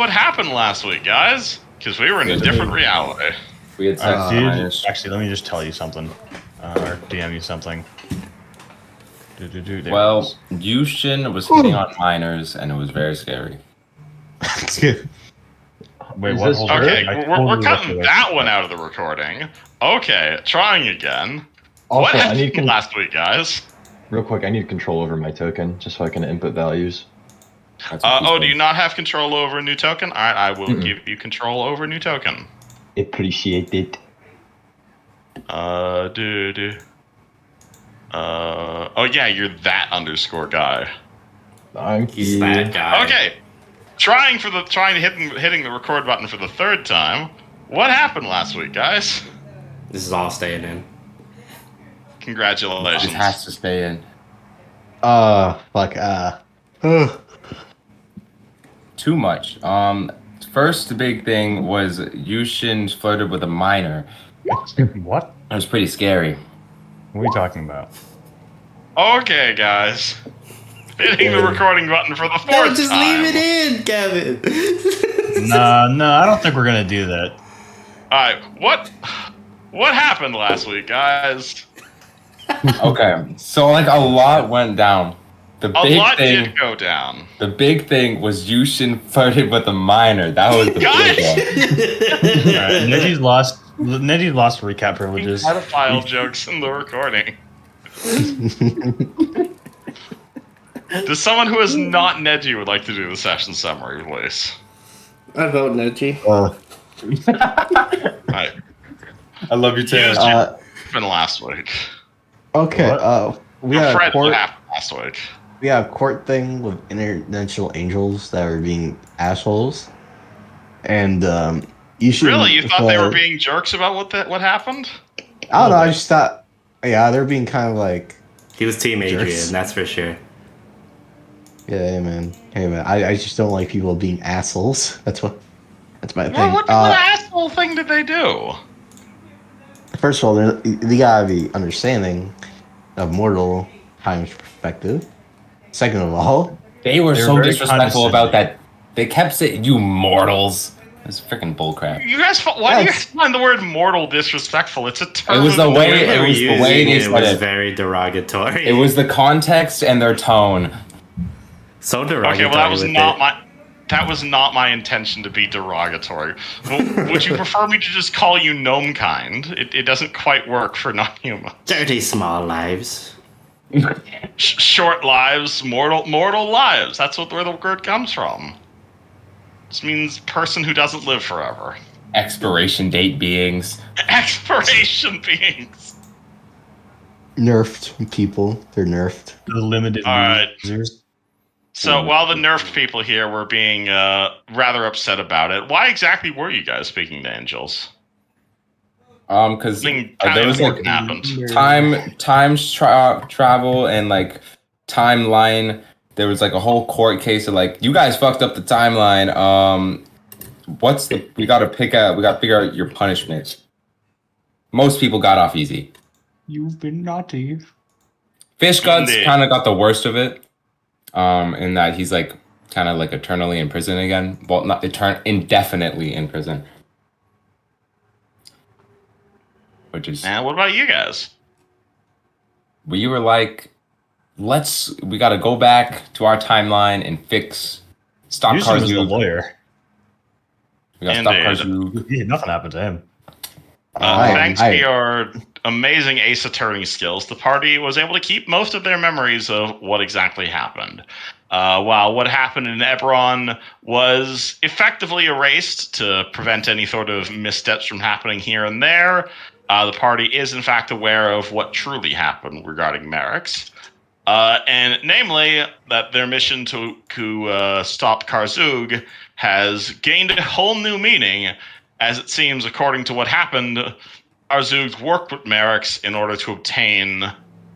what happened last week, guys? Because we were in a different reality. We had sex minus. Actually, let me just tell you something, or DM you something. Well, Yushin was hitting on minors, and it was very scary. Wait, what? Hold on. Okay, I we're totally cutting looked at that one out of the recording. Okay, trying again. Also, What I need happened last week, guys? real quick. I need control over my token just so I can input values. That's what she Do said. you not have control over a new token? Alright, I will give you control over a new token. Appreciate it. Oh yeah, you're that underscore guy. Thank He's you. that guy. Okay, hitting the record button for the third time. What happened last week, guys? This is all staying in. Congratulations. It has to stay in. Too much. First the big thing was Yushin flirted with a minor. What? It was pretty scary. What are you talking about? Okay, guys. Hitting the recording button for the fourth No, just time. leave it in, Kevin. No, I don't think we're gonna do that. Alright, what happened last week, guys? Okay, so like a lot went down. The A big lot thing. did go down. The big thing was Yushin flirted with a minor. That was the Guys! big one. Alright, Neji's lost recap privileges. Pedophile jokes in the recording. Does someone who is not Neji would like to do the session summary, please? I vote Neji. Alright. I love you, Tim. What happened last week? Okay, What? we Or had a Fred, what court. happened last week? We had a court thing with interdimensional angels that were being assholes, and you should. Really? You thought they were being jerks about what happened? I don't know. I just thought, yeah, they're being kind of like, He was Team Adrian, Jerks. that's for sure. yeah, hey man. I just don't like people being assholes. That's my thing. Well, what asshole thing did they do? First of all, they gotta be understanding of mortal time's perspective. Second of all, They were They were so very disrespectful about that. They kept saying, "You mortals." It's freaking bullcrap. You guys, why do you guys find the word mortal disrespectful? It's a term. It was the of way- endearment. it was the way they it said was it. very derogatory. It was the context and their tone. so derogatory. Okay, well that was with not it. my. That was not my intention to be derogatory. Well, would you prefer me to just call you gnome kind? It doesn't quite work for non-human. Dirty small lives. Short lives, mortal lives. That's where the word comes from. This means person who doesn't live forever. Expiration date beings. Expiration beings. nerfed people. They're nerfed. The limited All right. users. So while the nerfed people here were being rather upset about it, why exactly were you guys speaking to angels? Because Something there kind of was like important happened. travel and like timeline. There was like a whole court case of like, you guys fucked up the timeline. We gotta figure out your punishment. Most people got off easy. You've been naughty. Fish Guts Indeed. kind of got the worst of it. In that he's like kind of like eternally in prison again. Well, not indefinitely in prison. Which is And what about you guys? we were like, we gotta go back to our timeline and stop Yushin was the Karzu. lawyer. We gotta stop Indeed. Karzu. Yeah, nothing happened to him. Thanks to your amazing ace attorney skills, the party was able to keep most of their memories of what exactly happened. While what happened in Eberron was effectively erased to prevent any sort of missteps from happening here and there, the party is in fact aware of what truly happened regarding Merrick's. And namely, that their mission to stop Karzug has gained a whole new meaning, as it seems, according to what happened, Karzug worked with Merrick's in order to obtain,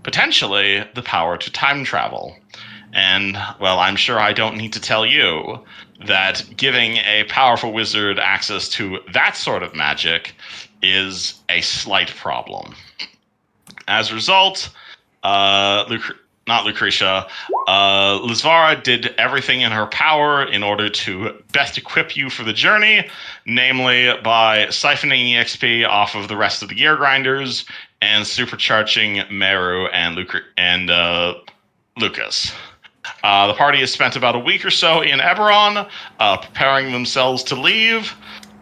potentially, the power to time travel. And, well, I'm sure I don't need to tell you that giving a powerful wizard access to that sort of magic is a slight problem. As a result, not Lucretia. Lizvara did everything in her power in order to best equip you for the journey, namely by siphoning EXP off of the rest of the gear grinders and supercharging Meru and Lucas. The party has spent about a week or so in Eberron, preparing themselves to leave.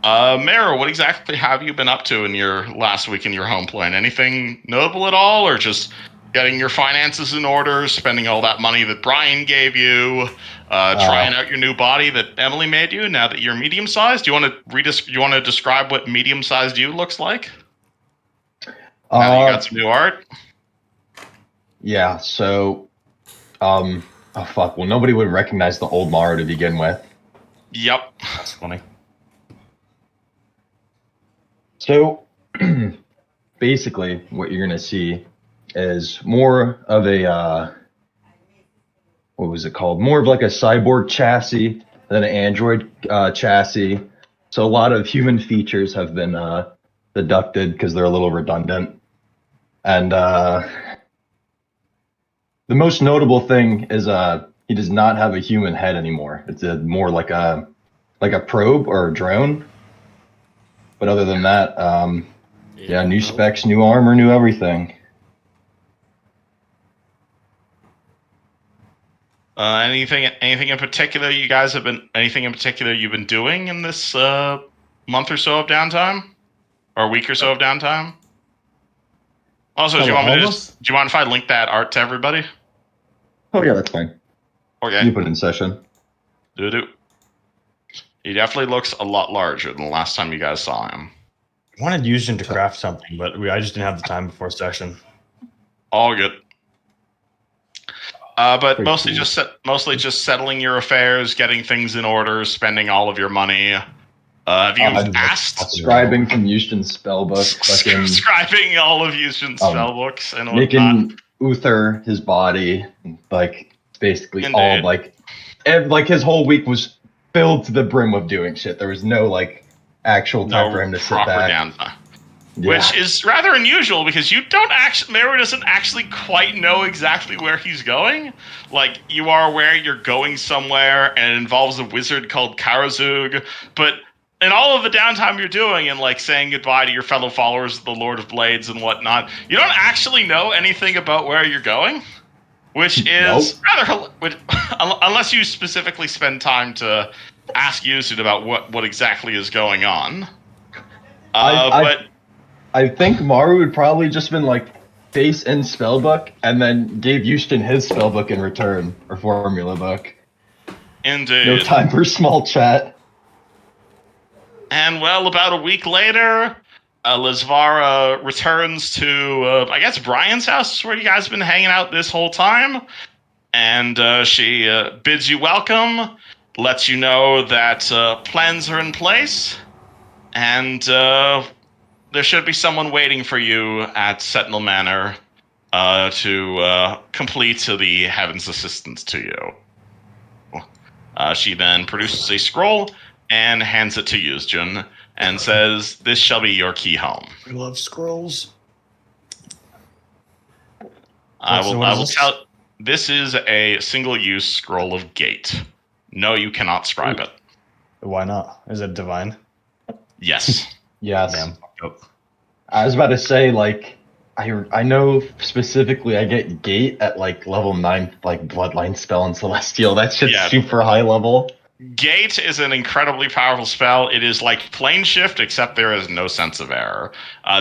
Meru, what exactly have you been up to in your last week in your home plane? Anything notable at all, or just getting your finances in order, spending all that money that Brian gave you, trying out your new body that Emily made you now that you're medium-sized? Do you want to describe what medium-sized you looks like? Now that you got some new art? Yeah, so oh fuck, well nobody would recognize the old Maru to begin with. Yep. That's funny. So basically what you're gonna see is more of a what was it called? More of like a cyborg chassis than an android chassis. So a lot of human features have been deducted because they're a little redundant. And the most notable thing is he does not have a human head anymore. It's more like a probe or a drone. But other than that, yeah, new specs, new armor, new everything. Anything in particular you guys have been you've been doing in this month or so of downtime, or week or so of downtime? Also, do you mind if I link that art to everybody? Oh yeah, that's fine. Okay. You put it in session. Do. He definitely looks a lot larger than the last time you guys saw him. I wanted Yushin to craft something, but I just didn't have the time before session. All good. But Pretty mostly cool. just settling your affairs, getting things in order, spending all of your money. Have you asked? Scribing from Houston's spellbook, fucking Scribing all of Yushin's spellbooks and whatnot. making Uther his body, like basically Indeed. all like his whole week was filled to the brim of doing shit. There was no like actual time for him to sit back. Downtime. Yeah. Which is rather unusual because Meru doesn't actually quite know exactly where he's going. Like, you are aware you're going somewhere and it involves a wizard called Karazug, but in all of the downtime you're doing and like saying goodbye to your fellow followers of the Lord of Blades and whatnot, you don't actually know anything about where you're going, which is unless you specifically spend time to ask Yusud about what exactly is going on. I think Maru would probably just been like face in spellbook and then gave Houston his spellbook in return, or formula book. Indeed. No time for small chat. And well, about a week later, Lizvara returns to, I guess, Brian's house, where you guys have been hanging out this whole time. And she bids you welcome, lets you know that plans are in place, and there should be someone waiting for you at Sentinel Manor to complete the Heaven's assistance to you. She then produces a scroll and hands it to Yusjin and says, "This shall be your key home." We love scrolls. I will tell. This is a single-use scroll of gate. No, you cannot scribe it. Why not? Is it divine? Yes. Yes. Damn. I was about to say, like, I know specifically I get Gate at, like, level 9, like, Bloodline spell in Celestial. That shit's super high level. Gate is an incredibly powerful spell. It is like Plane Shift, except there is no sense of error.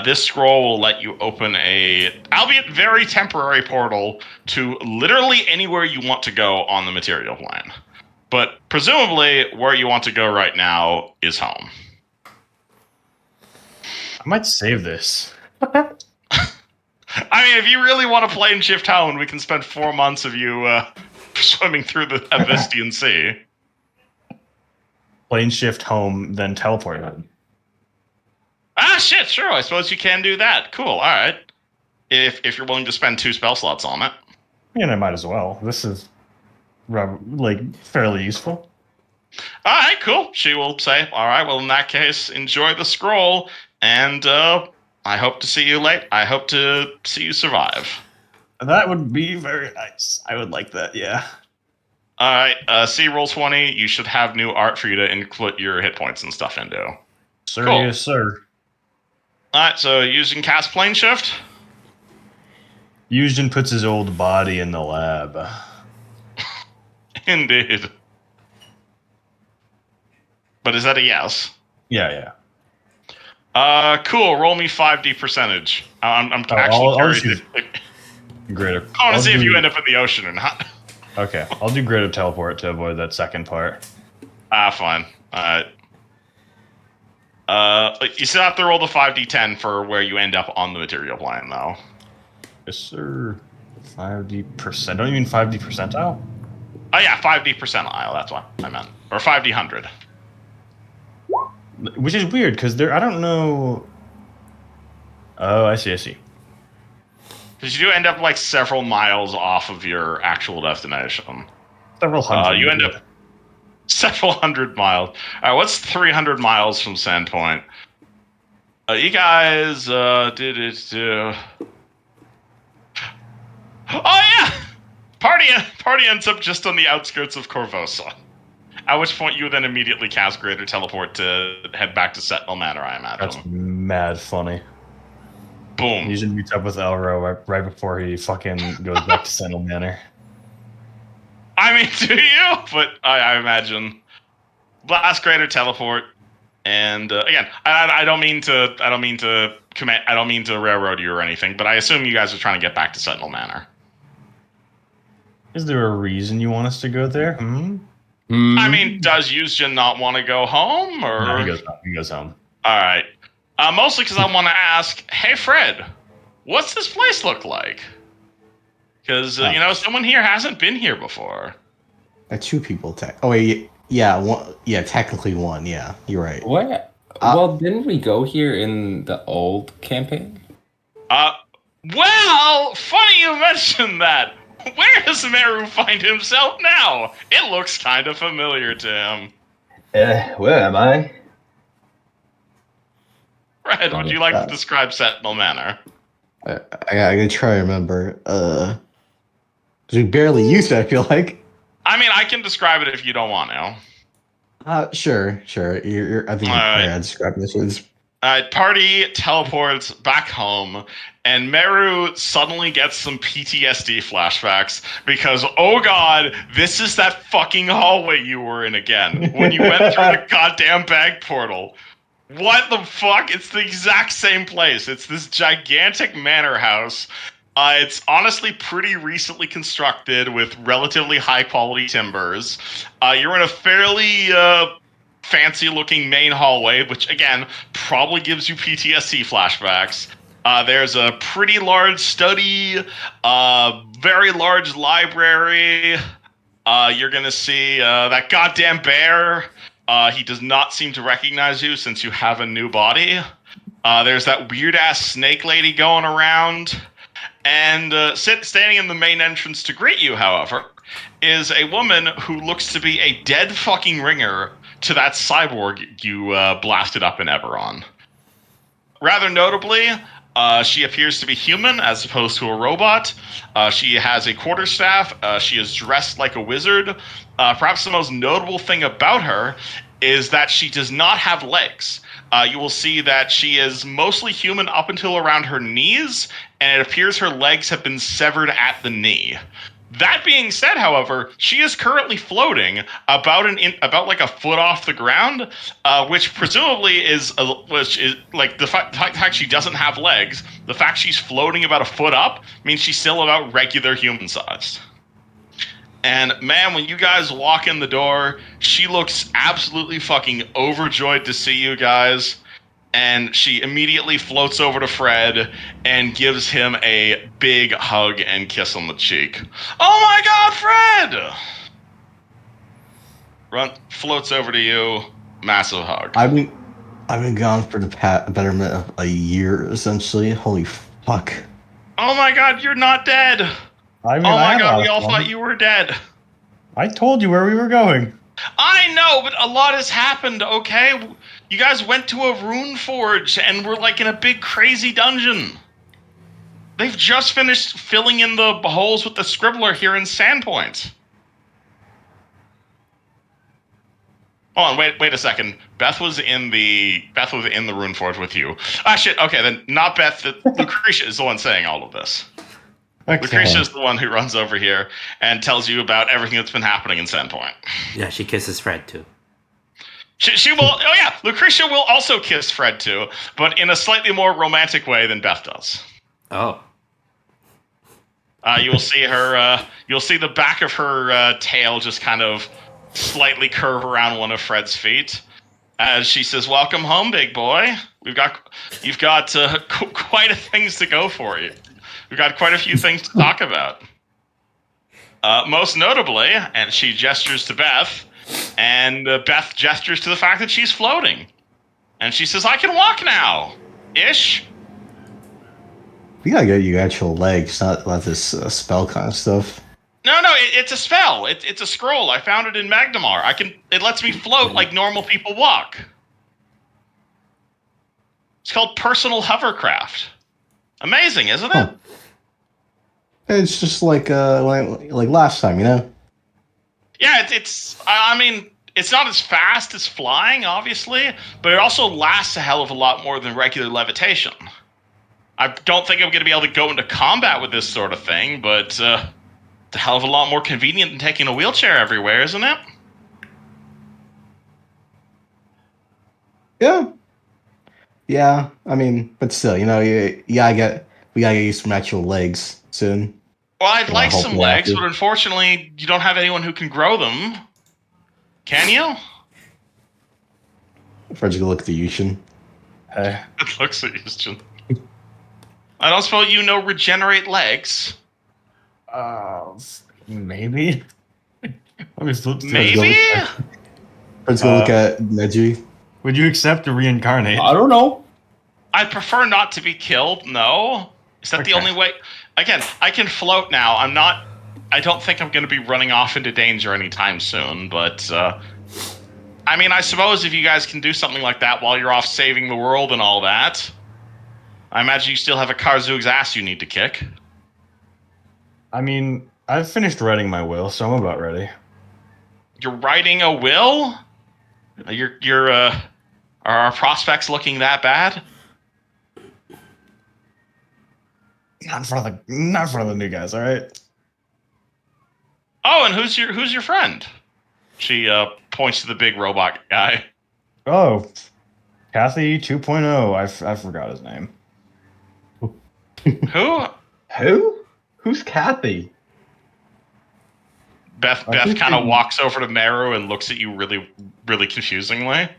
This scroll will let you open a, albeit very temporary, portal to literally anywhere you want to go on the material plane. But presumably, where you want to go right now is home. I might save this. I mean, if you really want to plane shift home, we can spend 4 months of you swimming through the Abystian Sea. Plane shift home, then teleport home. Ah, shit, sure. I suppose you can do that. Cool, all right. If you're willing to spend 2 spell slots on it. And I might as well. This is, like, fairly useful. All right, cool. She will say, all right, well, in that case, enjoy the scroll, and I hope to see you late. I hope to see you survive. That would be very nice. I would like that. Yeah. All right. C roll 20. You should have new art for you to include your hit points and stuff into. Sir, Cool. yes, sir. All right. So using cast plane shift. Eugen puts his old body in the lab. Indeed. But is that a yes? Yeah. Cool. Roll me 5D percentage. I'm actually I'll curious just if Greater. I want to see if you end up in the ocean or not. Okay, I'll do greater teleport to avoid that second part. Fine. Alright. You still have to roll the 5d10 for where you end up on the material plane, though. Yes, sir. 5D percent. Don't you mean 5D percentile? Oh, yeah, 5d percentile. That's what I meant. Or 5d 100. Which is weird, because I don't know... Oh, I see. Because you do end up, like, several miles off of your actual destination. Several hundred. You end up several hundred miles. All right, what's 300 miles from Sandpoint? You guys did it. Oh yeah, party ends up just on the outskirts of Corvosa. At which point you then immediately cast Greater Teleport to head back to Sentinel Manor, I imagine. That's mad funny. Boom. Usually meets up with Elro right before he fucking goes back to Sentinel Manor. I mean, do you? But I imagine blast Greater Teleport, and again, I don't mean to railroad you or anything, but I assume you guys are trying to get back to Sentinel Manor. Is there a reason you want us to go there? I mean, does Yuzjin not want to go home, or No, he goes home. All right. Mostly because I want to ask, hey, Fred, what's this place look like? Because, someone here hasn't been here before. Two people. Oh, wait. Yeah, one. Yeah, technically one. Yeah, you're right. What? Well, didn't we go here in the old campaign? Well, funny you mentioned that. Where does Meru find himself now? It looks kind of familiar to him. Where am I? Fred, would you like to describe Sentinel Manor? I gotta try to remember. 'Cause we barely used it, I feel like. I mean, I can describe it if you don't want to. Sure. I think you're describing this as. Party teleports back home, and Meru suddenly gets some PTSD flashbacks because, oh god, this is that fucking hallway you were in again when you went through the goddamn bag portal. What the fuck? It's the exact same place. It's this gigantic manor house. It's honestly pretty recently constructed with relatively high quality timbers. You're in a fairly fancy looking main hallway, which again probably gives you PTSD flashbacks. There's a pretty large study, very large library. You're gonna see that goddamn bear. He does not seem to recognize you since you have a new body. There's that weird-ass snake lady going around. And standing in the main entrance to greet you, however, is a woman who looks to be a dead fucking ringer to that cyborg you blasted up in Eberron. Rather notably, she appears to be human as opposed to a robot. She has a quarterstaff. She is dressed like a wizard. Perhaps the most notable thing about her is that she does not have legs. You will see that she is mostly human up until around her knees, and it appears her legs have been severed at the knee. That being said, however, she is currently floating about like a foot off the ground, which presumably is like the fact she doesn't have legs. The fact she's floating about a foot up means she's still about regular human sized. And man, when you guys walk in the door, she looks absolutely fucking overjoyed to see you guys. And she immediately floats over to Fred and gives him a big hug and kiss on the cheek. Oh my god, Fred! Floats over to you, massive hug. I've been gone for the betterment of a year, essentially. Holy fuck. Oh my god, you're not dead! I mean, oh my god, we all thought you were dead. I told you where we were going. I know, but a lot has happened, okay? You guys went to a rune forge and were like in a big crazy dungeon. They've just finished filling in the holes with the scribbler here in Sandpoint. Hold on, wait a second. Beth was in the Runeforge with you. Ah, shit. Okay, then not Beth. Lucretia is the one saying all of this. Okay. Lucretia is the one who runs over here and tells you about everything that's been happening in Sandpoint. Yeah, she kisses Fred too. She will. Oh yeah, Lucretia will also kiss Fred too, but in a slightly more romantic way than Beth does. Oh. You will see her. You'll see the back of her tail just kind of slightly curve around one of Fred's feet as she says, "Welcome home, big boy. You've got quite a things to go for you. We've got quite a few things to talk about. Most notably," and she gestures to Beth, and Beth gestures to the fact that she's floating, and she says, "I can walk now, ish." We gotta get you actual legs, not this spell kind of stuff. No, it's a spell. It's a scroll. I found it in Magnamar. It lets me float like normal people walk. It's called personal hovercraft. Amazing, isn't it? Huh. It's just like last time, you know? Yeah, I mean, it's not as fast as flying, obviously, but it also lasts a hell of a lot more than regular levitation. I don't think I'm going to be able to go into combat with this sort of thing, but it's a hell of a lot more convenient than taking a wheelchair everywhere, isn't it? Yeah. I mean, but still, you know, we gotta get used to some actual legs soon. Well, I'd like some hopefully legs, after. but unfortunately, you don't have anyone who can grow them. Can you? Fred's gonna look at the Yushin. Hey. It looks at you. I don't suppose you know regenerate legs. Maybe. Let me flip through. Maybe? Fred's gonna look at Neji. Would you accept to reincarnate? I don't know. I'd prefer not to be killed, no. Is that the Okay. only way? Again, I can float now. I don't think I'm going to be running off into danger anytime soon, but, I mean, I suppose if you guys can do something like that while you're off saving the world and all that, I imagine you still have a Karzug's ass you need to kick. I mean, I've finished writing my will, so I'm about ready. You're writing a will? Are our prospects looking that bad? Not in front of the new guys, all right? Oh, and who's your friend? She points to the big robot guy. Oh, Kathy 2.0. I forgot his name. Who? Who? Who's Kathy? Beth I think kind of they- walks over to Meru and looks at you really, really confusingly.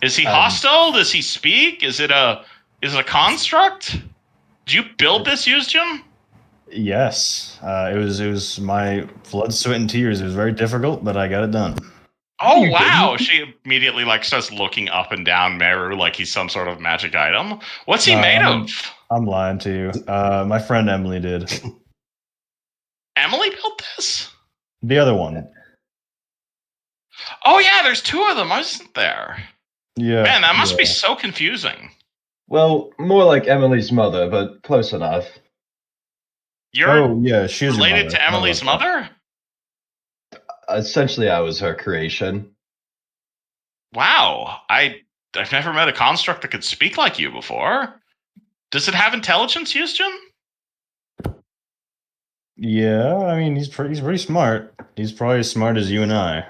Is he hostile? Does he speak? Is it a construct? Did you build this, Yuzjin? Yes, it was my blood, sweat, and tears. It was very difficult, but I got it done. Oh You wow! didn't? She immediately starts looking up and down Meru like he's some sort of magic item. What's he made of? I'm lying to you. My friend Emily did. Emily built this? The other one. Oh yeah, there's two of them. I wasn't there. Yeah. Man, that must be yeah. so confusing. Well, more like Emily's mother, but close enough. You're Oh yeah, she is your related mother. to Emily's How about mother? Essentially, I was her creation. Wow, I've never met a construct that could speak like you before. Does it have intelligence, Yuzjin? that? Yeah, I mean he's pretty smart. He's probably as smart as you and I,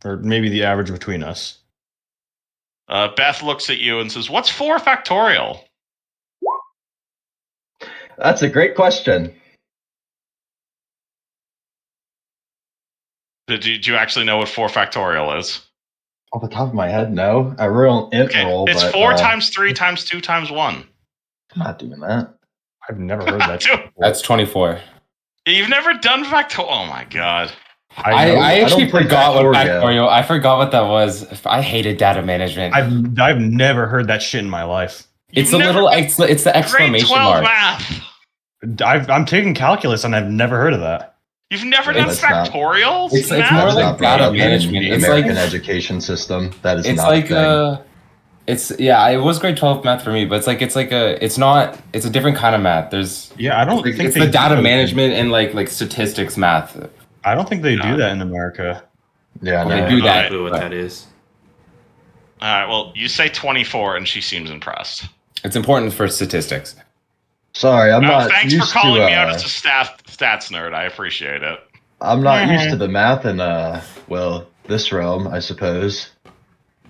or maybe the average between us. Beth looks at you and says, "What's 4 factorial?" That's a great question. Did you actually know what 4 factorial is? Off the top of my head, no. I roll an int Okay, roll, it's but 4 times 3 times 2 times 1. I'm not doing that. I've never heard that. Dude, That's 24. you've never done factorial? Oh my god. I actually don't play forgot what Factorio. Factorio. I forgot what that was. I hated data management. I've never heard that shit in my life. It's You've a never little. done It's the Grade exclamation 12 mark. math. I'm taking calculus and I've never heard of that. You've never Yeah, done that's not- factorials? It's math? more That's like not brought data up in management. the It's American like education system. That is it's not like a thing. It was grade 12 math for me, but it's a different kind of math. Yeah, I don't think it's they the do data those management and like statistics math. I don't think they do that in America. Yeah, Well, they no. do No that. clue what but that is. All right. Well, you say 24, and she seems impressed. It's important for statistics. Sorry, I'm not Thanks for used calling to. me out as a stats nerd. I appreciate it. I'm not used to the math in this realm, I suppose.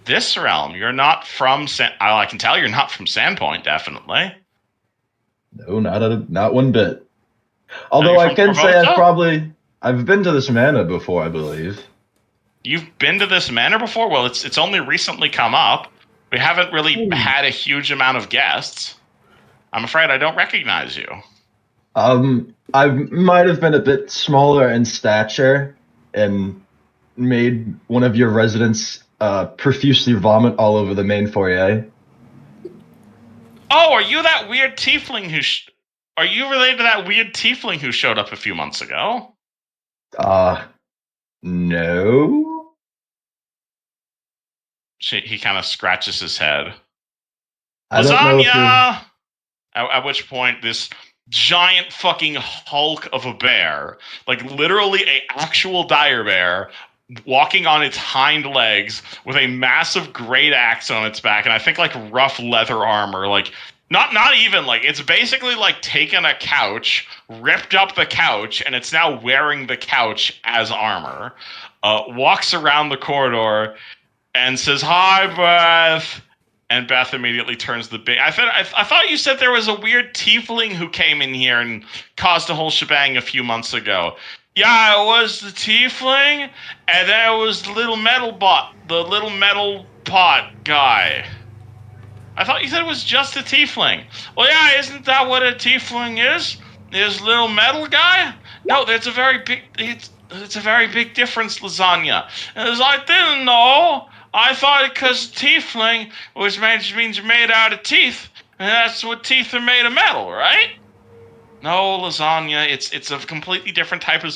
This realm, you're not from. I can tell you're not from Sandpoint, definitely. No, not one bit. Are Although you I from can say Corvosa? I've been to this manor before, I believe. You've been to this manor before? Well, it's only recently come up. We haven't really had a huge amount of guests. I'm afraid I don't recognize you. I might have been a bit smaller in stature and made one of your residents profusely vomit all over the main foyer. Oh, are you that weird tiefling are you related to that weird tiefling who showed up a few months ago? No. He kind of scratches his head. I don't know if you're... Lasagna! At which point, this giant fucking hulk of a bear, like literally a actual dire bear, walking on its hind legs with a massive great axe on its back, and I think like rough leather armor, like not even like it's basically like taken a couch, ripped up the couch, and it's now wearing the couch as armor. Walks around the corridor and says, "Hi, Beth." And Beth immediately turns the big. I thought you said there was a weird tiefling who came in here and caused a whole shebang a few months ago. Yeah, it was the tiefling, and then it was the little metal pot guy. I thought you said it was just a tiefling. Well, yeah, isn't that what a tiefling is? This little metal guy? No, that's a very big. It's a very big difference, lasagna. As I didn't know. I thought because tiefling means you're made out of teeth, and that's what teeth are made of metal, right? No, lasagna. It's a completely different type of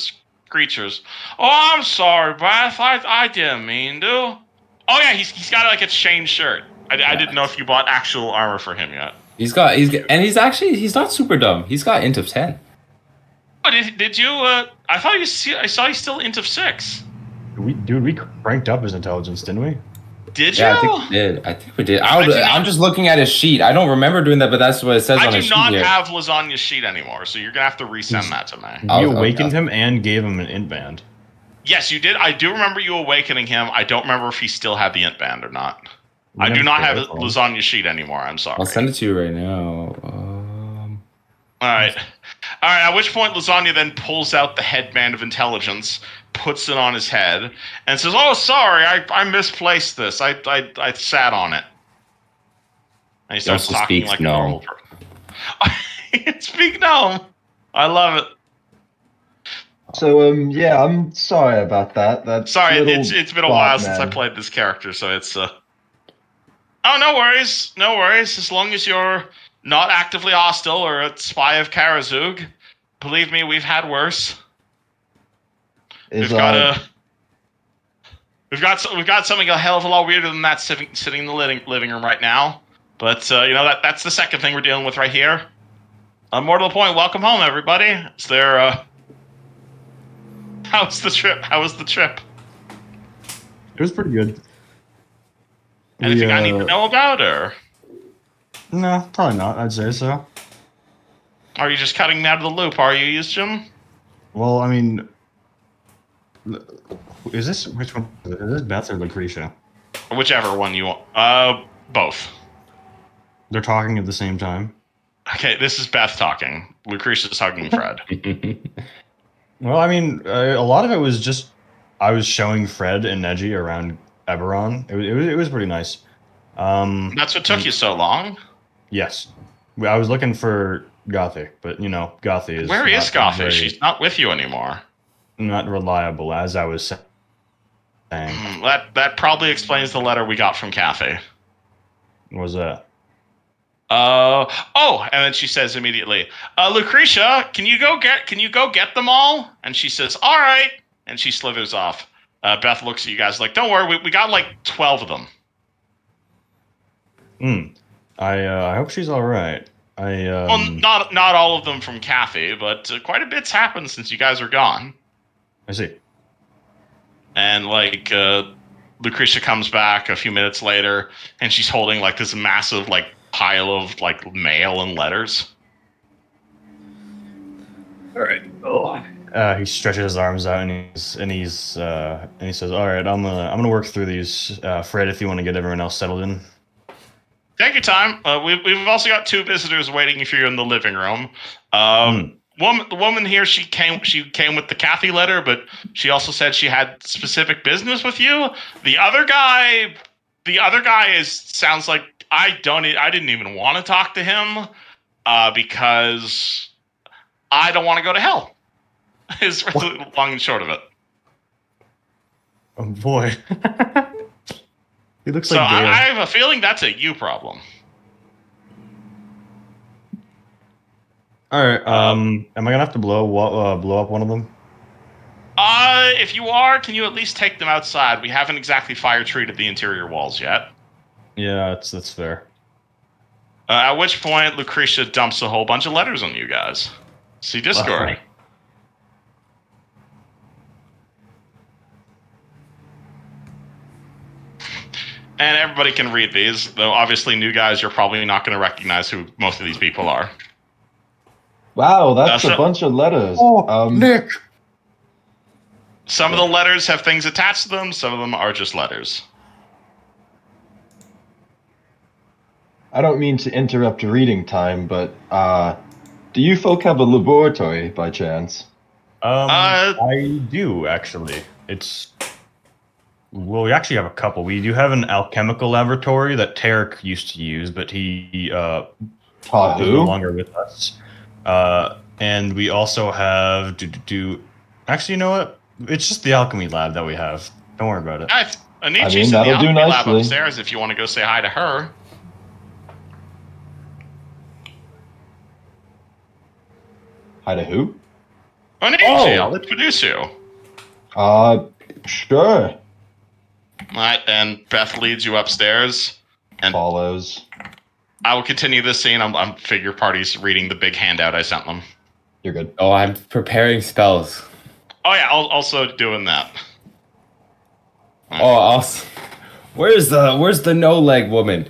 creatures. Oh, I'm sorry, Beth. I didn't mean to. Oh yeah, he's got like a chain shirt. I didn't know if you bought actual armor for him yet. He's not super dumb. He's got int of 10. Oh, did you? I thought I saw you still int of 6. We cranked up his intelligence, didn't we? Did you? Yeah, I think we did. I'm just looking at his sheet. I don't remember doing that, but that's what it says on his sheet here. I do not have lasagna's sheet anymore, so you're gonna have to resend that to me. We awakened him and gave him an int band. Yes, you did. I do remember you awakening him. I don't remember if he still had the int band or not. I do not have lasagna's sheet anymore. I'm sorry. I'll send it to you right now. All right. At which point, Lasagna then pulls out the headband of intelligence, puts it on his head, and says, "Oh, sorry, I misplaced this. I sat on it." And he starts talking like a normal person. Speak gnome. I love it. So yeah, I'm sorry about that. Sorry, it's been a while since I played this character, so it's Oh, no worries. No worries. As long as you're not actively hostile or a spy of Karazug. Believe me, we've had worse. We've got something a hell of a lot weirder than that sitting in the living room right now. But that's the second thing we're dealing with right here. More to the point, welcome home, everybody. Is there how was the trip? It was pretty good. Anything I need to know about, or? No, probably not. I'd say so. Are you just cutting me out of the loop? Are you, Jim? Well, I mean, which one? Is this Beth or Lucretia? Whichever one you want. Both. They're talking at the same time. Okay, this is Beth talking. Lucretia's hugging Fred. Well, I mean, a lot of it was just I was showing Fred and Neji around Eberron. It was pretty nice. That's what took you so long. Yes, I was looking for Gothic, but Gothic is where is Gothic? She's not with you anymore. Not reliable, as I was saying. That probably explains the letter we got from Kathy. What was that? And then she says immediately, Lucretia, can you go get them all? And she says, all right, and she slithers off. Beth looks at you guys like, don't worry, we got like 12 of them. I hope she's all right. Well, not all of them from Kathy, but quite a bit's happened since you guys are gone. I see. And like Lucretia comes back a few minutes later, and she's holding like this massive like pile of like mail and letters. All right. Oh. He stretches his arms out and he says, "All right, I'm gonna work through these. Fred, if you want to get everyone else settled in." Take your time. We've also got 2 visitors waiting for you in the living room. The woman here, she came with the Kathy letter, but she also said she had specific business with you. The other guy sounds like I didn't even want to talk to him because I don't want to go to hell. Is really long and short of it. Oh boy. He looks So like Gale. I have a feeling that's a you problem. All right. Am I gonna have to blow up one of them? If you are, can you at least take them outside? We haven't exactly fire treated the interior walls yet. Yeah, that's fair. At which point, Lucretia dumps a whole bunch of letters on you guys. See Discord. Why? And everybody can read these, though obviously new guys, you're probably not going to recognize who most of these people are. Wow, that's so- a bunch of letters. Nick. Some of the letters have things attached to them, some of them are just letters. I don't mean to interrupt reading time, but do you folk have a laboratory by chance? I do actually. Well, we actually have a couple. We do have an alchemical laboratory that Tarek used to use, but he is no longer with us. And we also have Actually, you know what? It's just the alchemy lab that we have. Don't worry about it. Anici's in the alchemy lab upstairs if you want to go say hi to her. Hi to who? Anici, I'll introduce you. Sure. Right, and Beth leads you upstairs. And follows. I will continue this scene. I'm figure parties reading the big handout I sent them. You're good. Oh, I'm preparing spells. Oh yeah, also doing that. Oh, also, where's the no leg woman?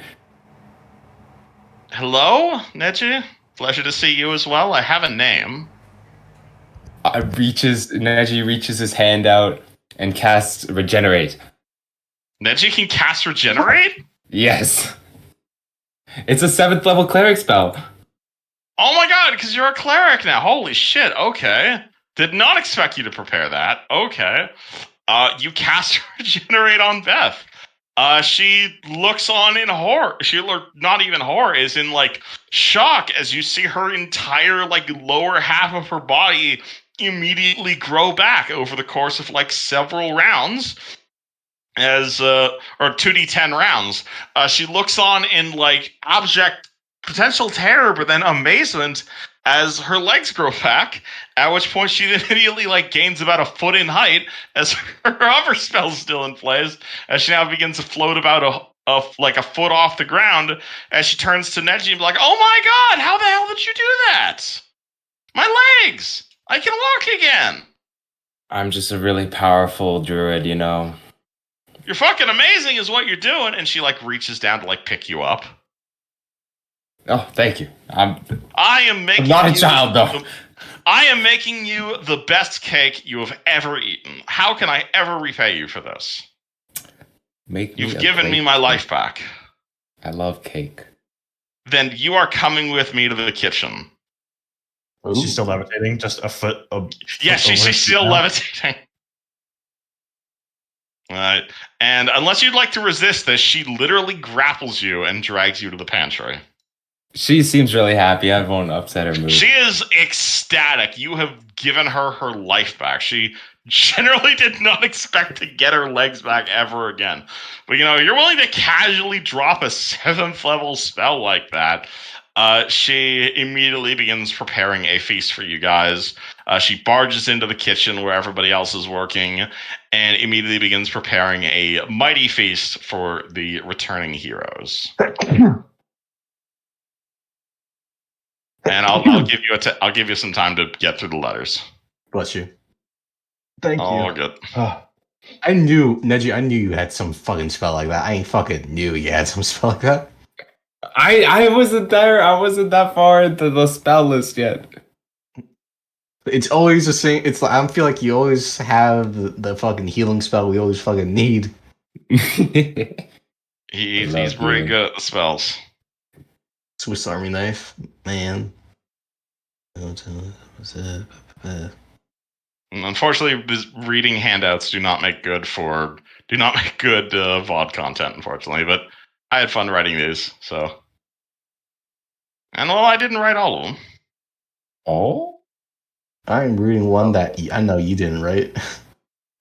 Hello, Neji. Pleasure to see you as well. I have a name. Neji reaches his hand out and casts Regenerate. Neji can cast Regenerate? Yes. It's a 7th level cleric spell. Oh my god, because you're a cleric now. Holy shit, okay. Did not expect you to prepare that. Okay. You cast Regenerate on Beth. She looks on in horror. Not even horror, is in like shock as you see her entire like lower half of her body immediately grow back over the course of like several rounds. Or 2d10 rounds. She looks on in like abject potential terror, but then amazement as her legs grow back, at which point she immediately like gains about a foot in height as her hover spell's still in place, as she now begins to float about a foot off the ground as she turns to Neji and be like, "Oh my god, how the hell did you do that? My legs! I can walk again!" I'm just a really powerful druid, you know. You're fucking amazing is what you're doing. And she like reaches down to like pick you up. Oh, thank you. I'm not a child though. I am making you the best cake you have ever eaten. How can I ever repay you for this? You've given me my life back. I love cake. Then you are coming with me to the kitchen. Is she still levitating? Just a foot? Yes, she's still levitating. Alright. And unless you'd like to resist this, she literally grapples you and drags you to the pantry. She seems really happy. I won't upset her mood. She is ecstatic. You have given her life back. She generally did not expect to get her legs back ever again. But, you're willing to casually drop a 7th level spell like that. She immediately begins preparing a feast for you guys. She barges into the kitchen where everybody else is working and immediately begins preparing a mighty feast for the returning heroes. And I'll give you I'll give you some time to get through the letters. Bless you. Thank you. Oh, good. I knew, Neji, I knew you had some fucking spell like that. I ain't fucking knew you had some spell like that. I wasn't there. I wasn't that far into the spell list yet. It's always the same. It's like, I feel like you always have the fucking healing spell we always fucking need. He's pretty good at the spells. Swiss Army knife, man. Unfortunately, reading handouts do not make good VOD content. Unfortunately, but I had fun writing these. So, and well, I didn't write all of them. Oh, I'm reading one that I know you didn't write.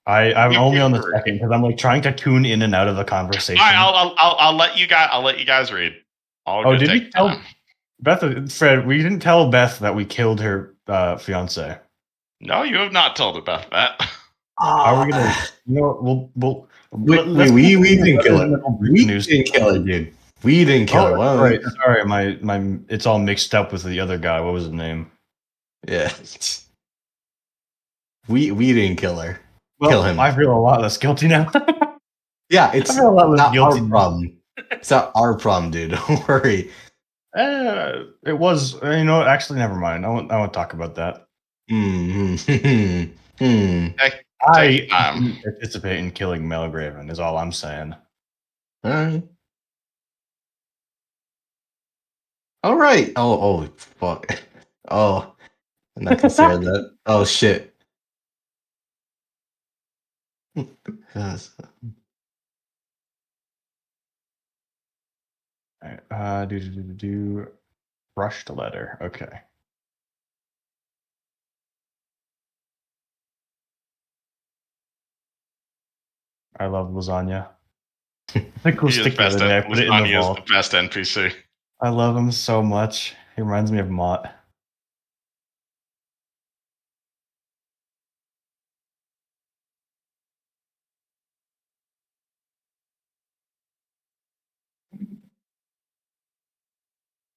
I'm only on the second because I'm like trying to tune in and out of the conversation. I'll let you guys read. Did we tell Beth? Fred, we didn't tell Beth that we killed her fiance. No, you have not told Beth that. How are we gonna? You know, we'll we didn't kill her. We didn't kill her, dude. We didn't kill her. Oh, right. Sorry, my it's all mixed up with the other guy. What was his name? Yeah. We didn't kill her. Well, Kill him. I feel a lot less guilty now. Yeah, it's I feel a lot less not guilty. our problem. It's not our problem, dude. Don't worry. It was. You know, actually, never mind. I won't talk about that. Take I time. participate in killing Melgraven. Is all I'm saying. Alright. Alright. Oh, fuck. Oh, I'm not considering that. Oh, shit. Yes. Alright, do brushed letter. Okay. I love lasagna. I think we'll stick the other day. I put it in the vault. Lasagna is the best NPC. I love him so much. He reminds me of Mott.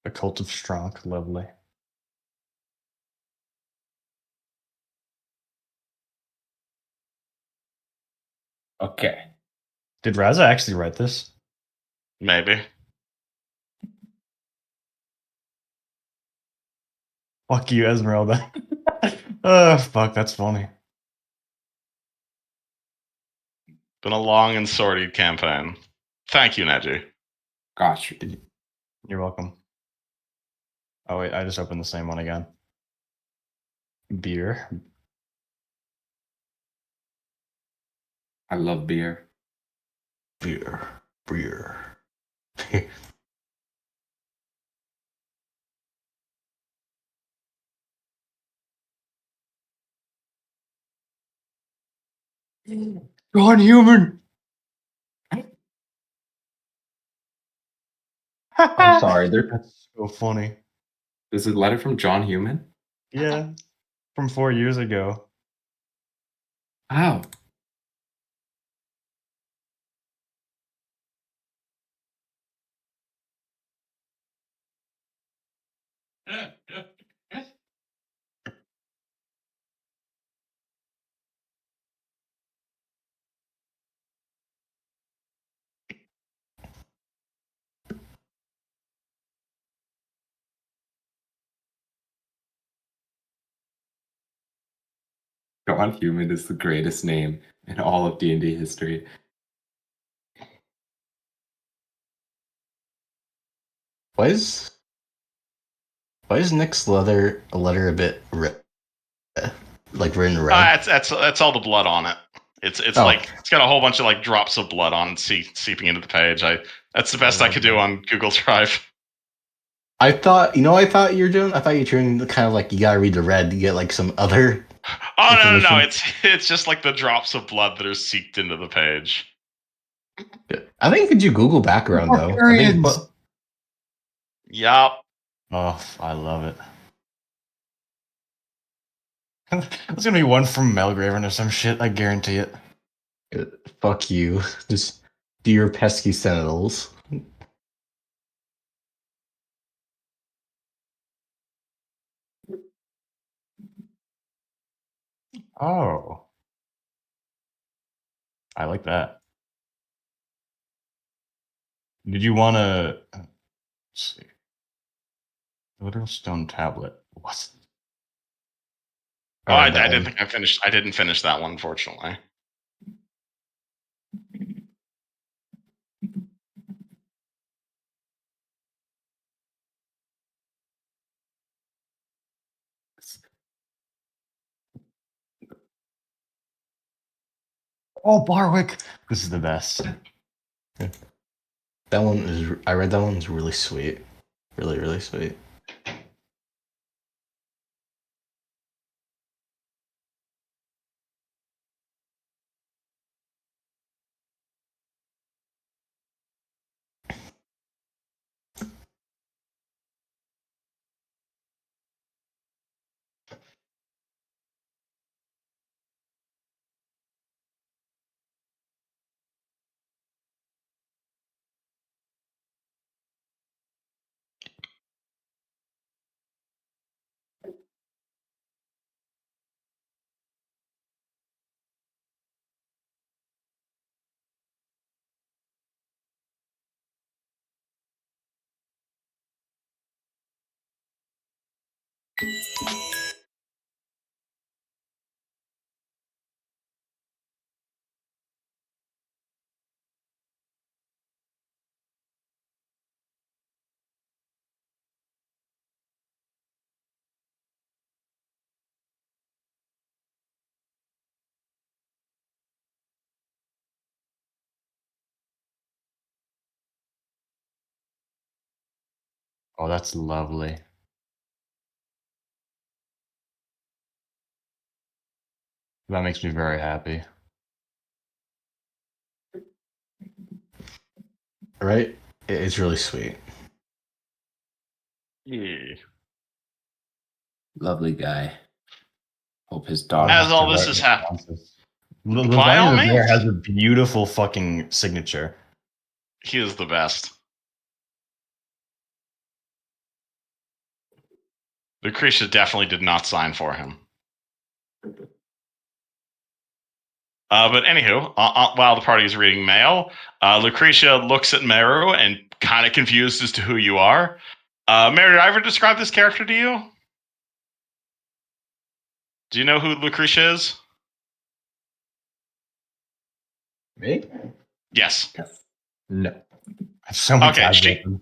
The Cult of Strong, lovely. okay. Did Raza actually write this? Maybe. Fuck you, Esmeralda. Oh, fuck, that's funny. Been a long and sordid campaign. Thank you, Neji. Gosh. You're welcome. Oh, wait, I just opened the same one again. Beer. I love beer. Beer. Gone human. I'm sorry. That's so funny. This is a letter from John Human. Yeah, from 4 years ago. Wow. John Human is the greatest name in all of D&D history. Why is Nick's letter a bit like written red? That's all the blood on it. It's like it's got a whole bunch of like drops of blood on it seeping into the page. That's the best I could do on Google Drive. I thought you were doing. I thought you were doing kind of like you gotta read the red to get like some other. Oh no! It's just like the drops of blood that are seeped into the page. I think could you Google background though? Yup. Oh, I love it. There's gonna be one from Melgraven or some shit. I guarantee it. Fuck you. Just do your pesky sentinels. Oh, I like that. Did you want to? Let's see. Literal stone tablet. What? Oh, I that didn't one. think I finished. I didn't finish that one, unfortunately. Oh, Barwick. This is the best. That one is. I read that one. Is really sweet. Really, really sweet. Oh, that's lovely. That makes me very happy. Right? It's really sweet. Yeah. Lovely guy. Hope his dog. As all this is happening, by Leviathan all the Bear means, has a beautiful fucking signature. he is the best. Lucretia definitely did not sign for him. But anywho, while the party is reading mail, Lucretia looks at Meru and kind of confused as to who you are. Meru, did I ever describe this character to you? Do you know who Lucretia is? Me? Yes. No. I have so many Okay, tabs she- open.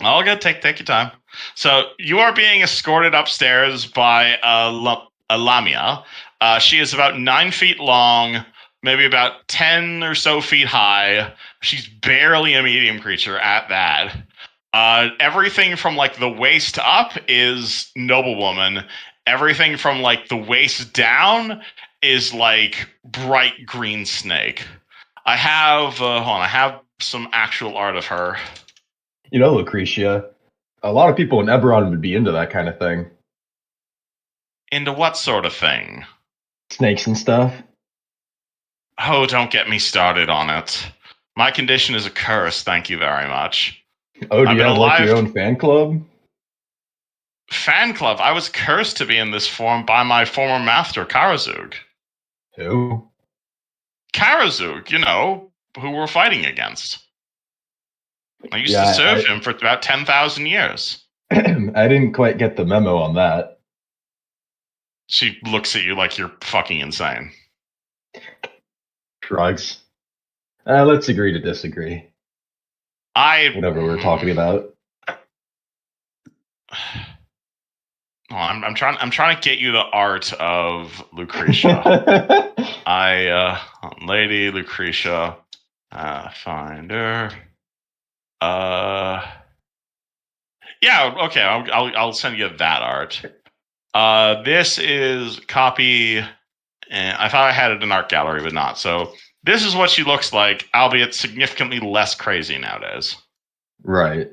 All good. Take your time. So you are being escorted upstairs by a Lamia. She is about 9 feet long, maybe about 10 or so feet high. She's barely a medium creature at that. Everything from like the waist up is noblewoman. Everything from like the waist down is like bright green snake. I have hold on, I have some actual art of her. You know, Lucretia, a lot of people in Eberron would be into that kind of thing. Into what sort of thing? Snakes and stuff. Oh, don't get me started on it. My condition is a curse, thank you very much. Oh, do I've you been have like alive. your own fan club? Fan club. I was cursed to be in this form by my former master, Karazug. Who? Karazug, you know, who we're fighting against. I used to Yeah, serve him for about 10,000 years. I didn't quite get the memo on that. She looks at you like you're fucking insane. Shrugs. Let's agree to disagree. Whatever we're talking about. Oh, I'm trying to get you the art of Lucretia. Lady Lucretia, find her. Yeah, okay. I'll send you that art. This is copy. And I thought I had it in art gallery, but not. So this is what she looks like, albeit significantly less crazy nowadays. Right.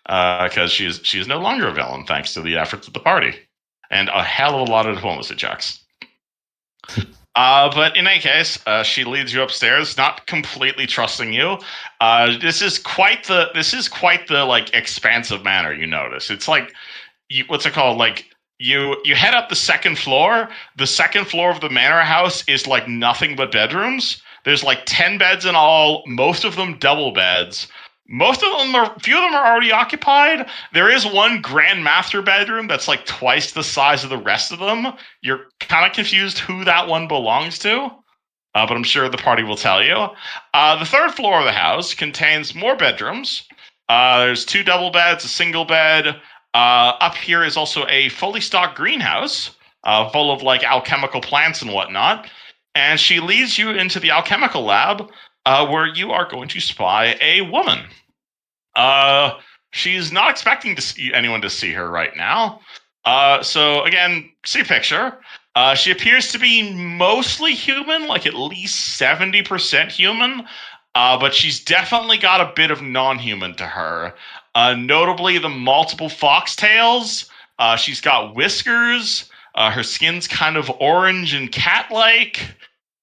because she's no longer a villain thanks to the efforts of the party and a hell of a lot of diplomacy checks. But in any case, she leads you upstairs, not completely trusting you. This is quite the like expansive manor. You notice it's like what's it called? Like you head up the second floor. The second floor of the manor house is like nothing but bedrooms. There's like 10 beds in all, most of them double beds. Few of them are already occupied. There is one grand master bedroom that's like twice the size of the rest of them. You're kind of confused who that one belongs to, but I'm sure the party will tell you. The third floor of the house contains more bedrooms. There's 2 double beds, a single bed. Up here is also a fully stocked greenhouse full of like alchemical plants and whatnot. And she leads you into the alchemical lab where you are going to spy a woman. She's not expecting anyone to see her right now. So again, see picture. She appears to be mostly human, like at least 70% human. But she's definitely got a bit of non-human to her. Notably, the multiple foxtails. She's got whiskers. Her skin's kind of orange and cat-like.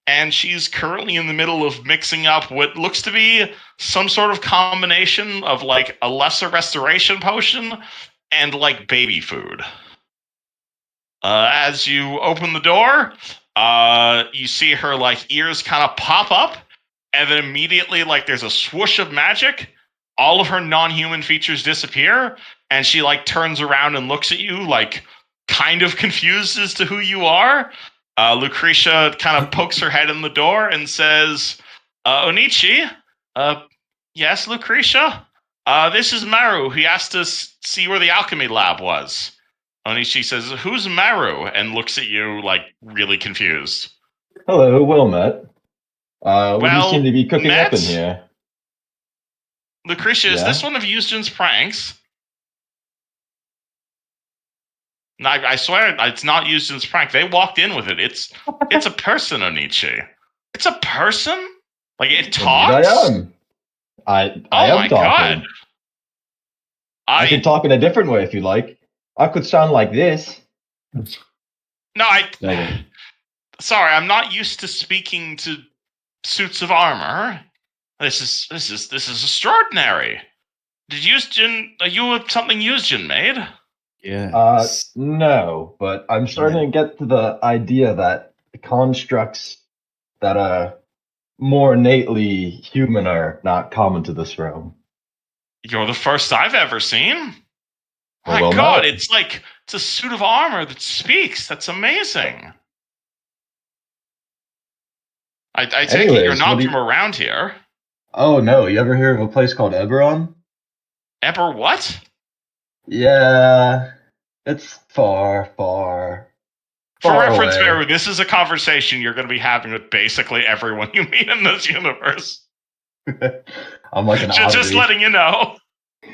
And she's currently in the middle of mixing up what looks to be some sort of combination of like a lesser restoration potion and like baby food. As you open the door, you see her like ears kind of pop up, and then immediately like there's a swoosh of magic. All of her non-human features disappear, and she like turns around and looks at you like kind of confused as to who you are. Lucretia kind of pokes her head in the door and says, Onichi? Yes, Lucretia? This is Maru. He asked us to see where the alchemy lab was. Onichi says, who's Maru? And looks at you like really confused. Hello, well met. What do you seem to be cooking up in here? Lucretia, is this one of Eugen's pranks? No, I swear it's not Eugen's prank. They walked in with it. It's a person, Onichi. It's a person? Like it talks? Indeed I am. I am talking. God. I can talk in a different way if you like. I could sound like this. No, sorry, I'm not used to speaking to suits of armor. This is extraordinary. Are you something Eugen made? Yeah. No, but I'm starting to get to the idea that constructs that are more innately human are not common to this realm. You're the first I've ever seen. My Well, God, no. it's a suit of armor that speaks. That's amazing. I take it you're not from around here. Oh no, you ever hear of a place called Eberron? Eber what? Yeah, it's far, far. For reference, Maru, this is a conversation you're going to be having with basically everyone you meet in this universe. I'm like an oddity. Just letting you know.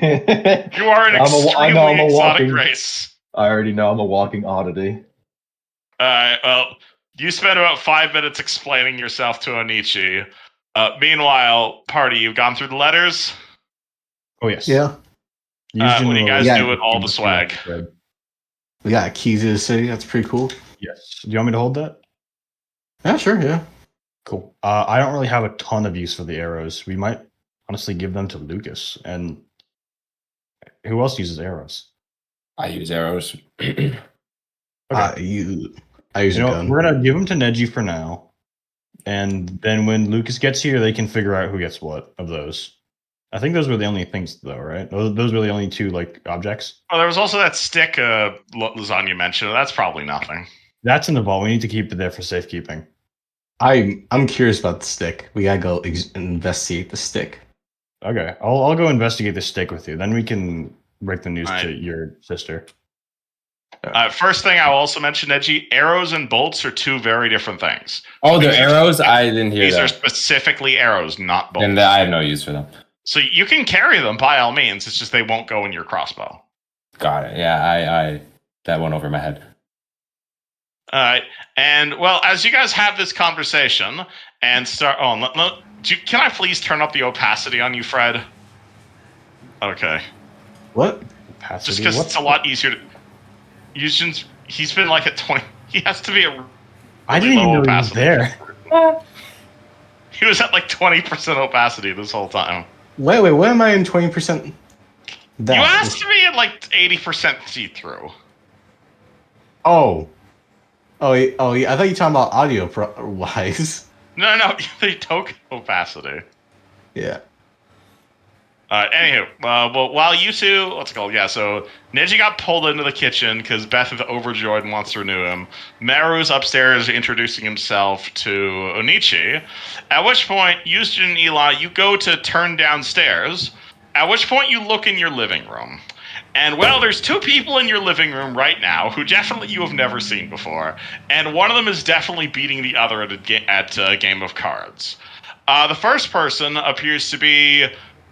You are an extremely exotic race. I already know I'm a walking oddity. Well, you spent about 5 minutes explaining yourself to Onichi. Meanwhile, party, you've gone through the letters? Oh, yes. Yeah. What do you guys do with all the swag? We got keys to the city. That's pretty cool. Yes. Do you want me to hold that? Yeah, sure. Yeah. Cool. I don't really have a ton of use for the arrows. We might honestly give them to Lucas. And who else uses arrows? I use arrows. Okay. I use a gun. We're gonna give them to Neji for now, and then when Lucas gets here, they can figure out who gets what of those. I think those were the only things, though, right? Those were the only 2 like objects. Oh, there was also that stick lasagna mentioned. That's probably nothing. That's in the vault. We need to keep it there for safekeeping. I'm curious about the stick. We gotta go investigate the stick. Okay, I'll go investigate the stick with you. Then we can break the news to your sister. First thing I'll also mention, Neji, arrows and bolts are 2 very different things. Oh, they're arrows? I didn't hear that. These are specifically arrows, not bolts. And I have no use for them. So you can carry them by all means. It's just they won't go in your crossbow. Got it. Yeah, I that went over my head. All right. And, well, as you guys have this conversation and start... can I please turn up the opacity on you, Fred? Okay. What? Opacity, Just because what? it's a lot easier to. He's been like at 20. He has to be at I really didn't even low know he was opacity. there. He was at like 20% opacity this whole time. Wait, what am I in 20%? You That asked to be at like 80% see-through. Oh, yeah, I thought you were talking about audio wise. No, the token opacity. Yeah. Anywho, well, while you two, what's it called? Yeah, so Neji got pulled into the kitchen because Beth is overjoyed and wants to renew him. Maru's upstairs introducing himself to Onichi. At which point, Yushin and Eli, you go to turn downstairs. At which point, you look in your living room. And well, there's two people in your living room right now who definitely you have never seen before, and one of them is definitely beating the other at a game of cards. The first person appears to be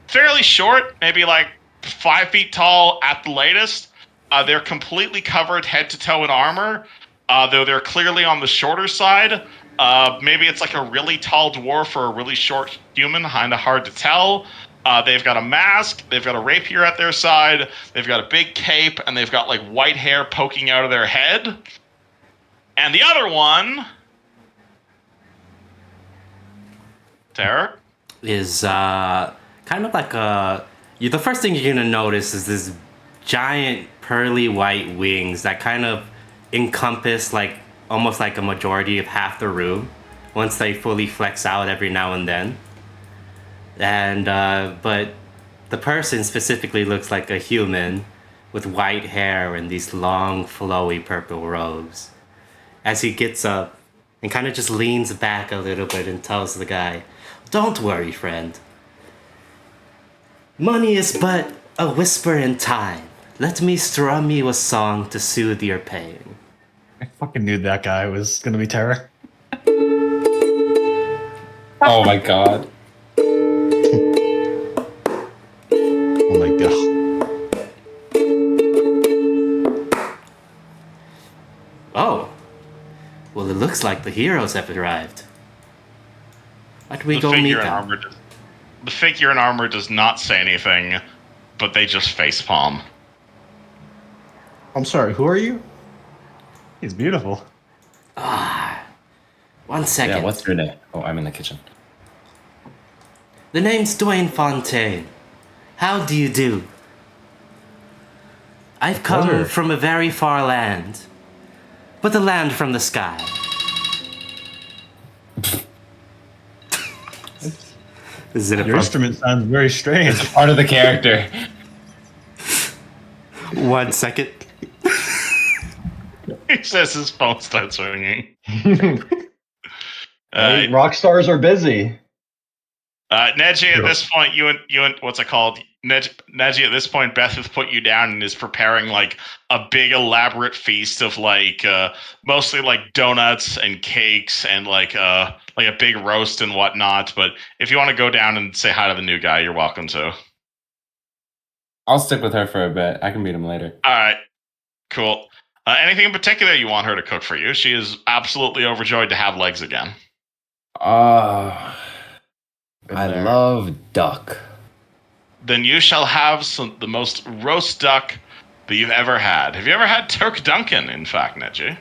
fairly short, maybe like 5 feet tall at the latest. They're completely covered head to toe in armor, though they're clearly on the shorter side. Maybe it's like a really tall dwarf or a really short human, kind of hard to tell. They've got a mask, they've got a rapier at their side, they've got a big cape, and they've got like white hair poking out of their head. And the other one, Tara, Is kind of like the first thing you're gonna notice is this giant pearly white wings that kind of encompass like almost like a majority of half the room once they fully flex out every now and then. And but the person specifically looks like a human with white hair and these long flowy purple robes. As he gets up and kind of just leans back a little bit and tells the guy, "Don't worry, friend. Money is but a whisper in time. Let me strum you a song to soothe your pain." I fucking knew that guy was gonna be Terra. Oh my god. Oh my god. Oh. Well, it looks like the heroes have arrived. Why don't we go meet them? The figure in armor does not say anything, but they just facepalm. I'm sorry. Who are you? He's beautiful. 1 second. Yeah, what's your name? Oh, I'm in the kitchen. The name's Dwayne Fontaine. How do you do? I've come Pleasure. from a very far land, but the land from the sky. Is it Your instrument sounds very strange. It's part of the character. 1 second. He says his phone starts ringing. Hey, rock stars are busy. Neji, at this point, you and what's it called? Neji, at this point, Beth has put you down and is preparing like a big elaborate feast of like mostly like donuts and cakes and like a big roast and whatnot. But if you want to go down and say hi to the new guy, you're welcome to. I'll stick with her for a bit. I can meet him later. All right, cool. Anything in particular you want her to cook for you? She is absolutely overjoyed to have legs again. I there. love duck. Then you shall have the most roast duck that you've ever had. Have you ever had Turk Duncan, in fact, Neji?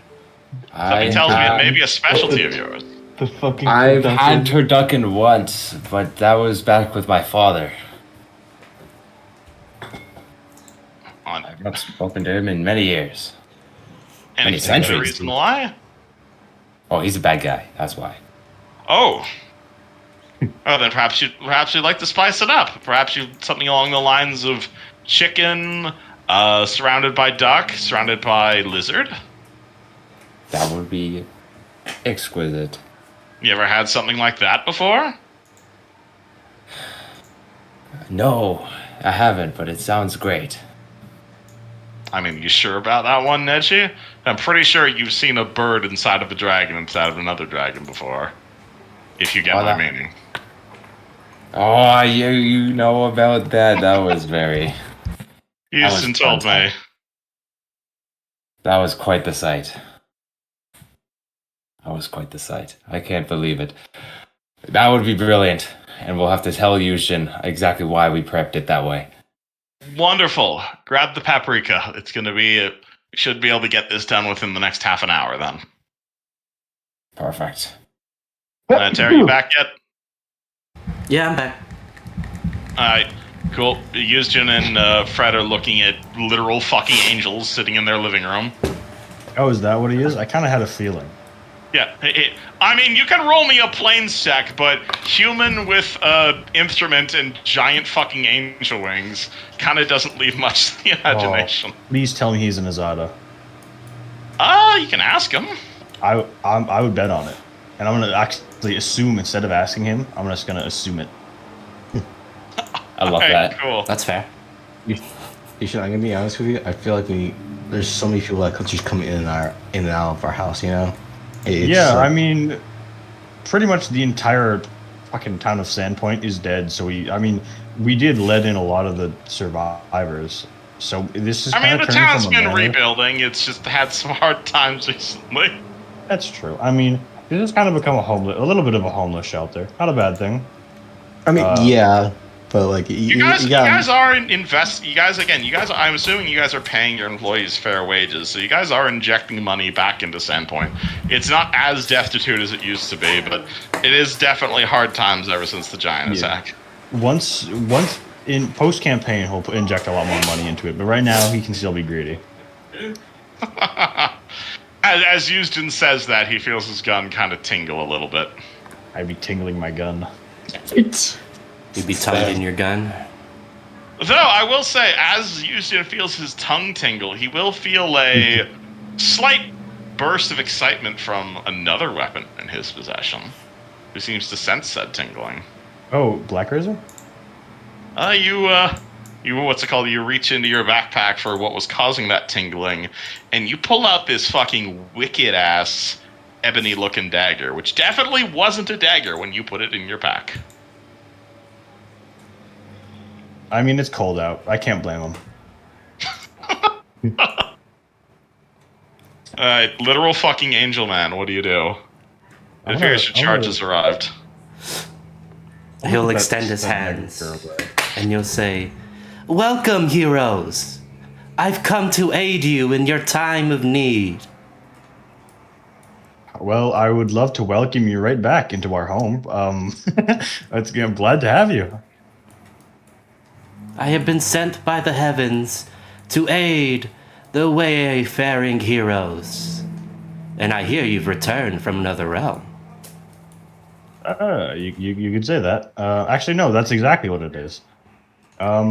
Something tells me it may be a specialty of yours. The fucking I've turducken. had turducken once, but that was back with my father. I've not spoken to him in many years. Any Many particular centuries. reason why? Oh, he's a bad guy. That's why. Oh. Oh, then perhaps you'd like to spice it up. Perhaps you something along the lines of chicken, surrounded by duck, surrounded by lizard. That would be exquisite. You ever had something like that before? No, I haven't, but it sounds great. I mean, you sure about that one, Neji? I'm pretty sure you've seen a bird inside of a dragon inside of another dragon before. If you get my meaning. Oh, you know about that? That was very... Houston told me. That was quite the sight. That was quite the sight. I can't believe it. That would be brilliant. And we'll have to tell Yushin exactly why we prepped it that way. Wonderful. Grab the paprika. It's going to be. We should be able to get this done within the next half an hour. Then. Perfect. Terry, you back yet? Yeah, I'm back. All right. Cool. Yuzjin and Fred are looking at literal fucking angels sitting in their living room. Oh, is that what he is? I kind of had a feeling. Yeah. I mean, you can roll me a plane sec, but human with instrument and giant fucking angel wings kind of doesn't leave much to the imagination. Oh, please tell me he's an Azada. You can ask him. I would bet on it. And I'm going to actually assume, instead of asking him, I'm just going to assume it. I love that. Cool. That's fair. You should. I'm gonna be honest with you. I feel like there's so many people that could just come in and out of our house. You know. I mean, pretty much the entire fucking town of Sandpoint is dead. So we did let in a lot of the survivors. So this is. I mean, the town's been manor. rebuilding. It's just had some hard times recently. That's true. I mean, this has kind of become a little bit of a homeless shelter. Not a bad thing. I mean, yeah. But like you guys are invest. You guys. I'm assuming you guys are paying your employees fair wages, so you guys are injecting money back into Sandpoint. It's not as destitute as it used to be, but it is definitely hard times ever since the giant attack. Once in post campaign, he'll inject a lot more money into it. But right now, he can still be greedy. As Yuzjin says that, he feels his gun kind of tingle a little bit. I'd be tingling my gun. You'd be tongued in your gun. Though, I will say, as Yuzjin feels his tongue tingle, he will feel a slight burst of excitement from another weapon in his possession, who seems to sense said tingling. Oh, Black Razor? You what's it called? You reach into your backpack for what was causing that tingling, and you pull out this fucking wicked-ass ebony-looking dagger, which definitely wasn't a dagger when you put it in your pack. I mean, it's cold out. I can't blame him. Alright, literal fucking angel man, what do you do? It appears your charge has arrived. He'll extend his hands, and you'll say, "Welcome, heroes. I've come to aid you in your time of need." Well, I would love to welcome you right back into our home. I'm glad to have you. I have been sent by the heavens to aid the wayfaring heroes. And I hear you've returned from another realm. You could say that. Actually, no, that's exactly what it is. How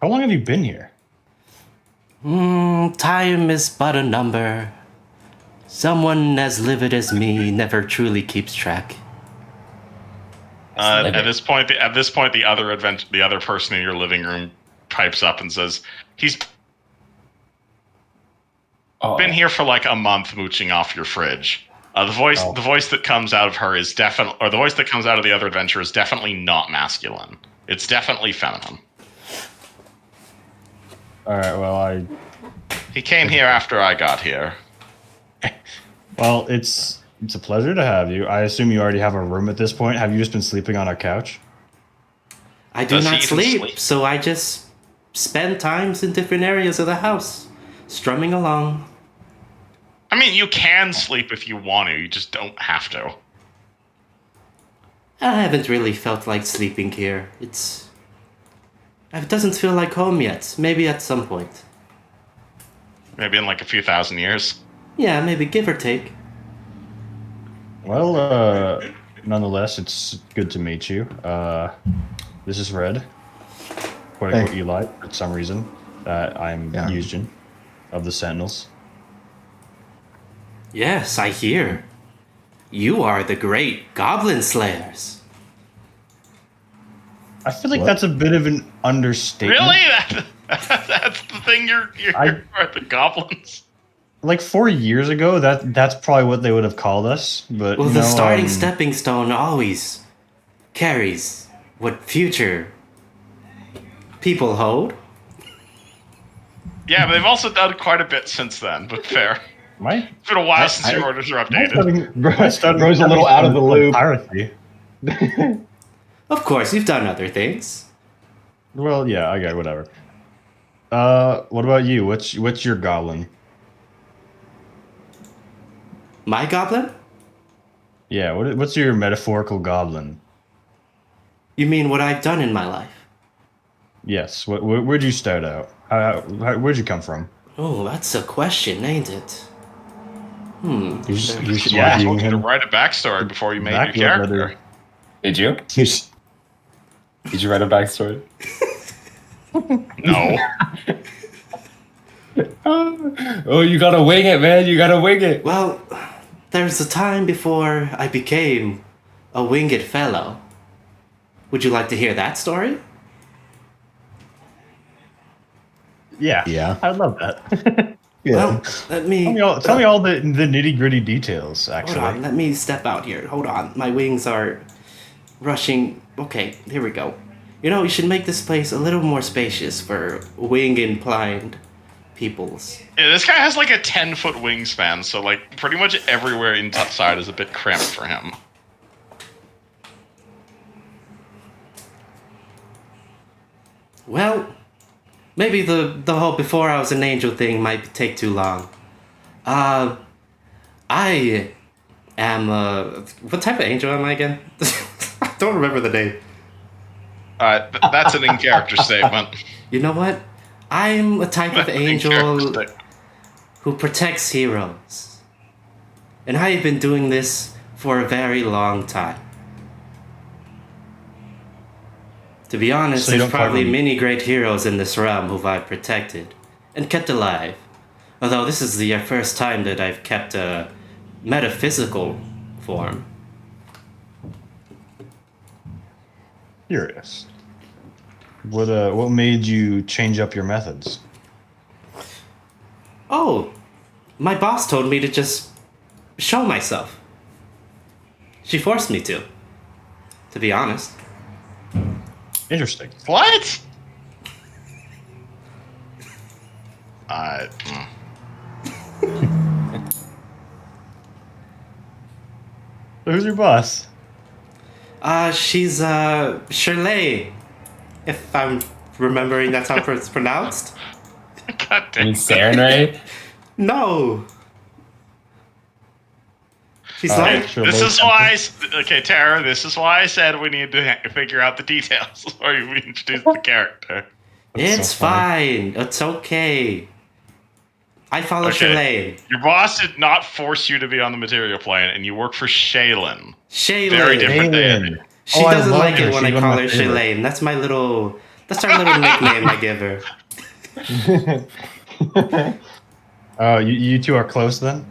long have you been here? Time is but a number. Someone as livid as me never truly keeps track. At this point, the other person in your living room pipes up and says, "He's been here for like a month, mooching off your fridge." The voice that comes out of her is definitely, or the voice that comes out of the other adventurer is definitely not masculine. It's definitely feminine. All right. Well, He came here after I got here. Well, it's a pleasure to have you. I assume you already have a room at this point. Have you just been sleeping on our couch? I do Does he not even sleep, sleep? so I just spend times in different areas of the house, strumming along. I mean, you can sleep if you want to. You just don't have to. I haven't really felt like sleeping here. It doesn't feel like home yet. Maybe at some point. Maybe in like a few thousand years. Yeah, maybe give or take. Well, nonetheless, it's good to meet you. This is Red, quote unquote Eli, for some reason. I'm Yuzjin of the Sentinels. Yes, I hear. You are the great goblin slayers. I feel like that's a bit of an understatement. Really? That's the thing you're are the goblins. Like 4 years ago, that's probably what they would have called us. But Well, the starting stepping stone always carries what future people hold. Yeah, but they've also done quite a bit since then, but fair. It's been a while since your orders are updated. Bro's a little out of the loop. Piracy. Of course, you've done other things. Well, yeah, okay, whatever. What about you? What's your goblin? My goblin? Yeah, what's your metaphorical goblin? You mean what I've done in my life? Yes. Where'd you start out? Where'd you come from? Oh, that's a question, ain't it? You This you is should why I be told you to write a backstory before you made your Backlog character. letter. Did you? you sh- Did you write a backstory? No. Oh, you gotta wing it, man. You gotta wing it. Well, there's a time before I became a winged fellow. Would you like to hear that story? Yeah. Yeah. I love that. yeah. Well, let me. Tell me all the nitty gritty details. Hold Actually, on, let me step out here. Hold on, my wings are rushing. Okay, here we go. You know, you should make this place a little more spacious for wing-inclined peoples. Yeah, this guy has like a 10-foot wingspan, so like pretty much everywhere inside is a bit cramped for him. Well, maybe the whole before I was an angel thing might take too long. I am what type of angel am I again? I don't remember the name. That's an in-character statement. You know what? I'm a type of angel In-character who protects heroes. And I have been doing this for a very long time. To be honest, So you there's don't probably cover- many great heroes in this realm who I've protected and kept alive. Although this is the first time that I've kept a metaphysical form. curious. What made you change up your methods? Oh, my boss told me to just show myself. She forced me to be honest. Interesting. What? Who's your boss? She's Shirley, if I'm remembering that's how it's pronounced. God I damn. mean, Sarenrae? No. She's Alright, like, sure. This is why, okay, Tara. This is why I said we need to figure out the details before we introduce the character. it's so funny. fine. It's okay. I follow Okay. Shirley. Your boss did not force you to be on the material plane, and you work for Shaylin. Shaylin. Very different. Alien. She Oh, I doesn't love like her. it when She's I one call of her my favorites. Shaylin. That's our little nickname I give her. You two are close then?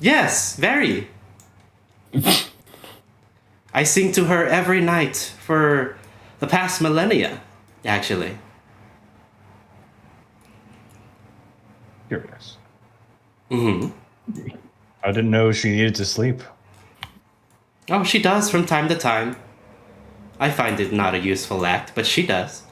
Yes, very. I sing to her every night for the past millennia, actually. Curious. Mm-hmm. I didn't know she needed to sleep. Oh, she does from time to time. I find it not a useful act, but she does.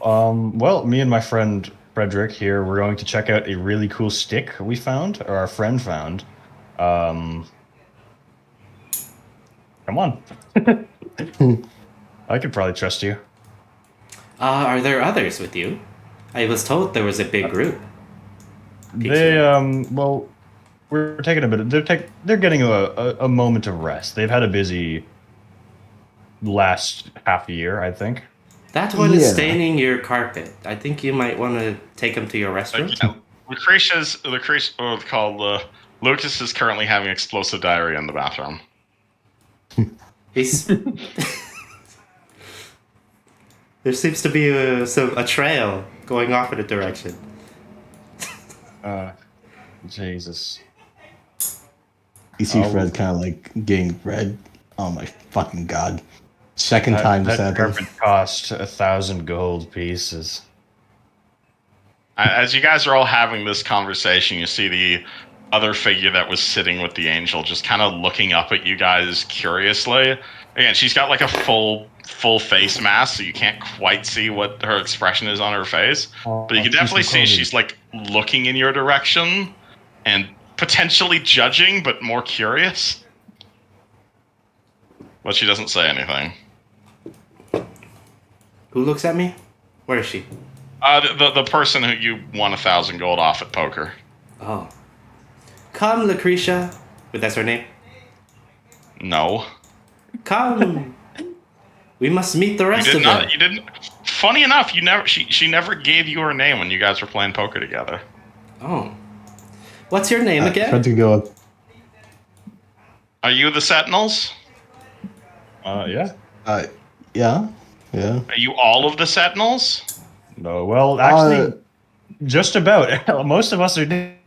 Well, me and my friend Frederick here, we're going to check out a really cool stick we found, or our friend found. Come on. I could probably trust you. Are there others with you? I was told there was a big group. They, well, we're taking a bit. They're getting a moment of rest. They've had a busy last half year, I think. That one is Yeah. staining your carpet. I think you might want to take him to your restroom. Lucas is currently having explosive diarrhea in the bathroom. He's. There seems to be a trail going off in a direction. Jesus. You see Oh. Fred kind of like getting red. Oh my fucking god. Second time this that happened. carpet cost 1,000 gold pieces. As you guys are all having this conversation, you see the other figure that was sitting with the angel just kind of looking up at you guys curiously. Again, she's got like a full face mask, so you can't quite see what her expression is on her face. But you can definitely see she's like looking in your direction and potentially judging, but more curious. But she doesn't say anything. Who looks at me? Where is she? The person who you won 1,000 gold off at poker. Oh. Come, Lucretia. Wait, that's her name? No. Come. We must meet the rest of them. You didn't. Funny enough, you never. She never gave you her name when you guys were playing poker together. Oh. What's your name again? Try to go up. Are you the Sentinels? Yeah. Yeah. Yeah. Are you all of the Sentinels? No, well, actually, just about. Most of us are dead.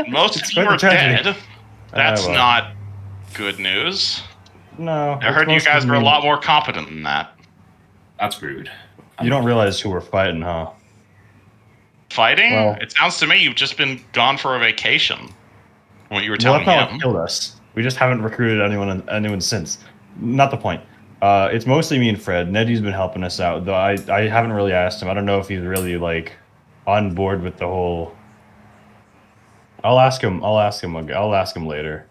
Most of It's you quite are a tragedy. dead. That's well. not good news. No. I heard you guys were a lot more competent than that. That's rude. You don't realize who we're fighting, huh? Fighting? Well- It sounds to me you've just been gone for a vacation. What you were Well, telling that's not him. what killed us. We just haven't recruited anyone since. Not the point. It's mostly me and Fred. Nedy's been helping us out, though I haven't really asked him. I don't know if he's really like on board with the whole. I'll ask him later.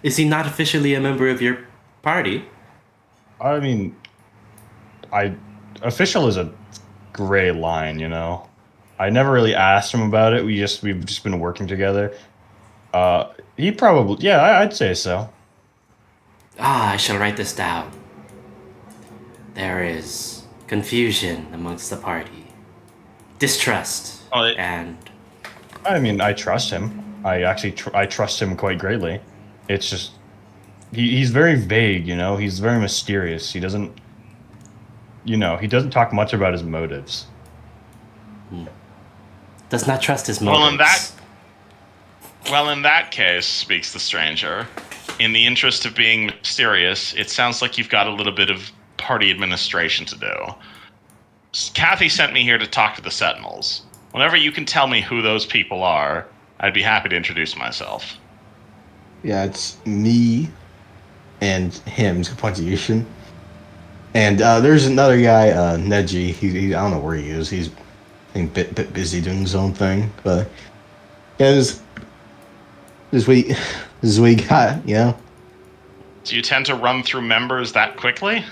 Is he not officially a member of your party? I mean, official is a gray line, you know. I never really asked him about it. We've just been working together. He probably, yeah, I'd say so. Ah, I shall write this down. There is confusion amongst the party, distrust, and... I mean, I trust him. I actually I trust him quite greatly. It's just he's very vague, you know. He's very mysterious. He doesn't talk much about his motives. Does not trust his motives. Well, in that case, speaks the stranger, in the interest of being mysterious, it sounds like you've got a little bit of party administration to do. Kathy sent me here to talk to the Sentinels. Whenever you can tell me who those people are, I'd be happy to introduce myself. Yeah, it's me and him's contribution. And there's another guy, Neji. He I don't know where he is. He's a bit busy doing his own thing. But yeah, this is what he got, you know? Do you tend to run through members that quickly?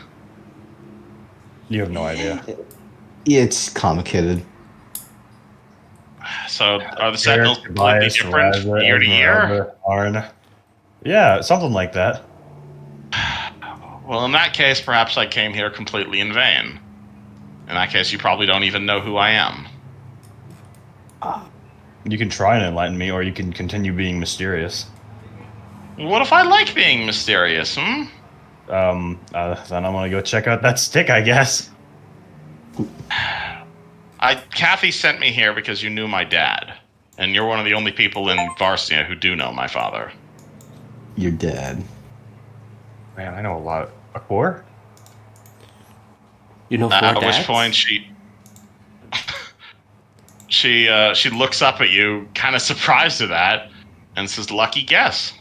You have no idea. It's complicated. So are the Sentinels completely different year to year? Yeah, something like that. Well, in that case, perhaps I came here completely in vain. In that case, you probably don't even know who I am. You can try and enlighten me, or you can continue being mysterious. What if I like being mysterious, Then I'm gonna go check out that stick, I guess. Kathy sent me here because you knew my dad. And you're one of the only people in Varsia who do know my father. Your dad. Man, I know a lot. A core? You know four At dads? which point she looks up at you, kind of surprised at that, and says, "Lucky guess."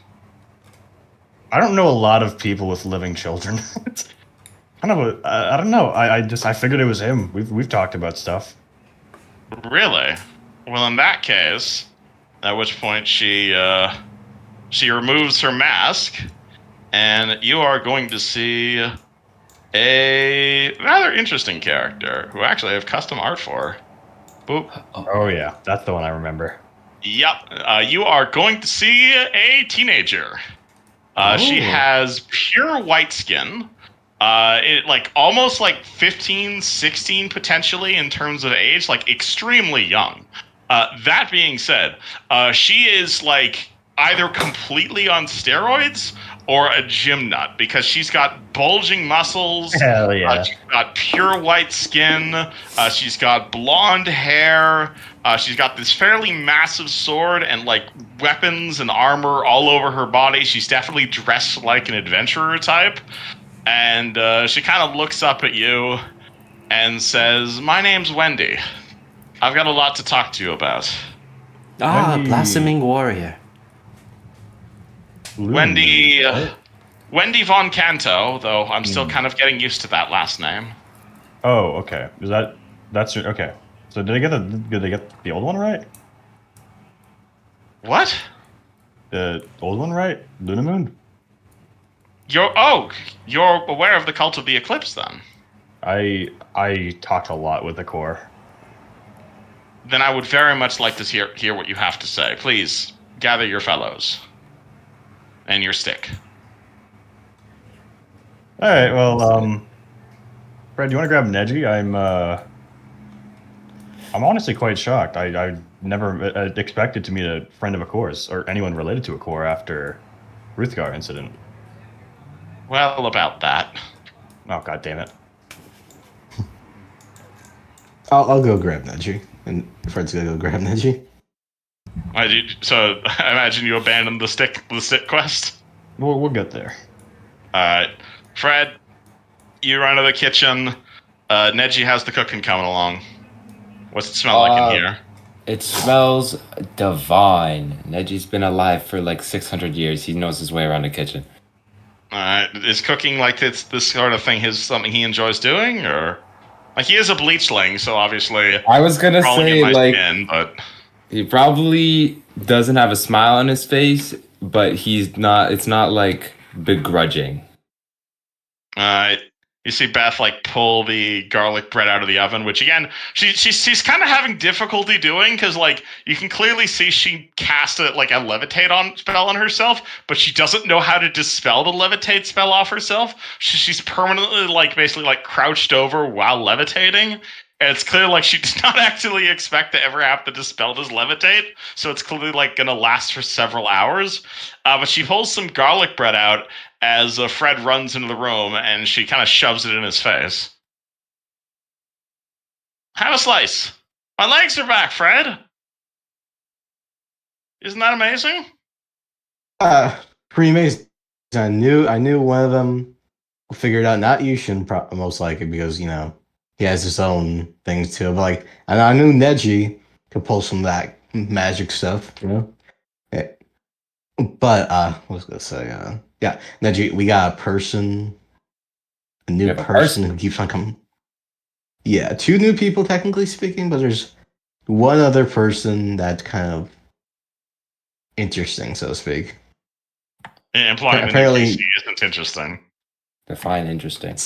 I don't know a lot of people with living children. I don't know. I figured it was him. We've talked about stuff. Really? Well, in that case, at which point she removes her mask, and you are going to see a rather interesting character who actually I have custom art for. Boop. Oh yeah, that's the one I remember. Yep. You are going to see a teenager. She has pure white skin. Almost like 15, 16 potentially in terms of age, like extremely young. That being said, she is like either completely on steroids or a gym nut because she's got bulging muscles. Hell yeah. She's got pure white skin. She's got blonde hair. She's got this fairly massive sword and like weapons and armor all over her body. She's definitely dressed like an adventurer type. And she kind of looks up at you and says, "My name's Wendy. I've got a lot to talk to you about." Ah, Blossoming Warrior. Wendy Von Canto, though I'm still kind of getting used to that last name. Oh, okay. That's your okay? So did they get the old one right? What? The old one right? Luna Moon. You're aware of the cult of the eclipse, then? I talked a lot with the core. Then I would very much like to hear what you have to say. Please gather your fellows and your stick. All right. Well, Fred, do you want to grab Neji? I'm honestly quite shocked. I never expected to meet a friend of a core's or anyone related to a core after Ruthgar incident. Well, about that. Oh, god damn it. I'll go grab Neji, and Fred's gonna go grab Neji. So I imagine you abandoned the stick quest. We'll get there. All right, Fred, you run to the kitchen. Neji, how's the cooking coming along? What's it smell like in here? It smells divine. Neji's been alive for like 600 years. He knows his way around the kitchen. Is cooking like this sort of thing something he enjoys doing, or like he is a bleachling, so obviously I was gonna say like but he probably doesn't have a smile on his face, but he's not. It's not like begrudging. you see Beth like pull the garlic bread out of the oven, which again she's kind of having difficulty doing because like you can clearly see she cast a levitate spell on herself, but she doesn't know how to dispel the levitate spell off herself. She's permanently basically crouched over while levitating. And it's clear like she does not actually expect to ever have to dispel this levitate, so it's clearly gonna last for several hours. But she pulls some garlic bread out as Fred runs into the room, and she kind of shoves it in his face. Have a slice. My legs are back, Fred. Isn't that amazing? Pretty amazing. I knew one of them figured out. Not Yushin, most likely, because he has his own things too. But and I knew Neji could pull some of that magic stuff. But what was I gonna say? Yeah, Neji, we got a new person who keeps on coming. Yeah, 2 new people technically speaking, but there's one other person that's kind of interesting, so to speak. Implying apparently the NPC isn't interesting. Define interesting.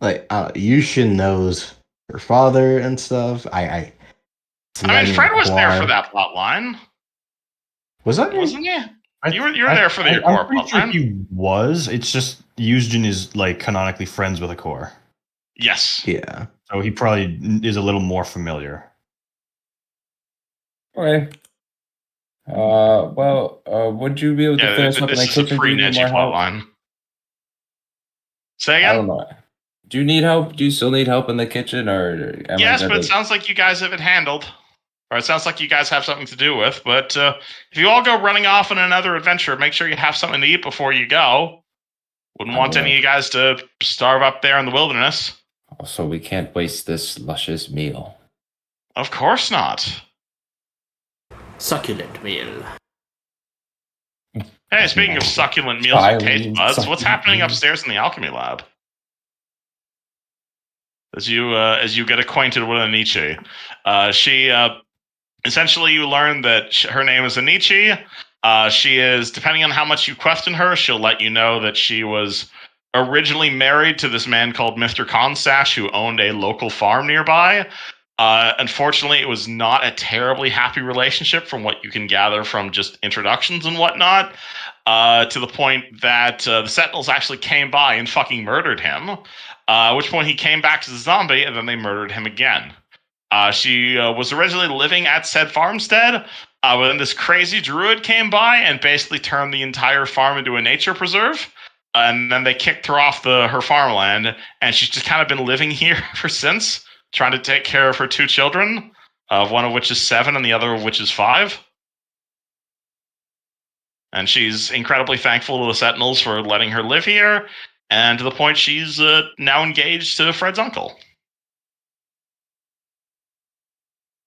Yushin knows her father and stuff. I mean, Fred was there for that plot line. Was I? Wasn't he? You were there for the core plot line. He was. It's just Yushin is canonically friends with a core. Yes. Yeah. So he probably is a little more familiar. Okay. Would you be able to finish up in the kitchen? Free Neji plot line. Say again? I don't know. Do you need help? Do you still need help in the kitchen, or yes? But it sounds like you guys have it handled, or it sounds like you guys have something to do with. But if you all go running off on another adventure, make sure you have something to eat before you go. Wouldn't want any of you guys to starve up there in the wilderness. Also, we can't waste this luscious meal. Of course not. Succulent meal. Hey, speaking of succulent meals and taste buds, what's happening upstairs in the alchemy lab? As you get acquainted with Anichi, she essentially you learn that her name is Anichi. She is, depending on how much you question her, she'll let you know that she was originally married to this man called Mr. Consash, who owned a local farm nearby. Unfortunately, it was not a terribly happy relationship from what you can gather from just introductions and whatnot, to the point that the Sentinels actually came by and fucking murdered him, at which point he came back as a zombie, and then they murdered him again. She was originally living at said farmstead, but then this crazy druid came by and basically turned the entire farm into a nature preserve. And then they kicked her off her farmland, and she's just kind of been living here ever since, trying to take care of her 2 children, one of which is 7 and the other of which is 5. And she's incredibly thankful to the Sentinels for letting her live here, and to the point she's now engaged to Fred's uncle.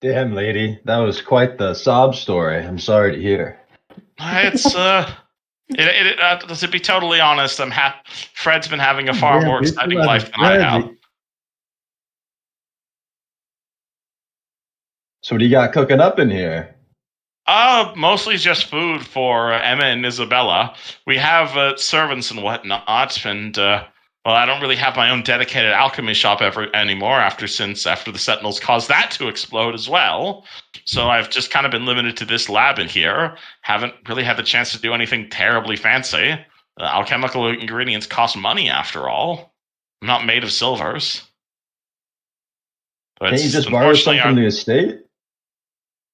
Damn, lady, that was quite the sob story. I'm sorry to hear. It's to be totally honest, Fred's been having a far more exciting life than I have. So what do you got cooking up in here? Mostly just food for Emma and Isabella. We have servants and whatnot, and well, I don't really have my own dedicated alchemy shop anymore after the Sentinels caused that to explode as well. So I've just kind of been limited to this lab in here. Haven't really had the chance to do anything terribly fancy. Alchemical ingredients cost money after all. I'm not made of silvers. But Can't you just borrow some from the estate?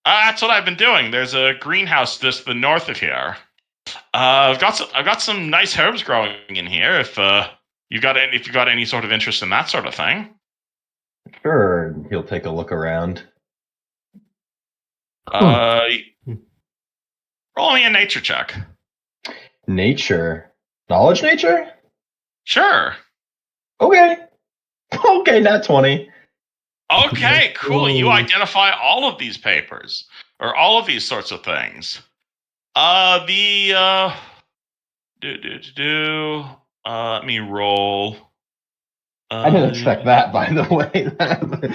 That's what I've been doing. There's a greenhouse just to the north of here. I've got some nice herbs growing in here. If you got any sort of interest in that sort of thing. Sure, he'll take a look around. Roll me a nature check. Nature, knowledge, nature. Sure. Okay, okay, not 20. Okay, cool. You identify all of these papers or all of these sorts of things. Let me roll. I didn't expect that, by the way.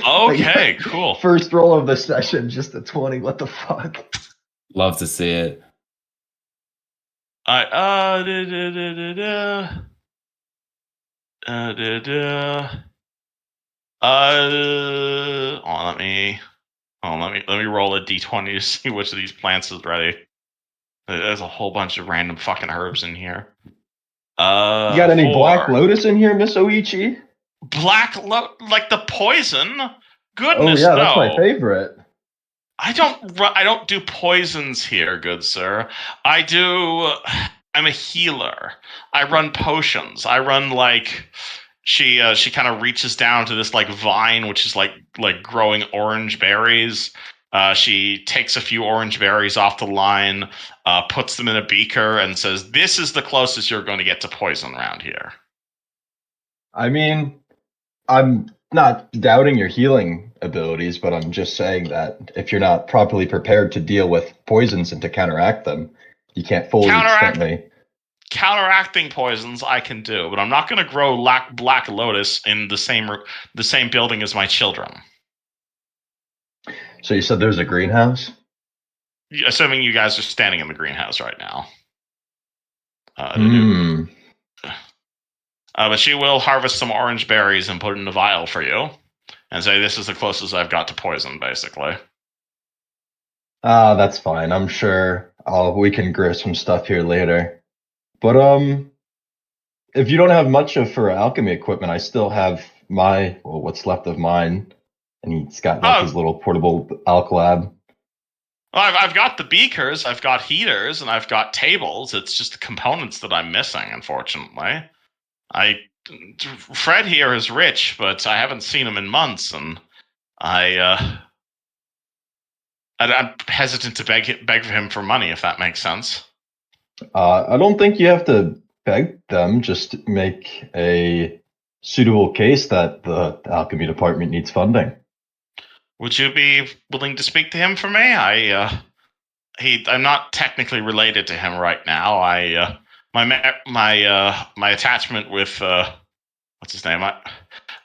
Okay, cool. First roll of the session, just a 20. What the fuck? Love to see it. Let me roll a d20 to see which of these plants is ready. There's a whole bunch of random fucking herbs in here. You got any 4. black lotus in here, Miss Oichi? Like the poison? Oh Goodness, yeah, no. that's my favorite. I don't do poisons here, good sir. I'm a healer. I run potions. I run like she kind of reaches down to this like vine which is like growing orange berries. She takes a few orange berries off the line, puts them in a beaker and says, "This is the closest you're going to get to poison around here." I mean, I'm not doubting your healing abilities, but I'm just saying that if you're not properly prepared to deal with poisons and to counteract them, you can't fully instantly. Counteracting poisons I can do, but I'm not going to grow black lotus in the same building as my children. So you said there's a greenhouse? Assuming you guys are standing in the greenhouse right now. But she will harvest some orange berries and put it in a vial for you, and say this is the closest I've got to poison, basically. That's fine. I'm sure we can grow some stuff here later. But if you don't have much for alchemy equipment, I still have what's left of mine, and he's got like his little portable alch lab. Well, I've got the beakers, I've got heaters, and I've got tables. It's just the components that I'm missing, unfortunately. Fred here is rich, but I haven't seen him in months, and I'm hesitant to beg him for money, if that makes sense. I don't think you have to beg them. Just make a suitable case that the alchemy department needs funding. Would you be willing to speak to him for me? I'm not technically related to him right now. My attachment with what's his name?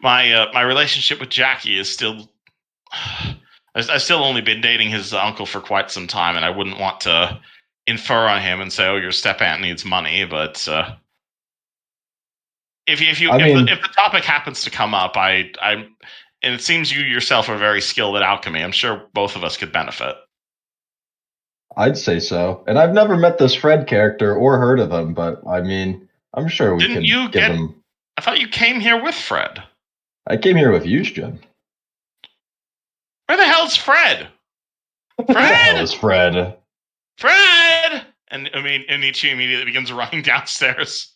My relationship with Jackie is still. I've still only been dating his uncle for quite some time, and I wouldn't want to infer on him and say, "Oh, your step aunt needs money." But if the topic happens to come up, and it seems you yourself are very skilled at alchemy, I'm sure both of us could benefit. I'd say so. And I've never met this Fred character or heard of him, but I mean, I'm sure we can give him. I thought you came here with Fred. I came here with you, Jim. Where the hell's Fred? Fred? Where the hell is Fred? Fred! And Onichi immediately begins running downstairs.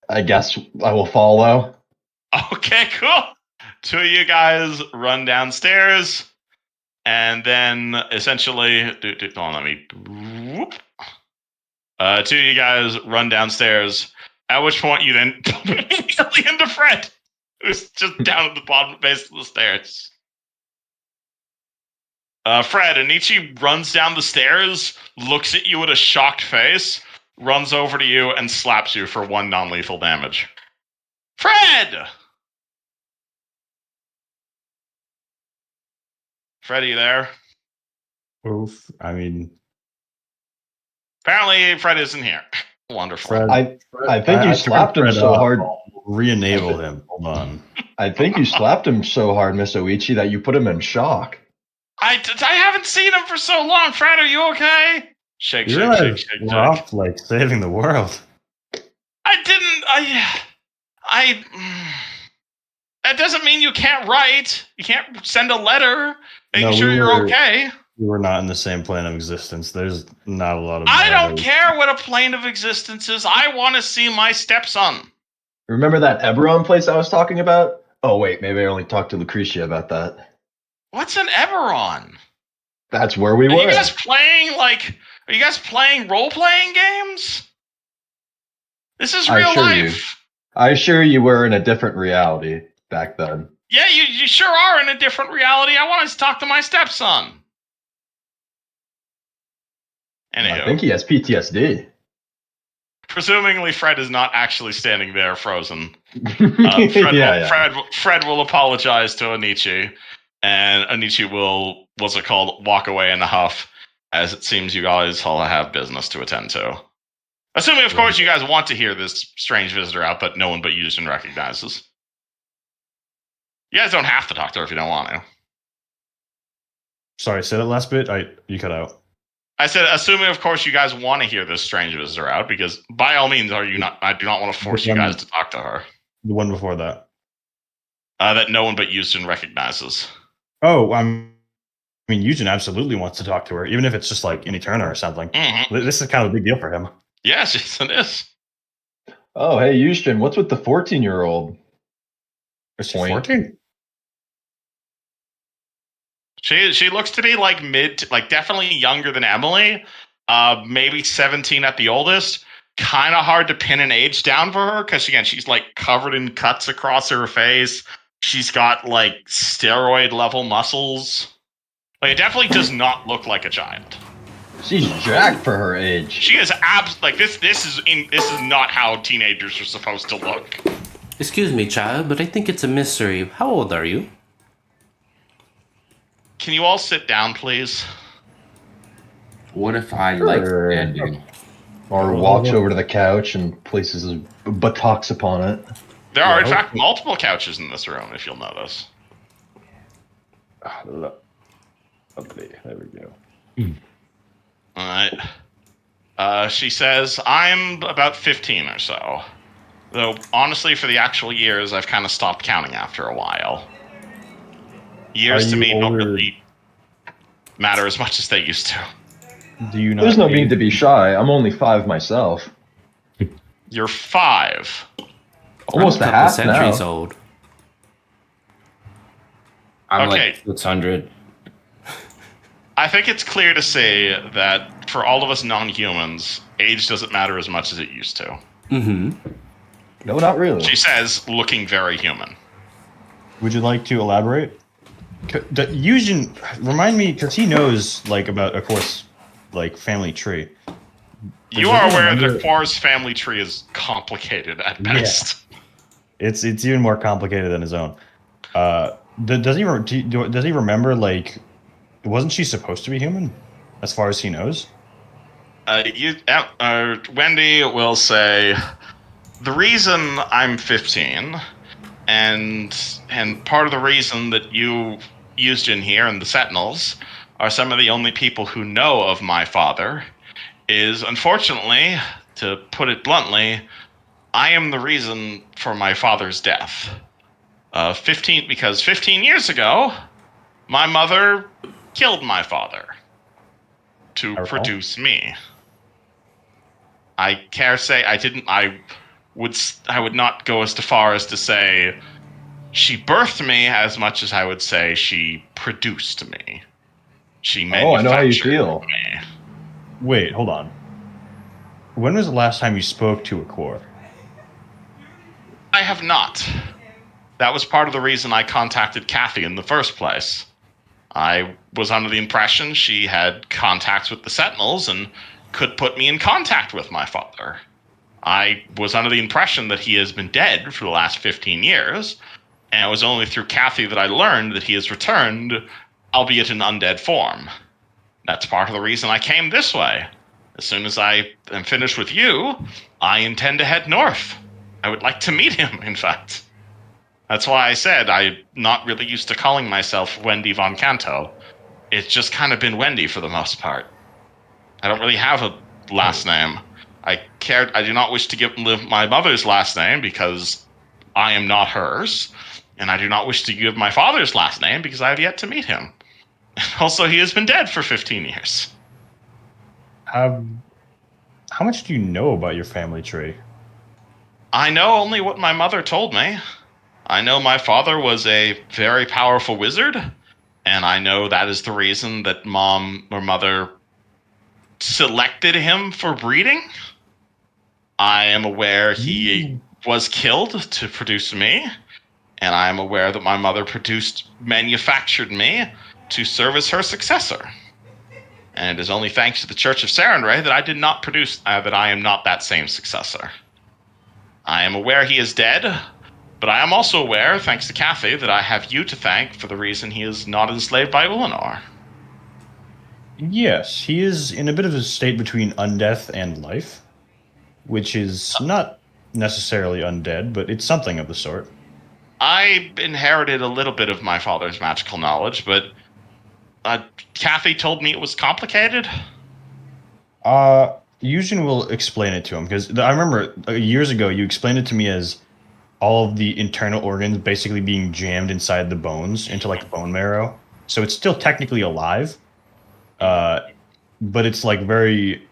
I guess I will follow. Okay, cool. Two of you guys run downstairs, and then essentially, two of you guys run downstairs. At which point you then immediately into Fred, who's just down at the bottom base of the stairs. Fred, Onichi runs down the stairs, looks at you with a shocked face, runs over to you, and slaps you for 1 non-lethal damage. Fred! Fred, are you there? Oof. I mean, Apparently, Fred isn't here. Wonderful. Fred. I think you slapped him so hard. Re-enable him. Hold on. I think you slapped him so hard, Miss Oichi, that you put him in shock. I haven't seen him for so long. Fred, are you okay? Shake, You shake, realize shake, shake, we're shake. off like saving the world. I didn't. That doesn't mean you can't write. You can't send a letter making sure you're okay. We were not in the same plane of existence. There's not a lot of. I don't care what a plane of existence is. I want to see my stepson. Remember that Eberron place I was talking about? Oh, wait, maybe I only talked to Lucretia about that. What's an Eberron? That's where we were. Are you guys playing role-playing games? This is real life. I assure you we're in a different reality back then. Yeah, you sure are in a different reality. I want to talk to my stepson. Anywho, I think he has PTSD. Presumably, Fred is not actually standing there frozen. Fred will apologize to Onichi, and Onichi will, walk away in a huff, as it seems you guys all have business to attend to. Assuming, of course, you guys want to hear this strange visitor out that no one but Yuzin recognizes. You guys don't have to talk to her if you don't want to. Sorry, say that last bit. You cut out. I said, assuming, of course, you guys want to hear this strange visitor out, because by all means, I do not want to force you guys to talk to her. The one before that. That no one but Yuzin recognizes. Oh, I mean, Yuzin absolutely wants to talk to her, even if it's just like in Eterna or something. Mm-hmm. This is kind of a big deal for him. Yes, it is. Oh, hey, Yuzin, what's with the 14-year-old? Is she 14? She looks to be like definitely younger than Emily. Maybe 17 at the oldest. Kind of hard to pin an age down for her because again, she's like covered in cuts across her face. She's got like steroid level muscles. Like it definitely does not look like a child. She's jacked for her age. She is this is not how teenagers are supposed to look. Excuse me, child, but I think it's a mystery. How old are you? Can you all sit down, please? What if I like standing? Or walks over to the couch and places his buttocks upon it. There are, in fact, multiple couches in this room, if you'll notice. Lovely. There we go. All right. She says, I'm about 15 or so. Though, honestly, for the actual years, I've kind of stopped counting after a while. Years to me don't really matter as much as they used to. Do you not? There's no need to be shy. I'm only 5 myself. You're 5. Almost a half centuries now. old. I'm Okay. like 600. I think it's clear to say that for all of us non-humans, age doesn't matter as much as it used to. Mm-hmm. No, not really. She says, looking very human. Would you like to elaborate? Yuzin, remind me, because he knows, like, about, of course, like, family tree. You are aware that Quar's family tree is complicated at best. Yeah. It's even more complicated than his own. Does he remember, like, wasn't she supposed to be human, as far as he knows? Wendy will say, the reason I'm 15, and part of the reason that you used in here and the Sentinels are some of the only people who know of my father is, unfortunately, to put it bluntly, I am the reason for my father's death. 15 years ago, my mother killed my father to produce me. I would not go as far as to say she birthed me as much as I would say she produced me. She manufactured I know how you feel. me. Wait, hold on. When was the last time you spoke to a core? I have not. That was part of the reason I contacted Kathy in the first place. I was under the impression she had contacts with the Sentinels and could put me in contact with my father. I was under the impression that he has been dead for the last 15 years, and it was only through Kathy that I learned that he has returned, albeit in undead form. That's part of the reason I came this way. As soon as I am finished with you, I intend to head north. I would like to meet him, in fact. That's why I said I'm not really used to calling myself Wendy Von Canto. It's just kind of been Wendy for the most part. I don't really have a last name. I do not wish to live my mother's last name because I am not hers, and I do not wish to give my father's last name because I have yet to meet him. Also, he has been dead for 15 years. How much do you know about your family tree? I know only what my mother told me. I know my father was a very powerful wizard, and I know that is the reason that mom or mother selected him for breeding. I am aware he was killed to produce me, and I am aware that my mother manufactured me to serve as her successor. And it is only thanks to the Church of Sarenrae that I did not produce, that I am not that same successor. I am aware he is dead, but I am also aware, thanks to Kathy, that I have you to thank for the reason he is not enslaved by Ulanor. Yes, he is in a bit of a state between undeath and life, which is not necessarily undead, but it's something of the sort. I inherited a little bit of my father's magical knowledge, but Kathy told me it was complicated. Yushin will explain it to him, because I remember years ago you explained it to me as all of the internal organs basically being jammed inside the bones into like the bone marrow. So it's still technically alive, but it's like very...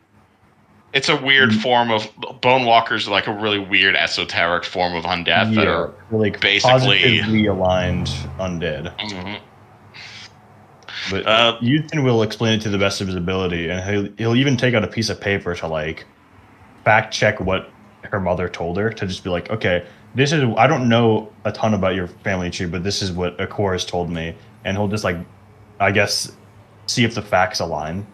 It's a weird form of... Bone walkers are like a really weird esoteric form of undeath that are like basically... positively aligned undead. Mm-hmm. But Yushin will explain it to the best of his ability, and he'll even take out a piece of paper to like fact check what her mother told her, to just be like, okay, this is... I don't know a ton about your family tree, but this is what Akor has told me. And he'll just like, I guess, see if the facts align.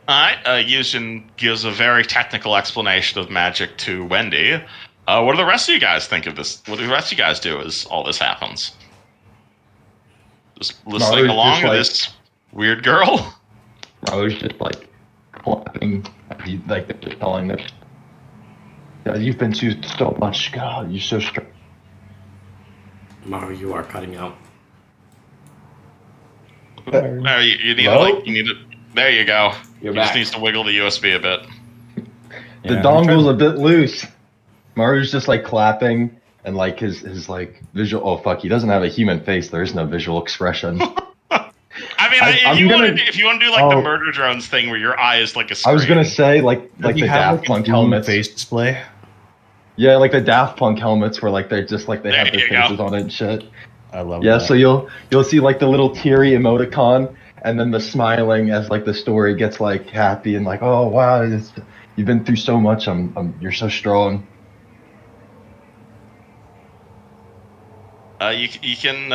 Alright, Yushin gives a very technical explanation of magic to Wendy. What do the rest of you guys think of this? What do the rest of you guys do as all this happens? Just listening along to this weird girl? I was just like clapping, like just telling them, you've been through so much. God, you're so strong. Maru, you are cutting out. You need to. There you go. You're He back. just needs to wiggle the USB a bit. The dongle's a bit loose. Maru's just like clapping, and like his like visual. Oh fuck, he doesn't have a human face. There is no visual expression. I mean, if you want to do like the murder drones thing where your eye is like a screen. I was gonna say like the Daft Punk helmets. Face display. Yeah, like the Daft Punk helmets where like they're just like they have their faces on it and shit. I love Yeah, that. so you'll see like the little teary emoticon, and then the smiling as like the story gets like happy and like, oh wow, you've been through so much. You're so strong. You can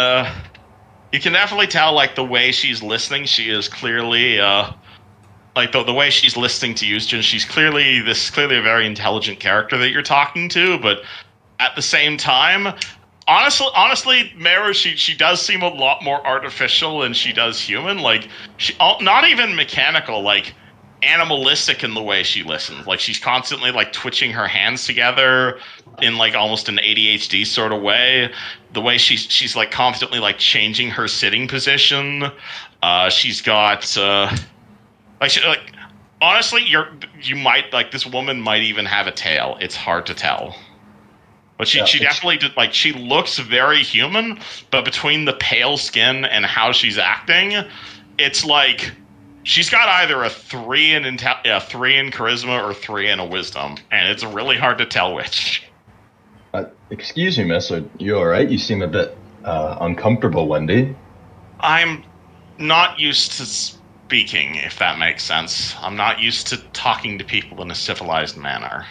definitely tell like the way she's listening. She is clearly like the way she's listening to you. She's clearly a very intelligent character that you're talking to, but at the same time, honestly, Mara, she does seem a lot more artificial than she does human. Like not even mechanical, like animalistic in the way she listens. Like she's constantly like twitching her hands together in like almost an ADHD sort of way. The way she's like constantly like changing her sitting position. She's got honestly, you might like this woman might even have a tail. It's hard to tell. But she definitely did, like, she looks very human, but between the pale skin and how she's acting, it's like she's got either a 3 in charisma or 3 in a wisdom, and it's really hard to tell which. Excuse me, miss, are you alright? You seem a bit uncomfortable, Wendy. I'm not used to speaking, if that makes sense. I'm not used to talking to people in a civilized manner.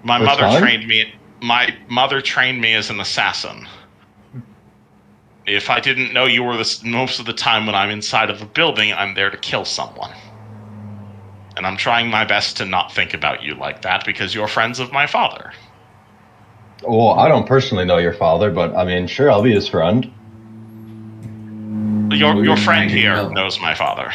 My mother trained me as an assassin. If I didn't know you were most of the time when I'm inside of a building, I'm there to kill someone. And I'm trying my best to not think about you like that because you're friends of my father. Well, I don't personally know your father, but I mean, sure, I'll be his friend. Your friend here knows my father.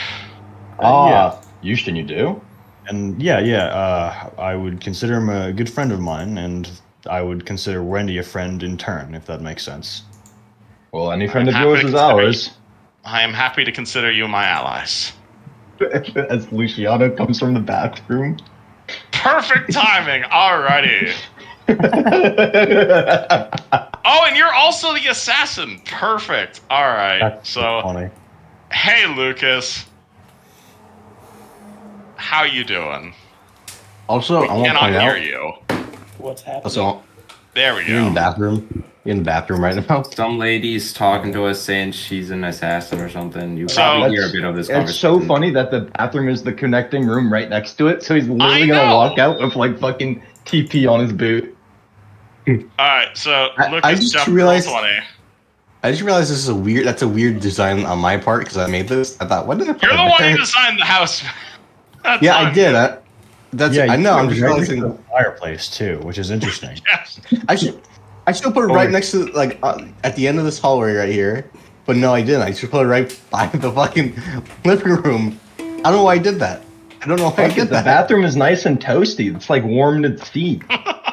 Houston, you do? And yeah. I would consider him a good friend of mine, and I would consider Wendy a friend in turn, if that makes sense. Well, any friend of yours is ours. I am happy to consider you my allies. As Luciano comes from the bathroom. Perfect timing. Alrighty. Oh, and you're also the assassin. Perfect. All right. That's so, funny. hey, Lucas. How you doing? Also, I want to point hear out. you. What's happening? Also, There we you're in the go. bathroom. You're in the bathroom right now. Some lady's talking to us saying she's an assassin or something. You So- probably hear a bit of this It's conversation. so funny that the bathroom is the connecting room right next to it, so he's literally I gonna know. walk out with like fucking TP on his boot. All right. So, I Lucas, just jump realized- roll 20. I just realized this is that's a weird design on my part because I made this. I thought, what did I put You're the it one there? who designed the house. That's Yeah, I on did. you. I know. I'm put just it right next to realizing the fireplace too, which is interesting. Yes. I should put it right next to at the end of this hallway right here. But no, I didn't. I should put it right by the fucking living room. I don't know why I did that. I don't know why I Fuck it, did the that. bathroom is nice and toasty. It's like warmed its feet.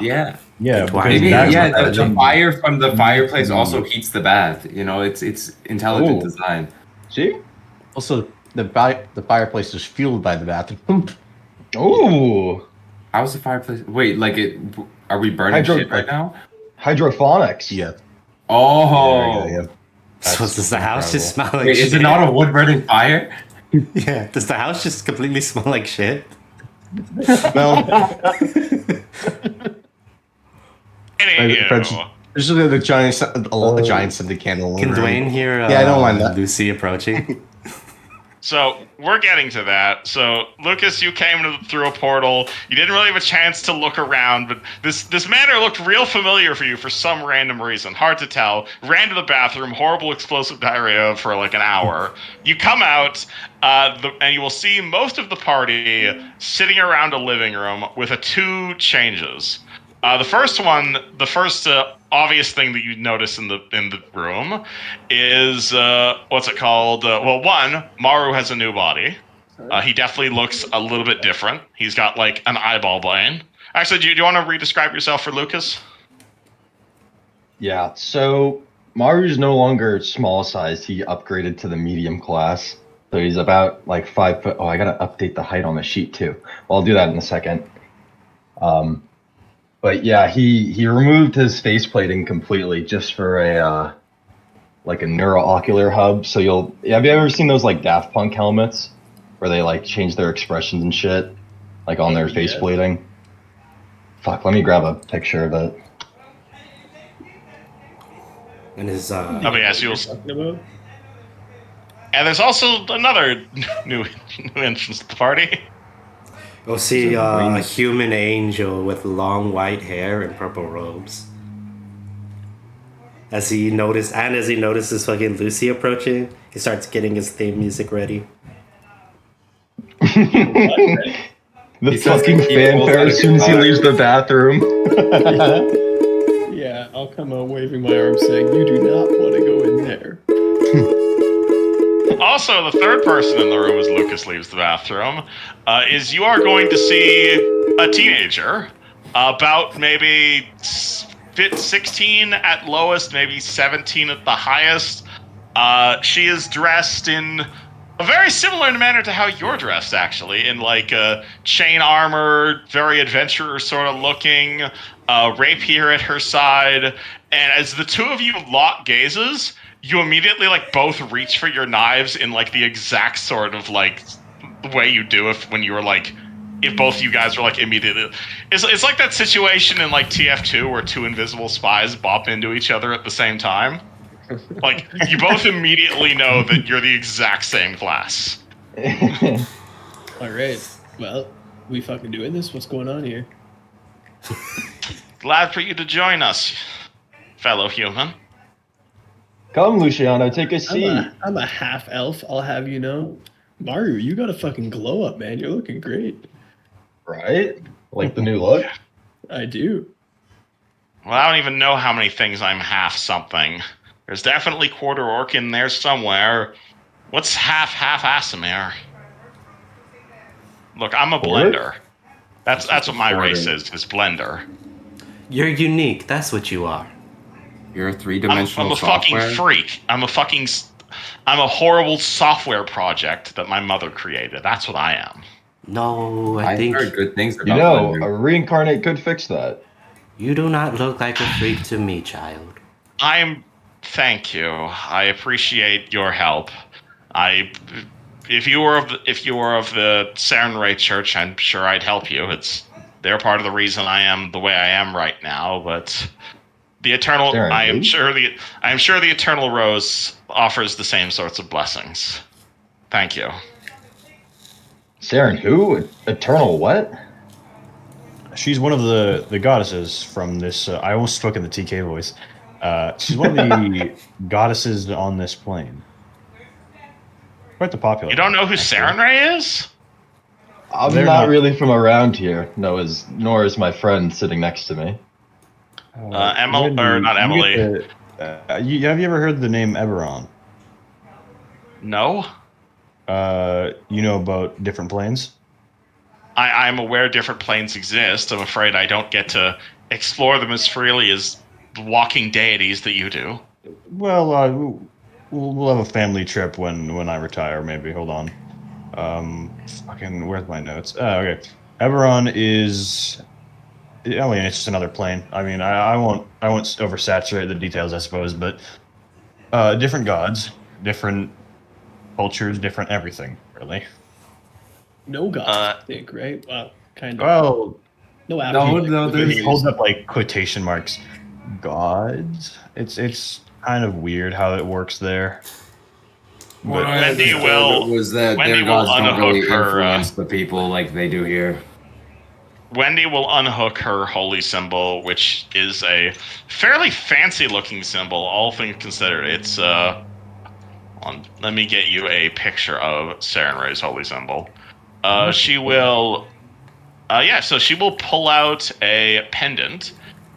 Yeah. Yeah, That's why because I Maybe, That's that's yeah, what the fire from the fireplace also heats the bath. You know, it's intelligent Oh. design. See? Also, the fireplace is fueled by the bathroom. Ooh, How's the fireplace? Wait, like it? Are we burning Hydro- shit right now? hydroponics. Yeah. Oh. Yeah. So does the house just smell like Wait, shit? is it not a wood burning fire? Yeah. Does the house just completely smell like shit? No. Anywho. There's just a giant scented candle. Can in the room. Dwayne hear Yeah, I don't mind that. Lucy approaching? So we're getting to that. So Lucas, you came through a portal. You didn't really have a chance to look around, but this manor looked real familiar for you for some random reason. Hard to tell. Ran to the bathroom, horrible explosive diarrhea for like an hour. You come out, and you will see most of the party sitting around a living room with two changes. The first obvious thing that you notice in the room is what's it called? One, Maru has a new body. He definitely looks a little bit different. He's got like an eyeball brain. Actually, do you want to re-describe yourself for Lucas? Yeah, so Maru's no longer small sized. He upgraded to the medium class. So he's about like 5 foot. Oh, I gotta update the height on the sheet too. Well, I'll do that in a second. But yeah, he removed his face plating completely just for a like a neuroocular hub. So have you ever seen those like Daft Punk helmets where they like change their expressions and shit like on their face plating? Fuck, let me grab a picture of it. And his Yes, you'll. Talking about? And there's also another new entrance to the party. You'll see a human angel with long white hair and purple robes. As he notices fucking Lucy approaching, he starts getting his theme music ready. The He says fucking he pulls fanfare out as a soon as he guitar. leaves the bathroom. Yeah, I'll come out waving my arm saying, "You do not want to go in there." Also, the third person in the room as Lucas leaves the bathroom is you are going to see a teenager, about maybe 16 at lowest, maybe 17 at the highest. She is dressed in a very similar manner to how you're dressed, actually, in like chain armor, very adventurer sort of looking, rapier at her side. And as the two of you lock gazes, you immediately like both reach for your knives in like the exact sort of like way you do when you were like, if both of you guys were like immediately, it's like that situation in like TF2 where two invisible spies bop into each other at the same time. Like you both immediately know that you're the exact same class. All right. Well, we fucking doing this? What's going on here? Glad for you to join us, fellow human. Come, Luciano, take a seat. I'm a half elf. I'll have you know. Maru, you got a fucking glow up, man. You're looking great. Right? Like the new look? I do. Well, I don't even know how many things I'm half something. There's definitely quarter orc in there somewhere. What's half Asimir? Look, I'm a Quarter? blender. That's what my race is blender. You're unique. That's what you are. You're a I'm three-dimensional a software. fucking freak. I'm a horrible software project that my mother created. That's what I am. No, I I've think heard good things about You know, Blender. a reincarnate could fix that. you do not look like a freak to me, child. Thank you. I appreciate your help. If you were of the Sarenrae Church, I'm sure I'd help you. They're part of the reason I am the way I am right now. But the Eternal, Saren I am who? sure the Eternal Rose offers the same sorts of blessings. Thank you. Saren who? Eternal what? She's one of the goddesses from this. I almost spoke in the TK voice. She's one of the goddesses on this plane. Quite the popular. You don't know who actually. Sarenrae is? I'm They're not not- really from around here. Nor is my friend sitting next to me. Emily, or not you Emily. get have you ever heard the name Eberron? No. You know about different planes? I'm aware different planes exist. I'm afraid I don't get to explore them as freely as the walking deities that you do. Well, we'll have a family trip when I retire. Maybe. Hold on. Fucking, where's my notes? Oh, okay. Eberron is. I mean, it's just another plane. I mean, I won't oversaturate the details, I suppose, but different gods, different cultures, different everything, really. No gods, Uh, I think, right? Well, kind of. Well, No, No, afterlife. no, The there's- he movies. holds up like quotation marks. Gods. It's kind of weird how it works there. What I Wendy understood will- was that Wendy their will gods don't really unhook her, influence the people like they do here. Wendy will unhook her holy symbol, which is a fairly fancy-looking symbol, all things considered. It's let me get you a picture of Sarenrae's holy symbol. She will, so she will pull out a pendant,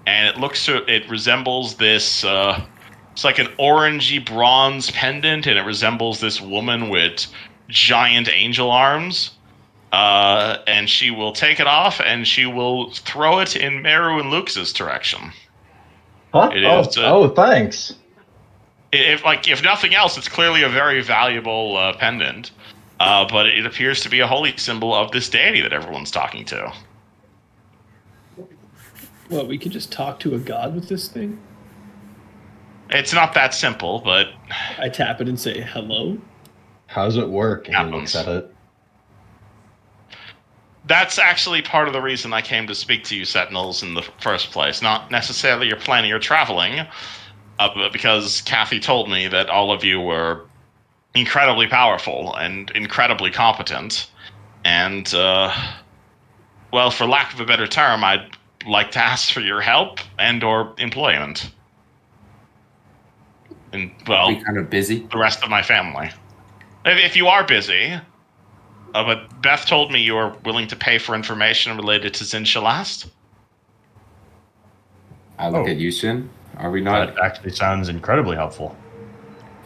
and it resembles this. It's like an orangey bronze pendant, and it resembles this woman with giant angel arms. And she will take it off, and she will throw it in Meru and Lux's direction. Huh? It is, Thanks. If nothing else, it's clearly a very valuable pendant. But it appears to be a holy symbol of this deity that everyone's talking to. What, we could just talk to a god with this thing? It's not that simple, but I tap it and say hello. How's it work? And he Happens. looks at it. that's actually part of the reason I came to speak to you, Sentinels, in the first place. Not necessarily your planning or traveling, but because Kathy told me that all of you were incredibly powerful and incredibly competent. And, well, for lack of a better term, I'd like to ask for your help and or employment. And, well, Be kind of busy. the rest of my family. If you are busy, but Beth told me you are willing to pay for information related to Zin Shalast. I look Oh. at Yushin. Are we not? That actually sounds incredibly helpful.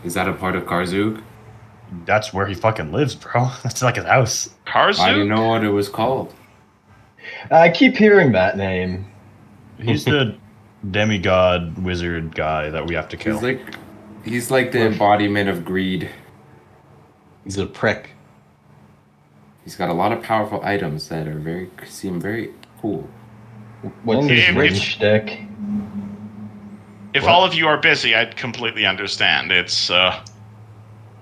Is that a part of Karzug? That's where he fucking lives, bro. That's like his house. Karzu? I didn't know what it was called. I keep hearing that name. He's the demigod wizard guy that we have to kill. He's like the embodiment of greed. He's a prick. He's got a lot of powerful items that seem very cool. What's his If- ring if- shtick? If all of you are busy, I'd completely understand. It's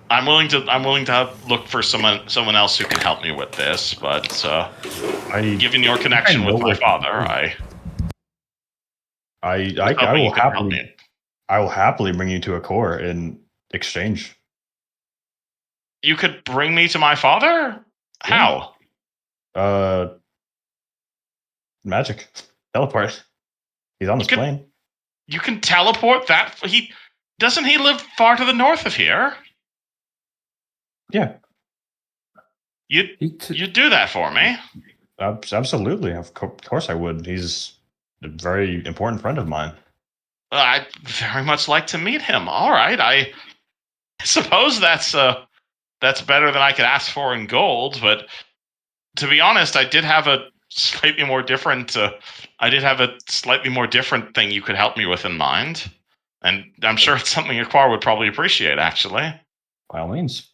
I'm willing to look for someone else who can help me with this, but given your connection with my father, I hoping you will can help happily me. I will happily bring you to a core in exchange. You could bring me to my father? How? Magic. Teleport. He's on this could- plane. You can teleport that? Doesn't he live far to the north of here? Yeah. You'd do that for me. Absolutely. Of course I would. He's a very important friend of mine. I'd very much like to meet him. All right, I suppose that's that's better than I could ask for in gold. But to be honest, I did have a slightly more different. I did have a slightly more different thing you could help me with in mind, and I'm sure it's something Aquar would probably appreciate. Actually, By all means.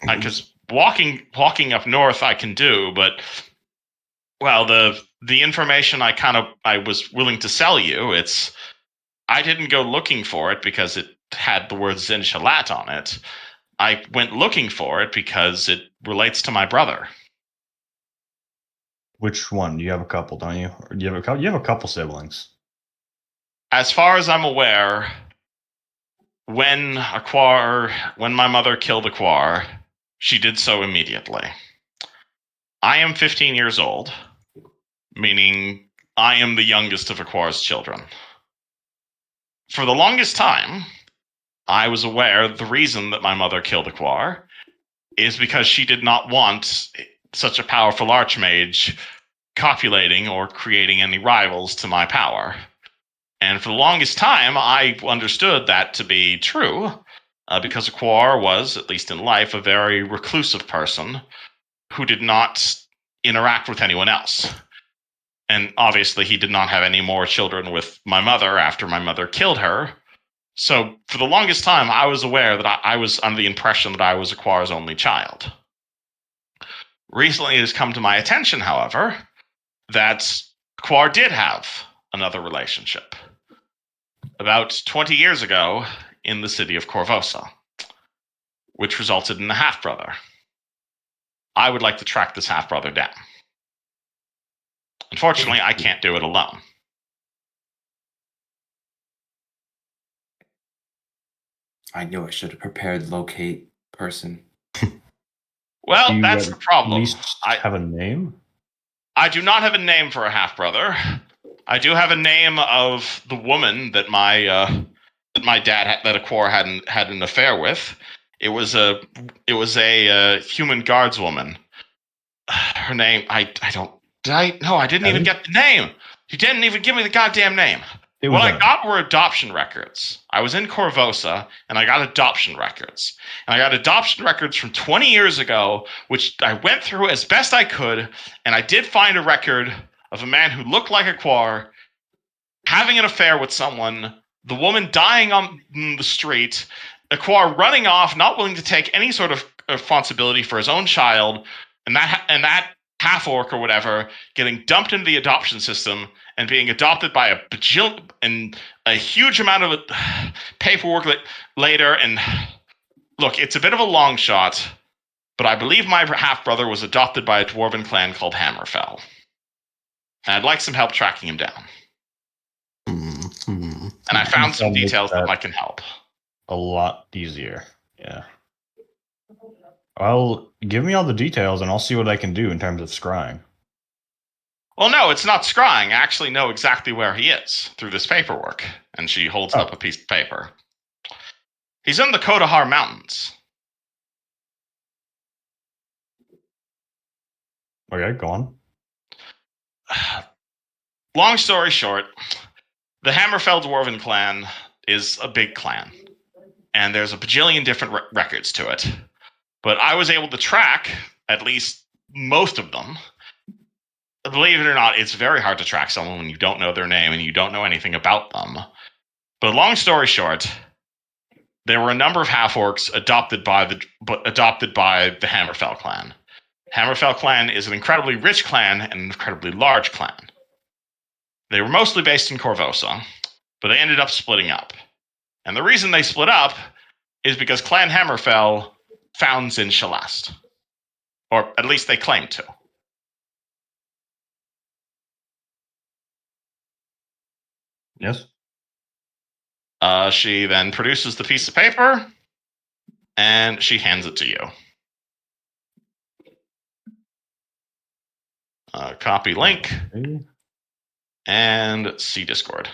because walking up north I can do, but well, the information I was willing to sell you, I didn't go looking for it because it had the word Zin Shalat on it. I went looking for it because it relates to my brother. Which one? You have a couple, don't you? Or do you have a couple? You have a couple siblings. As far as I'm aware, when my mother killed Aquar, she did so immediately. I am 15 years old, meaning I am the youngest of Aquar's children. For the longest time, I was aware the reason that my mother killed Aquar is because she did not want such a powerful archmage copulating or creating any rivals to my power. And for the longest time, I understood that to be true, because Aquar was, at least in life, a very reclusive person who did not interact with anyone else. And obviously, he did not have any more children with my mother after my mother killed her. So, for the longest time, I was aware that I was under the impression that I was Aquar's only child. Recently, it has come to my attention, however, that Aquar did have another relationship. About 20 years ago, in the city of Corvosa, which resulted in a half-brother. I would like to track this half-brother down. Unfortunately, I can't do it alone. I knew I should have prepared locate person. Well, Do you that's the problem. At least have a name? I do not have a name for a half-brother. I do have a name of the woman that my dad that Aquar had an affair with. It was a human guardswoman. Her name I didn't even get the name. You didn't even give me the goddamn name. What I got were adoption records. I was in Corvosa, and I got adoption records. And I got adoption records from 20 years ago, which I went through as best I could, and I did find a record of a man who looked like Aquar having an affair with someone, the woman dying on the street, Aquar running off, not willing to take any sort of responsibility for his own child, and that half-orc or whatever getting dumped into the adoption system and being adopted by a huge amount of paperwork later. And look, it's a bit of a long shot, but I believe my half-brother was adopted by a dwarven clan called Hammerfell. And I'd like some help tracking him down. And I found some details that might can help. A lot easier. Yeah. Well, give me all the details and I'll see what I can do in terms of scrying. Well, no, it's not scrying. I actually know exactly where he is through this paperwork. And she holds up a piece of paper. He's in the Kodahar Mountains. Okay, go on. Long story short, the Hammerfell Dwarven clan is a big clan. And there's a bajillion different records to it. But I was able to track at least most of them. Believe it or not, it's very hard to track someone when you don't know their name and you don't know anything about them. But long story short, there were a number of half-orcs adopted by the Hammerfell clan. Hammerfell clan is an incredibly rich clan and an incredibly large clan. They were mostly based in Corvosa, but they ended up splitting up. And the reason they split up is because Clan Hammerfell found Zin Shalast. Or at least they claimed to. Yes. She then produces the piece of paper, and she hands it to you. Copy link, and see Discord.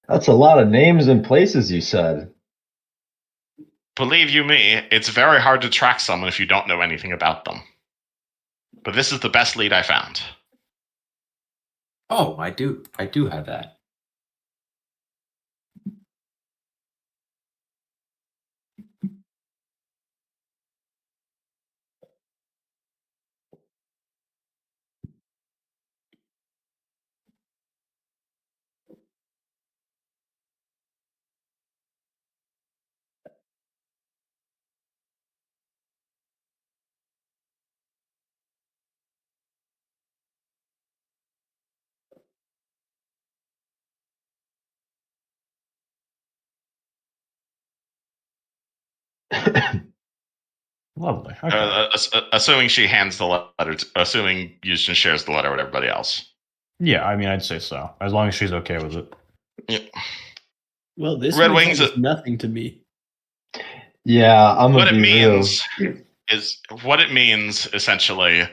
That's a lot of names and places you said. Believe you me, it's very hard to track someone if you don't know anything about them. But this is the best lead I found. Oh, I do have that. Lovely. Okay. Assuming she hands the letter, assuming Houston shares the letter with everybody else. Yeah, I mean, I'd say so, as long as she's okay with it. Yeah. Well, this Red means Wings is nothing to me. Yeah, I'm What gonna it be real. means essentially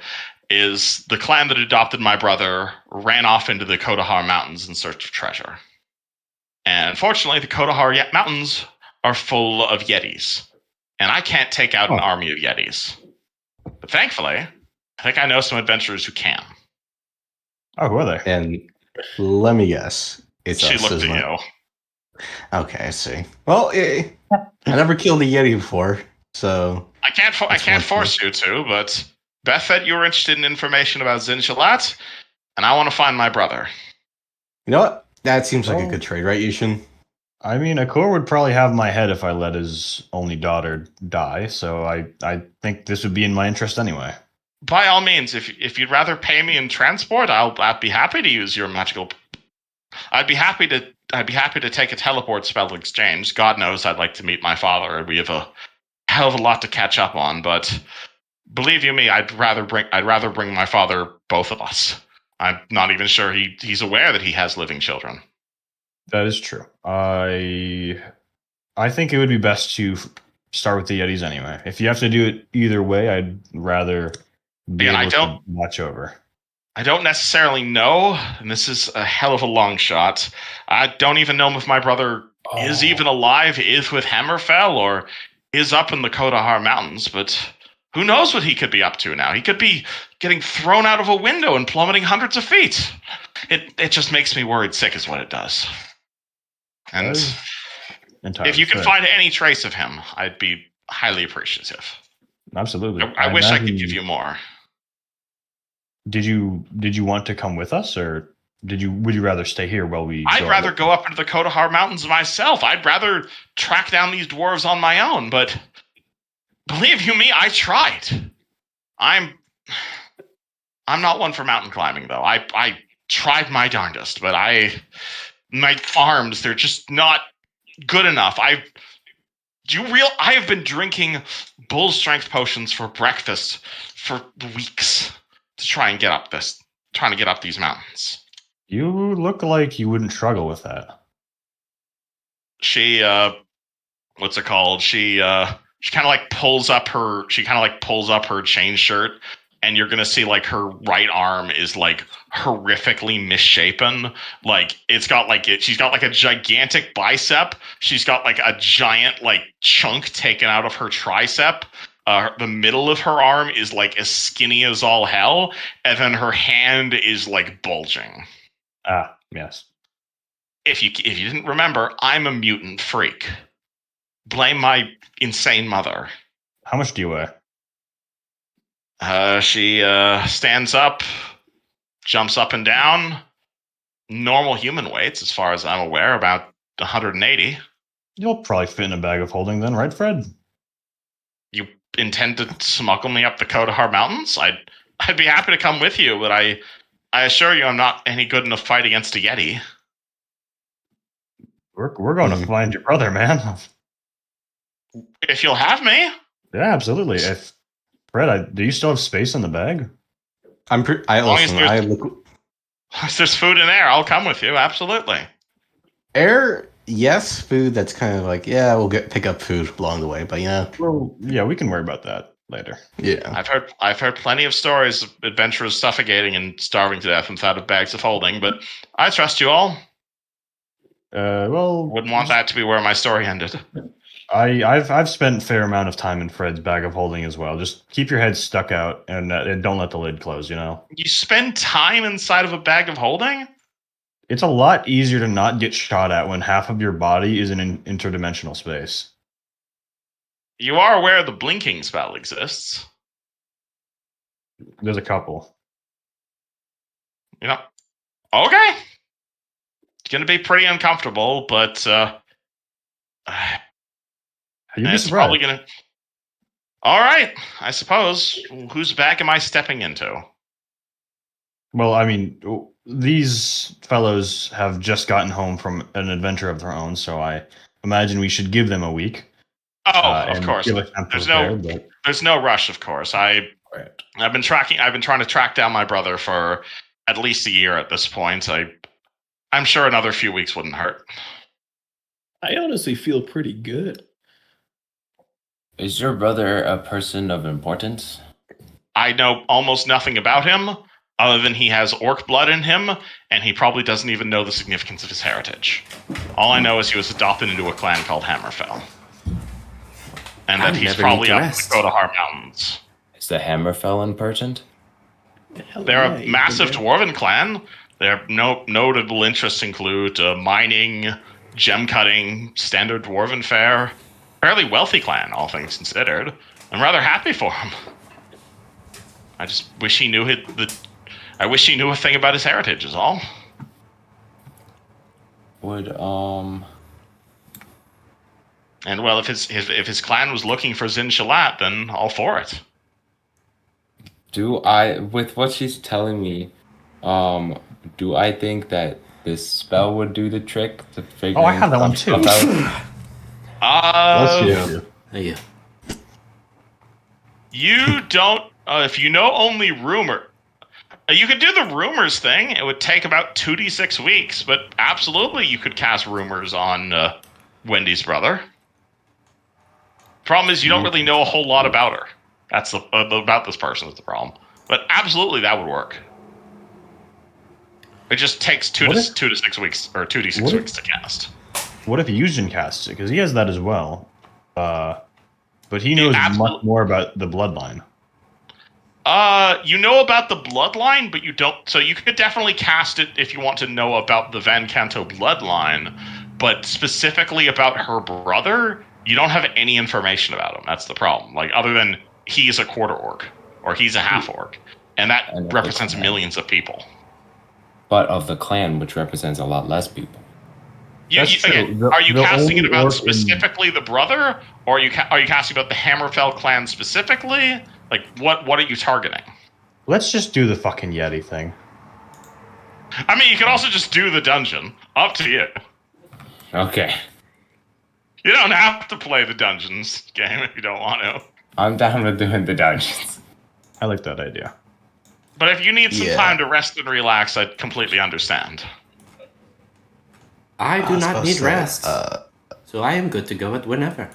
is the clan that adopted my brother ran off into the Kodahar Mountains in search of treasure. And unfortunately, the Kodahar Mountains are full of Yetis. And I can't take out an army of Yetis. But thankfully, I think I know some adventurers who can. Oh, who are they? And let me guess. It's She us, looked isn't at it? you. Okay, I see. Well, I never killed a Yeti before, so I can't force you to, but Beth said you were interested in information about Zinjalat, and I want to find my brother. you know what? That seems like a good trade, right, Yushin? I mean, Akor would probably have my head if I let his only daughter die, so I think this would be in my interest anyway. By all means, if you'd rather pay me in transport, I'd be happy to use your magical. I'd be happy to take a teleport spell exchange. God knows I'd like to meet my father. We have a hell of a lot to catch up on, but believe you me, I'd rather bring my father, both of us. I'm not even sure he's aware that he has living children. That is true. I think it would be best to start with the Yetis anyway. If you have to do it either way, I'd rather be able to watch over. I don't necessarily know, and this is a hell of a long shot. I don't even know if my brother is even alive, is with Hammerfell, or is up in the Kodahar Mountains, but who knows what he could be up to now? He could be getting thrown out of a window and plummeting hundreds of feet. It just makes me worried sick is what it does. And if you can find any trace of him, I'd be highly appreciative. Absolutely. I wish I could give you more. Did you want to come with us, or would you rather stay here while we? I'd rather go up into the Kodahar Mountains myself. I'd rather track down these dwarves on my own, but believe you me, I tried. I'm not one for mountain climbing though. I tried my darndest, but my arms, they're just not good enough. I have been drinking bull strength potions for breakfast for weeks to try and get up these mountains. You look like you wouldn't struggle with that. She what's it called? She kind of like pulls up her chain shirt, and you're gonna see like her right arm is like horrifically misshapen. Like she's got like a gigantic bicep. She's got like a giant like chunk taken out of her tricep. The middle of her arm is like as skinny as all hell, and then her hand is like bulging. Ah, yes. If you didn't remember, I'm a mutant freak. Blame my insane mother. How much do you weigh? She stands up, jumps up and down. Normal human weights, as far as I'm aware, about 180. You'll probably fit in a bag of holding then, right, Fred? You intend to smuggle me up the Kodahar Mountains? I'd be happy to come with you, but I assure you I'm not any good in a fight against a Yeti. We're going to find your brother, man. If you'll have me. Yeah, absolutely. Fred, do you still have space in the bag? If there's food in there, I'll come with you. Absolutely. Air, yes. Food, that's kind of like, yeah, we'll pick up food along the way, but well, yeah, we can worry about that later. Yeah, I've heard plenty of stories of adventurers suffocating and starving to death inside of bags of holding, but I trust you all. Wouldn't want that to be where my story ended. I've spent a fair amount of time in Fred's bag of holding as well. Just keep your head stuck out and don't let the lid close, You spend time inside of a bag of holding? It's a lot easier to not get shot at when half of your body is in an interdimensional space. You are aware the blinking spell exists. There's a couple. Okay. It's going to be pretty uncomfortable, but you'd be surprised. Probably going to... All right, I suppose. Whose bag am I stepping into? Well, I mean, these fellows have just gotten home from an adventure of their own, so I imagine we should give them a week. Oh, of and course. give a sample there, but There's no rush, of course. I've been trying to track down my brother for at least a year at this point. I'm sure another few weeks wouldn't hurt. I honestly feel pretty good. Is your brother a person of importance? I know almost nothing about him, other than he has orc blood in him, and he probably doesn't even know the significance of his heritage. All I know is he was adopted into a clan called Hammerfell. And that he's probably up in the Kodahar Mountains. Is the Hammerfell important? They're a massive dwarven clan. Their notable interests include mining, gem cutting, standard dwarven fare. Fairly wealthy clan, all things considered. I'm rather happy for him. I just wish he knew I wish he knew a thing about his heritage, is all. And well, if his clan was looking for Zin Shalat, then all for it. With what she's telling me, do I think that this spell would do the trick to figure? Oh, I have that one too. Yeah. You don't. If you know only rumor, you could do the rumors thing. It would take about 2d6 weeks, but absolutely you could cast rumors on Wendy's brother. Problem is, you don't really know a whole lot about her. That's about this person is the problem. But absolutely, that would work. It just takes 2 to 6 weeks, or 2d6 weeks to cast. What if Yuzin casts it? Because he has that as well. But he knows much more about the bloodline. You know about the bloodline, but you don't. So you could definitely cast it if you want to know about the Van Canto bloodline. But specifically about her brother, you don't have any information about him. That's the problem. Like, other than he's a quarter orc, or he's a half orc. And that represents millions of people. But of the clan, which represents a lot less people. Are you casting it about specifically the brother, or are you casting about the Hammerfell clan specifically? Like, what are you targeting? Let's just do the fucking Yeti thing. I mean, you could also just do the dungeon. Up to you. Okay. You don't have to play the dungeons game if you don't want to. I'm down with doing the dungeons. I like that idea. But if you need some time to rest and relax, I completely understand. I do not need rest. So I am good to go at whenever.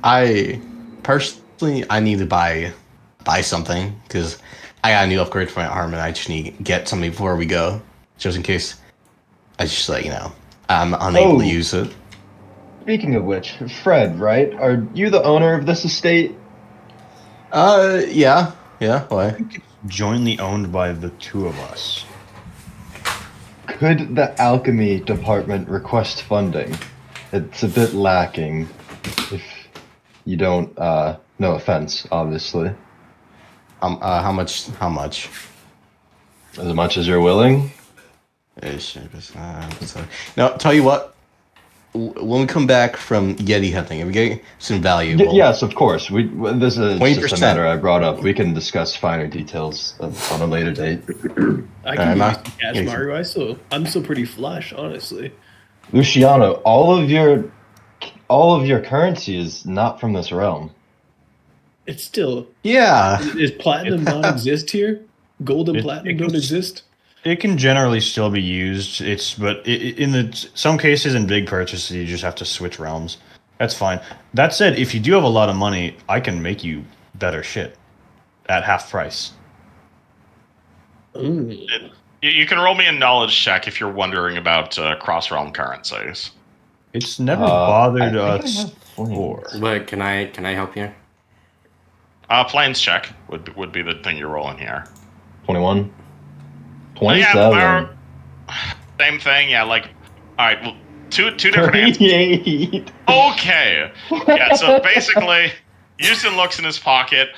I personally, I need to buy something because I got a new upgrade for my arm and I just need to get something before we go, just in case. I just I'm unable to use it. Speaking of which, Fred, right? Are you the owner of this estate? Yeah. Why? I think it's jointly owned by the two of us. Could the alchemy department request funding? It's a bit lacking. If you don't, no offense, obviously. How much? As much as you're willing? No, tell you what. When we come back from Yeti hunting, we get some value. Yes, of course. This is 20%. just a matter I brought up. We can discuss finer details on a later date. I can give you some cash, Mario. I'm still pretty flush, honestly. Luciano, all of your currency is not from this realm. It's still Is platinum non-exist here? Gold and platinum don't exist. It can generally still be used. In some cases in big purchases, you just have to switch realms. That's fine. That said, if you do have a lot of money, I can make you better shit at half price. You can roll me a knowledge check if you're wondering about cross-realm currencies. It's never bothered us before. But can I help here? Planes check would be the thing you're rolling here. 21. 27. Same thing, yeah. Like, all right, well, two different answers. Okay. Yeah. So basically, Houston looks in his pocket.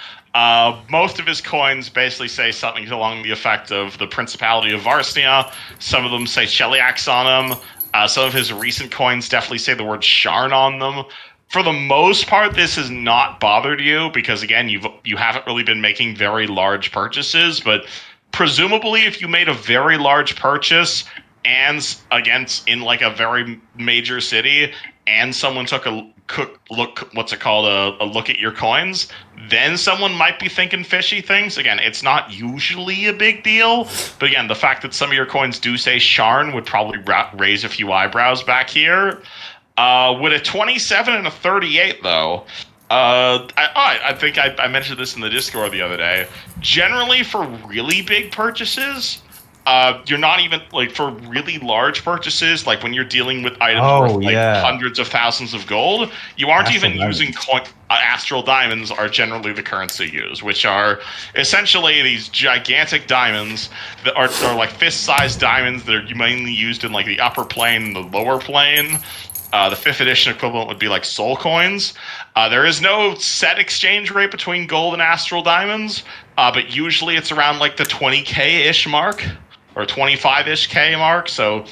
Most of his coins basically say something along the effect of the Principality of Varsnia. Some of them say Sheliax on them. Some of his recent coins definitely say the word Sharn on them. For the most part, this has not bothered you because, again, you haven't really been making very large purchases. But presumably, if you made a very large purchase and in like a very major city, and someone took a a look at your coins, then someone might be thinking fishy things. Again, it's not usually a big deal, but again, the fact that some of your coins do say Sharn would probably raise a few eyebrows back here. With a 27 and a 38, though, I think I mentioned this in the Discord the other day. Generally, for really big purchases, you're not even like for really large purchases, like when you're dealing with items worth like hundreds of thousands of gold, you aren't even using astral diamonds are generally the currency used, which are essentially these gigantic diamonds that are like fist-sized diamonds that are mainly used in like the upper plane and the lower plane. The 5th edition equivalent would be like soul coins. There is no set exchange rate between gold and astral diamonds, but usually it's around like the 20k-ish mark or 25-ish k mark. So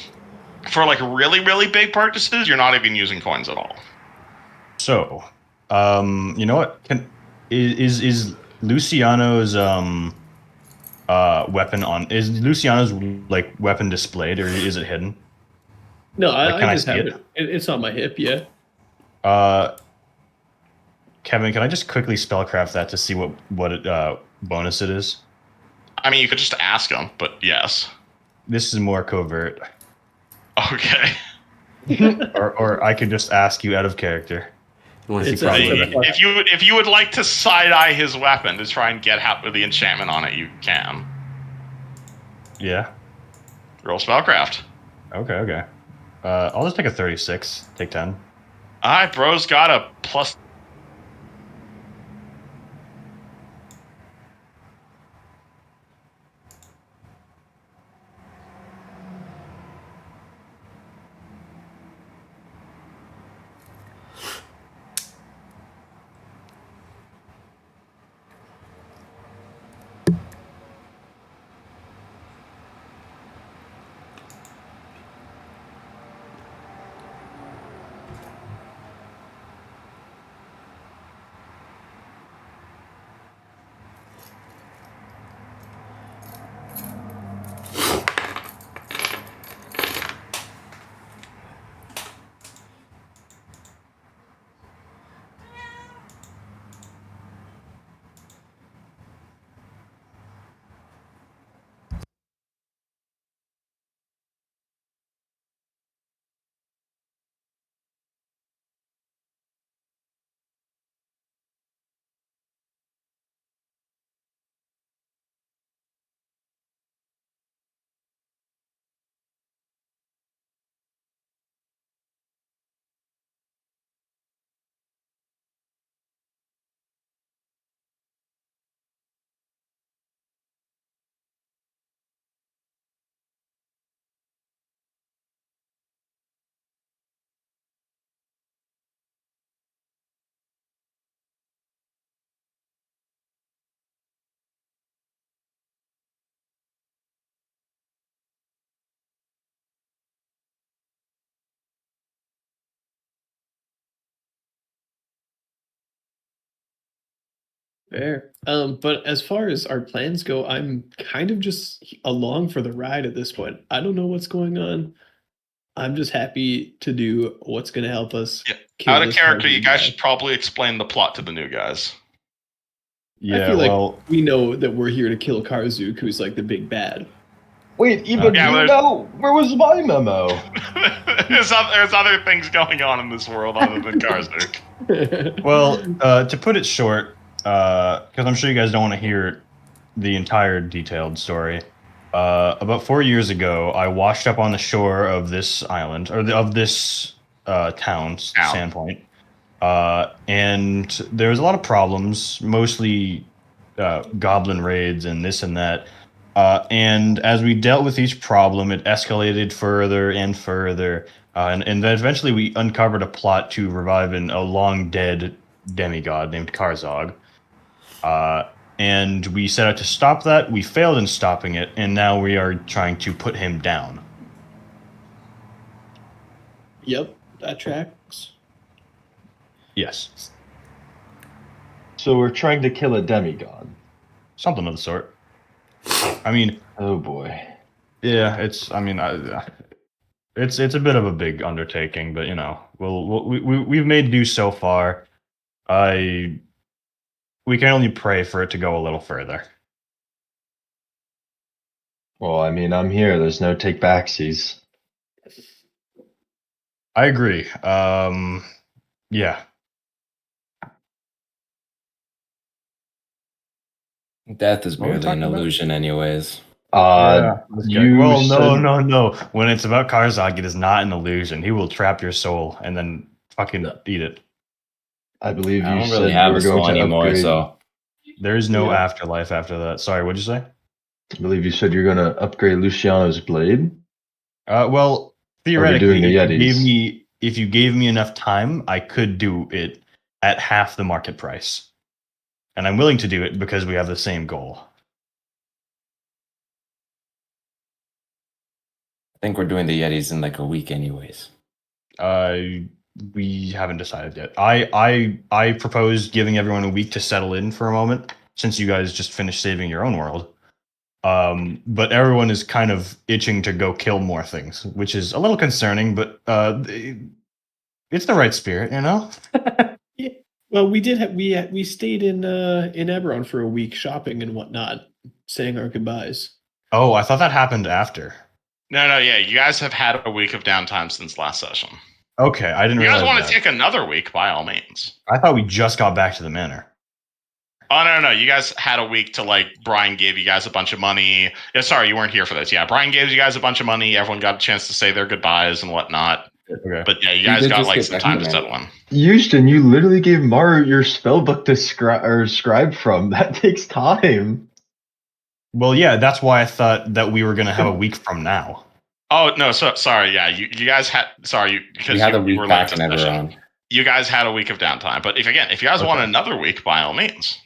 for like really, really big purchases, you're not even using coins at all. So, you know what? Is Luciano's weapon on? Is Luciano's like weapon displayed, or is it hidden? No, I just have it. It's on my hip, yeah. Kevin, can I just quickly spellcraft that to see what bonus it is? I mean, you could just ask him, but yes. This is more covert. Okay. or I could just ask you out of character. If you would like to side eye his weapon to try and get the enchantment on it, you can. Yeah. Roll spellcraft. Okay. I'll just take a 36. Take 10. Alright, bro's got a plus. Fair. But as far as our plans go, I'm kind of just along for the ride at this point. I don't know what's going on. I'm just happy to do what's going to help us. Yeah. Out of character, you guys should probably explain the plot to the new guys. Yeah, I feel like we know that we're here to kill Karzuk, who's like the big bad. Wait, even you know? Where was my memo? there's other things going on in this world other than Karzuk. Well, to put it short, because I'm sure you guys don't want to hear the entire detailed story. About 4 years ago, I washed up on the shore of this island, or of this town, Sandpoint. And there was a lot of problems, mostly goblin raids and this and that. And as we dealt with each problem, it escalated further and further. And then eventually we uncovered a plot to revive a long-dead demigod named Karzog. And we set out to stop that. We failed in stopping it, and now we are trying to put him down. Yep, that tracks. Yes. So we're trying to kill a demigod. Something of the sort. I mean... Oh, boy. Yeah, it's... I mean, It's a bit of a big undertaking, but we've made do so far. We can only pray for it to go a little further. Well, I mean, I'm here. There's no take backsies. I agree. Yeah. Death is What are we merely an talking about? illusion, anyways. You Well, said- no. When it's about Karzak, it is not an illusion. He will trap your soul and then fucking eat it. I believe I you don't said really you have were a going soul to anymore, upgrade. so There is no Yeah. afterlife after that. Sorry, what'd you say? I believe you said you're going to upgrade Luciano's blade. Well, doing theoretically, the if you gave me enough time, I could do it at half the market price. And I'm willing to do it because we have the same goal. I think we're doing the Yetis in like a week, anyways. We haven't decided yet. I proposed giving everyone a week to settle in for a moment, since you guys just finished saving your own world. But everyone is kind of itching to go kill more things, which is a little concerning, but it's the right spirit, you know? Yeah. Well, we did have we stayed in Eberron for a week shopping and whatnot, saying our goodbyes. Oh, I thought that happened after. No, yeah. You guys have had a week of downtime since last session. Okay, I didn't You guys realize want that. to take another week, by all means. I thought we just got back to the manor. Oh, no. You guys had a week to, like, Brian gave you guys a bunch of money. Yeah, sorry, you weren't here for this. Yeah, Brian gave you guys a bunch of money. Everyone got a chance to say their goodbyes and whatnot. Okay. But yeah, you You guys did got, just like, get some back time to to the settle in. Houston, you literally gave Maru your spell book to scribe from. That takes time. Well, yeah, that's why I thought that we were going to have a week from now. Oh, no, sorry, yeah. You guys had... Sorry, because We had a you week were back late in this session. Eberron. You guys had a week of downtime. But if you guys want another week, by all means.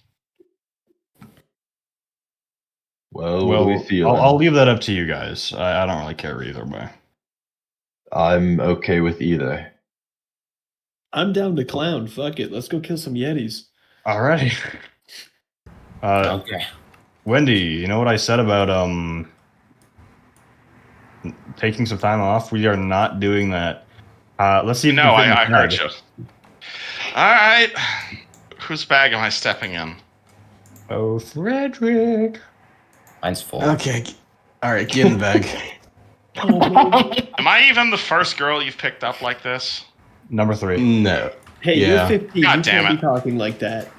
Well, what do we feel? I'll leave that up to you guys. I don't really care either way. I'm okay with either. I'm down to clown. Fuck it. Let's go kill some Yetis. Alrighty. Okay. Wendy, you know what I said about taking some time off? We are not doing that. Let's see if No, we can fit in I the heard bag. you. All right. Whose bag am I stepping in? Oh, Frederick. Mine's full. Okay. All right, get in the bag. Am I even the first girl you've picked up like this? Number 3. No. Hey, Yeah. you're 15. God you damn can't it. be talking like that.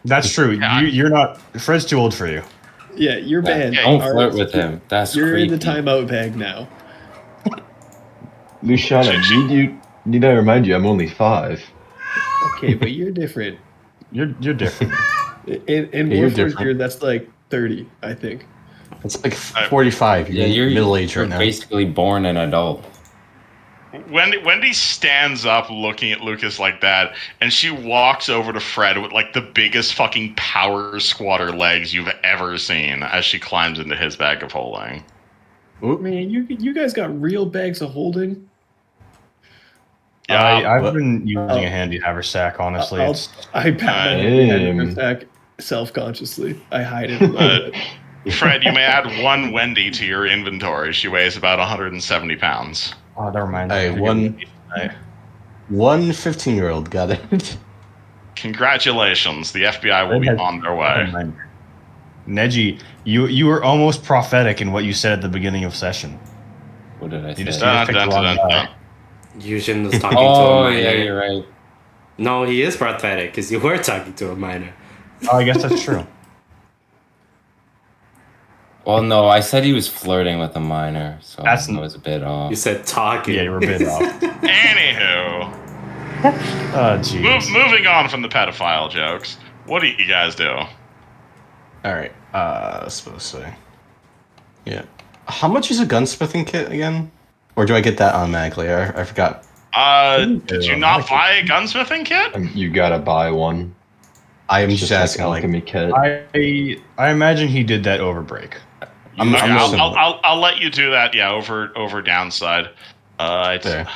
That's true. God. You're not. Fred's too old for you. Yeah, you're Yeah, banned. don't All flirt right, with him. That's You're creepy. in the timeout bag now. Luciano, need I remind you, I'm only 5. Okay, but you're different. You're different. In Yeah, you're Warforged different. year, that's like 30, I think. It's like 45. Yeah, You're you're middle age you're right now. basically born an adult. Wendy stands up looking at Lucas like that, and she walks over to Fred with like the biggest fucking power squatter legs you've ever seen as she climbs into his bag of holding. Man, you guys got real bags of holding. Yeah, I've what? been using a handy haversack, honestly. I'll- It's I pat my Damn. hand attack self-consciously. I hide it a little bit. Fred, you may add one Wendy to your inventory. She weighs about 170 pounds. oh, never mind. Hey, one 15-year-old got it. Congratulations, the FBI will be on their way. Neji, you were almost prophetic in what you said at the beginning of session. What did I say? You just Dun, picked the dun, wrong dun, guy. dun. Yushin was talking to Oh, a minor. yeah, you're right. No, he is prophetic because you were talking to a minor. Oh, I guess that's true. Well, no, I said he was flirting with a minor, so That's- that was a bit off. You said talking. Yeah, you were a bit off. Anywho, Oh, jeez. moving on from the pedophile jokes, what do you guys do? All right. I was supposed to say. Yeah. How much is a gunsmithing kit again? Or do I get that automatically? I forgot. Did you not buy a gunsmithing kit? You gotta buy one. I am It's just like asking. Like, alchemy kit. I imagine he did that over break. I'm Okay, assuming. I'll let you do that. Yeah, over downside. There.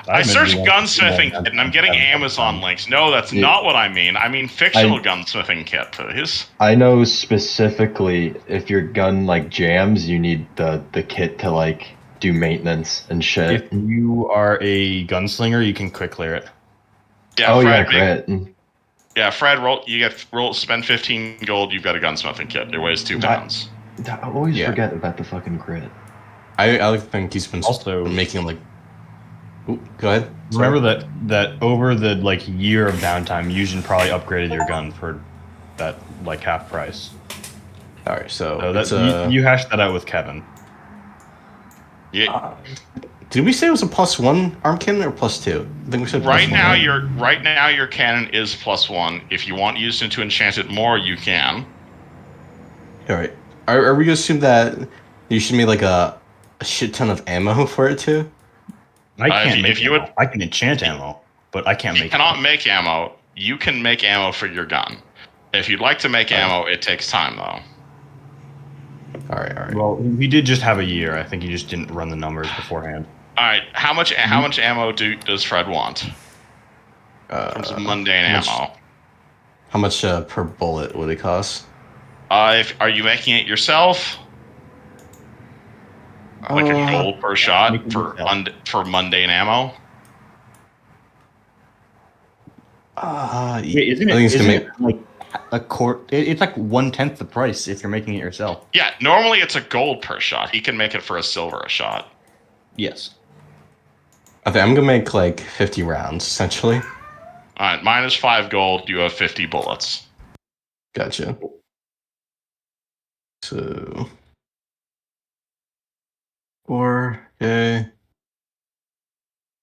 I searched gunsmithing kit and I'm getting Amazon links. No, that's not what I mean. I mean fictional gunsmithing kit, please. I know specifically if your gun like jams, you need the kit to like do maintenance and shit. If you are a gunslinger, you can quick clear it. Yeah, Oh Fred, yeah, great. yeah, Fred, spend 15 gold, you've got a gunsmithing kit. It weighs 2 pounds. I always Yeah. forget about the fucking grit. I think he's been Also- making like. Ooh, go ahead. Remember that over the like year of downtime, Yujin probably upgraded your gun for that like half price. All right, so So it's that you hashed that out with Kevin. Yeah, did we say it was a +1 arm cannon or +2? I think we said right +1, now your cannon is +1. If you want Yuzin to enchant it more, you can. All right. Are we gonna assume that you should make like a shit ton of ammo for it too? I can't if make you ammo. would- I can enchant ammo, but I can't You make. cannot ammo. make ammo. You can make ammo for your gun. If you'd like to make ammo, it takes time though. All right. Well, he did just have a year. I think he just didn't run the numbers beforehand. All right, how much ammo does Fred want? In terms of mundane ammo. How much per bullet would it cost? Are you making it yourself? Like a gold per shot making for it for mundane ammo? Yeah, Isn't I think it's gonna make. like a quart? It's like 1/10 the price if you're making it yourself. Yeah, normally it's a gold per shot. He can make it for a silver a shot. Yes. Okay, I'm gonna make like 50 rounds essentially. All right, minus 5 gold. You have 50 bullets. Gotcha. So 4K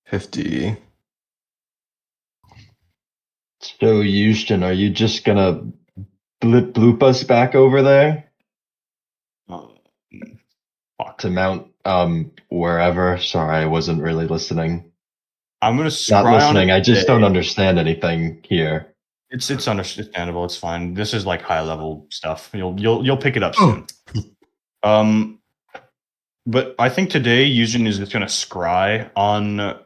50. So Houston, are you just gonna bloop us back over there Fuck. to mount wherever? Sorry, I wasn't really listening. I'm gonna Not scry on listening. it I just today. don't understand anything here. It's understandable. It's fine. This is like high level stuff. You'll pick it up soon. But I think today Yujin is just gonna scry on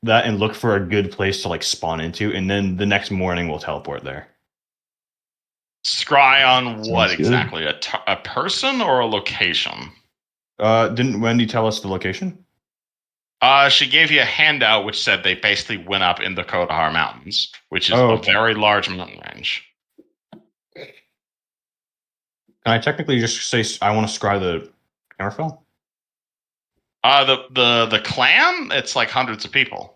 that and look for a good place to like spawn into, and then the next morning we'll teleport there. Scry on what Sounds good. exactly? A person or a location? Didn't Wendy tell us the location? She gave you a handout which said they basically went up in the Kodahar Mountains, which is Oh, a okay. very large mountain range. Can I technically just say I want to scry the Hammerfell? The clan, it's like hundreds of people.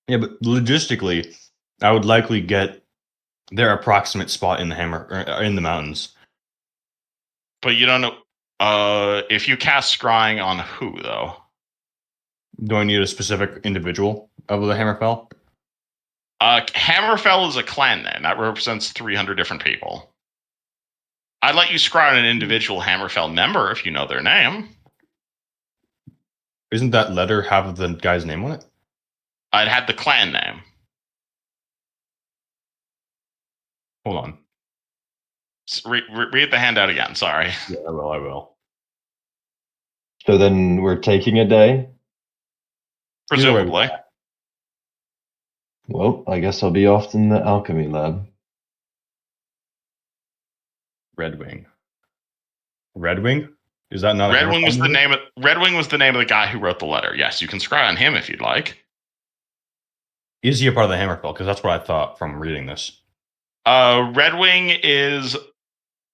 Yeah, but logistically, I would likely get their approximate spot in the in the mountains. But you don't know if you cast scrying on who though? Do I need a specific individual of the Hammerfell? Hammerfell is a clan name that represents 300 different people. I'd let you scry on an individual Hammerfell member if you know their name. Isn't that letter have the guy's name on it? I'd had the clan name. Hold on. Read the handout again. Sorry. Yeah, I will. So then we're taking a day. Presumably. Well, I guess I'll be off in the alchemy lab. Red Wing. Red Wing? Is that not Red a Wing was the Hammerfell name. Red Wing was the name of the guy who wrote the letter. Yes, you can scry on him if you'd like. Is he a part of the Hammerfell? Because that's what I thought from reading this. Red Wing is.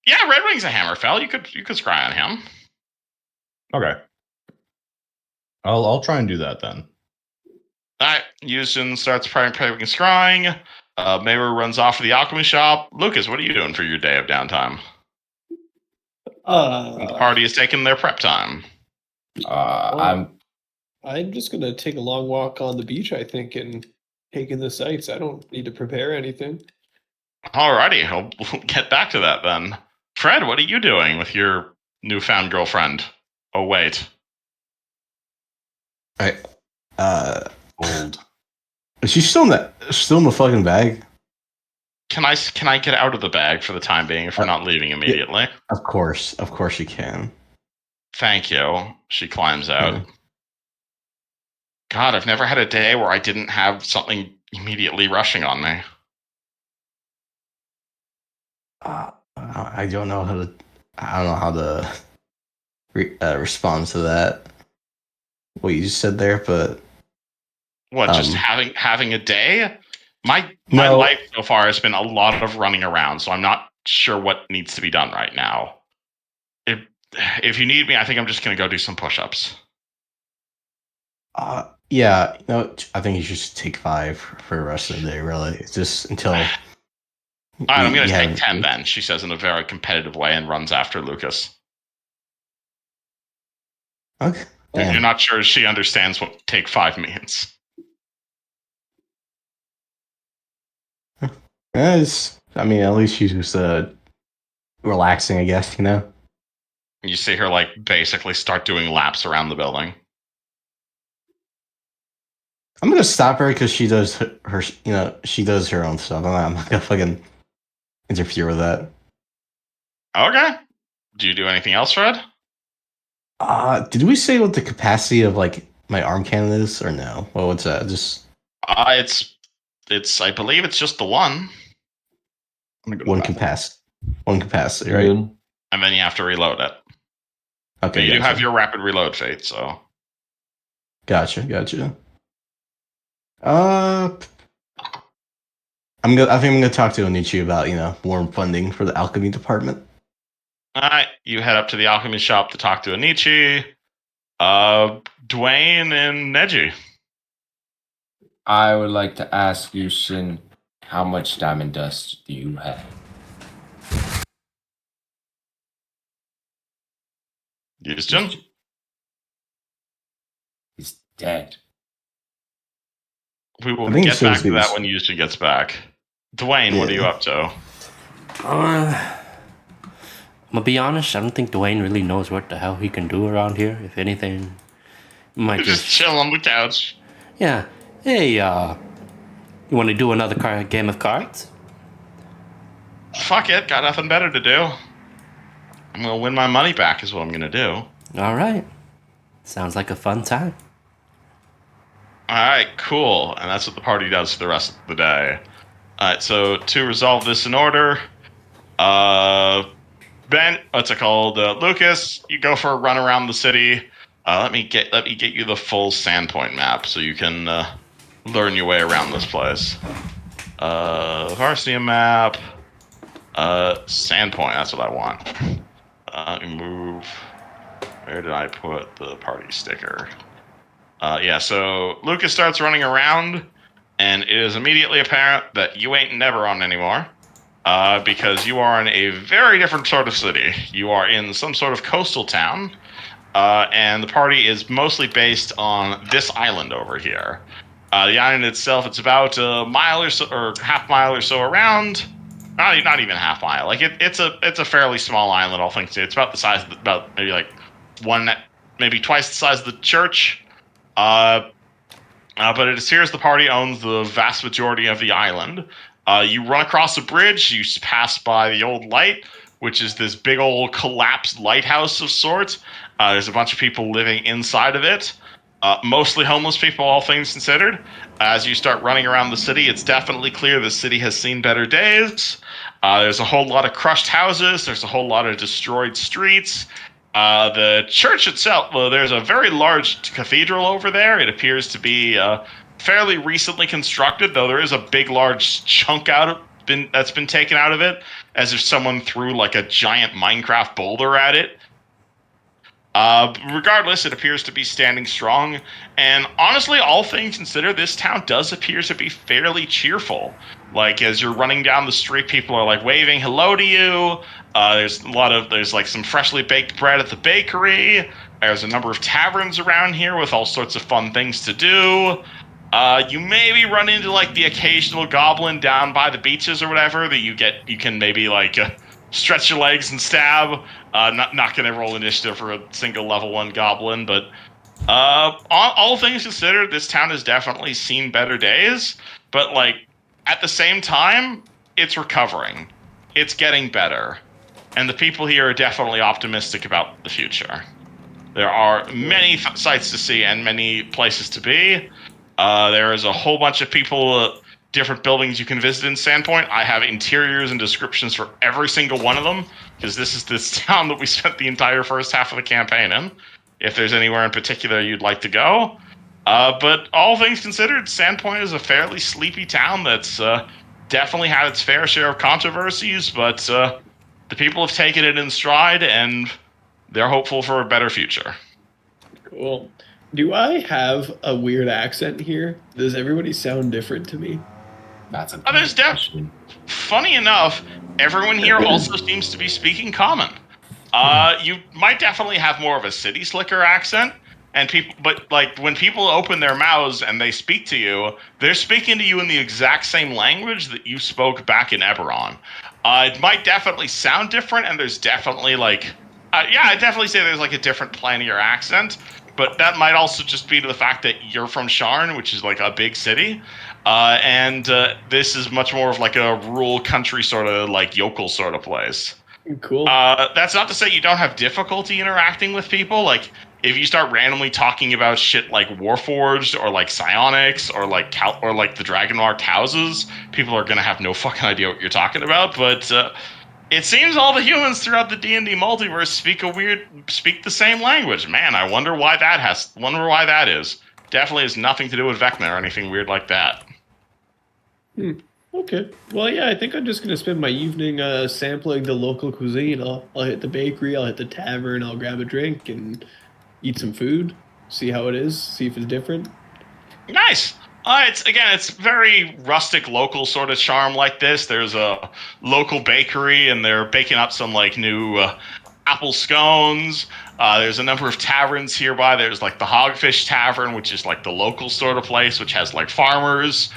Yeah, Red Wing's a Hammerfell. You could scry on him. Okay. I'll try and do that then. Alright, Houston starts prepping scrying. Mayra runs off to the alchemy shop. Lucas, what are you doing for your day of downtime? The party is taking their prep time. I'm just gonna take a long walk on the beach, I think, and take in the sights. I don't need to prepare anything. Alrighty, we'll get back to that then. Fred, what are you doing with your newfound girlfriend? Oh wait. All right. Old. Is she still in the fucking bag? Can I get out of the bag for the time being if we're not leaving immediately? Of course you can. Thank you. She climbs out. Yeah. God, I've never had a day where I didn't have something immediately rushing on me. I don't know how to. I don't know how to respond to that. What you just said there, but What, just having a day? My No. life so far has been a lot of running around, so I'm not sure what needs to be done right now. If you need me, I think I'm just gonna go do some push-ups. Yeah, I think you should just take 5 for the rest of the day. Really, it's just until. All right, I'm gonna you take have- 10 then. She says in a very competitive way and runs after Lucas. Okay. You're Damn. not sure she understands what take 5 means. Yeah, I mean, at least she's just relaxing, I guess. You see her like basically start doing laps around the building. I'm gonna stop her because she does her she does her own stuff. I'm not gonna fucking interfere with that. Okay. Do you do anything else, Fred? Did we say what the capacity of like my arm cannon is, or no? Well, what's that? Just It's. I believe it's just the one. I'm gonna go to one the bathroom. capacity, right? Good. And then you have to reload it. Okay, But you do gotcha. have your rapid reload fate, so. Gotcha. I think I'm gonna talk to Onichi about more funding for the alchemy department. Alright, you head up to the alchemy shop to talk to Anichi, Dwayne, and Neji. I would like to ask you, Shin, how much diamond dust do you have? Houston? He's dead. We will I think get so, back to that please. when Houston gets back. Dwayne, what are you Yeah. up to? I'm gonna be honest, I don't think Dwayne really knows what the hell he can do around here. If anything, he might Just chill on the couch. Yeah. Hey, you want to do another game of cards? Fuck it, got nothing better to do. I'm gonna win my money back is what I'm gonna do. All right. Sounds like a fun time. Alright, cool. And that's what the party does for the rest of the day. Alright, so to resolve this in order, Ben, what's it called? Lucas, you go for a run around the city. Let me get you the full Sandpoint map so you can learn your way around this place. Varsity map. Sandpoint, that's what I want. Let me move. Where did I put the party sticker? Yeah, so Lucas starts running around, and it is immediately apparent that you ain't Neveron anymore. Because you are in a very different sort of city. You are in some sort of coastal town, and the party is mostly based on this island over here. The island itself, it's about a mile or so, or half mile or so around. Not even half mile. Like it's a fairly small island. All things it's about the size of about maybe like maybe twice the size of the church. But it appears the party owns the vast majority of the island. You run across a bridge, you pass by the old light, which is this big old collapsed lighthouse of sorts. There's a bunch of people living inside of it, mostly homeless people, all things considered. As you start running around the city, it's definitely clear the city has seen better days. There's a whole lot of crushed houses, there's a whole lot of destroyed streets. The church itself, well, there's a very large cathedral over there. It appears to be fairly recently constructed, though there is a big, large chunk that's been taken out of it, as if someone threw like a giant Minecraft boulder at it. Regardless, it appears to be standing strong, and honestly, all things considered, this town does appear to be fairly cheerful. Like, as you're running down the street, people are like waving hello to you. There's like some freshly baked bread at the bakery. There's a number of taverns around here with all sorts of fun things to do. You maybe run into like the occasional goblin down by the beaches or whatever that you can maybe like stretch your legs and stab. Not gonna roll initiative for a single level 1 goblin, but all things considered, this town has definitely seen better days. But like at the same time, it's recovering. It's getting better. And the people here are definitely optimistic about the future. There are many sights to see and many places to be. There is a whole bunch of people different buildings you can visit in Sandpoint. I have interiors and descriptions for every single one of them, because this is this town that we spent the entire first half of the campaign in. If there's anywhere in particular you'd like to go. But all things considered, Sandpoint is a fairly sleepy town that's definitely had its fair share of controversies, but the people have taken it in stride, and they're hopeful for a better future. Cool. Do I have a weird accent here? Does everybody sound different to me? That's a There's question. Funny enough, everyone here also seems to be speaking common. You might definitely have more of a city slicker accent, and but like when people open their mouths and they speak to you, they're speaking to you in the exact same language that you spoke back in Eberron. It might definitely sound different, and there's definitely I'd definitely say there's like a different plan of your accent, but that might also just be to the fact that you're from Sharn, which is like a big city, and this is much more of like a rural country sort of like yokel sort of place. Cool. That's not to say you don't have difficulty interacting with people. Like, if you start randomly talking about shit like Warforged or like psionics or like the Dragonmarked houses, people are gonna have no fucking idea what you're talking about. But it seems all the humans throughout the D&D multiverse speak the same language. Man, I wonder why that is. Definitely has nothing to do with Vecna or anything weird like that. Okay. Well, yeah, I think I'm just gonna spend my evening sampling the local cuisine. I'll hit the bakery, I'll hit the tavern, I'll grab a drink and eat some food, see how it is, see if it's different. Nice. It's very rustic, local sort of charm like this. There's a local bakery, and they're baking up some like new apple scones. There's a number of taverns hereby. There's like the Hogfish Tavern, which is like the local sort of place, which has like farmers.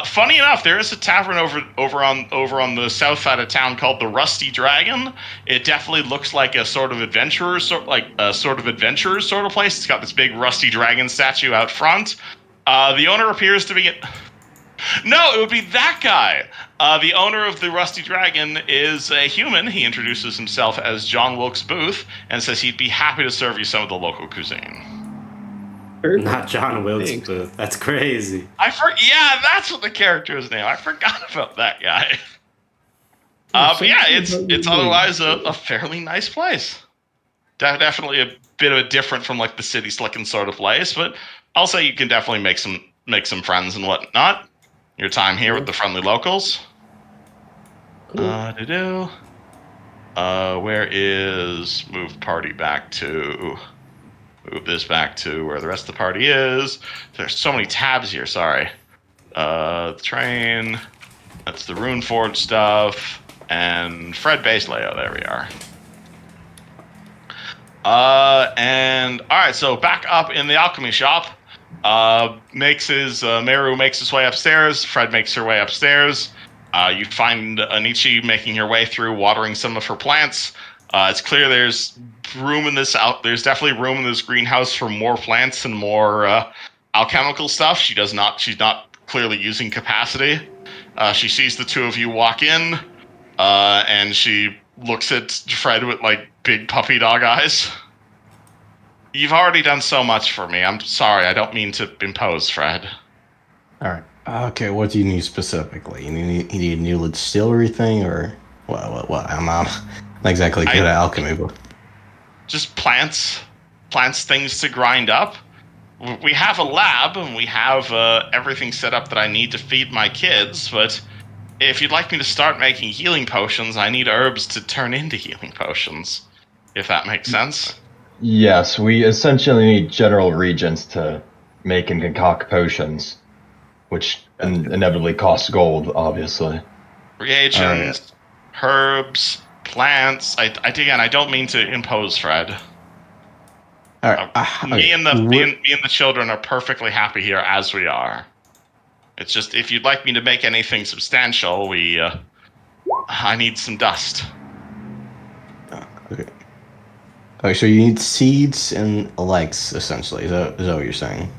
Funny enough, there is a tavern over on the south side of town called the Rusty Dragon. It definitely looks like a sort of adventurer sort of place. It's got this big Rusty Dragon statue out front. The owner appears to be No, it would be that guy. The owner of the Rusty Dragon is a human. He introduces himself as John Wilkes Booth and says he'd be happy to serve you some of the local cuisine. Perfect. Not John Wilkes Thanks. Booth. That's crazy. Yeah, that's what the character is named. I forgot about that guy. But yeah, it's otherwise a fairly nice place. Definitely a bit of a different from like the city slicking sort of place, but I'll say you can definitely make some friends and whatnot. Your time here with the friendly locals. Cool. Where is move this back to where the rest of the party is. There's so many tabs here, sorry. The train, that's the Runeforge stuff, and Fred base layout, there we are. And alright, so back up in the alchemy shop. Meru makes his way upstairs, Fred makes her way upstairs. You find Anichi making her way through, watering some of her plants. It's clear there's definitely room in this greenhouse for more plants and more alchemical stuff. She's not clearly using capacity. She sees the two of you walk in, and she looks at Fred with like big puppy dog eyes. You've already done so much for me. I'm sorry, I don't mean to impose, Fred. All right. Okay, what do you need specifically? You need a new distillery thing, or what? I'm not exactly good at alchemy, but just plants, things to grind up. We have a lab, and we have everything set up that I need to feed my kids, but if you'd like me to start making healing potions, I need herbs to turn into healing potions, if that makes sense. Yes, we essentially need general reagents to make and concoct potions, which inevitably costs gold, obviously. Reagents, herbs, plants. I don't mean to impose, Fred. all right. Me and the children are perfectly happy here as we are. It's just if you'd like me to make anything substantial, I need some dust. Okay. Okay, so you need seeds and legs, essentially. Is that what you're saying?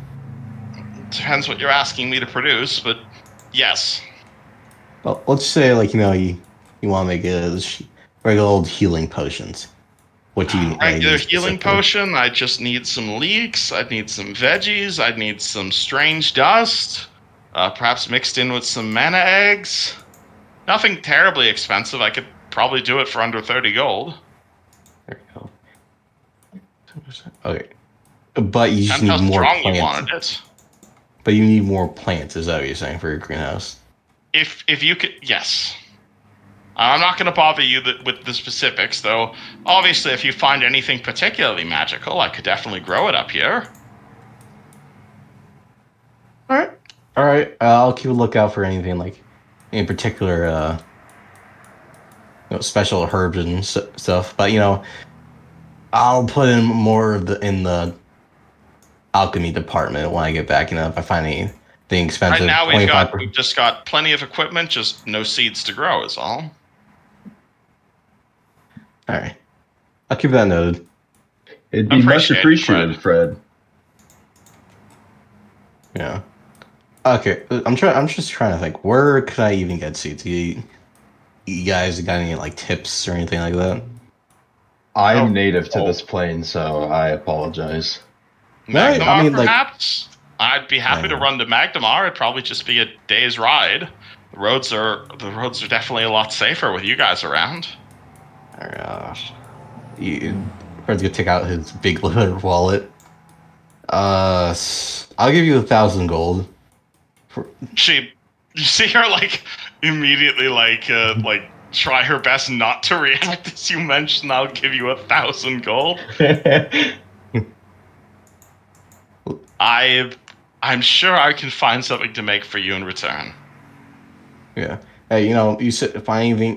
Depends what you're asking me to produce, but yes. Well, let's say, you want to make regular old healing potions. What do you need? Regular healing potion, I just need some leeks, I'd need some veggies, I'd need some strange dust. perhaps mixed in with some mana eggs. Nothing terribly expensive. I could probably do it for under 30 gold. There you go. Okay. But you just And need how more strong plants. you wanted it. But you need more plants, is that what you're saying, for your greenhouse? If you could, yes. I'm not going to bother you with the specifics, though. Obviously, if you find anything particularly magical, I could definitely grow it up here. All right. I'll keep a lookout for anything like, in particular, special herbs and stuff. But I'll put in more of in the alchemy department when I get back. If I find anything expensive. Right now we've just got plenty of equipment, just no seeds to grow is all. All right. I'll keep that noted. It'd be much Appreciate it, appreciated, Fred. Yeah. Okay. I'm just trying to think. Where could I even get seeds? You guys got any like tips or anything like that? I am native to this plane, so I apologize. Magnemar, I mean, perhaps? I'd be happy to Yeah. run to Magnemar. It'd probably just be a day's ride. The roads are definitely a lot safer with you guys around. Fred's gonna take out his big leather wallet. I'll give you 1,000 gold. You see her like immediately like try her best not to react as you mention I'll give you 1,000 gold. I'm sure I can find something to make for you in return. Yeah. Hey, you said finding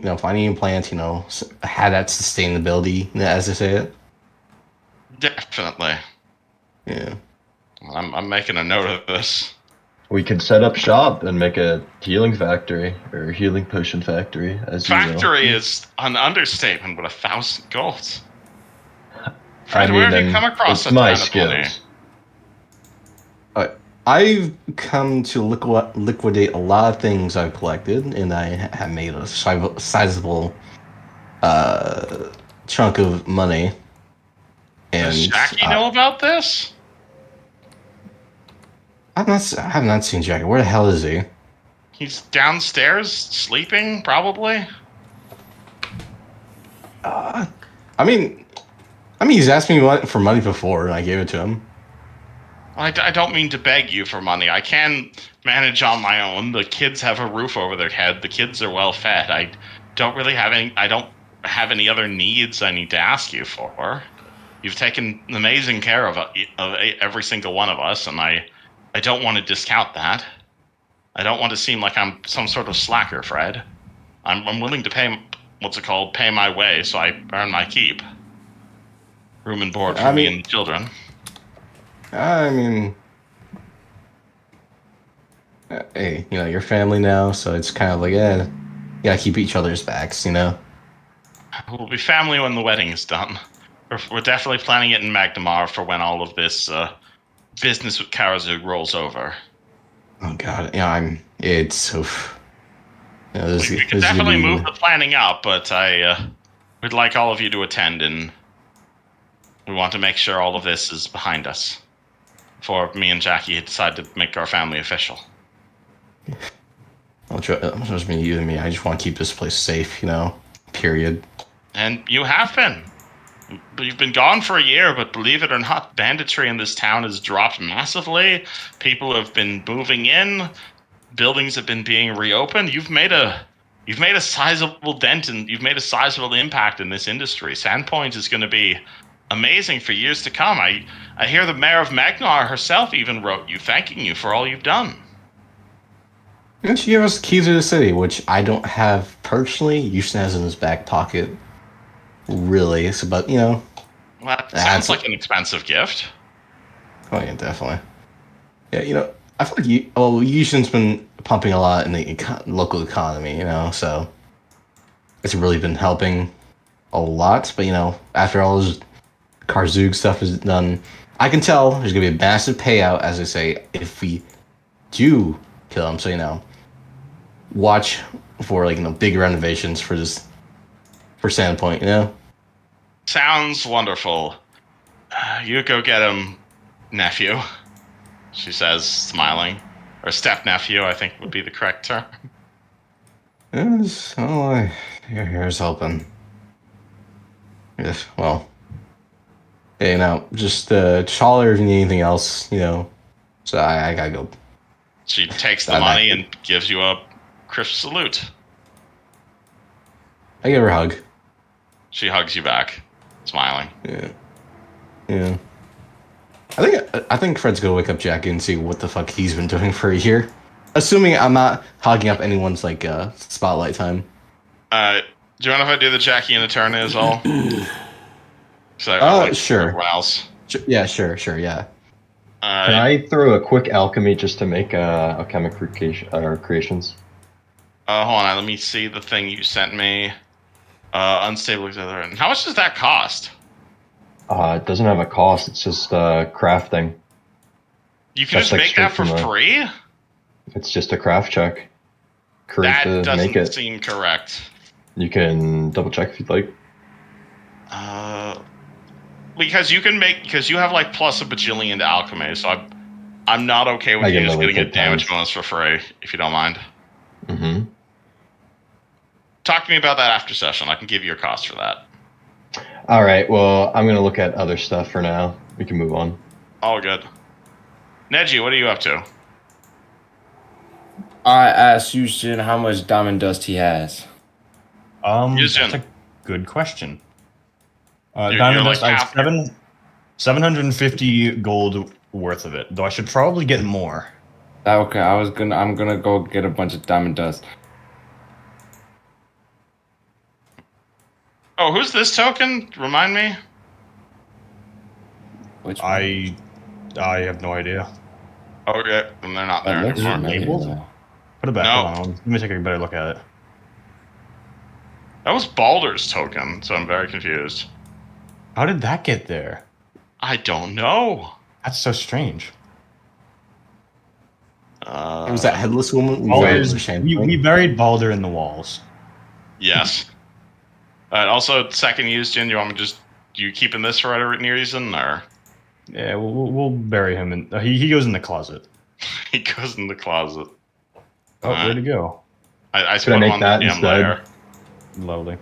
plants, had that sustainability, as they say it. Definitely. Yeah. I'm making a note of this. We could set up shop and make a healing factory or healing potion factory, as you will. Factory is an understatement with 1,000 gold. I Fred, mean, where have you then come across it's such my kind of money? skills. I've come to liquidate a lot of things I've collected, and I have made a sizable chunk of money. And Does Jackie know about this? I have not seen Jackie. Where the hell is he? He's downstairs sleeping, probably. I mean, he's asked me for money before, and I gave it to him. I don't mean to beg you for money. I can manage on my own. The kids have a roof over their head. The kids are well fed. I don't have any other needs I need to ask you for. You've taken amazing care of every single one of us, and I don't want to discount that. I don't want to seem like I'm some sort of slacker, Fred. I'm willing to pay pay my way, so I earn my keep. Room and board for me and the children. I mean, hey, you're family now, so it's kind of like, you gotta keep each other's backs, We'll be family when the wedding is done. We're definitely planning it in Magnemar for when all of this business with Karazug rolls over. Oh God, it's so. We can definitely move the planning up, but we'd like all of you to attend, and we want to make sure all of this is behind us before me and Jackie decide to make our family official. I'll trust me, you and me. I just want to keep this place safe, period. And you have been. You've been gone for a year, but believe it or not, banditry in this town has dropped massively. People have been moving in. Buildings have been being reopened. You've made a sizable dent and you've made a sizable impact in this industry. Sandpoint is going to be amazing for years to come. I hear the mayor of Magnar herself even wrote you, thanking you for all you've done. And she gave us the keys to the city, which I don't have personally. Houston has in his back pocket. Really, but Well, that sounds like an expensive gift. Oh yeah, definitely. Yeah, I feel like Houston's been pumping a lot in the local economy, so it's really been helping a lot. But after all this Karzug stuff is done, I can tell there's gonna be a massive payout, as I say, if we do kill him. So watch for big renovations for Sandpoint. Sounds wonderful. You go get him, nephew. She says, smiling. or step-nephew, I think would be the correct term. Yes, oh, here's hoping. Yes, well, hey, just holler if you need anything else, So I gotta go. She takes the money and gives you a crisp salute. I give her a hug. She hugs you back, smiling. Yeah. I think Fred's gonna wake up Jackie and see what the fuck he's been doing for a year. Assuming I'm not hogging up anyone's spotlight time. Do you mind if I do the Jackie and Eterna as well? Sure. Else. Yeah, sure, yeah. Can I throw a quick alchemy just to make alchemic creations? Hold on, let me see the thing you sent me. Unstable. How much does that cost? It doesn't have a cost. It's just crafting. You can just make that for free? It's just a craft check. That doesn't seem correct. You can double check if you'd like. Because you have like plus a bajillion to alchemy, so I'm not okay with you just getting a damage bonus for free, if you don't mind. Mm-hmm. Talk to me about that after session. I can give you a cost for that. All right. Well, I'm gonna look at other stuff for now. We can move on. All good. Neji, what are you up to? I asked Houston how much diamond dust he has. That's a good question. Diamond dust, I have 750 gold worth of it, though I should probably get more. Okay, I'm gonna go get a bunch of diamond dust. Oh, who's this token? Remind me. Which one? I have no idea. Okay, and they're not there anymore. Labeled? Put it back. No. Hold on. Let me take a better look at it. That was Baldur's token, so I'm very confused. How did that get there? I don't know. That's so strange. It was that headless woman. We buried Baldur in the walls. Yes. Also, second use, Jin, you want me you keeping this for any reason, or? Yeah, we'll bury him in. He goes in the closet. He goes in the closet. Oh, where'd he go? I put him on the damn layer. Lovely.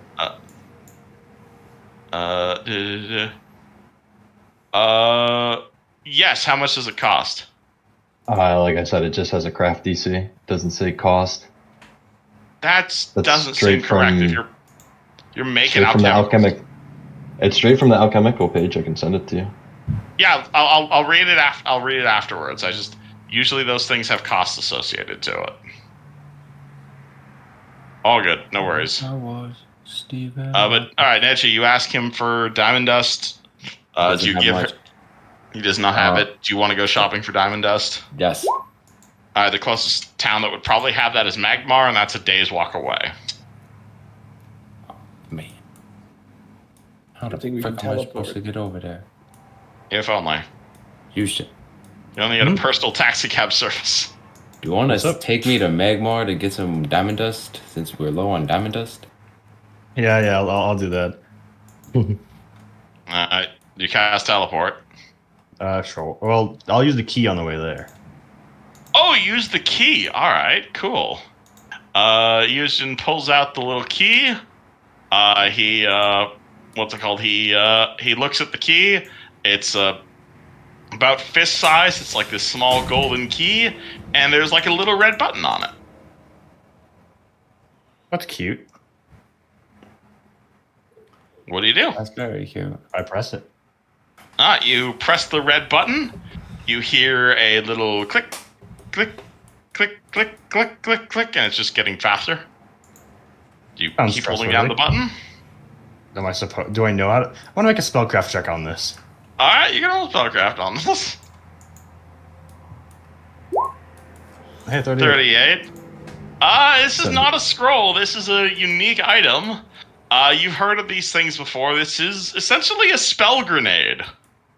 Yes. How much does it cost? Like I said, it just has a craft DC. Doesn't say cost. That's doesn't seem correct. If you're making from the alchemic. It's straight from the alchemical page. I can send it to you. Yeah, I'll read it. I'll read it afterwards. Usually those things have costs associated to it. All good, no worries. I was Steven. But all right, Nechi, you ask him for diamond dust. Do you give her? He does not have it. Do you want to go shopping for diamond dust? Yes. The closest town that would probably have that is Magmar, and that's a day's walk away. Man. How the fuck am I supposed to get over there? If only. Houston. You only get a personal taxi cab service. Do you want to take me to Magmar to get some diamond dust, since we're low on diamond dust? Yeah, I'll do that. You cast teleport. Sure. Well, I'll use the key on the way there. Oh, use the key. All right, cool. Yushin pulls out the little key. He what's it called? He looks at the key. It's about fist size. It's like this small golden key, and there's like a little red button on it. That's cute. What do you do? That's very cute. I press it. You press the red button. You hear a little click, click, click, click, click, click, click, and it's just getting faster. Do you keep holding down the button? Am I supposed? Do I know how to? I want to make a spellcraft check on this. All right, you can roll spellcraft on this. Hey, 38. This is not a scroll. This is a unique item. You've heard of these things before. This is essentially a spell grenade.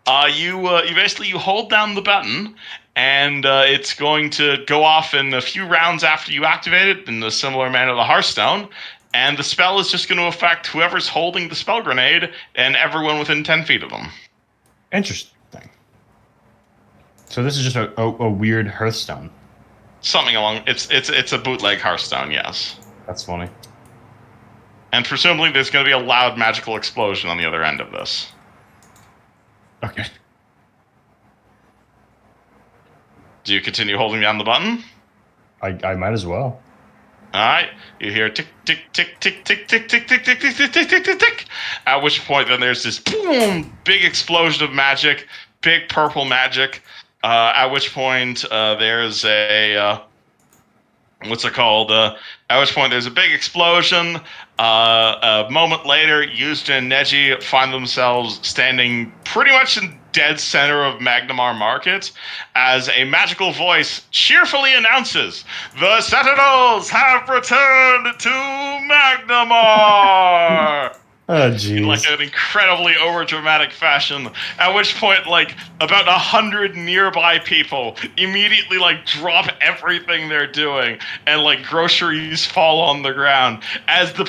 You basically hold down the button, and it's going to go off in a few rounds after you activate it, in a similar manner to the Hearthstone. And the spell is just going to affect whoever's holding the spell grenade and everyone within 10 feet of them. Interesting. So this is just a weird Hearthstone. Something along. It's a bootleg Hearthstone. Yes. That's funny. And presumably, there's going to be a loud magical explosion on the other end of this. Okay. Do you continue holding down the button? I might as well. All right. You hear tick, tick, tick, tick, tick, tick, tick, tick, tick, tick, tick, tick, tick, tick, tick. At which point, then there's this boom, big explosion of magic, big purple magic. At which point, there's a what's it called? At which point, there's a big explosion. A moment later, Yuzjin and Neji find themselves standing pretty much in dead center of Magnamar Market as a magical voice cheerfully announces, "The Sentinels have returned to Magnamar!" Oh, In jeez. like an incredibly overdramatic fashion. At which point, like about 100 nearby people immediately like drop everything they're doing, and like groceries fall on the ground as the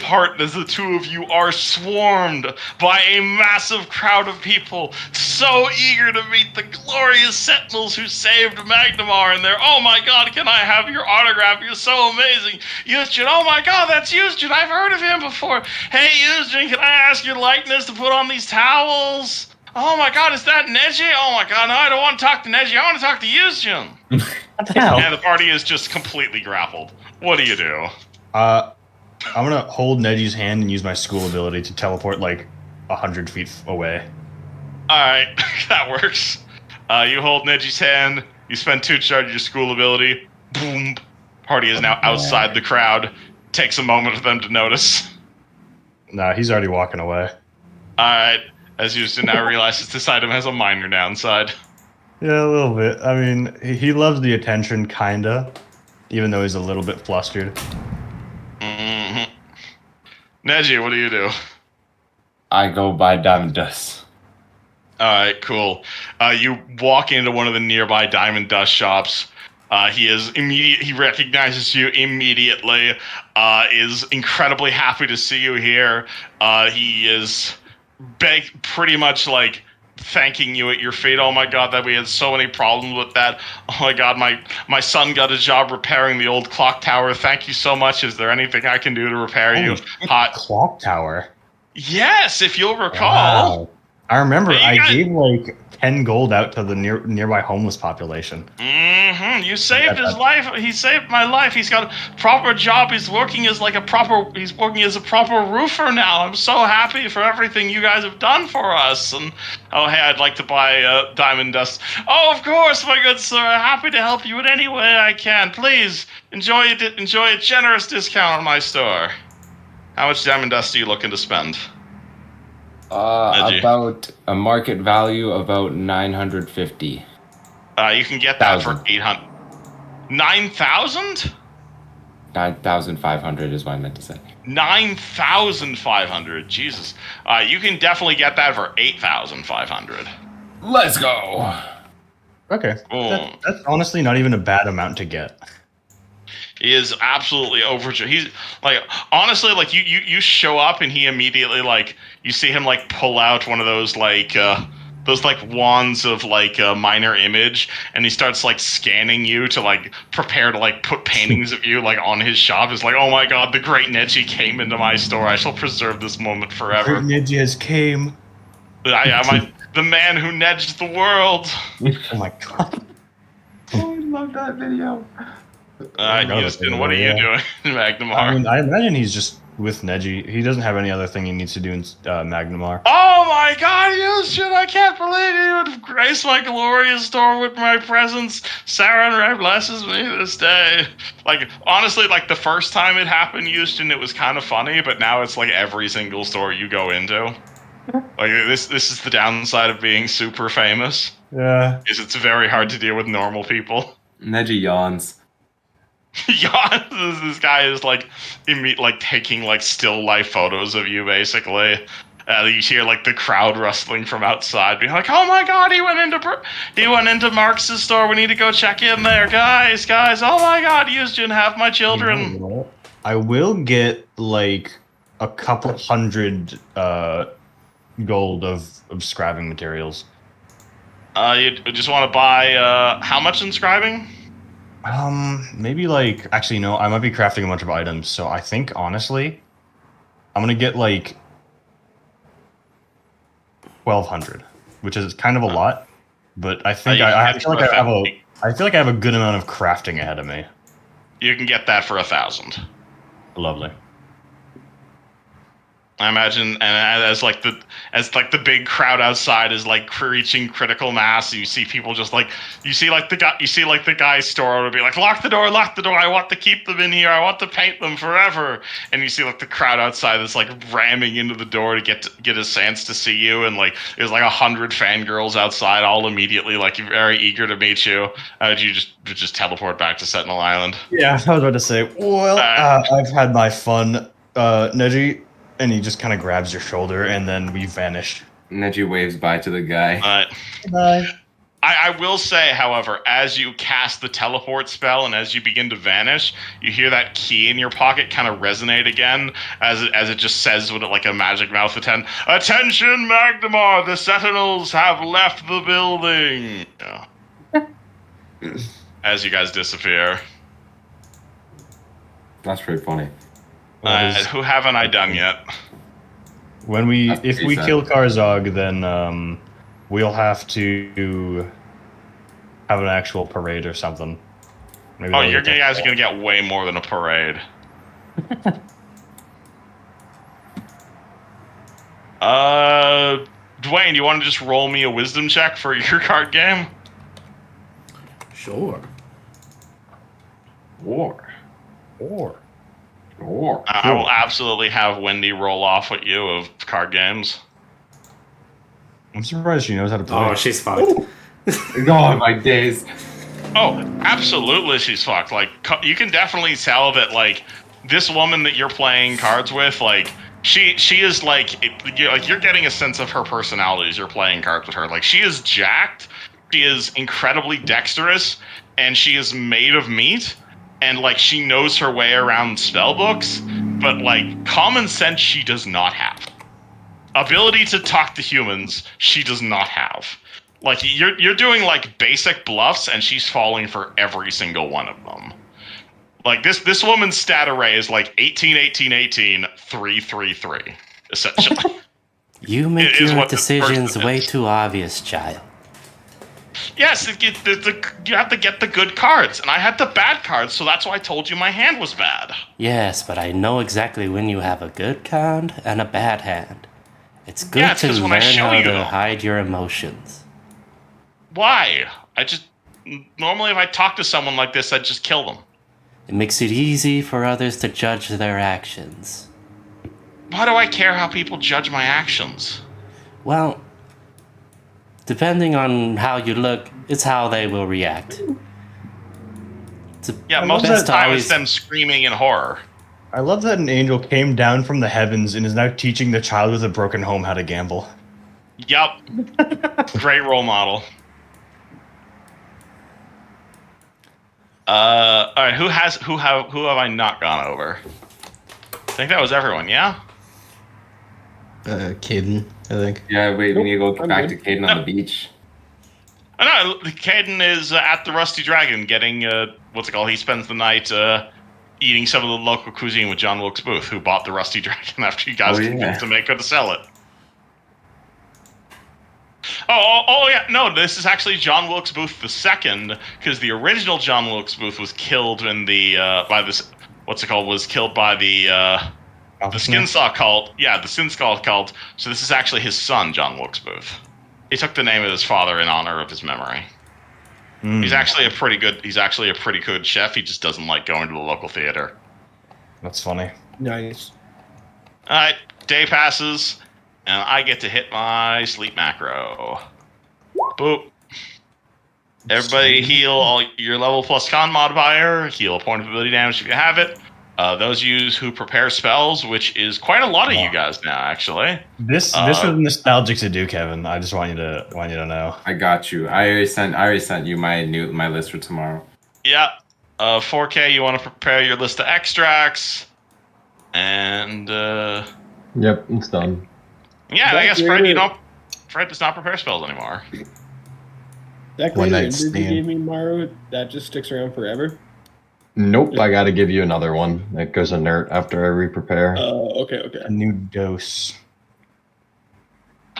two of you are swarmed by a massive crowd of people, so eager to meet the glorious Sentinels who saved Magnamar. And they're, "Oh my God, can I have your autograph? You're so amazing, Yuzjin. Oh my God, that's Yuzjin. I've heard of him before. Hey, Yuzjin, can I ask your likeness to put on these towels? Oh my God, is that Neji? Oh my God, no, I don't want to talk to Neji. I want to talk to Yuzjin." What the hell? Yeah, the party is just completely grappled. What do you do? I'm gonna hold Neji's hand and use my school ability to teleport like 100 feet away. Alright, that works. You hold Neji's hand, you spend 2 charge your school ability. Boom. Party is now outside the crowd. Takes a moment for them to notice. Nah, he's already walking away. Alright, as Yuzjin now realizes this item has a minor downside. Yeah, a little bit. I mean, he loves the attention, kinda, even though he's a little bit flustered. Mm-hmm. Neji, what do you do? I go buy Diamond Dust. Alright, cool. You walk into one of the nearby Diamond Dust shops. He recognizes you immediately, is incredibly happy to see you here. He is pretty much like thanking you at your feet. "Oh my God, that we had so many problems with that. Oh my God, my son got a job repairing the old clock tower. Thank you so much. Is there anything I can do to repair you?" Clock tower. Yes, if you'll recall. Wow. I remember Hey, I gave like 10 gold out to the nearby homeless population. Mm-hmm. You saved his life. He saved my life. He's got a proper job. He's working as a proper roofer now. I'm so happy for everything you guys have done for us. And oh, hey, I'd like to buy Diamond Dust. "Oh, of course, my good sir. Happy to help you in any way I can. Please enjoy a generous discount on my store." How much Diamond Dust are you looking to spend? Neji. About a market value about 950. You can get that for 1,000. 800. 9,000? 9,500 is what I meant to say. 9,500. Jesus. You can definitely get that for 8,500. Let's go. Okay. Oh. That's honestly not even a bad amount to get. He is absolutely overjoyed. He's like, honestly, like you show up and he immediately like you see him like pull out one of those wands of like a minor image, and he starts like scanning you to like prepare to like put paintings of you like on his shop. It's like, "Oh my God, the great Neji came into my store. I shall preserve this moment forever." Neji has came. The man who nedged the world. Oh my God. Oh, I love that video. Houston, what are you doing in Magnamar? I mean, I imagine he's just with Neji. He doesn't have any other thing he needs to do in Magnamar. Oh my God, Houston, I can't believe you would grace my glorious door with my presence. Sarah Ray blesses me this day. Like, honestly, like the first time it happened, Houston, it was kind of funny, but now it's like every single store you go into. Like, this is the downside of being super famous. Yeah. Is it's very hard to deal with normal people. Neji yawns. Yeah, this guy is like taking like still life photos of you, basically. You hear like the crowd rustling from outside, being like, "Oh my God, he went into Marx's store. We need to go check in there, guys. Oh my God, Yuzjin, have my children." I will get like a couple hundred gold of scribing materials. You just want to buy how much inscribing? Maybe like actually no, I might be crafting a bunch of items, so I think honestly, I'm gonna get like 1,200, which is kind of a lot, but I think I feel like I feel like I have a good amount of crafting ahead of me. You can get that for 1,000. Lovely. I imagine, and as the big crowd outside is like reaching critical mass, you see people just like the guy's store would be like, lock the door, I want to keep them in here, I want to paint them forever. And you see like the crowd outside is like ramming into the door to get a chance to see you, and like there's like 100 fangirls outside, all immediately like very eager to meet you. You just teleport back to Sentinel Island. Yeah, I was about to say, well, I've had my fun, Neji. And he just kind of grabs your shoulder, and then we vanish. Neji waves bye to the guy. Bye. I will say, however, as you cast the teleport spell and as you begin to vanish, you hear that key in your pocket kind of resonate again, as it just says with like a magic mouth attention, Magnemar, the Sentinels have left the building. Yeah. As you guys disappear. That's pretty funny. Who haven't I done yet? If we kill Karzog, then we'll have to have an actual parade or something. Maybe you guys are gonna get way more than a parade. Dwayne, you want to just roll me a wisdom check for your card game? Sure. I will absolutely have Wendy roll off with you of card games. I'm surprised she knows how to play. Oh, she's fucked. God, my days. Oh, absolutely, she's fucked. Like, you can definitely tell that, like, this woman that you're playing cards with, like, she is like you're getting a sense of her personality as you're playing cards with her. Like, she is jacked, she is incredibly dexterous, and she is made of meat. And, like, she knows her way around spell books, but, like, common sense she does not have. Ability to talk to humans, she does not have. Like, you're doing, like, basic bluffs, and she's falling for every single one of them. Like, this woman's stat array is, like, 18, 18, 18, 3, 3, 3, essentially. You make your decisions way too obvious, child. Yes, you have to get the good cards, and I had the bad cards, so that's why I told you my hand was bad. Yes, but I know exactly when you have a good hand and a bad hand. It's good to learn how to hide your emotions. Why? Normally if I talk to someone like this, I'd just kill them. It makes it easy for others to judge their actions. Why do I care how people judge my actions? Well, depending on how you look, it's how they will react. Yeah, most of the time it's them screaming in horror. I love that an angel came down from the heavens and is now teaching the child with a broken home how to gamble. Yup. Great role model. Alright, who have I not gone over? I think that was everyone, yeah? Caden, I think. Yeah, wait, we need to go back to Caden on the beach. Oh, no, Caden is at the Rusty Dragon getting, what's it called? He spends the night eating some of the local cuisine with John Wilkes Booth, who bought the Rusty Dragon after you guys convinced him to sell it. Oh, yeah, no, this is actually John Wilkes Booth II, because the original John Wilkes Booth was killed in the, was killed by the Skinsaw cult. Yeah, the Skinsaw cult. So this is actually his son, John Wilkes Booth. He took the name of his father in honor of his memory. He's actually a pretty good chef. He just doesn't like going to the local theater. That's funny. Nice. All right, day passes, and I get to hit my sleep macro. Boop. Everybody heal all your level plus con modifier. Heal a point of ability damage if you have it. Those of you who prepare spells, which is quite a lot of you guys now, actually. This was nostalgic to do, Kevin. I just want you to know. I got you. I already sent you my list for tomorrow. Yeah. 4K. You want to prepare your list of extracts, and Yep, it's done. Yeah, I guess Fred does not prepare spells anymore. That One glitter night ender you stand. gave me, Maru, that just sticks around forever. Nope, I got to give you another one. It goes inert after I re-prepare. Okay. A new dose.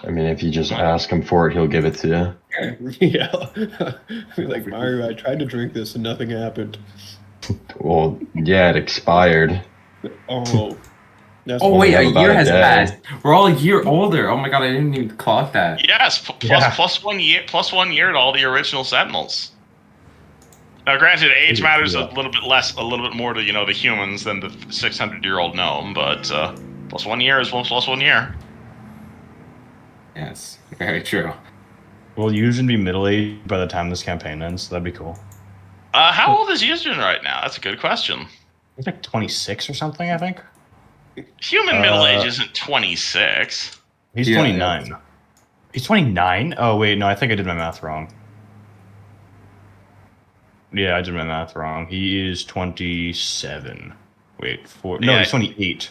I mean, if you just ask him for it, he'll give it to you. Yeah. I'd be like, Maru, I tried to drink this and nothing happened. Well, yeah, it expired. Oh. That's Oh wait, have a about year a has day. passed. We're all a year older. Oh my god, I didn't even clock that. Yes, Yeah. plus 1 year, plus 1 year to all the original Sentinels. Now, granted, age matters a little bit more to the humans than the 600-year-old gnome, but plus 1 year is plus 1 year. Yes, very true. We'll usually be middle-aged by the time this campaign ends, so that'd be cool. How old is Yuzhin right now? That's a good question. He's like 26 or something, I think. Human middle age isn't 26. He's Yeah, 29. He's 29? Oh, wait, no, I think I did my math wrong. Yeah, I did my math wrong. He is 27. Wait, no, Yeah. he's 28.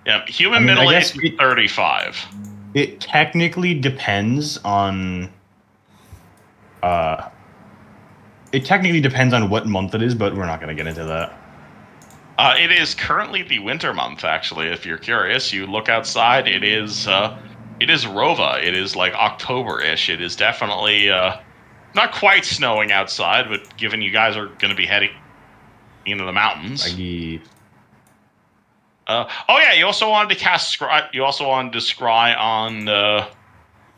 Yeah, human I mean, I middle guess age is 35. It technically depends on what month it is, but we're not going to get into that. It is currently the winter month, actually. If you're curious, you look outside. It is Rova. It is like October-ish. It is definitely not quite snowing outside, but given you guys are going to be heading into the mountains. Oh yeah, you also wanted to cast scry. You also wanted to scry on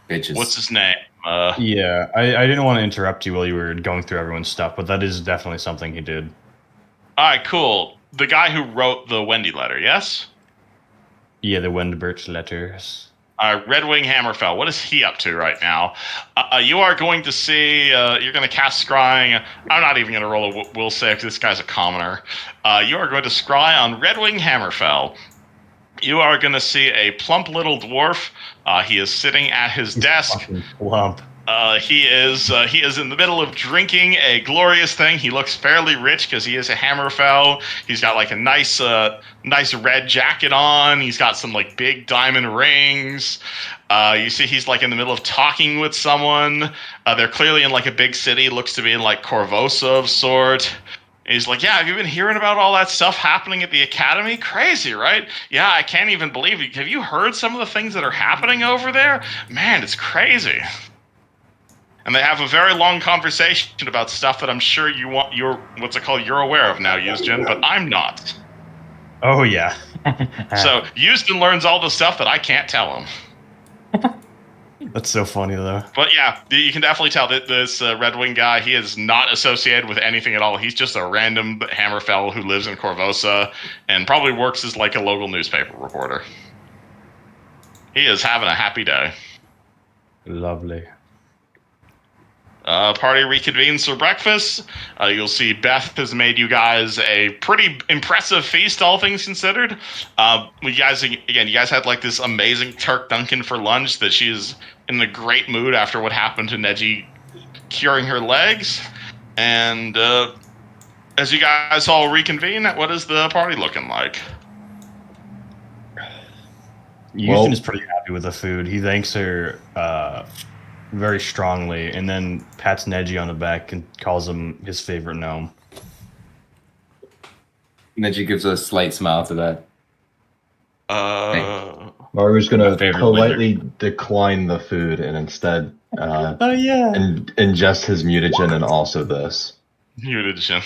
Bitches. what's his name? Yeah, I didn't want to interrupt you while you were going through everyone's stuff, but that is definitely something he did. All right, cool. The guy who wrote the Wendy letter, yes? Yeah, the Wendbirch letters. Red Wing Hammerfell. What is he up to right now? You are going to see. You're going to cast scrying. I'm not even going to roll a will save. This guy's a commoner. You are going to scry on Red Wing Hammerfell. You are going to see a plump little dwarf. He is sitting at his desk. Fucking plump. He is in the middle of drinking a glorious thing. He looks fairly rich because he is a Hammerfell. He's got like a nice red jacket on. He's got some like big diamond rings. You see he's like in the middle of talking with someone. They're clearly in like a big city. Looks to be in like Corvosa of sort. And he's like, yeah, have you been hearing about all that stuff happening at the academy? Crazy, right? Yeah, I can't even believe it. Have you heard some of the things that are happening over there? Man, it's crazy. And they have a very long conversation about stuff that I'm sure you're aware of now, Yuzhin, but I'm not. Oh yeah. So Yuzhin learns all the stuff that I can't tell him. That's so funny though. But yeah, you can definitely tell that this Red Wing guy, he is not associated with anything at all. He's just a random Hammerfell who lives in Corvosa and probably works as like a local newspaper reporter. He is having a happy day. Lovely. Party reconvenes for breakfast. You'll see Beth has made you guys a pretty impressive feast, all things considered. You guys had like this amazing Turk Dunkin' for lunch that she's in a great mood after what happened to Neji curing her legs. And as you guys all reconvene, what is the party looking like? Houston is pretty happy with the food. He thanks her very strongly, and then pats Neji on the back and calls him his favorite gnome. Neji gives a slight smile to that. Maru's gonna favorite politely decline the food and instead ingest his mutagen and also this. Mutagen.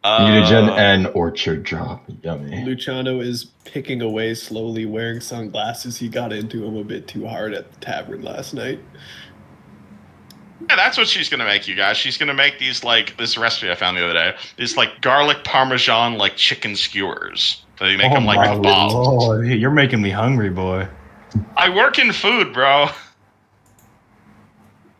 Mutagen and orchard drop. Yummy. Luciano is picking away slowly, wearing sunglasses. He got into him a bit too hard at the tavern last night. Yeah, that's what she's gonna make, you guys. She's gonna make these like this recipe I found the other day. These like garlic parmesan like chicken skewers. So you make them like kebabs. Oh, you're making me hungry, boy. I work in food, bro.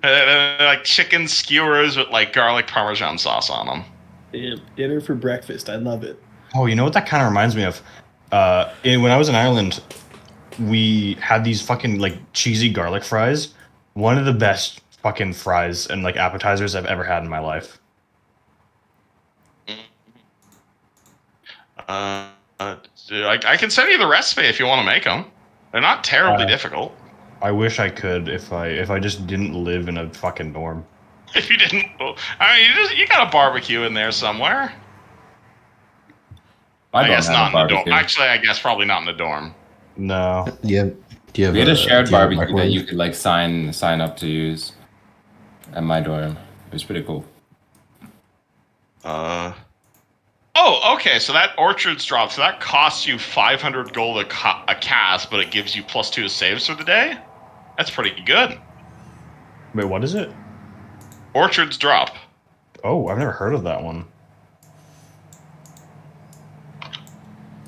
Like chicken skewers with like garlic parmesan sauce on them. Damn, dinner for breakfast. I love it. Oh, you know what that kind of reminds me of? When I was in Ireland, we had these fucking like cheesy garlic fries. One of the best fucking fries and like appetizers I've ever had in my life. I can send you the recipe if you want to make them. They're not terribly difficult. I wish I could if I just didn't live in a fucking dorm. If you didn't, I mean, you got a barbecue in there somewhere. I guess don't not have a in the dorm. barbecue. Actually, I guess probably not in the dorm. No. Do you have We had a shared do you have barbecue that microwave? you could like sign up to use at my dorm. It was pretty cool. Oh, okay. So that Orchards drop. So that costs you 500 gold a cast, but it gives you +2 to saves for the day. That's pretty good. Wait, what is it? Orchards drop. Oh, I've never heard of that one.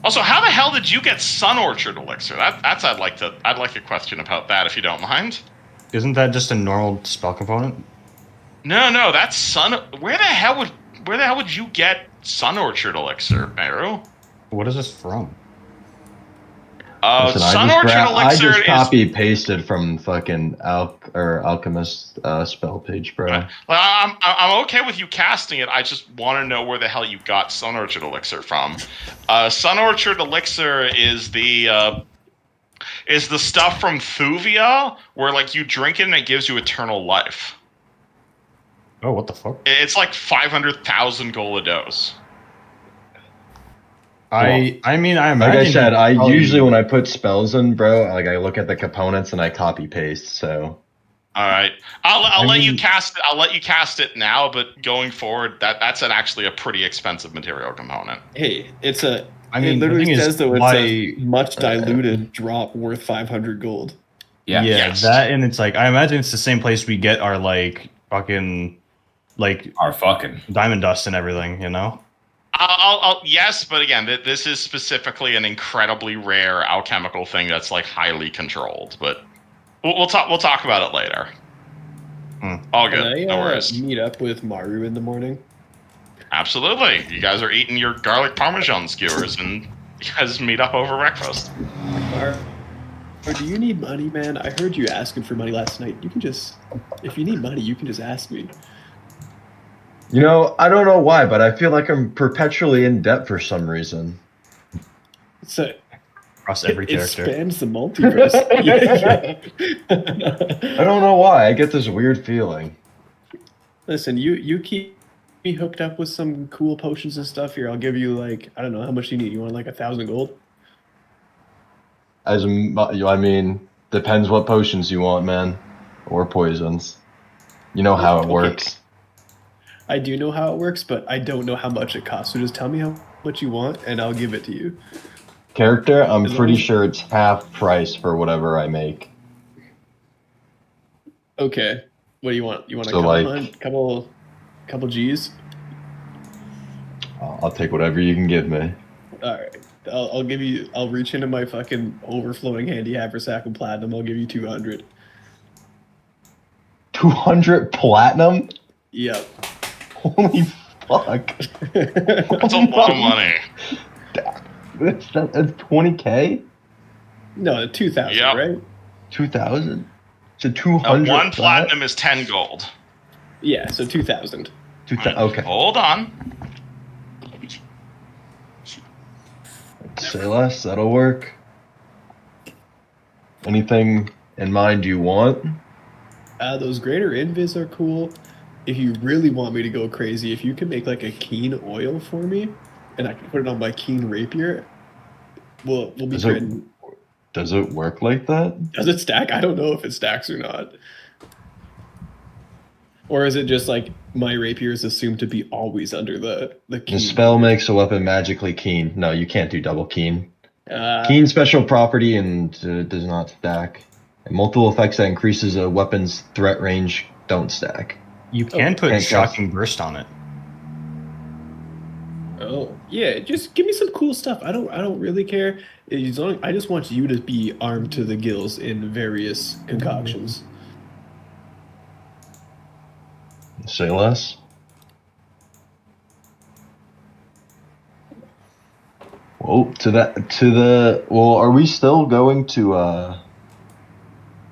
Also, how the hell did you get Sun Orchard Elixir? That's I'd like a question about that if you don't mind. Isn't that just a normal spell component? No, that's Sun. Where the hell would you get Sun Orchard Elixir, Meru? What is this from? Listen, Sun I Orchard Elixir just is copy pasted from fucking Alchemist spell page, bro. Well, I'm okay with you casting it. I just want to know where the hell you got Sun Orchard Elixir from. Sun Orchard Elixir is the stuff from Thuvia where like you drink it and it gives you eternal life. Oh, what the fuck? It's like 500,000 gold a dose. I mean, I imagine. Like I said, I probably- usually when I put spells in, bro, like I look at the components and I copy paste. So All right, I'll let you mean- cast it. I'll let you cast it now, but going forward, that's actually a pretty expensive material component. Hey, it's a. I mean, it the literally thing is, says though it's why- a much diluted drop worth 500 gold. Yeah. Yes. that, and it's like I imagine it's the same place we get our like fucking like Our fucking. diamond dust and everything, you know? Yes, but again, this is specifically an incredibly rare alchemical thing that's like highly controlled. But we'll talk about it later. All good, Can I no worries. meet up with Maru in the morning? Absolutely, you guys are eating your garlic parmesan skewers, and you guys meet up over breakfast. Or do you need money, man? I heard you asking for money last night. You can just, if you need money, you can just ask me. you know, I don't know why, but I feel like I'm perpetually in debt for some reason. So Across every it character. spans the multiverse. Yeah. I don't know why. I get this weird feeling. Listen, you keep me hooked up with some cool potions and stuff here. I'll give you like, I don't know how much you need. You want like 1,000 gold? I mean, depends what potions you want, man, or poisons. You know how it Okay. works. I do know how it works, but I don't know how much it costs. So just tell me how much you want, and I'll give it to you. Character, I'm As long pretty as- sure it's half price for whatever I make. Okay. What do you want? You want a So, couple, couple G's? I'll take whatever you can give me. All right. I'll give you. I'll reach into my fucking overflowing handy haversack of platinum. I'll give you 200. 200 platinum? Yep. Holy fuck. That's a lot of money. That's 20k? No, 2,000, Yep. right? 2000? So 200. One platinum is 10 gold. Yeah, so 2,000. Okay. Hold on. Say less, that'll work. Anything in mind you want? Those greater invis are cool. If you really want me to go crazy, if you can make like a keen oil for me, and I can put it on my keen rapier, we'll be Does good. it work like that? Does it stack? I don't know if it stacks or not. Or is it just like my rapier is assumed to be always under the The keen? spell makes a weapon magically keen. No, you can't do double keen. Uh, Keen special property and does not stack. And multiple effects that increases a weapon's threat range don't stack. You can put can't shocking burst on it. Oh yeah, just give me some cool stuff. I don't really care. As long, I just want you to be armed to the gills in various concoctions. Say less. Well, are we still going to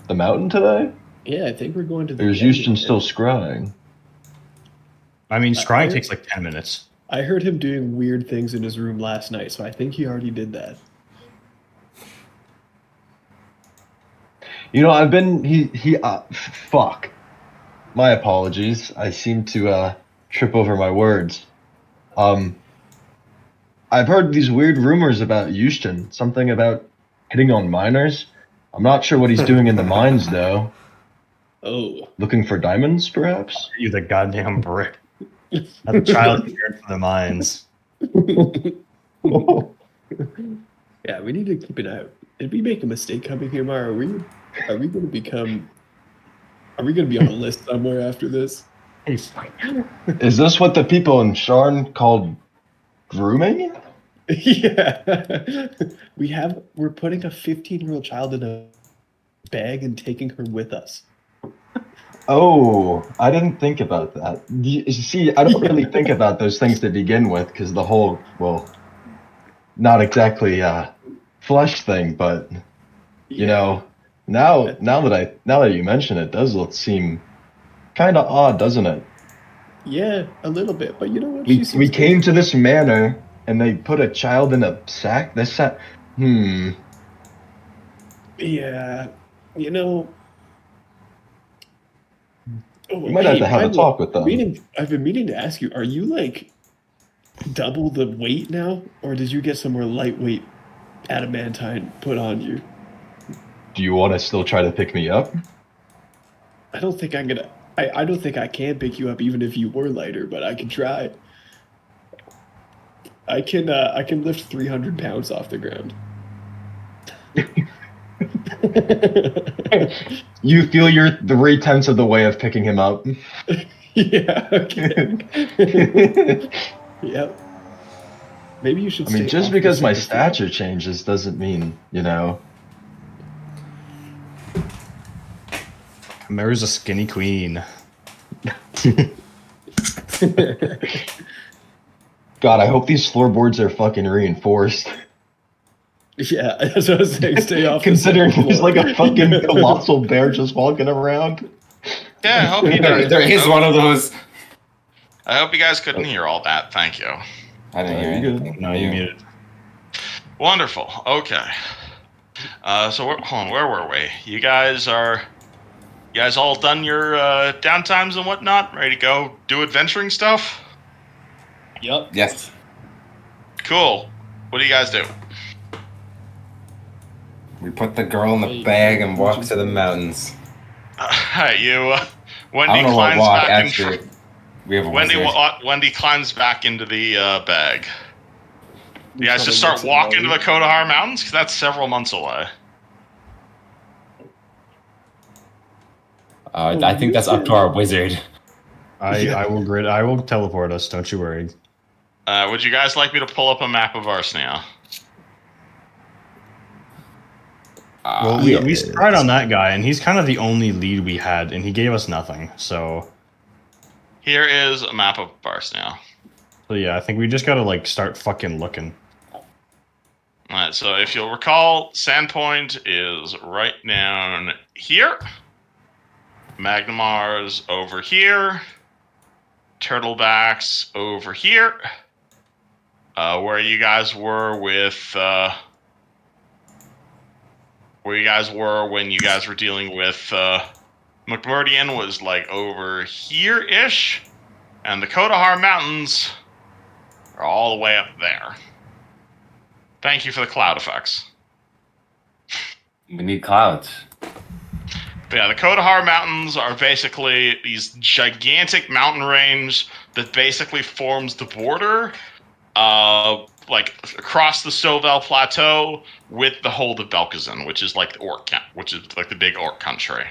the mountain today? Yeah, I think we're going to the. Or is canyon. Houston still scrying? I mean, scrying I- takes like 10 minutes. I heard him doing weird things in his room last night, so I think he already did that. You know, I've been fuck. My apologies. I seem to trip over my words. I've heard these weird rumors about Houston. Something about hitting on minors. I'm not sure what he's doing in the mines though. Oh. Looking for diamonds, perhaps? You the goddamn brick. That child cared for the mines. Yeah, we need to keep an eye out. Did we make a mistake coming here, Mara? Are we gonna become are we gonna be on a list somewhere after this? Is this what the people in Sharn called grooming? Yeah. We're putting a 15-year-old child in a bag and taking her with us. Oh, I didn't think about that. You see, I don't really think about those things to begin with, because the whole, well, not exactly flesh thing, but you know, now that you mention it, does seem kind of odd, doesn't it? Yeah, a little bit, but you know what? We came to this manor and they put a child in a sack. Yeah, you know. Oh, We might have to have a talk with them. I've been meaning to ask you, are you like double the weight now, or did you get some more lightweight adamantine put on you? Do you want to still try to pick me up? I don't think I'm gonna. I don't think I can pick you up even if you were lighter, but I can try. I can lift 300 pounds off the ground. You feel you're 3/10 of the way of picking him up. Yeah. Okay. Yep. Maybe you should. I mean, just because my stature changes doesn't mean, you know. Mary's a skinny queen. God, I hope these floorboards are fucking reinforced. Yeah, that's what I was saying. Stay off. Considering there's like a fucking colossal bear just walking around. Yeah, I hope you There is one of those. I hope you guys couldn't hear all that. Thank you. I didn't hear anything. No, you muted. Wonderful. Okay. So hold on. Where were we? You guys all done your downtimes and whatnot? Ready to go do adventuring stuff? Yep. Yes. Cool. What do you guys do? We put the girl in the bag and walk to the mountains. You, Wendy I don't know what climbs walk, back actually. We have a Wendy, wizard. Wendy climbs back into the bag. You guys just start walking to the Kodahar Mountains? Because that's several months away. I think that's up to our wizard. I will teleport us. Don't you worry. Would you guys like me to pull up a map of Arsnia? Well, we tried on that guy, and he's kind of the only lead we had, and he gave us nothing. So Here is a map of Arsnia. So yeah, I think we just gotta like start fucking looking. Alright, so if you'll recall, Sandpoint is right down here. Magnemar's over here. Turtlebacks over here. Where you guys were with where you guys were when you guys were dealing with McMurdian was like over here-ish. And the Kodahar Mountains are all the way up there. Thank you for the cloud effects. We need clouds. But yeah, the Kodahar Mountains are basically these gigantic mountain range that basically forms the border, like across the Stovell Plateau with the Hold of Belkazin, which is like the orc camp, which is like the big orc country.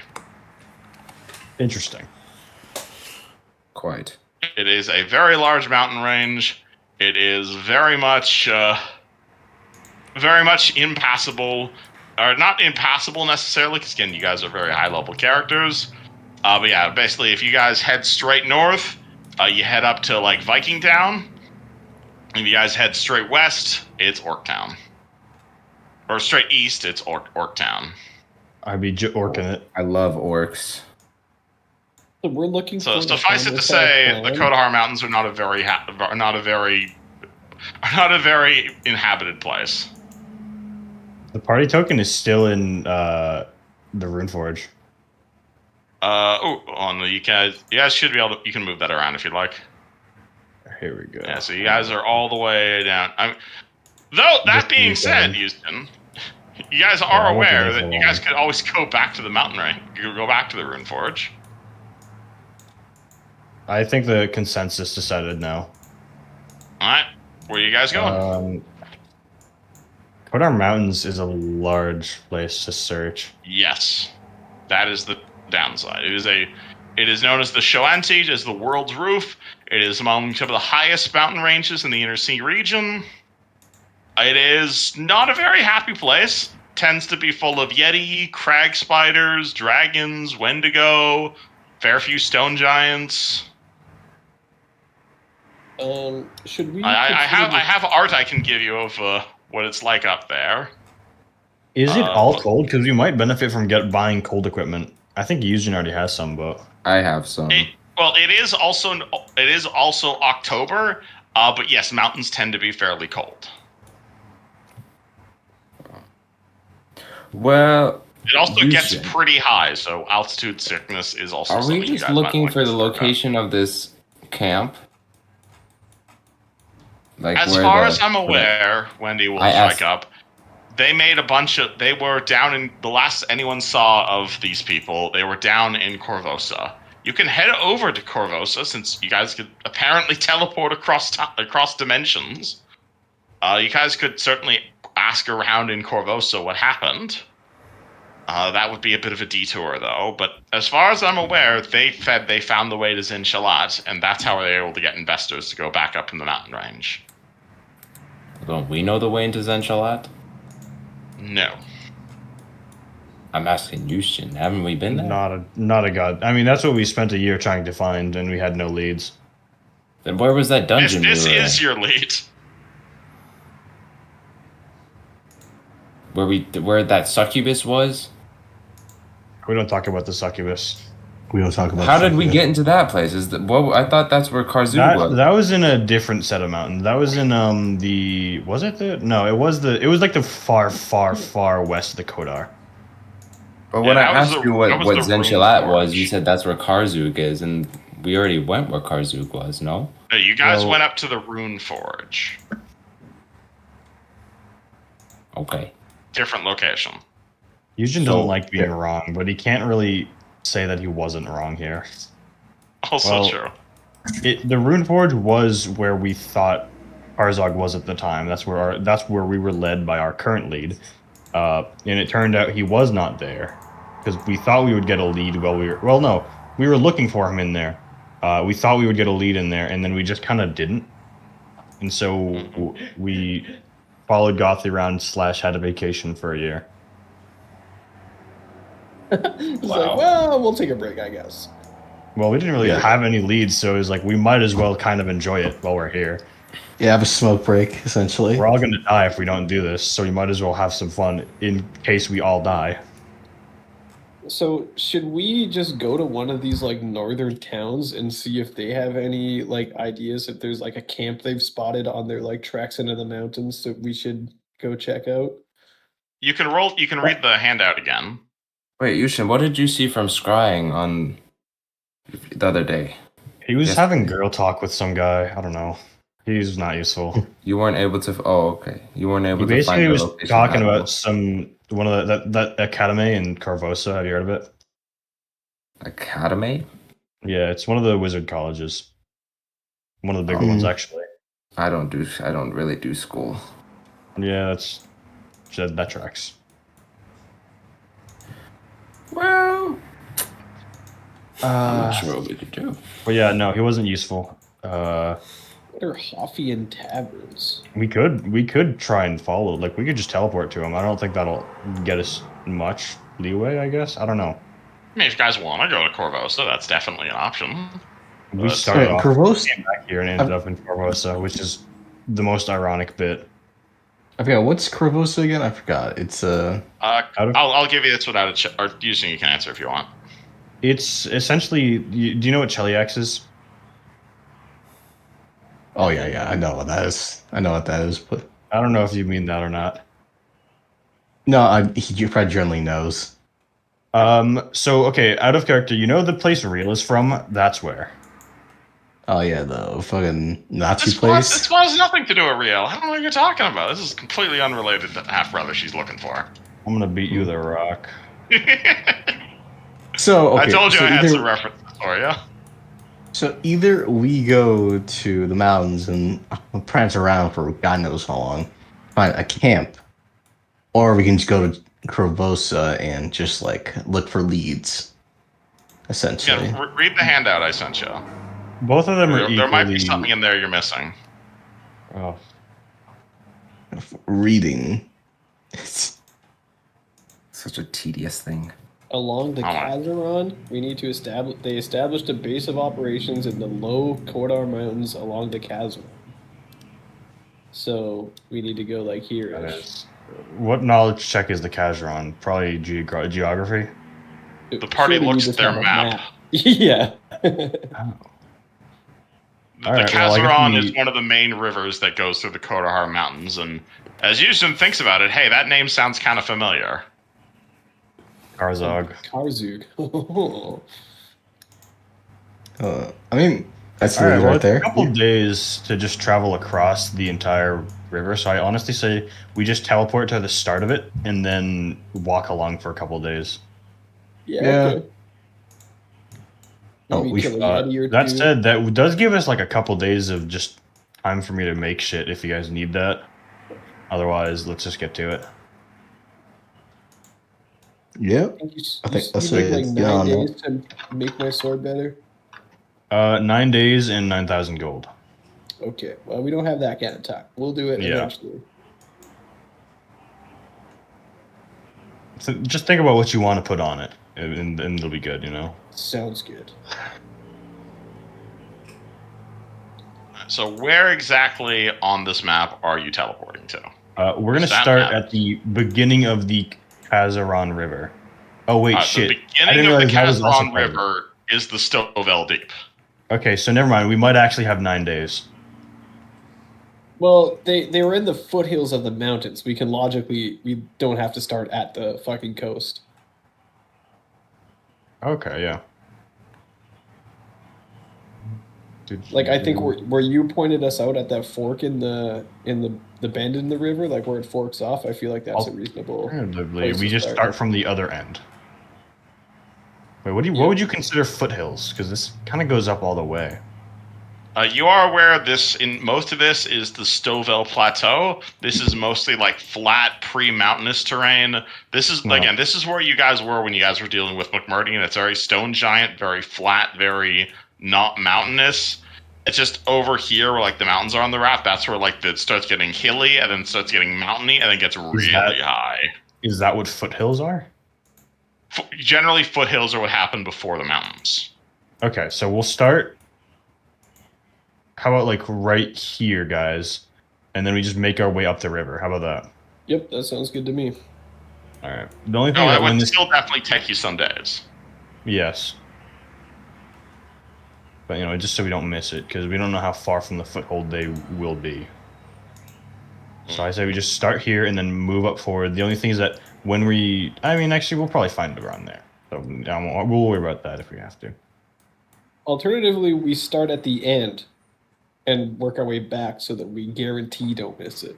Interesting. Quite. It is a very large mountain range. It is very much impassable. Or not impassable necessarily, because again, you guys are very high-level characters. But yeah, basically, if you guys head straight north, you head up to, like, Viking Town. If you guys head straight west, it's Orc Town. Or straight east, it's Orc Town. I'd be orking it. I love orcs. So we're looking. So for suffice it to say, the Kodahar Mountains are not a very inhabited place. The party token is still in the Rune Forge. You guys should be able to. You can move that around if you'd like. Here we go. Yeah, so you guys are all the way down. Though that Just being move said, down. Houston, you guys I are won't be aware there for that you long. guys could always go back to the mountain range. You could go back to the Rune Forge. I think the consensus decided no. All right, where are you guys going? Kodar Mountains is a large place to search. Yes, that is the downside. It is known as the Shoanti, as the world's roof. It is among some of the highest mountain ranges in the Inner Sea region. It is not a very happy place. Tends to be full of yeti, crag spiders, dragons, wendigo, fair few stone giants. Should we? I consider- have art I can give you of what it's like up there. Is it all but- cold? Because we might benefit from buying cold equipment. I think Eugen already has some, but I have some. It is also October, but yes, mountains tend to be fairly cold. Well, It also gets Eugen, pretty high, so altitude sickness is also. are we something you just guys might looking want for to the consider about. location of this camp? Like As where far the- as I'm where the- aware, Wendy will I strike asked- up. They made a bunch of. They were down in the last anyone saw of these people. They were down in Corvosa. You can head over to Corvosa since you guys could apparently teleport across dimensions. You guys could certainly ask around in Corvosa what happened. That would be a bit of a detour, though. But as far as I'm aware, they found the way to Zinshalat, and that's how they were able to get investors to go back up in the mountain range. Don't we know the way into Zenshalat? No. I'm asking Eugen. Haven't we been there? not a god. I mean, that's what we spent a year trying to find, and we had no leads. Then where was that dungeon? This we were is in? your lead. Where that succubus was? We don't talk about the succubus. We don't talk about. How did we something. get into that place? I thought that's where Karzu was. That was in a different set of mountains. That was in was it the no? It was like the far west of the Kodar. But when Yeah, I that was asked the- you what that was the Rune Zenshalat was, you Forge. said that's where Karzuk is, and we already went where Karzuk was. No. No, you guys Well- went up to the Rune Forge. Okay. Different location. Eugen So- doesn't like being wrong, but he can't really say that he wasn't wrong here. Also Well, true. The Rune Forge was where we thought Arzog was at the time. That's where we were led by our current lead, and it turned out he was not there because we thought we would get a lead while we were. Well, no, we were looking for him in there. We thought we would get a lead in there, and then we just kind of didn't. And so we followed Gothi around / had a vacation for a year. It's Wow. like, well, we'll take a break, I guess. Well, we didn't really Yeah. have any leads, so it was like we might as well kind of enjoy it while we're here. Yeah, have a smoke break essentially. We're all going to die if we don't do this, so we might as well have some fun in case we all die. So should we just go to one of these like northern towns and see if they have any like ideas if there's like a camp they've spotted on their like treks into the mountains that we should go check out? You can read the handout again. Wait, Yushin, what did you see from scrying on the other day? He was Yes. having girl talk with some guy. I don't know. He's not useful. You weren't able to. Oh, okay. You weren't able He to find basically the was location talking at all. about one of that academy in Carvosa. Have you heard of it? Academy. Yeah, it's one of the wizard colleges. One of the bigger ones, actually. I don't really do school. Yeah, that tracks. Well, I'm not sure what we could do. But yeah, no, he wasn't useful. What are Hoffian taverns? We could try and follow. Like, we could just teleport to him. I don't think that'll get us much leeway. I guess I don't know. I mean, if you guys want to go to Corvosa, that's definitely an option. We But- started off Corvosa. came back here and ended up in Corvosa, which is the most ironic bit. I forgot what's Corvosa again. I forgot. It's I'll give you this without a or using you can answer if you want. It's essentially. Do you know what Cheliax is? Oh yeah. I know what that is. But I don't know if you mean that or not. no, he probably generally knows. So okay, out of character, you know the place Real is from? That's where. Oh yeah, the fucking Nazi This place. one has nothing to do with Real. I don't know what you're talking about. This is completely unrelated to the half brother she's looking for. I'm gonna beat you with a rock. So okay, I told you so I had either, some references for you. So either we go to the mountains and prance around for God knows how long, find a camp, or we can just go to Corvosa and just like look for leads. Essentially, Again, read the handout I sent you. Both of them are equally. There might be something in there you're missing. Oh, reading. Such a tedious thing. Along the Alright. Kazaron, we need to establish. They established a base of operations in the low Kodar Mountains along the Kazaron. So we need to go like here. that is. What knowledge check is the Kazaron? Probably geography. The party Surely we looks just at their have a map. Yeah. Oh. The Alright, well, I guess Kazaron we- is one of the main rivers that goes through the Kodahar Mountains, and as Yushin thinks about it, hey, that name sounds kind of familiar. Karzog. Karzug. I mean, that's All right, well, right it's there. a couple days to just travel across the entire river, so I honestly say we just teleport to the start of it and then walk along for a couple days. Yeah. Yeah. Okay. Oh, Maybe we- kill a yeti or That two. said, that does give us like a couple days of just time for me to make shit if you guys need that. Otherwise, let's just get to it. Yep. I think that's you make it. like Yeah, 9 no. days to make my sword better. 9 days and 9,000 gold. Okay. Well, we don't have that kind of time. We'll do it Yeah. eventually. So just think about what you want to put on it, and it'll be good, you know? Sounds good. So where exactly on this map are you teleporting to? We're going to That start matters. at the beginning of the Kazaron River. Oh, wait, shit. The I beginning didn't of the realize that was also Kazaron part of it. River is the Stovel Deep. Okay, so never mind. We might actually have 9 days. Well, they were in the foothills of the mountains. We don't have to start at the fucking coast. Okay, yeah. Like I think where you pointed us out at that fork in the bend in the river, like where it forks off, I feel like that's a reasonable. Alternatively, place we to just start. start from the other end. Wait, what would you consider foothills? Because this kind of goes up all the way. You are aware most of this is the Stovel Plateau. This is mostly like flat, pre-mountainous terrain. This is again, this is where you guys were when you guys were dealing with McMurdy, and it's very stone giant, very flat, very not mountainous. It's just over here where like the mountains are on the map. That's where like it starts getting hilly, and then starts getting mountainy, and then gets really high. Is that what foothills are? Generally, foothills are what happen before the mountains. Okay, so we'll start. How about like right here, guys, and then we just make our way up the river. How about that? Yep, that sounds good to me. All right. The only thing No, that that when would this, still definitely take you some days. yes, but just so we don't miss it, because we don't know how far from the foothold they will be. So I say we just start here and then move up forward. The only thing is that actually, we'll probably find it around there. So we'll worry about that if we have to. Alternatively, we start at the end and work our way back so that we guarantee don't miss it.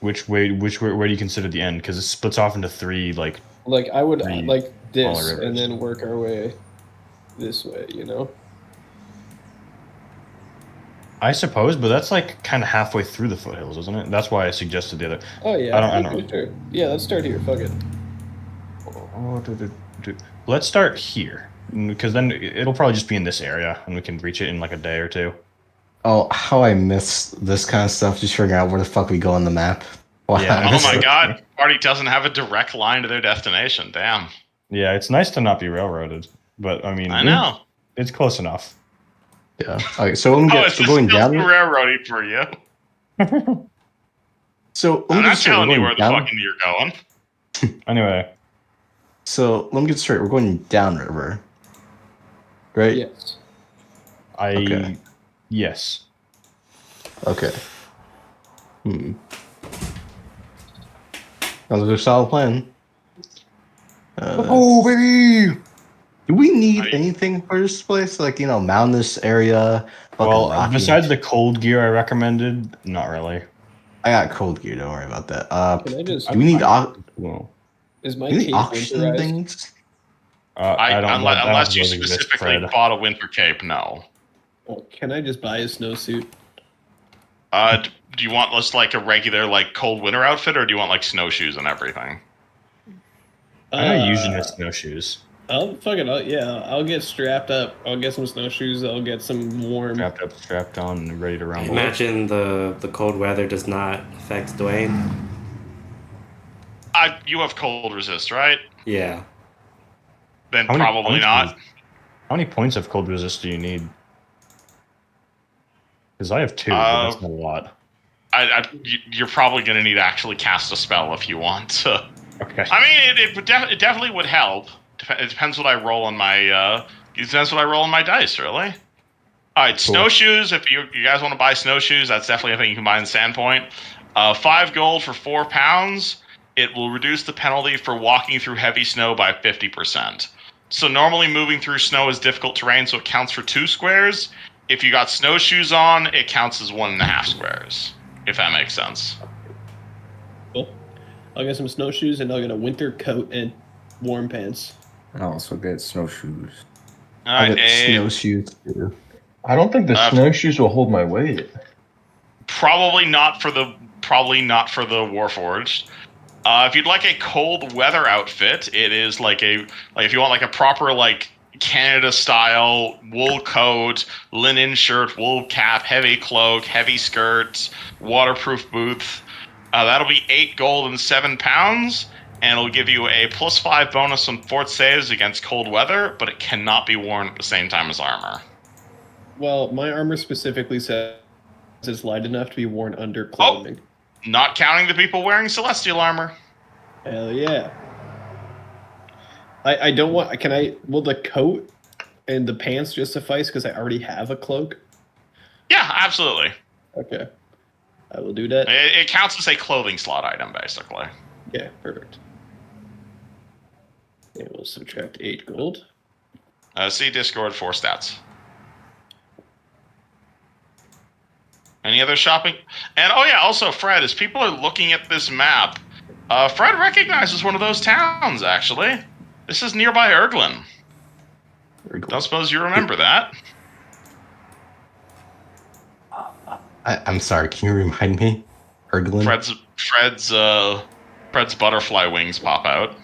Where do you consider the end? Because it splits off into three, like I would Three like this smaller and rivers. then work our way this way, I suppose, but that's like kind of halfway through the foothills, isn't it? That's why I suggested the other. Oh yeah. I don't okay, know. Sure. Yeah, let's start here. Fuck it. Let's start here, because then it'll probably just be in this area, and we can reach it in like a day or two. Oh, how I miss this kind of stuff. Just figuring out where the fuck we go on the map. Wow, Yeah, I Oh miss my it. god, party doesn't have a direct line to their destination. Damn. Yeah, it's nice to not be railroaded, but I mean, I know. it's close enough. Yeah. Okay, so when Oh, it's we're just going still down. too railroady for you. So let I'm me not get straight. telling We're you going where the down. fucking you're going. Anyway, So let me get straight. We're going downriver, right? Yes. Okay. Yes. Okay. Sounds like a solid plan. Oh, baby! Do we need anything for this place? Like, mountainous area? Well, rocky. besides the cold gear I recommended, not really. I got cold gear. Don't worry about that. Can I just? Do we need Well, Is my do we need cape oxygen winterized? things? I don't know. I don't Unless think you those exist, specifically Fred. bought a winter cape, no. Oh, can I just buy a snowsuit? Do you want just like a regular like cold winter outfit, or do you want like snowshoes and everything? I'm not using the snowshoes. I'll fuck it up. Yeah, I'll get strapped up. I'll get some snowshoes. I'll get some warm. Strapped up, strapped on, and ready to I rumble. imagine the cold weather does not affect Dwayne. You have cold resist, right? Yeah. Then How many probably points not. How many points of cold resist do you need? Because I have 2, but that's not a lot. You're probably going to need to actually cast a spell if you want to. Okay. I mean, it definitely would help. It depends what I roll on my. It depends what I roll on my dice, really. All right, Cool. snowshoes. If you guys want to buy snowshoes, that's definitely a thing you can buy in Sandpoint. 5 gold for 4 pounds. It will reduce the penalty for walking through heavy snow by 50%. So normally moving through snow is difficult terrain, so it counts for 2 squares. If you got snowshoes on, it counts as 1.5 squares. If that makes sense. Cool. I'll get some snowshoes and I'll get a winter coat and warm pants. I'll also get snowshoes. All I right, got snowshoes too. I don't think the snowshoes will hold my weight. Probably not for the Warforged. If you'd like a cold weather outfit, it is like if you want like a proper like Canada style wool coat, linen shirt, wool cap, heavy cloak, heavy skirt, waterproof boots. That'll be 8 gold and 7 pounds, and it'll give you a +5 bonus on fort saves against cold weather, but it cannot be worn at the same time as armor. Well, my armor specifically says it's light enough to be worn under clothing. Not counting the people wearing celestial armor. Hell yeah. I don't want. Will the coat and the pants just suffice because I already have a cloak? Yeah, absolutely. Okay. I will do that. It counts as a clothing slot item, basically. Yeah, perfect. And we'll subtract 8 gold. See Discord for stats. Any other shopping? And also Fred, as people are looking at this map, Fred recognizes one of those towns, actually. This is nearby Erglin. Don't suppose you remember that. I'm sorry, can you remind me? Erglin? Fred's butterfly wings pop out.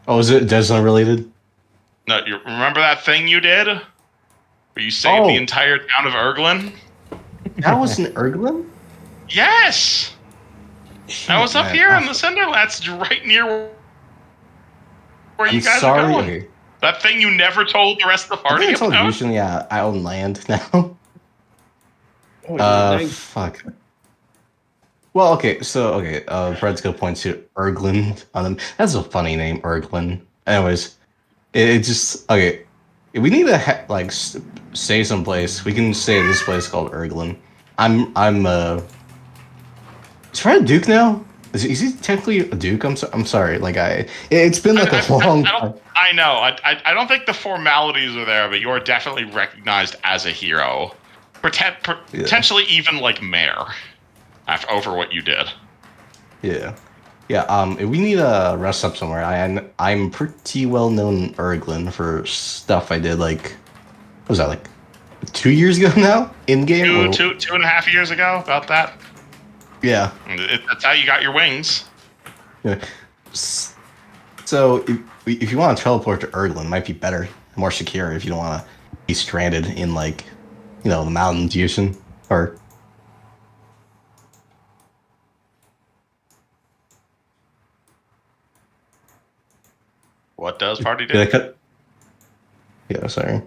Oh, is it Desna related? No, you remember that thing you did? Where you saved the entire town of Erglin? That was an Erglin? Yes! That was up here in the center. That's right near where you guys are going. Okay. That thing you never told the rest of the party I told about? Lucian, yeah, I own land now. Fuck. Well, Fred's gonna point to Erglin on them. That's a funny name, Erglin. Anyways, it just okay. If we need to stay someplace, we can stay at this place called Erglin. Is Fred a Duke now? Is he technically a Duke? I'm sorry. It's been a long time. I know. I don't think the formalities are there, but you're definitely recognized as a hero. Potentially even like mayor over what you did. Yeah. Yeah, if we need to rest up somewhere, I'm pretty well known in Erglin for stuff I did what was that, 2 years ago now? In game? 2.5 years ago, about that. Yeah. That's how you got your wings. Yeah. So if you want to teleport to Erglin, it might be better, more secure if you don't want to be stranded in the mountains, Houston, or. What does party do? Did I cut? Yeah, sorry.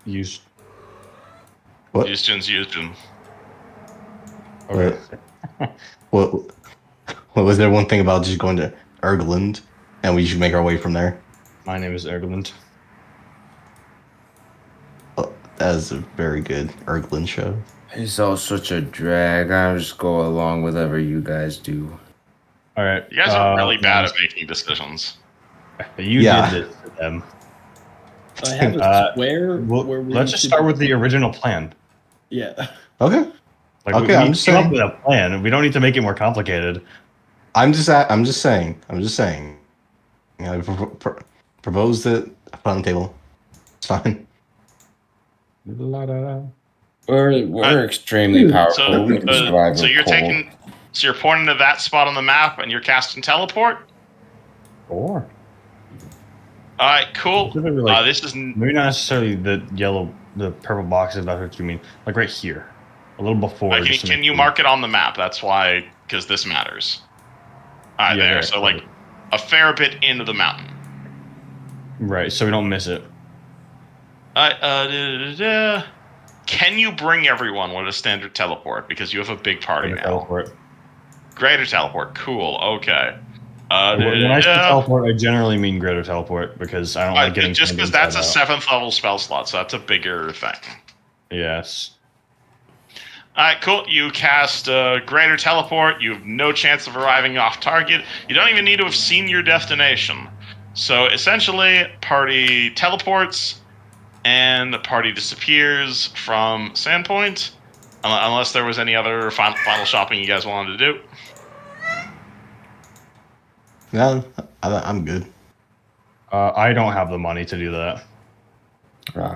Used. What? Houston's Houston. Okay. What was there one thing about just going to Erglin, and we should make our way from there? My name is Erglin. Oh, that is a very good Erglin show. It's all such a drag. I'll just go along with whatever you guys do. All right. You guys are really bad nice. at making decisions. You Yeah. did this to them. I have a square Well, where we let's just should- start with the original plan. Yeah. Okay. Like, Okay, I'm we just came up saying. with a plan. We don't need to make it more complicated. I'm just saying. I proposed it. I put it on the table. It's fine. We're extremely powerful. We can survive So a you're cold. so you're pointing to that spot on the map, and you're casting teleport. Or All right, cool. This is maybe not necessarily the purple box. If that's what you mean. Like right here, a little before. can you mark it on the map? That's why, because this matters. All right, Yeah, there. there. So like a fair bit into the mountain. Right, so we don't miss it. Can you bring everyone with a standard teleport? Because you have a big party now. Teleport. Greater teleport. Cool. Okay. When I say teleport, I generally mean greater teleport because I don't like getting. Just because that's a 7th level spell slot, so that's a bigger thing. Yes. Alright, cool. You cast Greater Teleport. You have no chance of arriving off target. You don't even need to have seen your destination. So essentially, party teleports, and the party disappears from Sandpoint, unless there was any other final shopping you guys wanted to do. No, I'm good. I don't have the money to do that.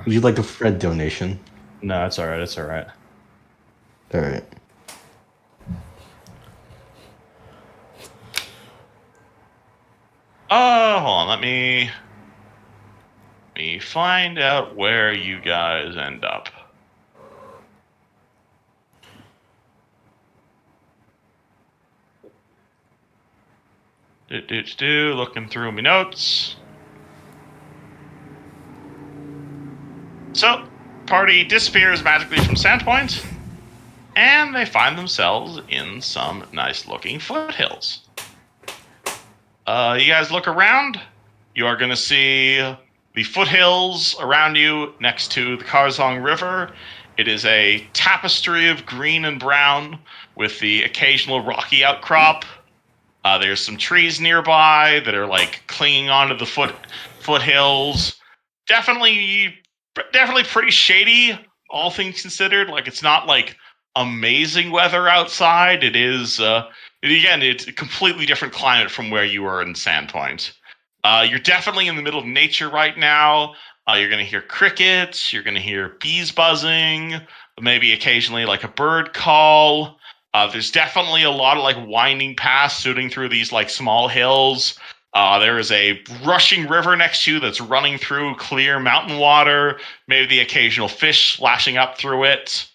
Would you like a Fred donation? No, it's all right. It's all right. All right. Hold on. Let me find out where you guys end up. Looking through my notes. So, party disappears magically from Sandpoint, and they find themselves in some nice-looking foothills. You guys look around. You are going to see the foothills around you next to the Karzong River. It is a tapestry of green and brown with the occasional rocky outcrop. There's some trees nearby that are like clinging onto the foothills. Definitely pretty shady, all things considered. Like, it's not like amazing weather outside. It is again, it's a completely different climate from where you were in Sandpoint. You're definitely in the middle of nature right now. You're going to hear crickets. You're going to hear bees buzzing. Maybe occasionally like a bird call. There's definitely a lot of like winding paths suiting through these like small hills. There is a rushing river next to you that's running through clear mountain water. Maybe the occasional fish splashing up through it.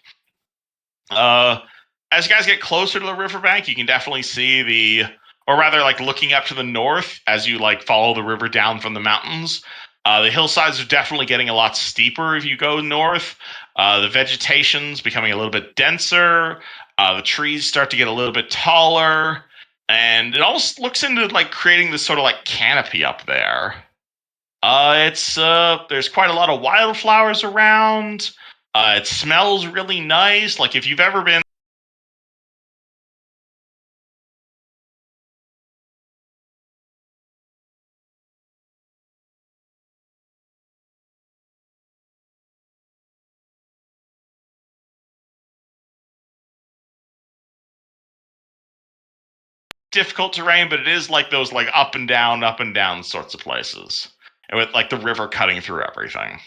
As you guys get closer to the riverbank, you can definitely see or rather like looking up to the north as you like follow the river down from the mountains. The hillsides are definitely getting a lot steeper if you go north. The vegetation's becoming a little bit denser. The trees start to get a little bit taller, and it almost looks into like creating this sort of like canopy up there. There's quite a lot of wildflowers around. It smells really nice. Like if you've ever been difficult terrain, but it is like those like up and down sorts of places, and with like the river cutting through everything.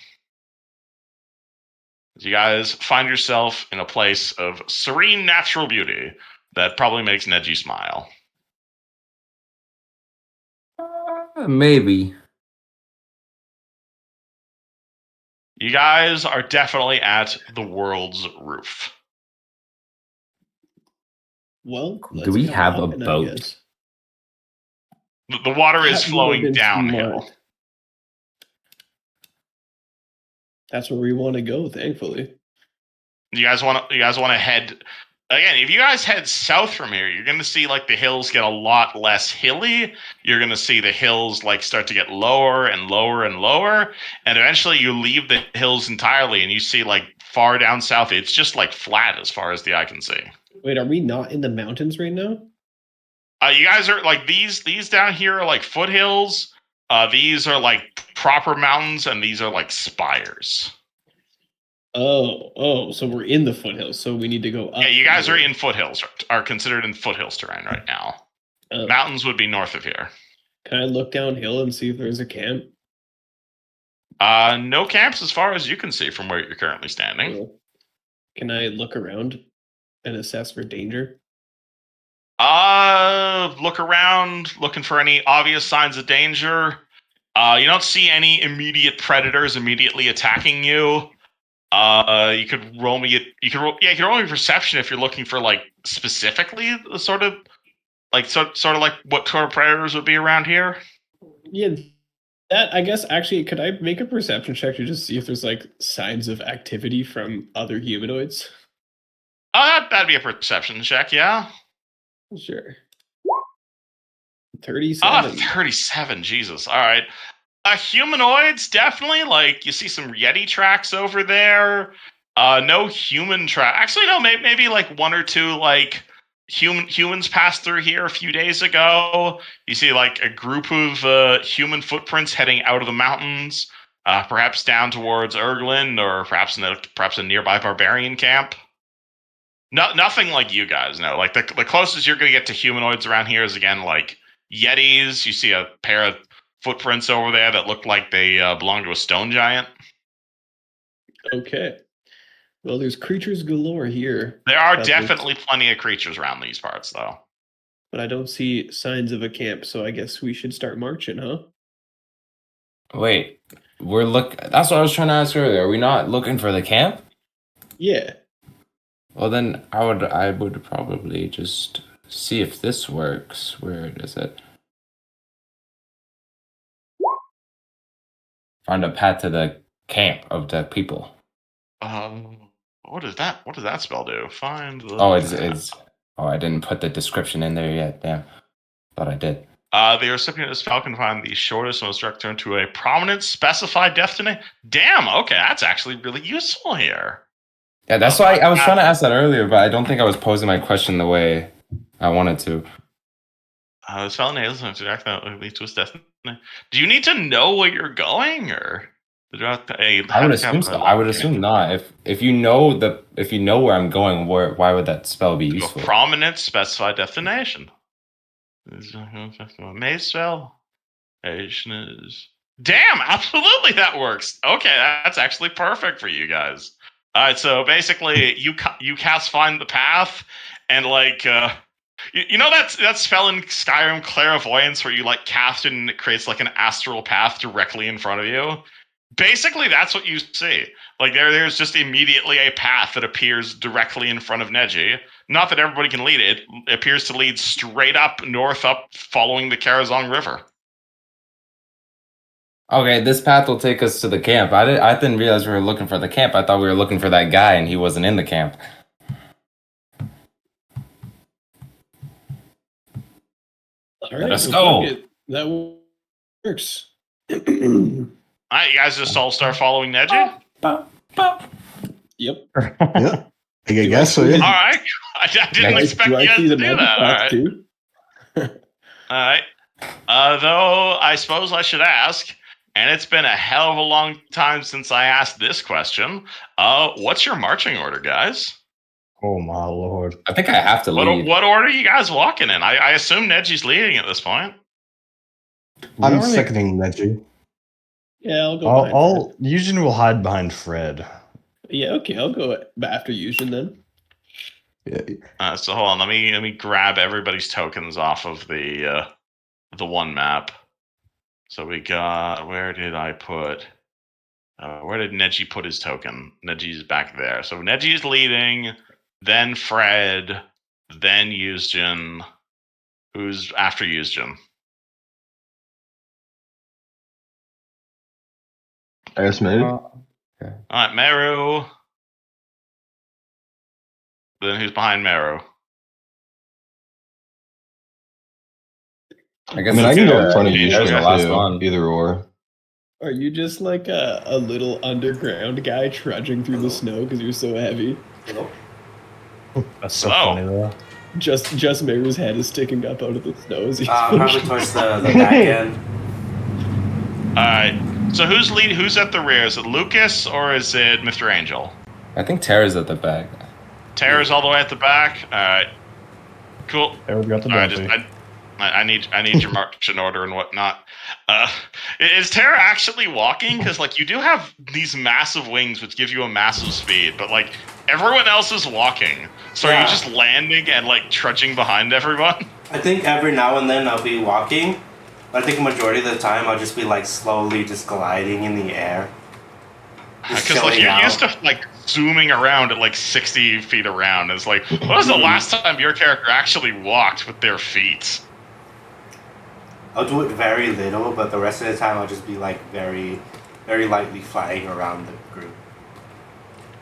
You guys find yourself in a place of serene natural beauty that probably makes Neji smile. Maybe. You guys are definitely at the world's roof. Well, Do we have a hopping, I boat? guess. The water is That would've flowing been downhill. smart. That's where we want to go, thankfully. You guys want to head again. If you guys head south from here, you're going to see like the hills get a lot less hilly. You're going to see the hills like start to get lower and lower and lower, and eventually you leave the hills entirely, and you see like far down south, it's just like flat as far as the eye can see. Wait, are we not in the mountains right now? You guys are like these down here are like foothills. These are like proper mountains, and these are like spires. Oh, so we're in the foothills, so we need to go up. Yeah, you from guys are here. in foothills, are considered in foothills terrain right now. Oh. Mountains would be north of here. Can I look downhill and see if there's a camp? No camps as far as you can see from where you're currently standing. Cool. Can I look around and assess for danger? Look around, looking for any obvious signs of danger. You don't see any immediate predators immediately attacking you. You could roll me. You could roll me perception if you're looking for like specifically the sort of like like what sort of predators would be around here. Yeah, that I guess actually, could I make a perception check to just see if there's like signs of activity from other humanoids? That'd be a perception check, yeah. Sure. 37. 37. Jesus. All right. Humanoids, definitely. Like, you see some Yeti tracks over there. No human track. Actually, no. Maybe like one or two like humans passed through here a few days ago. You see like a group of human footprints heading out of the mountains, perhaps down towards Erglin, or perhaps a nearby barbarian camp. Nothing like you guys know. Like the closest you're going to get to humanoids around here is again like Yetis. You see a pair of footprints over there that look like they belong to a stone giant. Okay. Well, there's creatures galore here. There are definitely plenty of creatures around these parts, though. But I don't see signs of a camp, so I guess we should start marching, huh? Wait, that's what I was trying to ask earlier. Are we not looking for the camp? Yeah. Well, then I would probably just see if this works. Where is it? Find a path to the camp of the people. What does that spell do? Find the Oh, it's. Oh, I didn't put the description in there yet. Damn, thought I did. The recipient of the spell can find the shortest, most direct turn to a prominent specified destiny. Damn. Okay, that's actually really useful here. Yeah, that's why I was trying to ask that earlier, but I don't think I was posing my question the way I wanted to. The spell enables him to direct that leads to his destiny. Do you need to know where you're going, or I would assume so. I would assume not. If you know where I'm going, why would that spell be useful? A prominent specified destination. Maze spell. Is damn, absolutely that works. Okay, that's actually perfect for you guys. All right, so basically, you cast Find the Path, and like you know that spell in Skyrim Clairvoyance where you like cast it and it creates like an astral path directly in front of you. Basically, that's what you see. Like there's just immediately a path that appears directly in front of Neji. Not that everybody can lead it. It appears to lead straight up north up, following the Karazong River. Okay, this path will take us to the camp. I didn't realize we were looking for the camp. I thought we were looking for that guy, and he wasn't in the camp. All right, Let us go. That works. All right, you guys just all start following Neji? Yep. Yeah. I guess so. Yeah. All right. I didn't expect you guys to do that. All right. Too? All right. Though I suppose I should ask, and it's been a hell of a long time since I asked this question. What's your marching order, guys? Oh my lord! I think I have to lead. What order are you guys walking in? I assume Neji's leading at this point. I'm seconding Neji. Yeah, I'll go. Yujin will hide behind Fred. Yeah, okay, I'll go after Yujin then. Yeah. So hold on, let me grab everybody's tokens off of the one map. So we got, where did Neji put his token? Neji's back there. So Neji's leading, then Fred, then Yuzjin. Who's after Yuzjin? I guess maybe. Okay. All right, Meru. Then who's behind Meru? I guess I mean, I can go in it's front of you you should the last too, one. either or. Are you just like a little underground guy trudging through the snow because you're so heavy? That's so Slow. funny though. Just Maru's head is sticking up out of the snow as he's Probably towards the back end. So who's lead? Who's at the rear? Is it Lucas or is it Mr. Angel? I think Tara's at the back. Tara's all the way at the back. All right, cool. There we got the All right, Dumpy. I need your marching order and whatnot. Is Tara actually walking? Because like you do have these massive wings which give you a massive speed, but like everyone else is walking. So are you just landing and like trudging behind everyone? I think every now and then I'll be walking. But I think a majority of the time I'll just be like slowly just gliding in the air. Because like you're used to like zooming around at like 60 feet around. It's like, when was the last time your character actually walked with their feet? I'll do it very little, but the rest of the time I'll just be like very, very lightly flying around the group.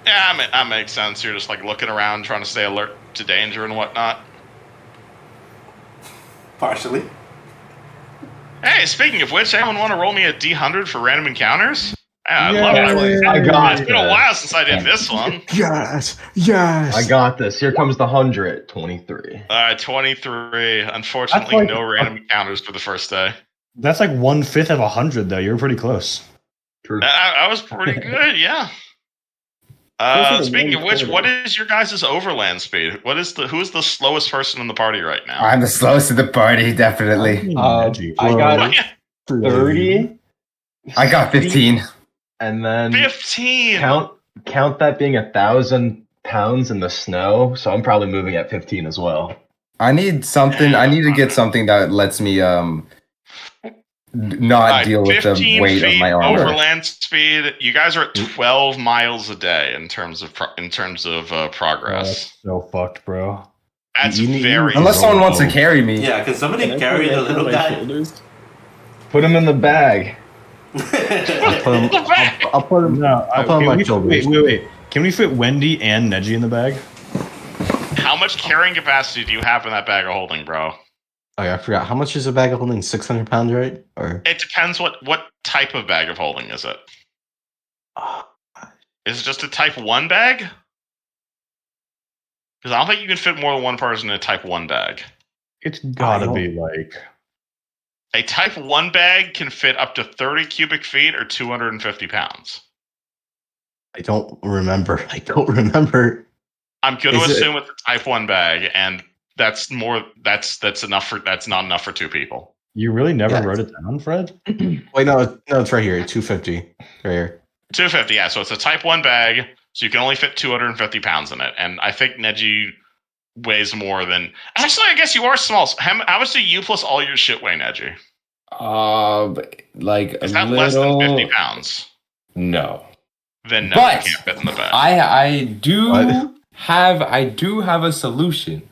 Yeah, that makes sense. You're just like looking around, trying to stay alert to danger and whatnot. Partially. Hey, speaking of which, anyone want to roll me a D100 for random encounters? Yeah, I love it. I got It's been a while since I did this one. Yes. I got this. Here comes the 100. 23. 23. Unfortunately, That's like- no random encounters for the first day. That's like 1/5 of 100 though. You're pretty close. True. I was pretty good, yeah. Closer to Speaking of which, 1/4. what is your guys' overland speed? Who's the slowest person in the party right now? I'm the slowest of the party, definitely. I got 30, I got 15. and then 15. count that being 1,000 pounds in the snow. So I'm probably moving at 15 as well. I need something. I need to get something that lets me not deal with the 15 weight of feet my armor. overland speed. You guys are at 12 miles a day in terms of progress. That's so fucked, bro. That's You need- very Unless someone wants to slow. carry me. Yeah, can somebody Can I carry put the that on little my guy? shoulders? Put him in the bag. I'll put him. No, I'll put on can my we- shoulders. Wait. Can we fit Wendy and Neji in the bag? How much carrying capacity do you have in that bag of holding, bro? Oh yeah, I forgot. How much is a bag of holding? 600 pounds, right? Or It depends what type of bag of holding is it? Is it just a type 1 bag? Because I don't think you can fit more than one person in a type 1 bag. It's gotta don't- be like A type 1 bag can fit up to 30 cubic feet or 250 pounds. I don't remember. I'm going to Is it- assume it's a type 1 bag, and that's not enough for 2 people. you really never Yeah. wrote it down, Fred? Wait, no, it's right here. 250. Right here. 250, yeah. So it's a type 1 bag, so you can only fit 250 pounds in it. And I think Neji weighs more than... Actually, I guess you are small. How much do you plus all your shit weigh, Neji? Like Is a that little... less than 50 pounds? No. Then no, But you can't fit in the bag. I do What? have a solution.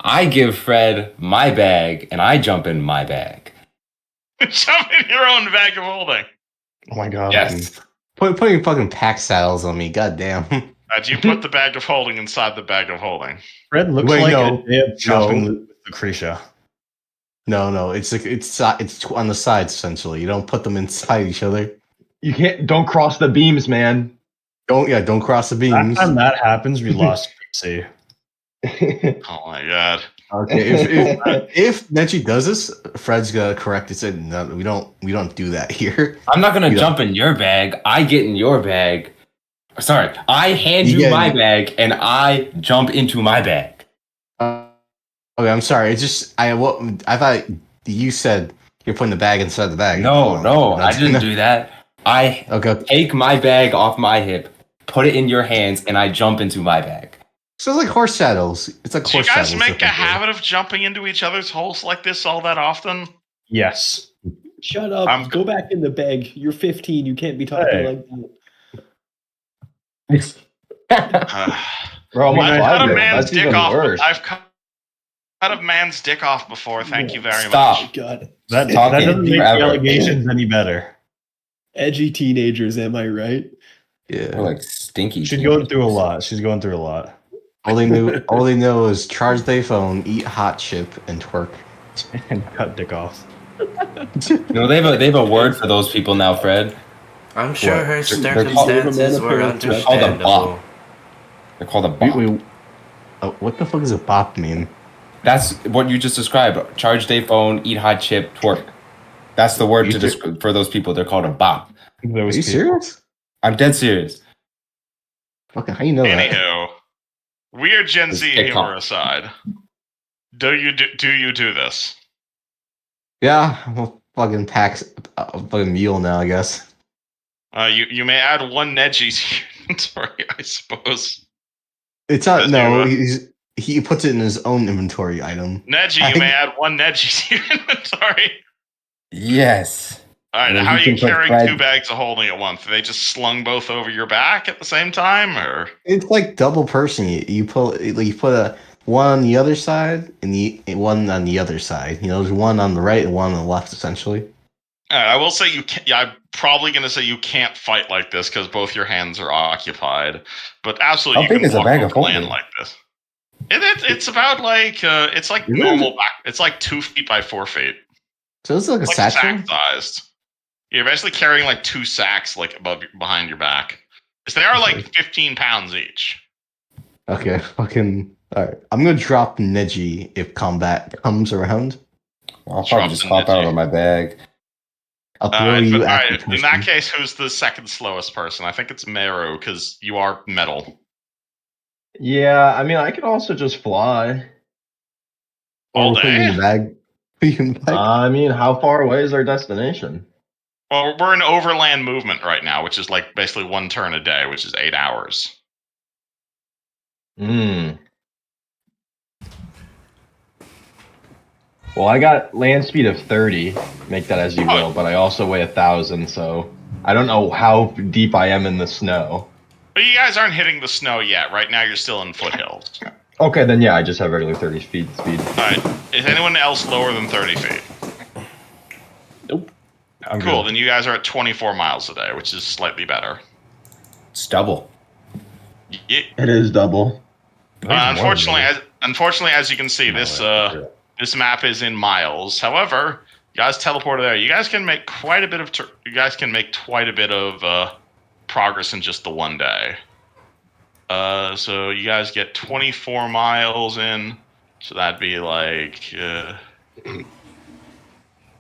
I give Fred my bag and I jump in my bag. Jump in your own bag of holding. Oh my god. Yes. Putting fucking pack saddles on me. Goddamn. Do you put the bag of holding inside the bag of holding? Fred looks Wait, like no. a day of shopping No. with Lucretia. No. It's like it's on the sides essentially. You don't put them inside each other. You don't cross the beams, man. Don't cross the Last beams. time that happens, we lost PC. Oh my god. Okay, if Neji does this, Fred's gonna correct it. Said no, we don't do that here. I'm not gonna You jump in your bag. I get in your bag. Sorry, I hand You you get my in- bag and I jump into my bag. Okay, I'm sorry. It's just I thought you said you're putting the bag inside the bag. No, Oh, I didn't do that. I Okay, take my bag off my hip, put it in your hands, and I jump into my bag. so it's like horse saddles. It's like Do you horse guys saddles. make a technically. habit of jumping into each other's holes like this all that often? Yes. Shut up. I'm- Go back in the bag. You're 15. You can't be talking Hey. like that. Bro, I'm a I've cut a 5-year-old. man's That's dick even off. worse. I've cut a man's dick off before. Thank you very Stop. much. God. That Talking doesn't make the forever. allegations any better. Edgy teenagers, am I right? Yeah. We're like stinky. She's going through a lot. She's going through a lot. All they know is charge their phone, eat hot chip, and twerk. And cut dick off. They have a word for those people now, Fred. I'm sure What? her They're called- circumstances were They're called a understandable. bop. They're called a bop. Wait, what the fuck does a bop mean? That's what you just described. Charge day phone, eat hot chip, twerk. That's the word for those people. They're called a bop. Are Those you people. serious? I'm dead serious. Fucking, how you know that? Anywho, weird Gen It's Z TikTok. humor aside, do you do this? Yeah, I'm a fucking fucking mule now, I guess. You may add one Neji to your inventory, I suppose. It's not. Because No, you, he puts it in his own inventory item. Neji, you may add one Neji to your inventory. Yes. All right, And then how are he you can put carrying Fred- 2 bags of holding at once? Are they just slung both over your back at the same time, or? It's like double person. You put a one on the other side and one on the other side. You know, there's one on the right and one on the left, essentially. I will say you can. Yeah, I'm probably going to say you can't fight like this because both your hands are occupied. But absolutely, How you big can is a walk bag over of holding? land like this. It's about like it's like Is it? normal back. It's like 2 feet by 4 feet. So it's like a Like satchel. sack sized. You're basically carrying like 2 sacks like behind your back. Because they are like 15 pounds each. Okay, fucking. All right, I'm gonna drop Neji if combat comes around. Well, I'll probably just hop out of my bag. I'll throw you all at right. the person. In that case, who's the second slowest person? I think it's Meru because you are metal. Yeah, I mean, I could also just fly. All Or put you in day? the bag. Put you in the bag. I mean, how far away is our destination? Well, we're in overland movement right now, which is like basically 1 turn a day, which is 8 hours. Hmm. Well, I got land speed of 30. Make that as you will, but I also weigh 1,000, so I don't know how deep I am in the snow. But you guys aren't hitting the snow yet. Right now, you're still in foothills. Okay, then yeah, I just have regular 30 feet speed. All right. Is anyone else lower than 30 feet? Nope. I'm Cool. good. Then you guys are at 24 miles a day, which is slightly better. It's double. Yeah. It is double. Unfortunately, as you can see, this map is in miles. However, you guys teleported there. You guys can make quite a bit of progress in just the 1 day. So you guys get 24 miles in. So that'd be like.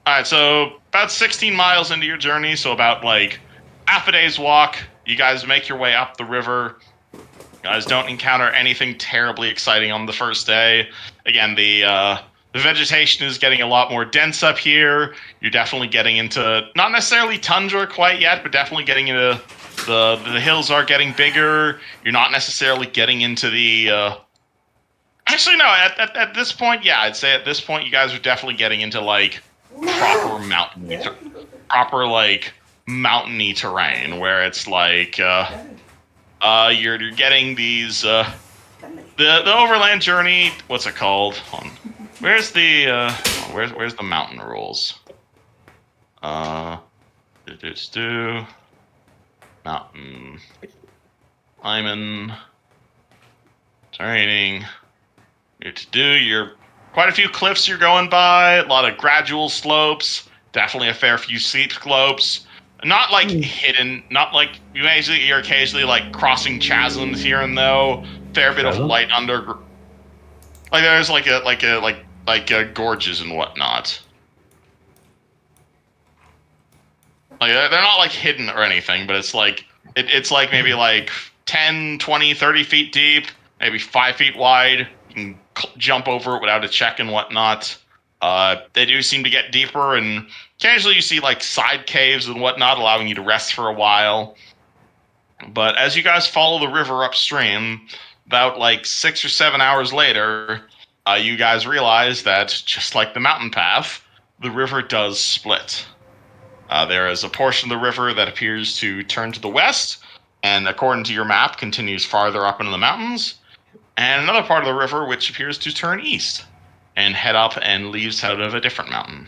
All right, so about 16 miles into your journey, so about like half a day's walk. You guys make your way up the river. You guys don't encounter anything terribly exciting on the first day. Again, the vegetation is getting a lot more dense up here. You're definitely getting into not necessarily tundra quite yet, but definitely getting into the hills are getting bigger. You're not necessarily getting into the. Actually, no. At this point, yeah, I'd say at this point you guys are definitely getting into like proper mountainy terrain where it's like you're getting these the overland journey. What's it called? Hold on. Where's the where's the mountain rules? Mountain climbing, training. You're quite a few cliffs you're going by, a lot of gradual slopes, definitely a fair few steep slopes. Not like hidden, not like you're occasionally like crossing chasms here and there. Fair bit of light under. Like there's like gorges and whatnot. Like they're not like hidden or anything, but it's like it's like maybe like 10, 20, 30 feet deep, maybe 5 feet wide. You can jump over it without a check and whatnot. They do seem to get deeper, and occasionally you see like side caves and whatnot, allowing you to rest for a while. But as you guys follow the river upstream, about like 6 or 7 hours later, you guys realize that just like the mountain path, the river does split. There is a portion of the river that appears to turn to the west, and according to your map, continues farther up into the mountains, and another part of the river which appears to turn east and head up and leaves out of a different mountain.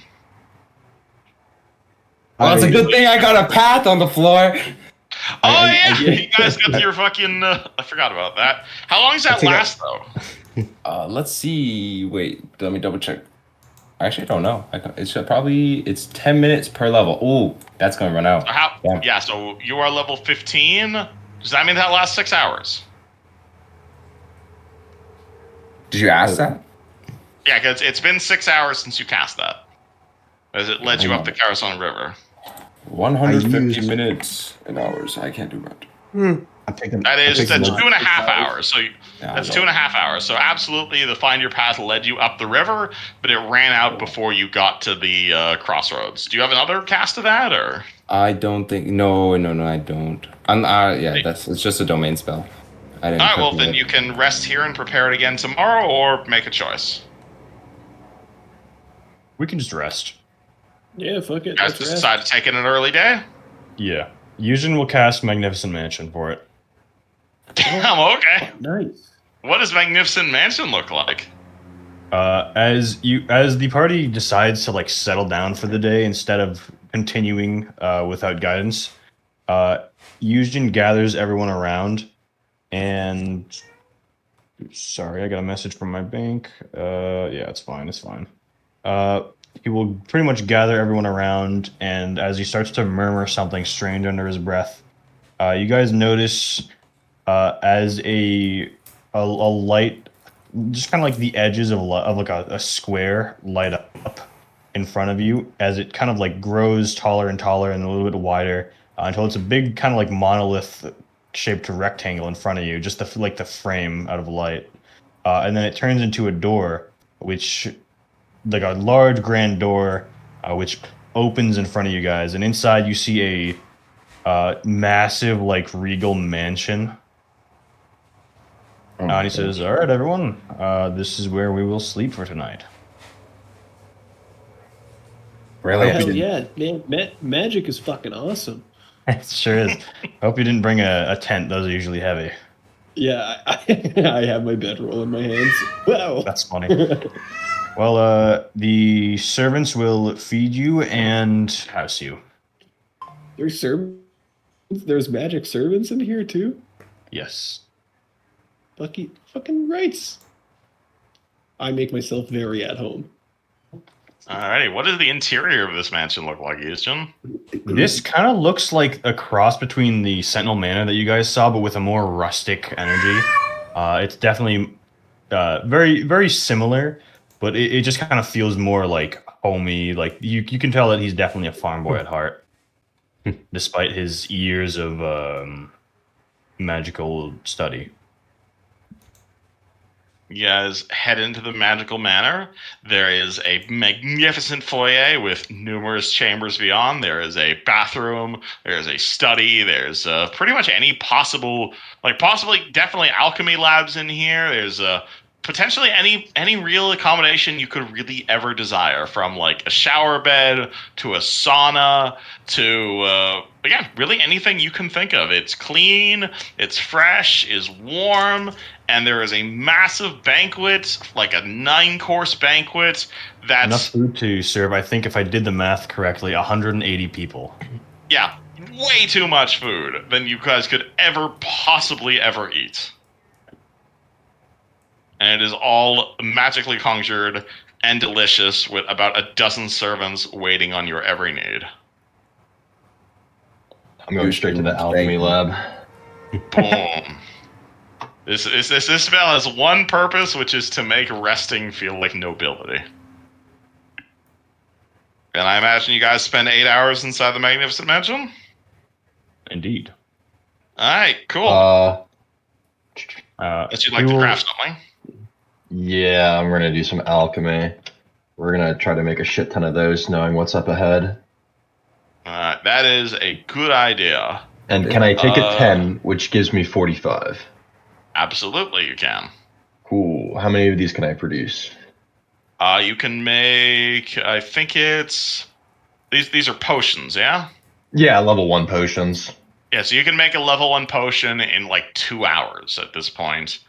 Well, it's a good thing I got a path on the floor. You guys got your fucking. I forgot about that. How long does that last, though? Let's see. Wait, let me double check. Actually, I don't know. It's 10 minutes per level. Ooh, that's gonna run out. So so you are level 15. Does that mean that lasts 6 hours? Did you ask that? Yeah, because it's been 6 hours since you cast that. As it led you up the Carson River. 150 minutes and hours. I can't do that. That's 2.5 hours. So that's 2.5 hours. So absolutely, the Find Your Path led you up the river, but it ran out before you got to the crossroads. Do you have another cast of that, or? I don't think. No, I don't. It's just a domain spell. I didn't. All right, well then you can rest here and prepare it again tomorrow, or make a choice. We can just rest. Yeah, fuck it. You guys just decide to take it an early day? Yeah. Yujin will cast Magnificent Mansion for it. Damn, okay. Nice. What does Magnificent Mansion look like? As the party decides to like settle down for the day instead of continuing without guidance, Yujin gathers everyone around, and sorry, I got a message from my bank. Yeah, it's fine. He will pretty much gather everyone around, and as he starts to murmur something strange under his breath, you guys notice as a light, just kind of like the edges of like a square light up in front of you as it kind of like grows taller and taller and a little bit wider until it's a big kind of like monolith shaped rectangle in front of you, just the frame out of light, and then it turns into a door, which like a large grand door, which opens in front of you guys, and inside you see a massive like regal mansion. And he says, "All right, everyone, this is where we will sleep for tonight." Really? Hell yeah, man! Magic is fucking awesome. It sure is. Hope you didn't bring a tent. Those are usually heavy. Yeah, I have my bedroll in my hands. Wow, That's funny. Well, the servants will feed you and house you. there's servants. There's magic servants in here too. Yes. Fucking rights. I make myself very at home. Alrighty, what does the interior of this mansion look like, Houston? This kind of looks like a cross between the Sentinel Manor that you guys saw, but with a more rustic energy. It's definitely very, very similar, but it just kind of feels more like homey. Like you can tell that he's definitely a farm boy at heart, despite his years of magical study. You guys head into the magical manor. There is a magnificent foyer with numerous chambers beyond. There is a bathroom. There's a study. There's pretty much any possible, definitely alchemy labs in here. There's potentially any real accommodation you could really ever desire, from like a shower bed to a sauna to again, really anything you can think of. It's clean, it's fresh, is warm, and there is a massive banquet, like a 9-course banquet. That's enough food to serve, I think, if I did the math correctly, 180 people. Yeah, way too much food than you guys could ever possibly ever eat. And it is all magically conjured and delicious, with about a dozen servants waiting on your every need. I'm going straight to the alchemy lab. Boom. This spell has one purpose, which is to make resting feel like nobility. And I imagine you guys spend 8 hours inside the Magnificent Mansion? Indeed. Alright, cool. Guess you'd like to craft something? Yeah, I'm gonna do some alchemy. We're gonna try to make a shit ton of those, knowing what's up ahead. That is a good idea. And can I take a 10, which gives me 45? Absolutely, you can. Cool. How many of these can I produce? You can make, I think it's, these are potions, yeah? Yeah, level 1 potions. Yeah, so you can make a level 1 potion in like 2 hours at this point.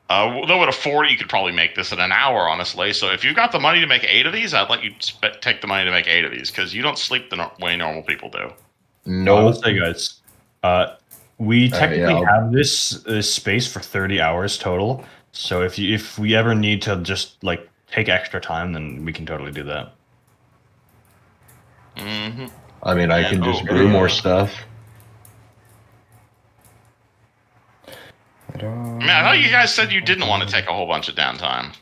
Though at a 40, you could probably make this in an hour, honestly. So if you've got the money to make 8 of these, I'd let you take the money to make 8 of these, because you don't sleep the way normal people do. No. Let's say, guys, we technically have this space for 30 hours total. So if we ever need to just like take extra time, then we can totally do that. Mm-hmm. I mean, I can just brew more stuff. I mean, I thought you guys said you didn't want to take a whole bunch of downtime.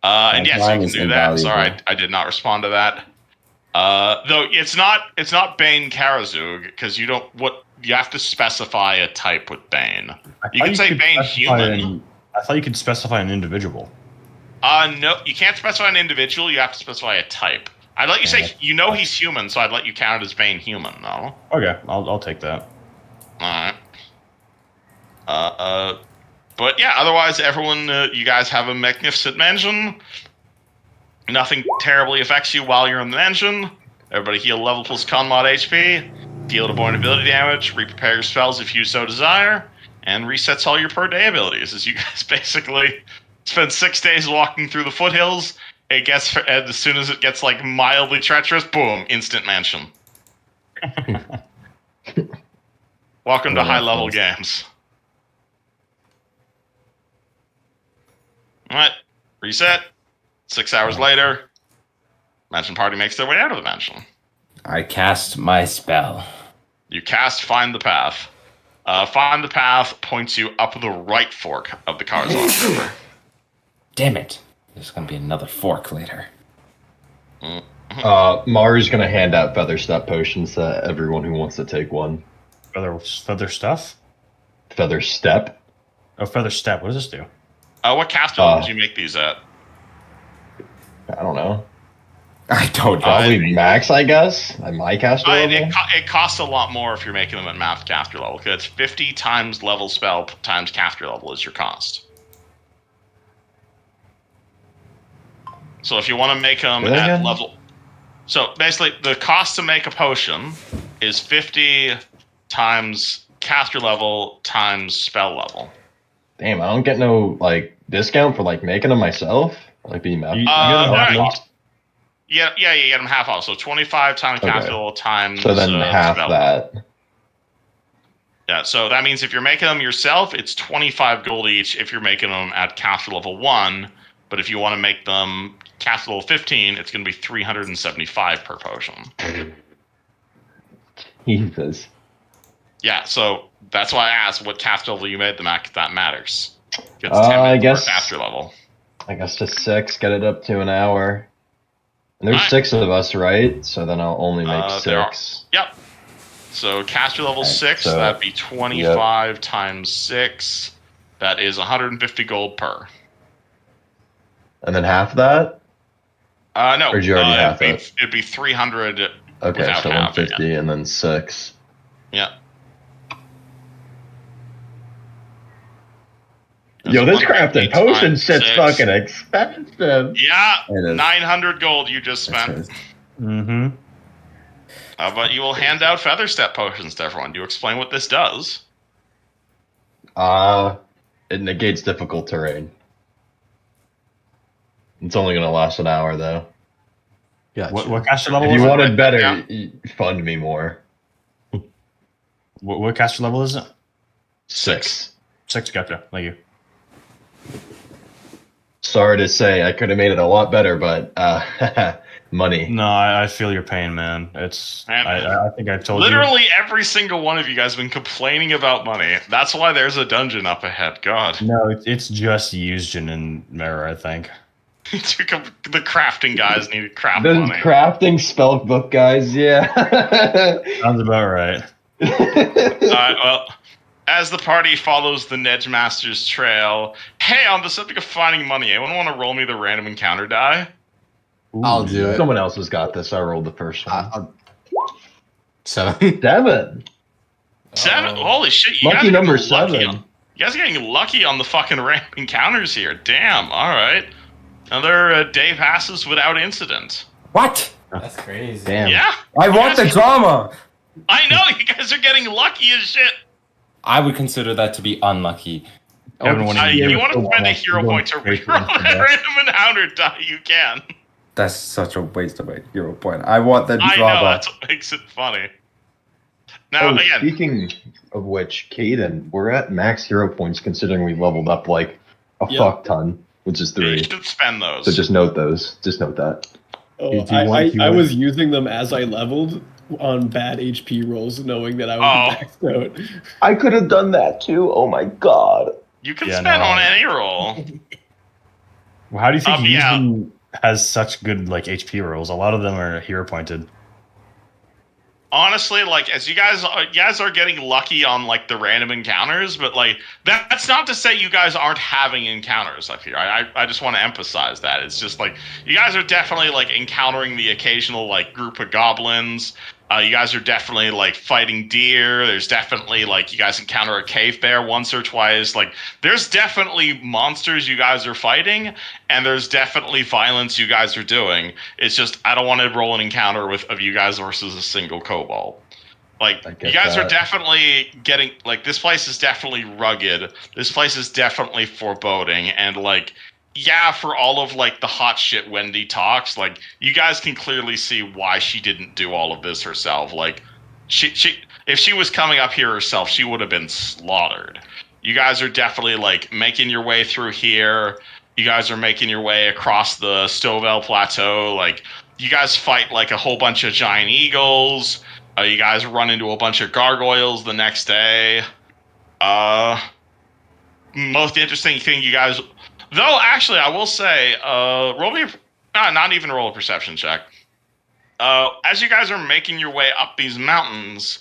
And yes, Time you can is do that. Sorry, invaluable. I did not respond to that. Though it's not Bane Karazug because you have to specify a type with Bane. You can say Bane human. I thought you could specify an individual. No, you can't specify an individual. You have to specify a type. I'd let you say he's human, so I'd let you count it as Bane human, though. Okay, I'll take that. All right. But yeah, otherwise, everyone, you guys have a magnificent mansion. Nothing terribly affects you while you're in the mansion. Everybody heal level plus con mod HP, deal avoid ability damage, re-prepare your spells if you so desire, and resets all your per day abilities. As you guys basically spend 6 days walking through the foothills, and as soon as it gets like mildly treacherous, boom, instant mansion. Welcome to high level games. Alright, reset. 6 hours later, mansion party makes their way out of the mansion. I cast my spell. You cast Find the Path. Find the Path points you up the right fork of the Karazhan River. Damn it. There's gonna be another fork later. Mari's gonna hand out feather step potions to everyone who wants to take one. Feather stuff? Feather step? Oh, feather step. What does this do? What caster level did you make these at? I don't know. I don't know. Probably max, I guess. At my caster level. It costs a lot more if you're making them at math caster level, because it's 50 times level spell times caster level is your cost. So if you want to make them at level... So basically, the cost to make a potion is 50 times caster level times spell level. Damn, I don't get no discount for making them myself. Being math. Yeah, you get them half off. So 25 times caster level times. So then half that. Yeah, so that means if you're making them yourself, it's 25 gold each. If you're making them at caster level 1, but if you want to make them caster level 15, it's going to be 375 per potion. Jesus. Yeah, so that's why I asked what caster level you made them at, if that matters. I guess caster level. I guess to 6, get it up to an hour. And there's 6 of us, right? So then I'll only make 6. Yep. So caster level 6, so that'd be 25 times 6. That is 150 gold per. And then half that? No. Or did you already half it? It'd be 300. Okay, so 150 and then 6. Yeah. Yo, this crafting potion shit's fucking expensive. Yeah, 900 gold you just spent. Mm-hmm. But you will hand out feather step potions to everyone. Do you explain what this does? It negates difficult terrain. It's only gonna last an hour though. Yeah. What caster level? If you wanted better, fund me more. What caster level is it? 6. 6, gotcha. Thank you. Sorry to say, I could have made it a lot better, but money. No, I feel your pain, man. I think I told you. Literally every single one of you guys have been complaining about money. That's why there's a dungeon up ahead. God. No, it's just Yuzjin and Mera, I think. The crafting guys needed craft The money. crafting spell book guys, yeah. Sounds about right. Well, as the party follows the Nedge Master's trail, hey, on the subject of finding money, anyone want to roll me the random encounter die? I'll do it. Someone else has got this. I rolled the first one. 7. 7. 7? Holy shit! Lucky number 7. You guys are getting lucky on the fucking random encounters here. Damn. All right. Another day passes without incident. What? That's crazy. Damn. Yeah. I want the drama. I know you guys are getting lucky as shit. I would consider that to be unlucky. You want to spend a hero point to reroll a random encounter die? You can. That's such a waste of a hero point. I want the I drama. know, that's what makes it funny. Now, again, speaking of which, Caden, we're at max hero points considering we leveled up a fuck ton, which is You 3. should spend those. So just note those. Just note that. Oh, Do you want- I was using them as I leveled on bad HP rolls, knowing that I would be maxed out. I could have done that too. Oh my god. You can Yeah, spend no, on any roll. Well, how do you think he yeah. even has such good like HP rolls? A lot of them are hero pointed. Honestly, like as you guys are getting lucky on like the random encounters, but like that's not to say you guys aren't having encounters up here. I just want to emphasize that. It's just like you guys are definitely like encountering the occasional like group of goblins. You guys are definitely like fighting deer. There's definitely like you guys encounter a cave bear once or twice. Like there's definitely monsters you guys are fighting, and there's definitely violence you guys are doing. It's just I don't want to roll an encounter of you guys versus a single kobold. Like you guys are definitely getting like this place is definitely rugged. This place is definitely foreboding, and like yeah, for all of like the hot shit Wendy talks, like you guys can clearly see why she didn't do all of this herself. Like she if she was coming up here herself, she would have been slaughtered. You guys are definitely like making your way through here. You guys are making your way across the Stovell Plateau. Like you guys fight like a whole bunch of giant eagles. You guys run into a bunch of gargoyles the next day. Most interesting thing you guys... Though, actually, I will say, roll me... not even roll a perception check. As you guys are making your way up these mountains,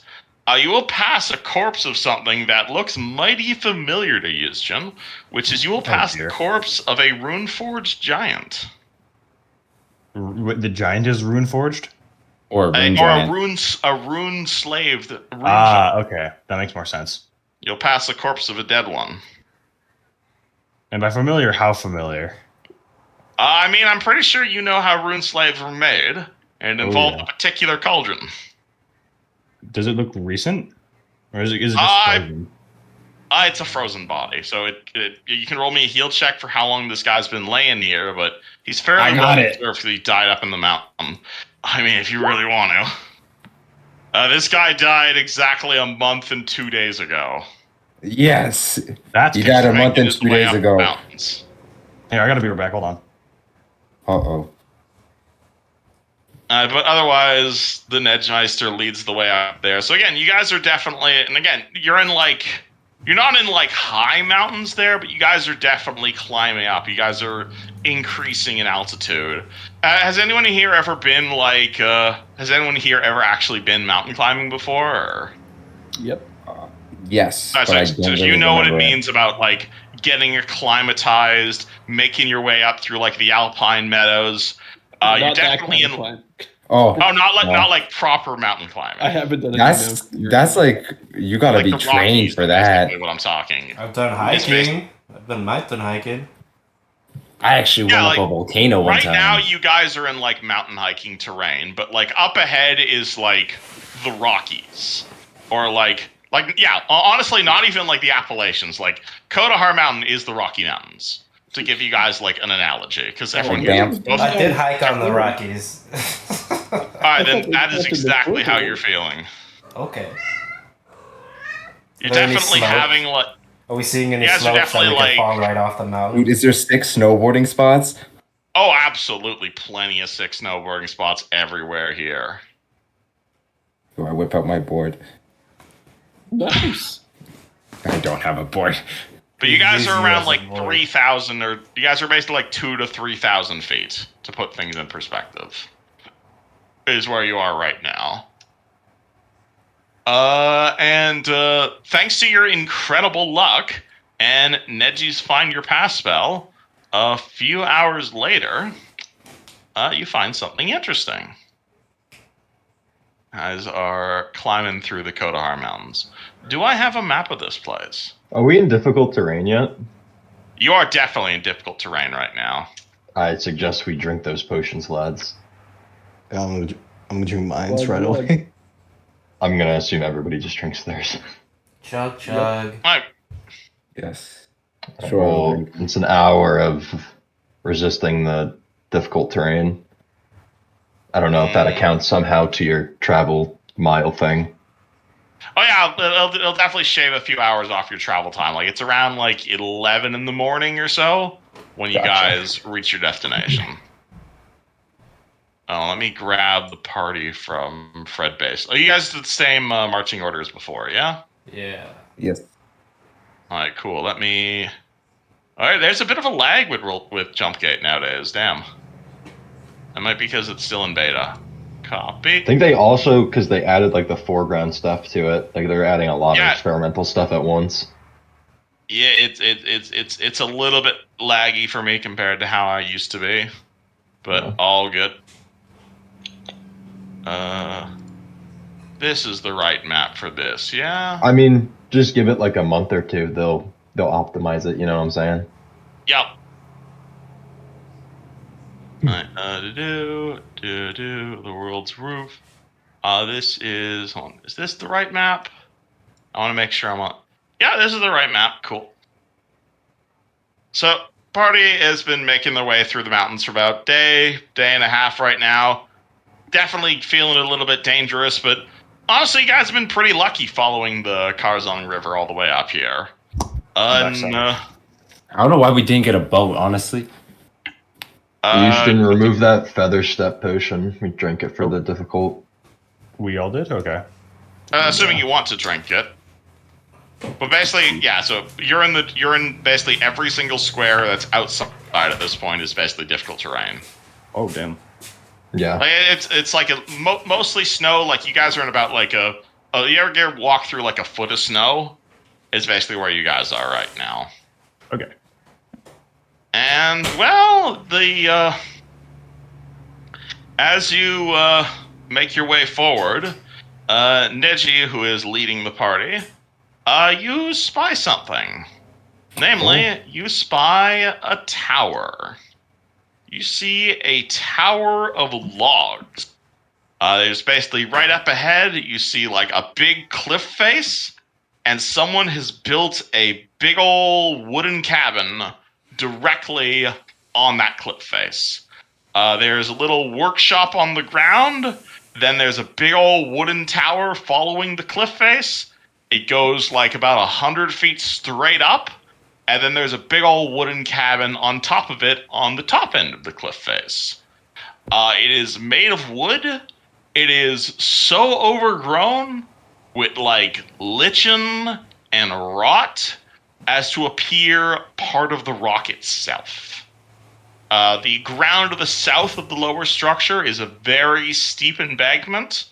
you will pass a corpse of something that looks mighty familiar to you, Jim, which is you will pass the corpse of a rune-forged giant. The giant is rune-forged? Or a rune a rune slave. Okay. That makes more sense. You'll pass the corpse of a dead one. And by familiar, how familiar? I mean, I'm pretty sure you know how rune slaves were made, and involve a particular cauldron. Does it look recent? Or is it just frozen? It's a frozen body, so you can roll me a heal check for how long this guy's been laying here, but he's fairly well preserved because he died up in the mountain. I mean, if you really want to. This guy died exactly a month and 2 days ago. Yes. That's he died a month and 2 days ago. Hey, I gotta be right back. Hold on. Uh-oh. But otherwise, the Nedgemeister leads the way up there. So again, you guys are definitely... And again, you're not in like high mountains there, but you guys are definitely climbing up. You guys are increasing in altitude. Has anyone here ever been like... has anyone here ever actually been mountain climbing before? Or? Yep. Yes. So you know what it means about like getting acclimatized, making your way up through like the alpine meadows. You're definitely in... not like proper mountain climbing. I haven't done it. That's like you gotta be trained for that. What I'm talking. I've done hiking. I've done mountain hiking. I actually went up a volcano one time. Right now, you guys are in like mountain hiking terrain, but like up ahead is like the Rockies, or honestly, not even like the Appalachians. Like Kodahar Mountain is the Rocky Mountains. To give you guys like an analogy, because everyone here, I did hike on the Rockies. All right, then that is exactly how you're feeling. Okay. You're definitely having like. Are we seeing any slopes that we can fall right off the mountain? Dude, is there 6 snowboarding spots? Oh, absolutely, plenty of 6 snowboarding spots everywhere here. Do I whip out my board? Nice. I don't have a board. But you guys are around like 3,000, or you guys are basically like 2,000 to 3,000 feet, to put things in perspective. Is where you are right now. And thanks to your incredible luck and Neji's Find Your Pass spell, a few hours later, you find something interesting. Guys are climbing through the Kodahar Mountains. Do I have a map of this place? Are we in difficult terrain yet? You are definitely in difficult terrain right now. I suggest we drink those potions, lads. I'm gonna drink mine right away. I'm gonna assume everybody just drinks theirs. Chug. Yes. Sure. Well, it's an hour of resisting the difficult terrain. I don't know if that accounts somehow to your travel mile thing. Oh yeah, it'll definitely shave a few hours off your travel time. Like it's around like 11 in the morning or so when you Gotcha. guys reach your destination. Oh, let me grab the party from Fred Base. Oh, you guys did the same marching orders before, yeah? Yeah. Yes. All right, cool. Let me. All right, there's a bit of a lag with Jumpgate nowadays. Damn. That might be because it's still in beta. Copy. I think they also, because they added like the foreground stuff to it, like they're adding a lot of Yeah. experimental stuff at once. Yeah, it's a little bit laggy for me compared to how I used to be, but Yeah. all good. This is the right map for this, yeah. I mean, just give it like a month or two, they'll optimize it. You know what I'm saying? Yep. Alright, the world's roof. This is. Hold on, is this the right map? I want to make sure I'm on. Yeah, this is the right map. Cool. So, party has been making their way through the mountains for about day and a half right now. Definitely feeling a little bit dangerous, but honestly, you guys have been pretty lucky following the Karzong River all the way up here. I don't know why we didn't get a boat, honestly. You didn't remove that feather step potion. We drink it for the difficult. We all did? Okay. Assuming you want to drink it. But basically, yeah. So you're in basically every single square that's outside at this point is basically difficult terrain. Oh, damn. Yeah. Like, it's like mostly snow. Like you guys are in about like you ever walk through like a foot of snow? Is basically where you guys are right now. Okay. And well, as you make your way forward, Neji, who is leading the party, you spy something. Namely, you spy a tower. You see a tower of logs. There's basically right up ahead, you see like a big cliff face, and someone has built a big old wooden cabin directly on that cliff face. There's a little workshop on the ground. Then there's a big old wooden tower following the cliff face. It goes like about 100 feet straight up. And then there's a big old wooden cabin on top of it on the top end of the cliff face. It is made of wood. It is so overgrown with like lichen and rot as to appear part of the rock itself. The ground to the south of the lower structure is a very steep embankment,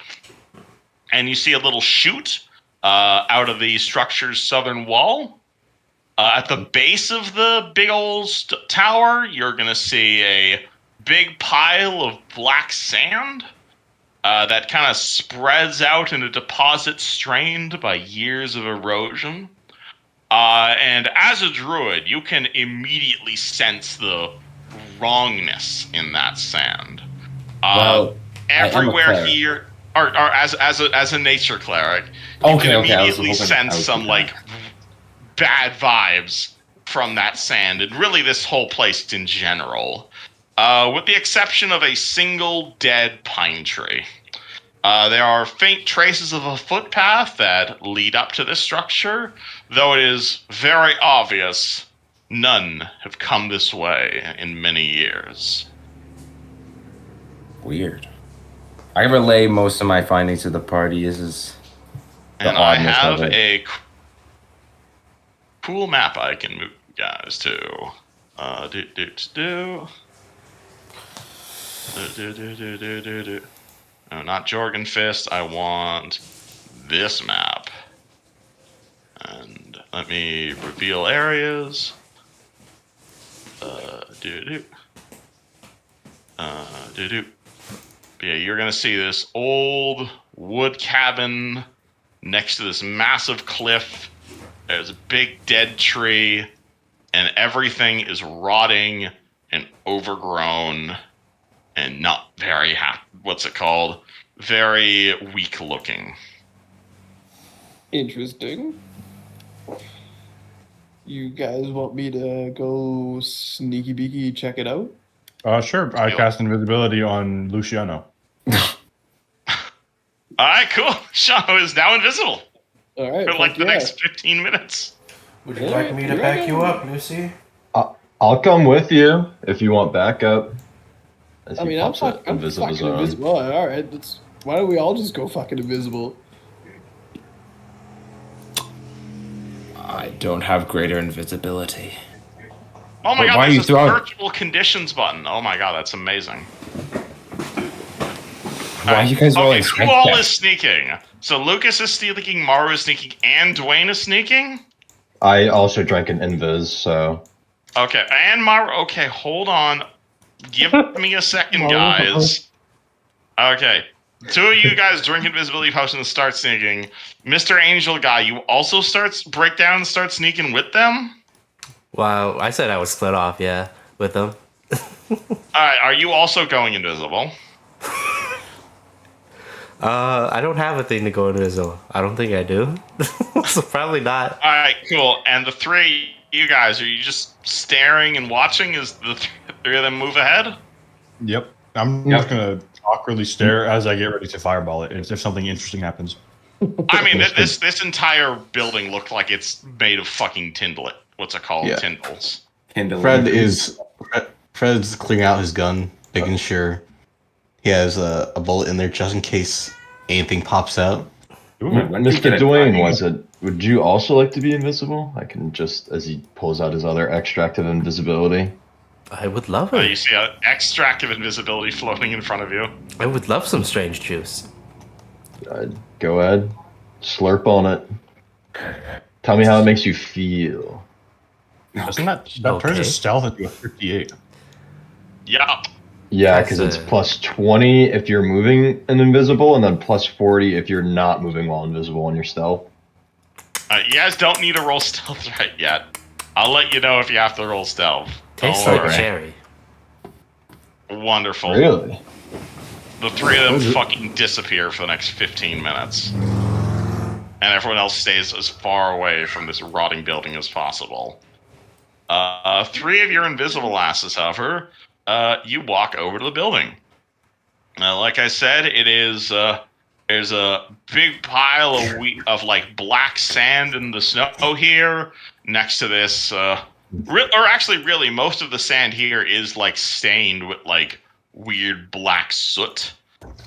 and you see a little chute out of the structure's southern wall. At the base of the big old tower, you're going to see a big pile of black sand that kind of spreads out in a deposit strained by years of erosion. And as a druid, you can immediately sense the wrongness in that sand. Well, everywhere here, or as a nature cleric, you can immediately sense some like bad vibes from that sand, and really this whole place in general, with the exception of a single dead pine tree. There are faint traces of a footpath that lead up to this structure, though it is very obvious none have come this way in many years. Weird. I relay most of my findings to the party. This is the and I oddness have of it. a cool map I can move you guys to. No, not Jorgenfist. I want this map. And let me reveal areas. But yeah, you're gonna see this old wood cabin next to this massive cliff. There's a big dead tree, and everything is rotting and overgrown and not very very weak looking. Interesting. You guys want me to go sneaky beaky check it out? Sure. I cast invisibility on Luciano. All right, cool. Shano is now invisible. All right. for like fuck the yeah. next 15 minutes. Would you like me to back you up, Lucy? I'll come with you if you want backup. As I he mean, I'm pops an fucking invisible. All right, why don't we all just go fucking invisible? I don't have greater invisibility. Oh my But god, why are there's you this throwing- virtual conditions button. Oh my god, that's amazing. Why are you guys rolling who strength all checks? is sneaking? So Lucas is sneaking, Maru is sneaking, and Dwayne is sneaking? I also drank an invis, so Okay, and Maru. Okay, hold on. Give me a second, guys. Okay. 2 of you guys drink invisibility potion and start sneaking. Mr. Angel Guy, you also break down and start sneaking with them? Wow, I said I would split off, yeah, with them. Alright, are you also going invisible? I don't have a thing to go invisible. I don't think I do. So probably not. Alright, cool. And the 3 you guys, are you just staring and watching as the 3 of them move ahead? Yep. I'm just gonna awkwardly stare as I get ready to fireball it if something interesting happens. I mean, this entire building looked like it's made of fucking Tindlet. What's it called? Yeah. Tyndals. Fred's clearing out his gun, making sure he has a bullet in there just in case anything pops out. Mr. Dwayne, would you also like to be invisible? I can just, as he pulls out his other extract of invisibility. I would love it. You see an extract of invisibility floating in front of you. I would love some strange juice. Go ahead, slurp on it. Tell me how it makes you feel. Doesn't that turns his stealth into a 58? Yeah. Yeah, because it's plus 20 if you're moving and invisible, and then plus 40 if you're not moving while invisible on your stealth. You guys don't need to roll stealth right yet. I'll let you know if you have to roll stealth. Tastes Don't like worry. cherry. Wonderful. Really? The 3 of them fucking disappear for the next 15 minutes. And everyone else stays as far away from this rotting building as possible. 3 of your invisible asses, however, you walk over to the building. Like I said, it is there's a big pile of like black sand in the snow here next to this. Really, most of the sand here is like stained with like weird black soot.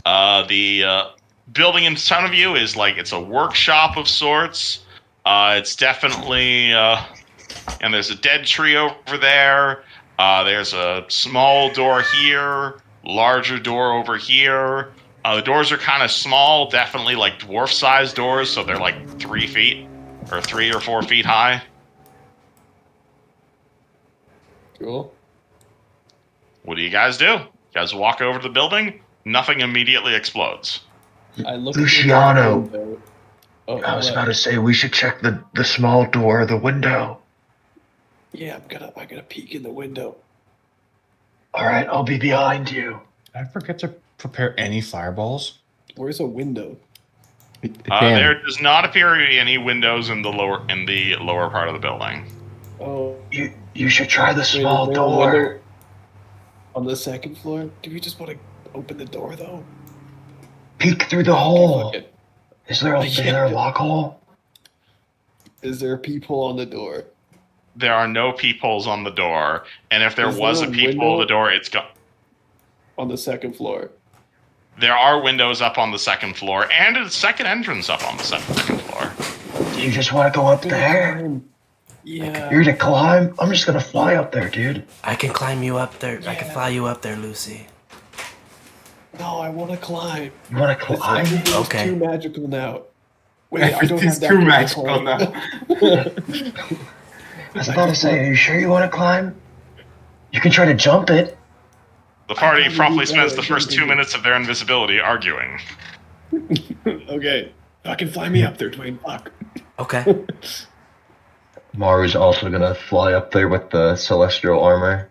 The building in front of you is like it's a workshop of sorts. It's definitely and there's a dead tree over there. There's a small door here, larger door over here. The doors are kind of small, definitely like dwarf-sized doors, so they're like 3 feet or 3 or 4 feet high. Cool. What do you guys do? You guys walk over to the building. Nothing immediately explodes. I look Luciano. At the window. Oh, I was what? about to say we should check the small door, the window. Yeah, I'm gonna peek in the window. All right, I'll be behind you. Did I forget to prepare any fireballs? Where's a window? There does not appear to be any windows in the lower part of the building. Oh, You should try the wait, small is there a door. window on the second floor? Do we just want to open the door though? Peek through the hole. Fuck it. Is there a lock hole? Is there a peephole on the door? There are no peepholes on the door, and if there Is was there a a peephole on the window? door, it's gone. On the second floor. There are windows up on the second floor, and a second entrance up on the second floor. Do you just want to go up there? Yeah. You're to climb? I'm just gonna fly up there, dude. I can climb you up there. I can fly you up there, Lucy. No, I want to climb. You want to climb? Everything's Okay. too magical now. Wait, I don't Everything's have that too kind of magical climb. now. I was about to say, are you sure you want to climb? You can try to jump it. The party thought promptly you'd be spends better the at first 2 jumping. minutes of their invisibility arguing. Okay. Fucking fly me up there, Dwayne. Fuck. Okay. Maru's also gonna fly up there with the celestial armor.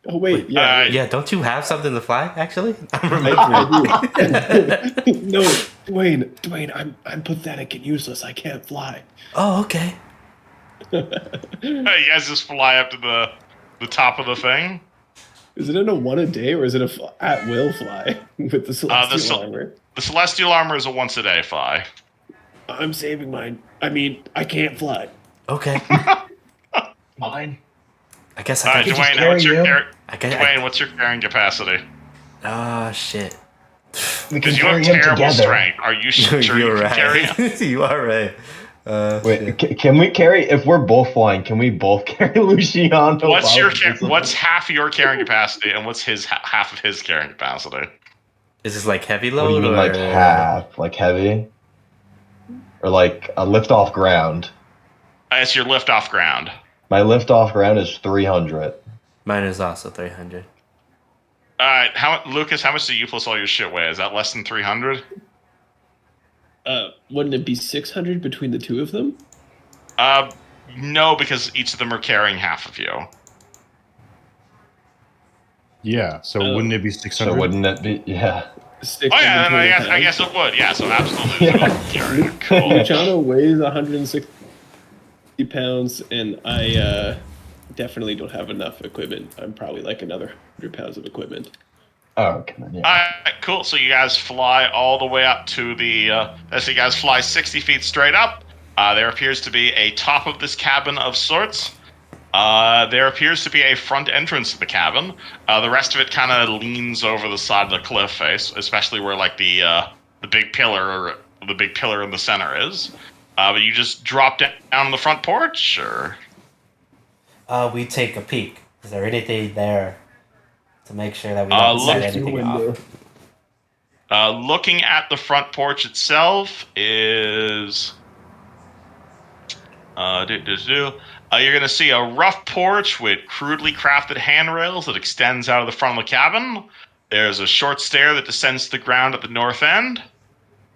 Oh, wait. Yeah. Yeah, don't you have something to fly, actually? I do. No, Dwayne, I'm pathetic and useless. I can't fly. Oh, okay. You guys just fly up to the top of the thing. Is it in a one a day or is it a at will fly with the celestial armor? The celestial armor is a once a day fly. I'm saving mine. I mean, I can't fly. Okay. Mine. I guess All I right, got. Dwayne, carry you. Dwayne, what's your carrying capacity? Oh shit. We can Because you have carry him terrible together. strength. Are you sure You're you can carry him? right. You are right. Wait, can we carry? If we're both flying, can we both carry Luciano? What's half your carrying capacity, and what's his half of his carrying capacity? Is this like heavy What do you load mean, or like half, like heavy, or like a lift off ground? It's your lift off ground. My lift off ground is 300. Mine is also 300. All right, Lucas? How much do you plus all your shit weigh? Is that less than 300? Wouldn't it be 600 between the two of them? No, because each of them are carrying half of you. Yeah, so wouldn't it be 600? So wouldn't it be? Yeah. 600 Oh yeah, then total I guess it would. Yeah, so absolutely. Yeah. Cool. Luciano weighs 160 pounds, and I definitely don't have enough equipment. I'm probably like another 100 pounds of equipment. Oh, okay. Then, yeah. All right, cool. So you guys fly all the way up to the. So you guys fly 60 feet straight up. There appears to be a top of this cabin of sorts. There appears to be a front entrance to the cabin. The rest of it kind of leans over the side of the cliff face, especially where like the big pillar in the center is. But you just drop down on the front porch, or We take a peek. Is there anything there to make sure that we don't set anything off? looking at the front porch itself is. You're going to see a rough porch with crudely crafted handrails that extends out of the front of the cabin. There's a short stair that descends to the ground at the north end.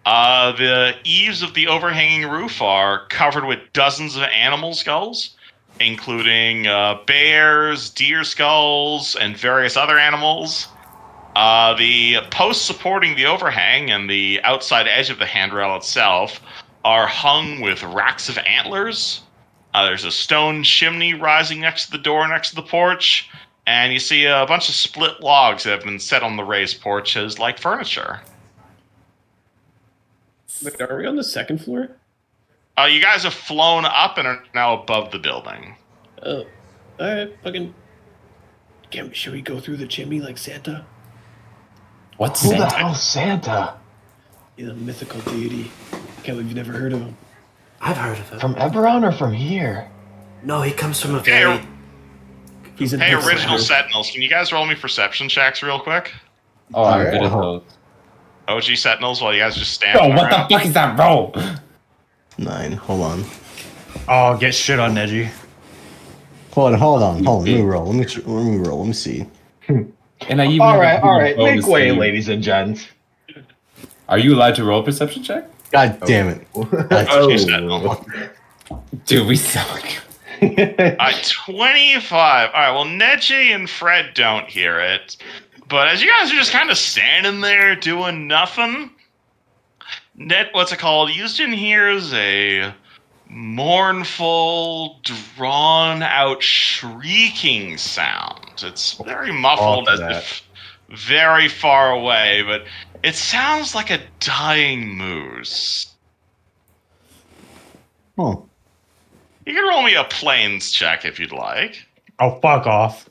The eaves of the overhanging roof are covered with dozens of animal skulls, including bears, deer skulls, and various other animals. The posts supporting the overhang and the outside edge of the handrail itself are hung with racks of antlers. There's a stone chimney rising next to the door next to the porch, and you see a bunch of split logs that have been set on the raised porch as like furniture. Wait, are we on the second floor? You guys have flown up and are now above the building. Oh, all right, fucking. Should we go through the chimney like Santa? What's Who the Santa? hell's Santa? He's a mythical deity. Can't believe you've never heard of him. I've heard of him. From Eberron or from here? No, he comes from a very. He's an Hey, excellent original host. Sentinels, can you guys roll me perception checks real quick? Oh, I'm Alright. good at those. OG Sentinels, while you guys just stand Yo, what the around. fuck is that roll? 9. Hold on. Oh, get shit on Neji. Hold on. Let me roll. Let me roll. Let me see. And I even All have right, a all right. bonus Make way, to you. ladies and gents. Are you allowed to roll a perception check? God damn it. OG Sentinel. Dude, we suck. 25. All right, well, Neji and Fred don't hear it. But as you guys are just kind of standing there doing nothing, Houston hears a mournful, drawn-out shrieking sound. It's very muffled, as if very far away, but it sounds like a dying moose. Huh. You can roll me a planes check if you'd like. Oh, fuck off.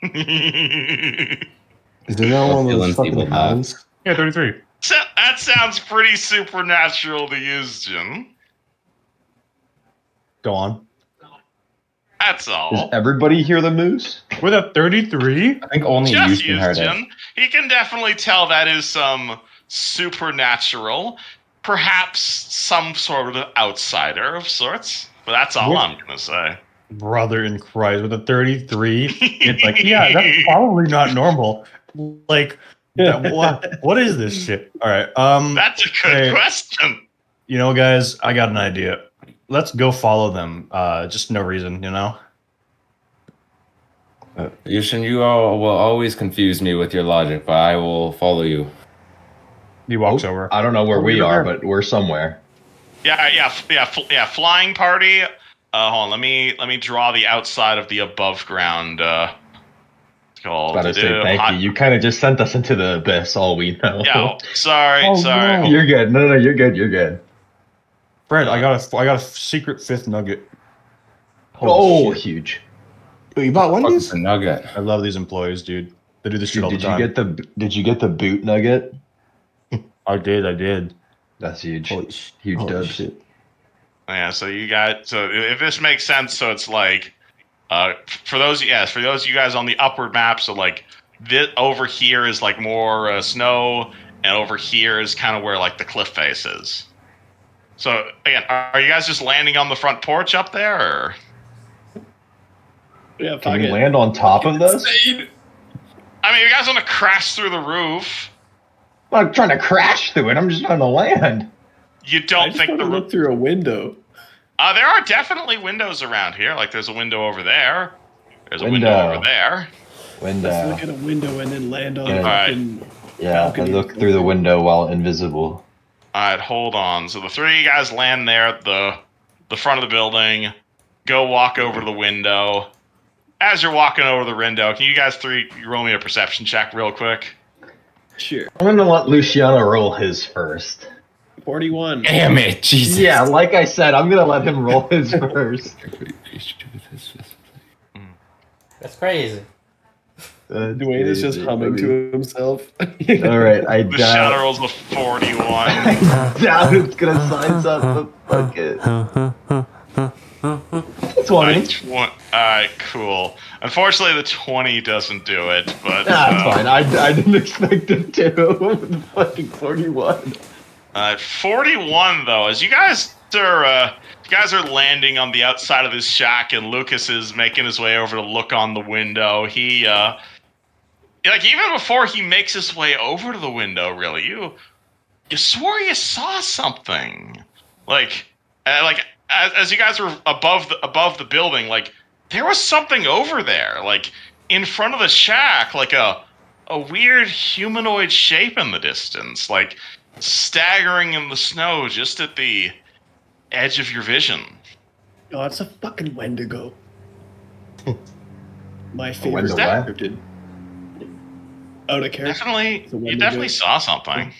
Is there no one of Feelings those fucking people have. hounds? Yeah, 33. So, that sounds pretty supernatural to use, Jim. Go on. That's Does all. everybody hear the moose? With a 33? I think only Just you can heard it. Houston. He can definitely tell that is some supernatural, perhaps some sort of outsider of sorts. But that's all What? I'm gonna say. Brother in Christ. With a 33? It's like, yeah, that's probably not normal. Like, what is this shit? All right. That's a good Hey. question. You know, guys, I got an idea. Let's go follow them. Just no reason, you know? Yushin, you all will always confuse me with your logic, but I will follow you. He walks over. I don't know where we Over are, there. but we're somewhere. Yeah. Flying party. Hold on. Let me draw the outside of the above ground. About to say thank you. You kind of just sent us into the abyss. All we know. Yeah. Sorry. Oh, sorry. no. You're good. No, you're good. You're good. Fred, I got a secret 5th nugget. Oh, shit. huge. Wait, you bought Fuck Wendy's? the nugget. I love these employees, dude. They do this shit Dude, all the did you time. get the boot nugget? I did. That's huge. Holy Dubs. shit. Yeah, so if this makes sense, so it's like for those of you guys on the upward map, so like this over here is like more snow, and over here is kind of where like the cliff face is. So again, are you guys just landing on the front porch up there, or? Yeah, Can we land on top of this? I mean, you guys want to crash through the roof? I'm not trying to crash through it. I'm just trying to land. You I don't just think want the to look through a window. There are definitely windows around here. Like there's a window over there. There's a window over there. Let's look at a window and then land on Yeah. the fucking Yeah, I balcony. look through the window while invisible. Alright, hold on. So the 3 of you guys land there at the front of the building. Go walk over to the window. As you're walking over the window, can you guys 3 roll me a perception check real quick? Sure. I'm gonna let Luciano roll his first. 41. Damn it, Jesus. Yeah, like I said, I'm gonna let him roll his first. That's crazy. Dwayne is just humming to himself. All right, I The shadow doubt. rolls a 41. I doubt it's gonna sign up, but fuck it. 20. Alright, cool. Unfortunately, the 20 doesn't do it, but That's fine. I didn't expect it to. With the fucking 41. 41 though, as you guys are landing on the outside of this shack, and Lucas is making his way over to look on the window. He like even before he makes his way over to the window, really, you swore you saw something. Like as you guys were above the building, like there was something over there, like in front of the shack, like a weird humanoid shape in the distance, like staggering in the snow just at the edge of your vision. Oh, it's a fucking Wendigo. My favorite Wendigo what? cryptid. Out of character. Definitely, It's a you Wendigo. definitely saw something.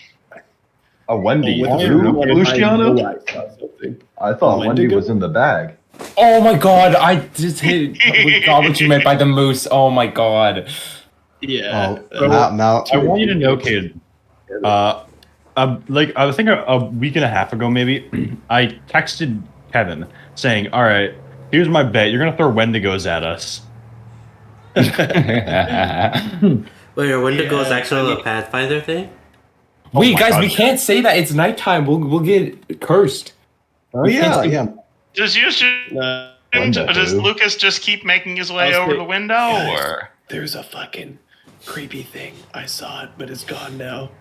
A Wendy. with a You, fruit one, Luciano? I know I saw something. I thought Wendy Wendigo? was in the bag. Oh my god, I just hit. We got what you meant by the moose. Oh my god. Yeah. Now, I want you to know, kid. Like I think a week and a half ago, maybe, I texted Kevin saying, "All right, here's my bet. You're gonna throw Wendigos at us." Wait, are Wendigos Yeah, actually a Pathfinder thing? Wait, my guys, God. we can't say that. It's nighttime. We'll get cursed. oh yeah. Wendigo. Does Lucas just keep making his way I'll over say- the window, Guys. or? There's a fucking creepy thing. I saw it, but it's gone now.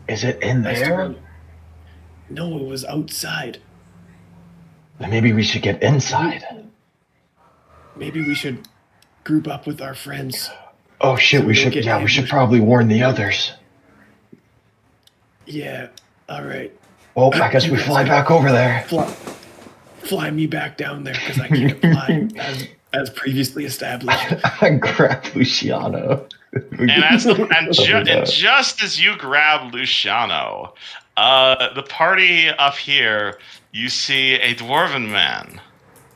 Is it in there? No, it was outside. Then maybe we should get inside. Maybe we should group up with our friends. Oh shit, So we we don't should. get Yeah, we should ambushed. probably warn the others. Yeah. All right. Well, I guess we fly back over there. Fly me back down there because I can't fly as previously established. I grab Luciano. And just as you grab Luciano, the party up here, you see a dwarven man.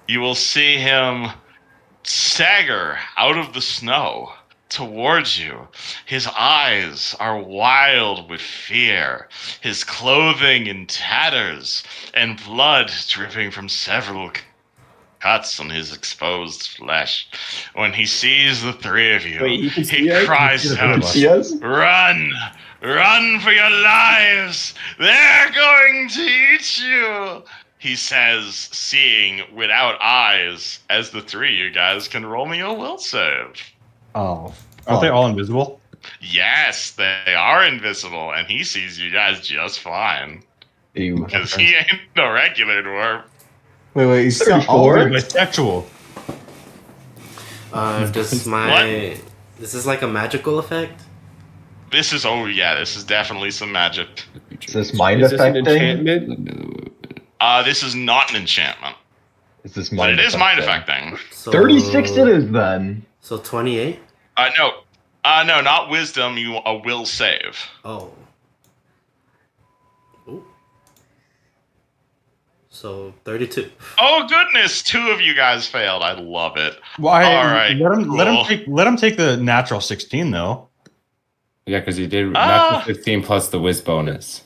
You will see him stagger out of the snow towards you. His eyes are wild with fear, his clothing in tatters, and blood dripping from several cuts on his exposed flesh. When he sees the 3 of you, Wait, you can see he us? cries out, Yes. "Run! Run for your lives! They're going to eat you!" He says, seeing without eyes, as the 3 of you guys can roll me a will save. Oh. Aren't they all invisible? Yes, they are invisible, and he sees you guys just fine. Ew. Because he ain't no regular dwarf. Wait, you still 34? They're bisexual. This is like a magical effect? This is definitely some magic. Is this mind Is this an effect thing? enchantment? This is not an enchantment, Is this but mind it is effect mind thing? affecting. So, 36 it is then. So 28? No, not wisdom. A will save. Oh. Ooh. So 32. Oh goodness, 2 of you guys failed. I love it. Why? All right, Let him take the natural 16 though. Yeah, because you did natural 15 plus the whiz bonus.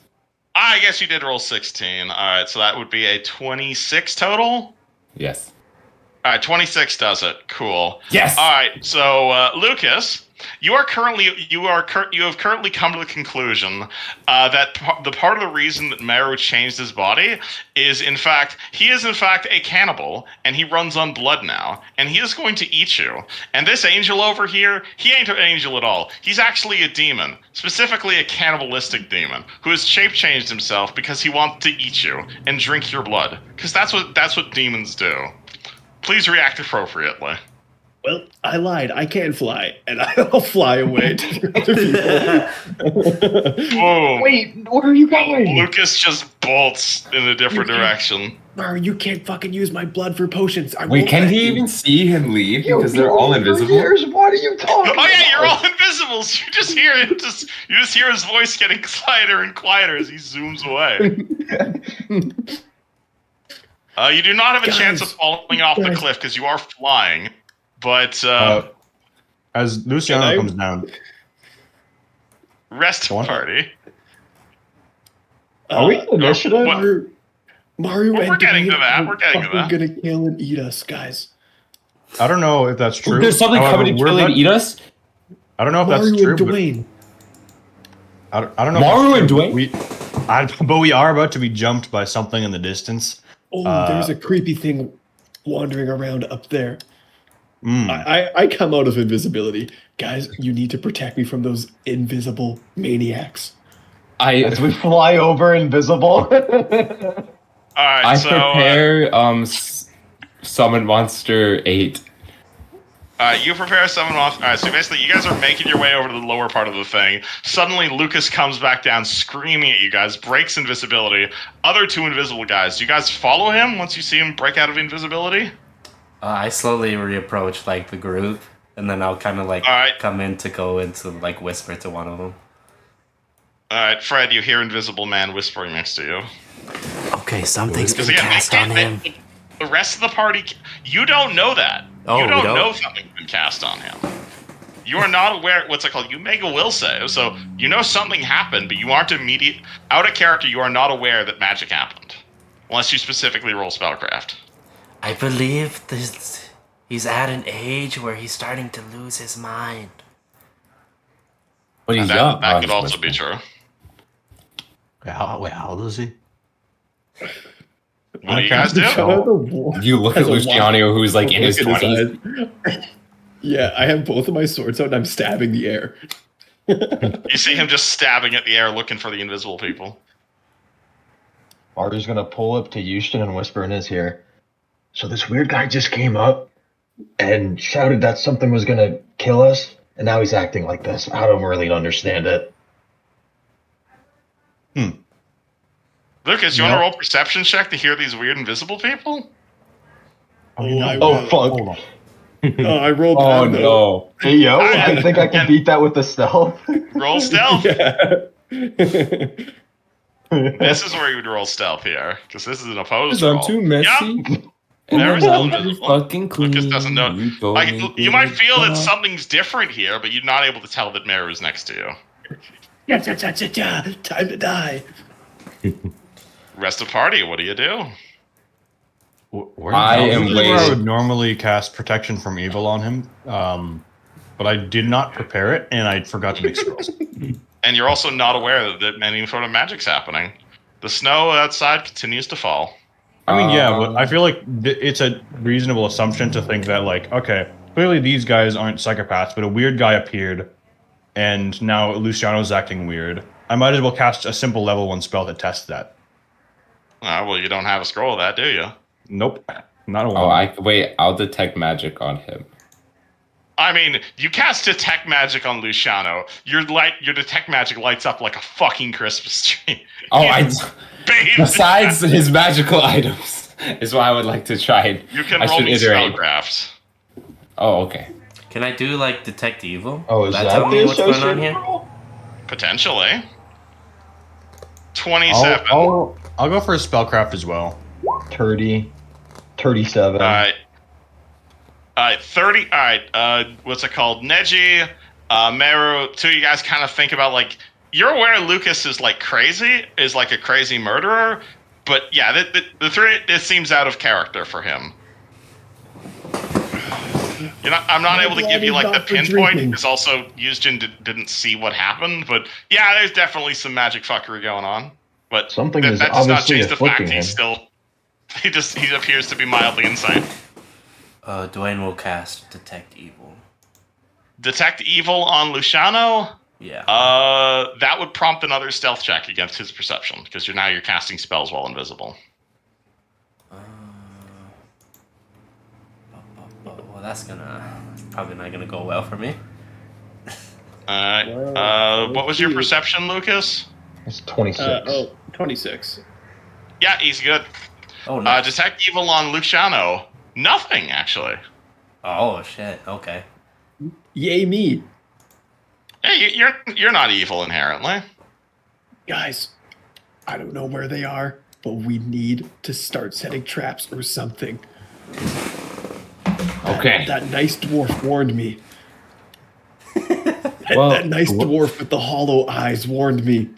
I guess you did roll 16. All right, so that would be a 26 total. Yes. All right, 26 does it. Cool. Yes. All right, so Lucas, you have currently come to the conclusion that the part of the reason that Meru changed his body is he is in fact a cannibal, and he runs on blood now, and he is going to eat you. And this angel over here, he ain't an angel at all. He's actually a demon, specifically a cannibalistic demon, who has shape changed himself because he wants to eat you and drink your blood, because that's what demons do. Please react appropriately. Well, I lied. I can fly, and I'll fly away to other people. Boom. Wait, where are you going? Lucas just bolts in a different direction. Mario, you can't fucking use my blood for potions. Wait, can he even see him leave? Because they're all invisible. What are you talking about? Oh yeah, you're all invisible. So you just hear it. You just hear his voice getting quieter and quieter as he zooms away. You do not have a chance of falling off the cliff because you are flying. But as Luciano comes down, rest party. Are we in initiative? Mario, we're getting to that. We're getting to that. Gonna kill and eat us, guys. I don't know if that's true. There's something coming to kill and eat us. I don't know if Mario that's true. And Dwayne. I don't know. Mario and Dwayne. But we are about to be jumped by something in the distance. Oh, there's a creepy thing wandering around up there. Mm. I come out of invisibility. Guys, you need to protect me from those invisible maniacs. As we fly over invisible. All right, I prepare summon monster 8. You prepare a summon monster. All right, so basically you guys are making your way over to the lower part of the thing. Suddenly Lucas comes back down screaming at you guys, breaks invisibility. Other 2 invisible guys. Do you guys follow him once you see him break out of invisibility? I slowly reapproach like the group, and then I'll kind of like come in to go into like whisper to one of them. All right, Fred, you hear Invisible Man whispering next to you. Okay, something's been cast on him. The rest of the party, you don't know that. Oh, you don't know something's been cast on him. You are not aware. What's it called? You make a will save, so you know something happened, but you aren't out of character. You are not aware that magic happened, unless you specifically roll spellcraft. I believe he's at an age where he's starting to lose his mind. But he's young. That could also be true. Wait, how old is he? What do you guys do? You look at Luciano, who's like in his 20s. Yeah, I have both of my swords out and I'm stabbing the air. You see him just stabbing at the air looking for the invisible people. Mario's gonna pull up to Houston and whisper in his ear. So this weird guy just came up and shouted that something was gonna kill us, and now he's acting like this. I don't really understand it. Lucas, you want to roll perception check to hear these weird invisible people? Fuck. Hold on. I rolled. Oh no! Hey yo, I think I can beat that with the stealth. Roll stealth. Yeah. This is where you would roll stealth here, because this is an opposed I'm roll. too messy. Yep. There is no invisible. Fucking clean. Lucas doesn't know. You might feel that something's different here, but you're not able to tell that Meru is next to you. Yeah. Time to die. Rest of party, what do you do? I would normally cast protection from evil on him, but I did not prepare it, and I forgot to make scrolls. And you're also not aware that any sort of magic's happening. The snow outside continues to fall. I mean, yeah, but I feel like it's a reasonable assumption to think that, like, okay, clearly these guys aren't psychopaths, but a weird guy appeared, and now Luciano's acting weird. I might as well cast a simple level 1 spell that tests that. Well, you don't have a scroll of that, do you? Nope, not a one. I'll detect magic on him. I mean, you cast detect magic on Luciano. Your detect magic lights up like a fucking Christmas tree. Besides his magical items, is what I would like to try. You can roll me spellcraft. Oh, okay. Can I do like detect evil? Oh, is that tell me what's going on here? Potentially. 27. I'll go for a spellcraft as well. 30, 37. All right. 30. All right. What's it called? Neji, Meru, two of you guys kind of think about, like, you're aware Lucas is, like, crazy, is, like, a crazy murderer, but, yeah, the three, it seems out of character for him. I'm not able to give you, like, the pinpoint, because also Yuzjin didn't see what happened, but, yeah, there's definitely some magic fuckery going on. But Something that is does not obviously change the fact afflicting him. he's still... He appears to be mildly insane. Dwayne will cast Detect Evil. Detect Evil on Luciano? Yeah. That would prompt another stealth check against his perception, because you're casting spells while invisible. Well, that's probably not gonna go well for me. What was your perception, Lucas? It's 26. 26. Yeah, he's good. Oh, nice. Detect Evil on Luciano. Nothing, actually. Oh, shit. Okay. Yay me. Hey, you're not evil inherently. Guys, I don't know where they are, but we need to start setting traps or something. Okay. That nice dwarf warned me. That nice dwarf with the hollow eyes warned me.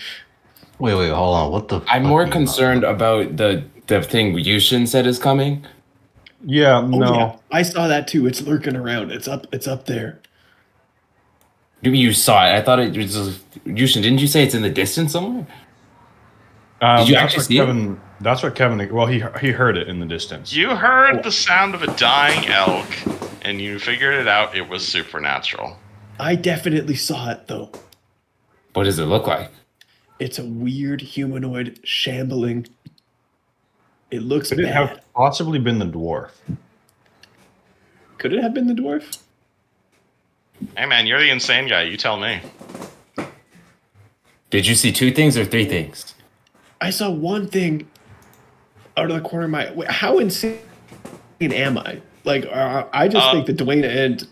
Wait, hold on. What the? I'm more concerned about the thing Yushin said is coming. Yeah, Oh, no. yeah. I saw that too. It's lurking around. It's up there. You saw it. I thought it was just, Yushin. Didn't you say it's in the distance somewhere? Did you actually see it? That's what Kevin. Well, he heard it in the distance. You heard the sound of a dying elk, and you figured it out. It was supernatural. I definitely saw it though. What does it look like? It's a weird humanoid shambling. It looks Could it bad. have possibly been the dwarf? Could it have been the dwarf? Hey, man, you're the insane guy. You tell me. Did you see 2 things or 3 things? I saw one thing out of the corner of my... Wait, how insane am I? Like, I just think that Dwayne and...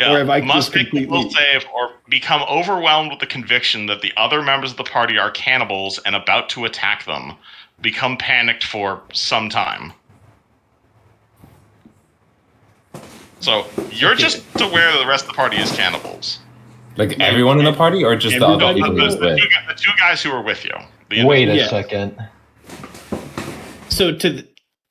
Yeah, or have I must just make a completely... will save or become overwhelmed with the conviction that the other members of the party are cannibals and about to attack them. Become panicked for some time. So, you're just aware that the rest of the party is cannibals. Like everyone in the party, or just the other people who was there? The two guys who were with you. Wait a second. So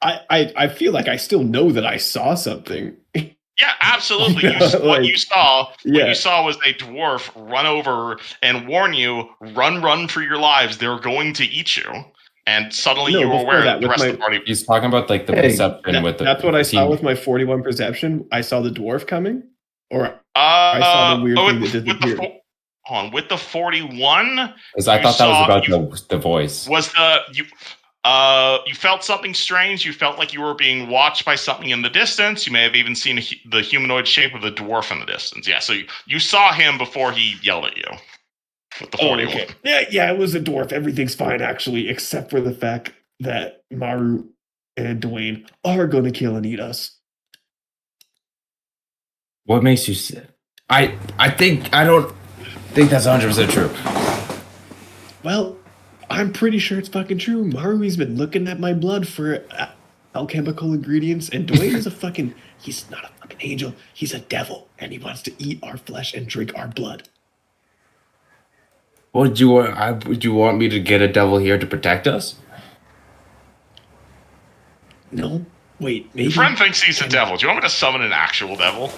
I feel like I still know that I saw something. Yeah, absolutely. Yeah, what you saw was a dwarf run over and warn you, run for your lives. They're going to eat you. And suddenly you were aware that the rest of the party... He's talking about like the perception with the... That's what I saw with my 41 perception. I saw the dwarf coming, or I saw the weird thing that disappeared. With the 41... Because I thought that was about the voice. Was you felt something strange. You felt like you were being watched by something in the distance. You may have even seen the humanoid shape of the dwarf in the distance. Yeah, so you saw him before he yelled at you. With the 41. Okay. Yeah, it was a dwarf. Everything's fine, actually, except for the fact that Maru and Dwayne are going to kill and eat us. What makes you say... I don't think that's 100% true. Well, I'm pretty sure it's fucking true. Maru's been looking at my blood for alchemical ingredients, and Dwayne is he's not a fucking angel. He's a devil, and he wants to eat our flesh and drink our blood. Would you want me to get a devil here to protect us? No. Wait, maybe... Your friend thinks he's a devil. Do you want me to summon an actual devil?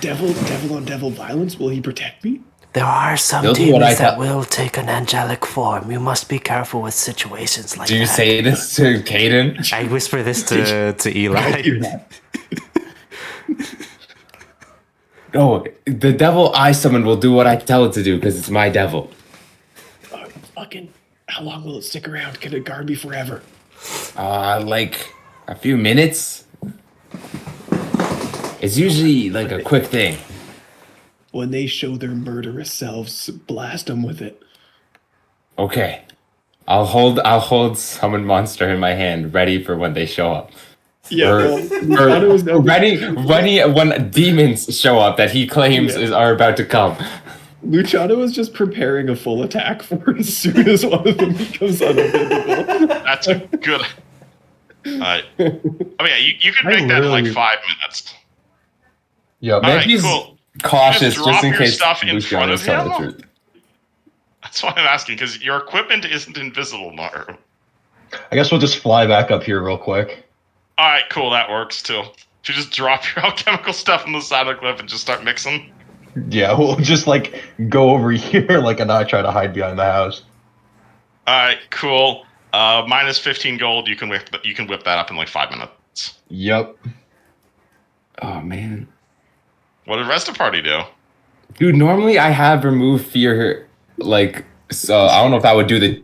Devil on devil violence? Will he protect me? There are some demons that will take an angelic form. You must be careful with situations like that. Do you say this to Caden? I whisper this to Eli. No, the devil I summon will do what I tell it to do because it's my devil. How long will it stick around? Can it guard me forever? Like a few minutes. It's usually like a quick thing. When they show their murderous selves, blast them with it. Okay. I'll hold summon monster in my hand, ready for when they show up. Yeah, ready when demons show up that he claims are about to come. Luciano was just preparing a full attack for as soon as one of them becomes unavailable. That's a good. Oh yeah, you could make that in like 5 minutes. Yep. All right, Maybe cool. cautious You just in your case stuff in Luciano front is of telling the him. truth. That's why I'm asking, because your equipment isn't invisible, Maru. I guess we'll just fly back up here real quick. All right, cool. That works too. You just drop your alchemical stuff on the side of the cliff and just start mixing. Yeah, we'll just like go over here like and not try to hide behind the house. All right, cool. Minus 15 gold. You can whip that up in like 5 minutes. Yep. Oh man. What did the rest of the party do? Dude, normally I have remove fear, like, so I don't know if that would do the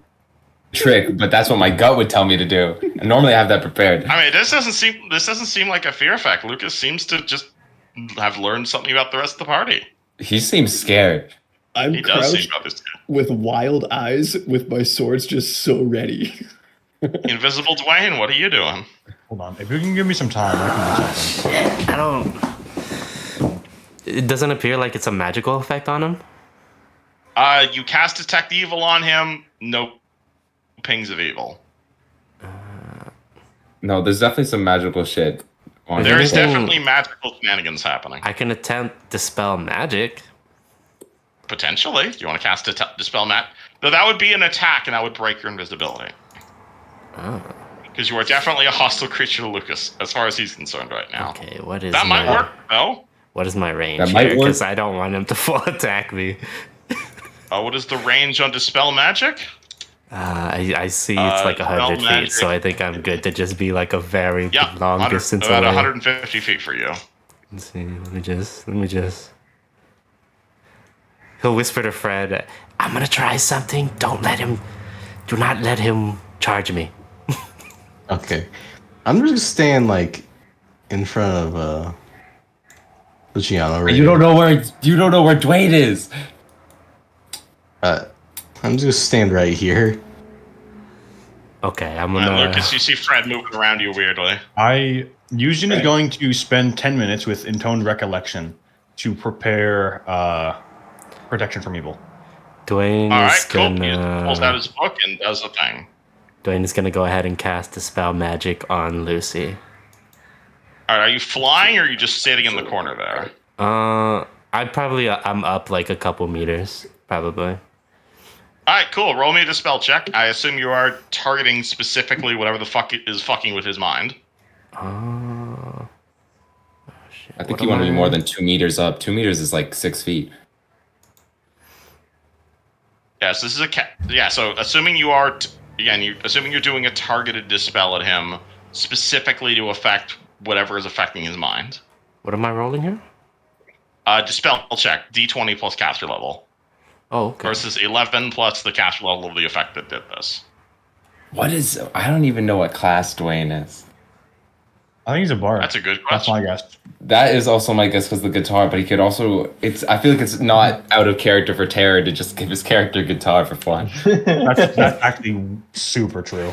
trick, but that's what my gut would tell me to do. And normally I have that prepared. I mean, this doesn't seem like a fear effect. Lucas seems to just have learned something about the rest of the party. He seems scared. I'm He does seem crouched about this. with wild eyes, with my swords just so ready. Invisible Dwayne, what are you doing? Hold on. If you can give me some time, I can do something. I don't. It doesn't appear like it's a magical effect on him. You cast Detect Evil on him. No pings of evil. No, there's definitely some magical shit on There him. is definitely magical shenanigans happening. I can attempt Dispel Magic. Potentially. Do you want to cast Dispel Magic? Though that would be an attack, and that would break your invisibility. Oh. Because you are definitely a hostile creature to Lucas, as far as he's concerned right now. Okay, what is That might my, work, though. What is my range That might here? work. Because I don't want him to full attack me. What is the range on Dispel Magic? I see it's like Dispel 100 feet, Magic. so I think I'm good to just be like a very Yeah, long distance about away. 150 feet for you. Let's see, let me just. He'll whisper to Fred, I'm gonna try something. Do not let him charge me. Okay. I'm just gonna stand like in front of Luciano. Right You don't know where Dwayne is. I'm just gonna stand right here. okay, I'm gonna. Lucas, you see Fred moving around you weirdly. Yujin is going to spend 10 minutes with Intoned Recollection to prepare protection from evil. Dwayne All is right, cool. He gonna. pulls out his book and does the thing. Dwayne is gonna go ahead and cast Dispel Magic on Lucy. All right, are you flying or are you just sitting in the corner there? I'm up like a couple meters, probably. All right, cool. Roll me a Dispel check. I assume you are targeting specifically whatever the fuck is fucking with his mind. Oh shit. I think What you am want to be I- more than 2 meters up. 2 meters is like 6 feet. Yes, this is a so assuming you are assuming you're doing a targeted dispel at him specifically to affect whatever is affecting his mind. What am I rolling here? Dispel check D20 plus caster level Oh, okay. versus 11 plus the caster level of the effect that did this. I don't even know what class Dwayne is. I think he's a bard. That's a good That's my question. guess. That is also my guess because the guitar, but he could also. I feel like it's not out of character for Terra to just give his character guitar for fun. That's actually super true.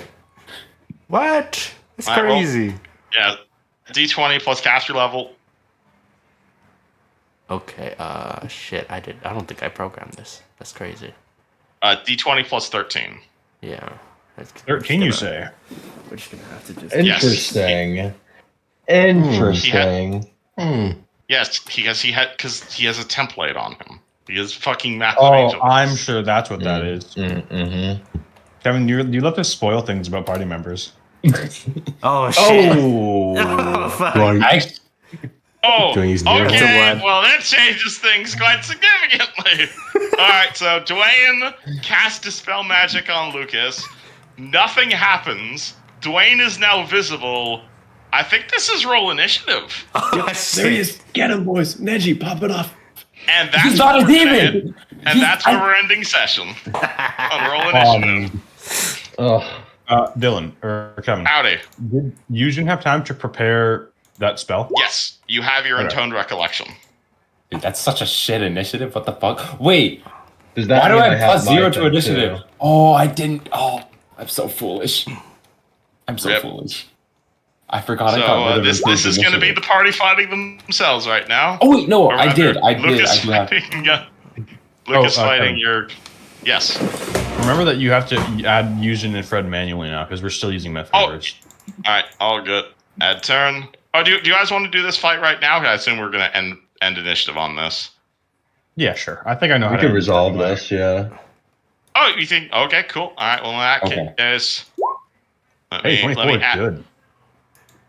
What? It's All right, well- crazy. Yeah, D20 plus caster level. Okay. Shit. I don't think I programmed this. That's crazy. D20 plus 13. Yeah. 13, you say? We're just gonna have to just. Interesting. Interesting. Yes, he has a template on him. He has fucking math. Oh, I'm sure that's what that is. Mm-hmm. Kevin, you love to spoil things about party members. Oh shit. Oh, Oh, fuck. Oh, Do I use the okay. That's a one. Well, that changes things quite significantly. All right, so Dwayne casts Dispel Magic on Lucas. Nothing happens. Dwayne is now visible. I think this is roll initiative. Oh, There he is. Get him, boys. Neji, pop it off. And that's He's not where a we're gonna demon! end. And that's where we're ending session. On roll initiative. Dylan or Kevin, Howdy. did Yujin have time to prepare that spell? Yes, you have your Okay. intoned recollection. Dude, that's such a shit initiative. What the fuck? Wait, Does that why do mean I have have my +0 to thing, initiative? too? Oh, I didn't. Oh, I'm so foolish. I'm so Yep. foolish. I forgot I So got rid of this improved is going to be initiative. the party fighting themselves right now. Oh wait, no, Or I rather, did. I did. Lucas I do have. fighting. Lucas fighting Kevin. your. Yes. Remember that you have to add using infrared manually now because we're still using Methverse. All right, all good. Add turn. Oh, do you guys want to do this fight right now? I assume we're gonna end initiative on this. Yeah, sure. I think I know how We to could end resolve anyway. this, yeah. Oh, you think? Okay, cool. All right. Well, in that case, let Hey, me 24 is good.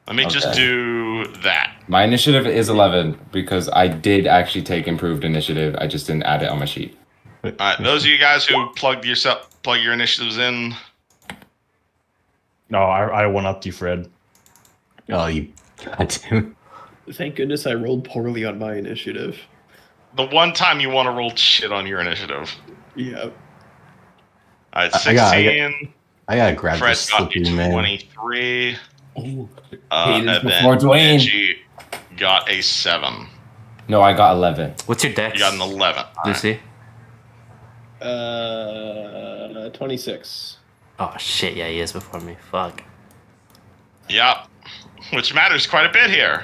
Let me just do that. My initiative is 11 because I did actually take improved initiative. I just didn't add it on my sheet. All right, those of you guys who plug your initiatives in. No, I one-upped you, Fred. Oh, you goddamn. Thank goodness I rolled poorly on my initiative. The one time you want to roll shit on your initiative. Yeah. All right, 16. I gotta grab Fred this got slippery a man. 23. Hayden's And then before Dwayne. Benji got a 7. No, I got 11. What's your dex? You got an 11. Lucy? 26. Oh shit, yeah, he is before me. Fuck. Yep. Which matters quite a bit here.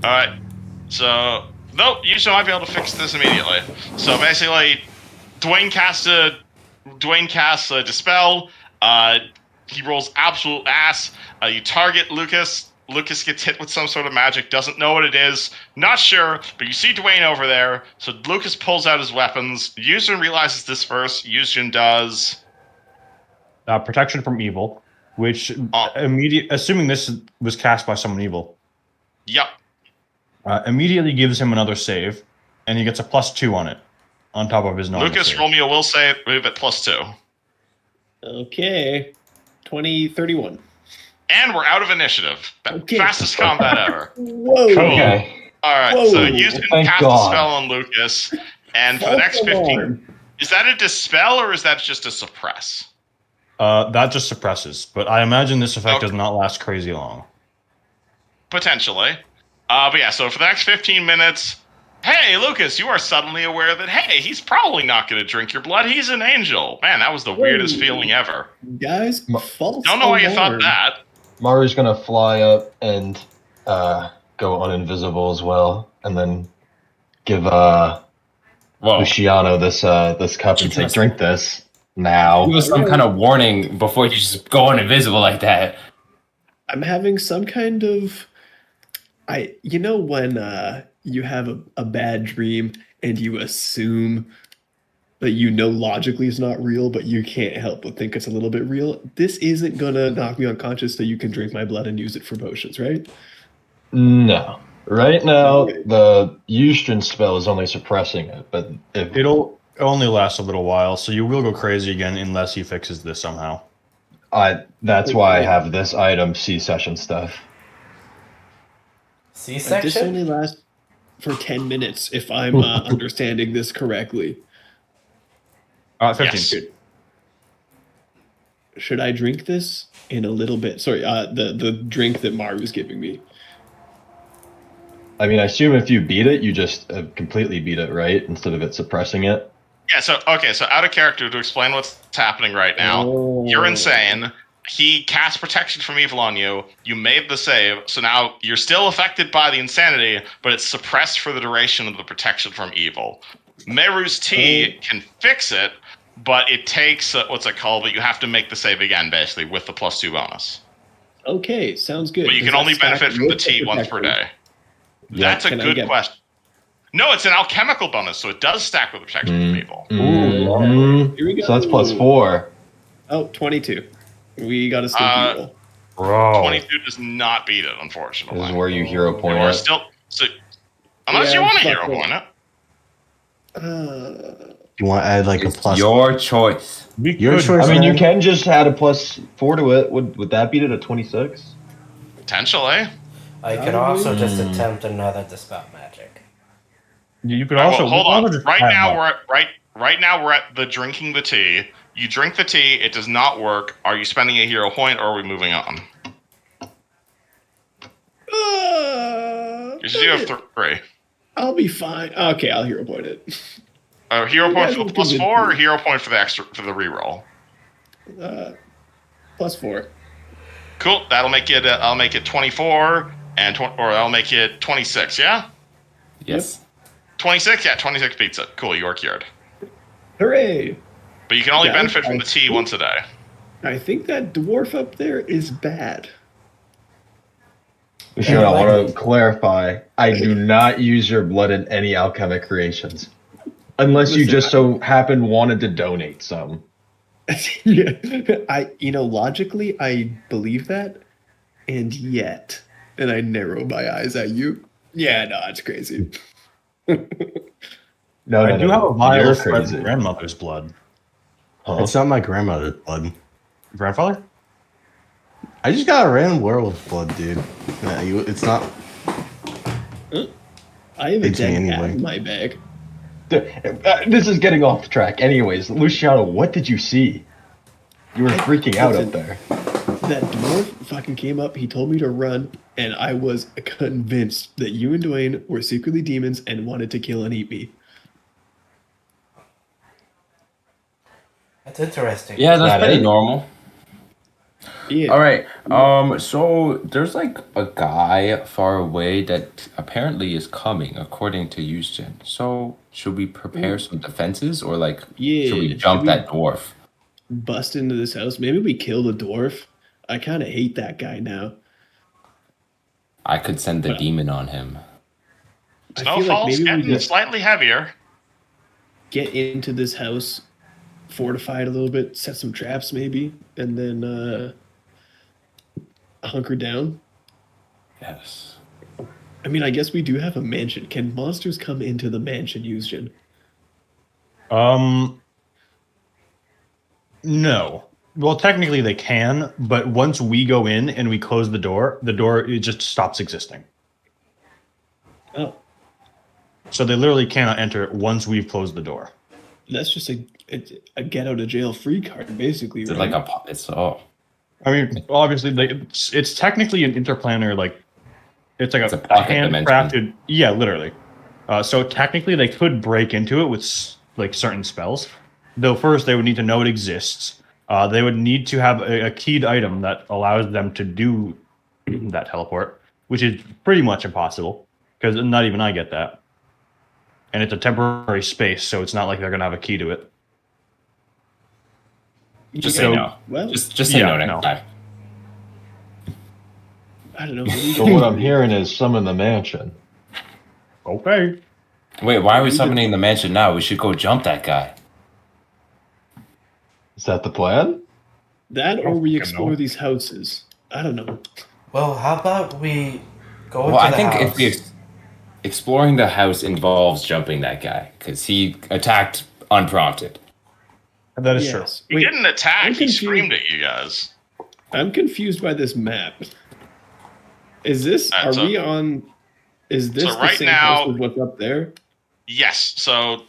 Alright. So, nope, you might be able to fix this immediately. So basically, Dwayne casts a Dispel. He rolls absolute ass. You target Lucas. Lucas gets hit with some sort of magic, doesn't know what it is, not sure, but you see Dwayne over there, so Lucas pulls out his weapons. Yuzhin realizes this first. Yuzhin does... Protection from evil, which assuming this was cast by someone evil. Yep. Immediately gives him another save, and he gets a +2 on it, on top of his normal Lucas, save. roll me a will save, move at +2. Okay. 31. And we're out of initiative. Okay. Fastest combat ever. Whoa. Cool. Okay. Alright, Whoa. so Yuzhin Thank cast God. a spell on Lucas, and for the next 15... Is that a dispel, or is that just a suppress? That just suppresses, but I imagine this effect does not last crazy long. Potentially. But yeah, so for the next 15 minutes... Hey, Lucas, you are suddenly aware that, hey, he's probably not going to drink your blood. He's an angel. Man, that was the weirdest feeling ever. Guys, false Don't know why you thought alarm. that. Maru's gonna fly up and go uninvisible as well, and then give Luciano this cup and say, "Drink this now." Give us some kind of warning before you just go invisible like that. I'm having some kind of... You know when you have a bad dream and you assume that you know logically it's not real, but you can't help but think it's a little bit real? This isn't gonna knock me unconscious so you can drink my blood and use it for potions, right? No. Right now, the Yuzhin spell is only suppressing it, but if It'll only last a little while, so you will go crazy again unless he fixes this somehow. that's why I have this item C-session stuff. This C-section? only lasts for 10 minutes if I'm understanding this correctly. 15. Yes. Should I drink this in a little bit? Sorry, the drink that Maru's giving me. I mean, I assume if you beat it, you just completely beat it, right? Instead of it suppressing it. Yeah, so out of character, to explain what's happening right now, you're insane. He cast protection from evil on you. You made the save, so now you're still affected by the insanity, but it's suppressed for the duration of the protection from evil. Meru's tea can fix it, but it takes what's it called? But you have to make the save again, basically, with the +2 bonus. Okay, sounds good. But you Does can that only stack benefit from the with tea once per protection? day. That's a Can I good get- question. No, it's an alchemical bonus, so it does stack with the protection from evil. Here we go. So that's +4. Oh, 22. We got a stinky roll. Bro. 22 does not beat it, unfortunately. This is where you hero You point are it. still unless Yeah, you want to fuck hero it. point it. You want to add like a It's plus? your choice. Your choice. I mean, you man. can just add a +4 to it. Would that beat it at 26? Potentially. I could also just attempt another dispel magic. You could All right, also well, hold also on. just Right add now that. we're at the drinking the tea. You drink the tea, it does not work. Are you spending a hero point, or are we moving on? Because you have 3. I'll be fine. Okay, I'll hero point it. Hero You point guys for the will convince +4, or me. hero point for the reroll? +4. Cool. That'll make it. I'll make it 24, or I'll make it 26. Yeah. Yes. 26. Yeah, 26 beats it. Cool. You are cured. Hooray! But you can only Guys, benefit from the tea once a day. I think that dwarf up there is bad. Sure, I want to clarify. I do not use your blood in any alchemic creations. Unless you Listen, just so happen wanted to donate some. Yeah, logically, I believe that, and I narrow my eyes at you. Yeah, no, it's crazy. No, I do have a vial You're of Fred's crazy. grandmother's blood. Huh? It's not my grandmother's blood. Grandfather? I just got a random werewolf blood, dude. It's not. I have a Hates me dead cat anyway. in my bag. This is getting off track. Anyways, Luciano, what did you see? You were freaking out up there. That dwarf fucking came up, he told me to run, and I was convinced that you and Dwayne were secretly demons and wanted to kill and eat me. That's interesting. Yeah, that's That pretty it? normal. Yeah. All right. So there's like a guy far away that apparently is coming, according to Houston. So should we prepare some defenses, or like Yeah, should we should jump we- that dwarf? Bust into this house. Maybe we kill the dwarf. I kind of hate that guy now. I could send the demon on him. I feel like Snowfall's maybe we getting just slightly heavier. get into this house, fortify it a little bit, set some traps maybe, and then hunker down. Yes. I mean, I guess we do have a mansion. Can monsters come into the mansion, Houston? No. Well, technically they can, but once we go in and we close the door it just stops existing. Oh, So they literally cannot enter once we've closed the door. that's just a get out of jail free card, basically. Is it Right? like it's I mean, obviously, it's technically an interplanar, like it's like It's a a pocket handcrafted. dimension. Yeah, literally. So technically, they could break into it with like certain spells. Though first, they would need to know it exists. They would need to have a keyed item that allows them to do that teleport, which is pretty much impossible because not even I get that. And it's a temporary space, so it's not like they're gonna have a key to it. just So- say no. Well, Just say Yeah, no next no. time. I don't know. What do you So what I'm hearing is summon the mansion. Okay. Wait, why are we summoning the mansion now? We should go jump that guy. Is that the plan? That or Oh, we fucking explore no. these houses. I don't know. Well, how about we go Well, into I the think house? if we exploring the house involves jumping that guy because he attacked unprompted. That is true. Yes. He Wait, didn't attack. I'm He confused. screamed at you guys. I'm confused by this map. Is this? Are Alright, we on? Is this so the right same now- house as what's up there? Yes. So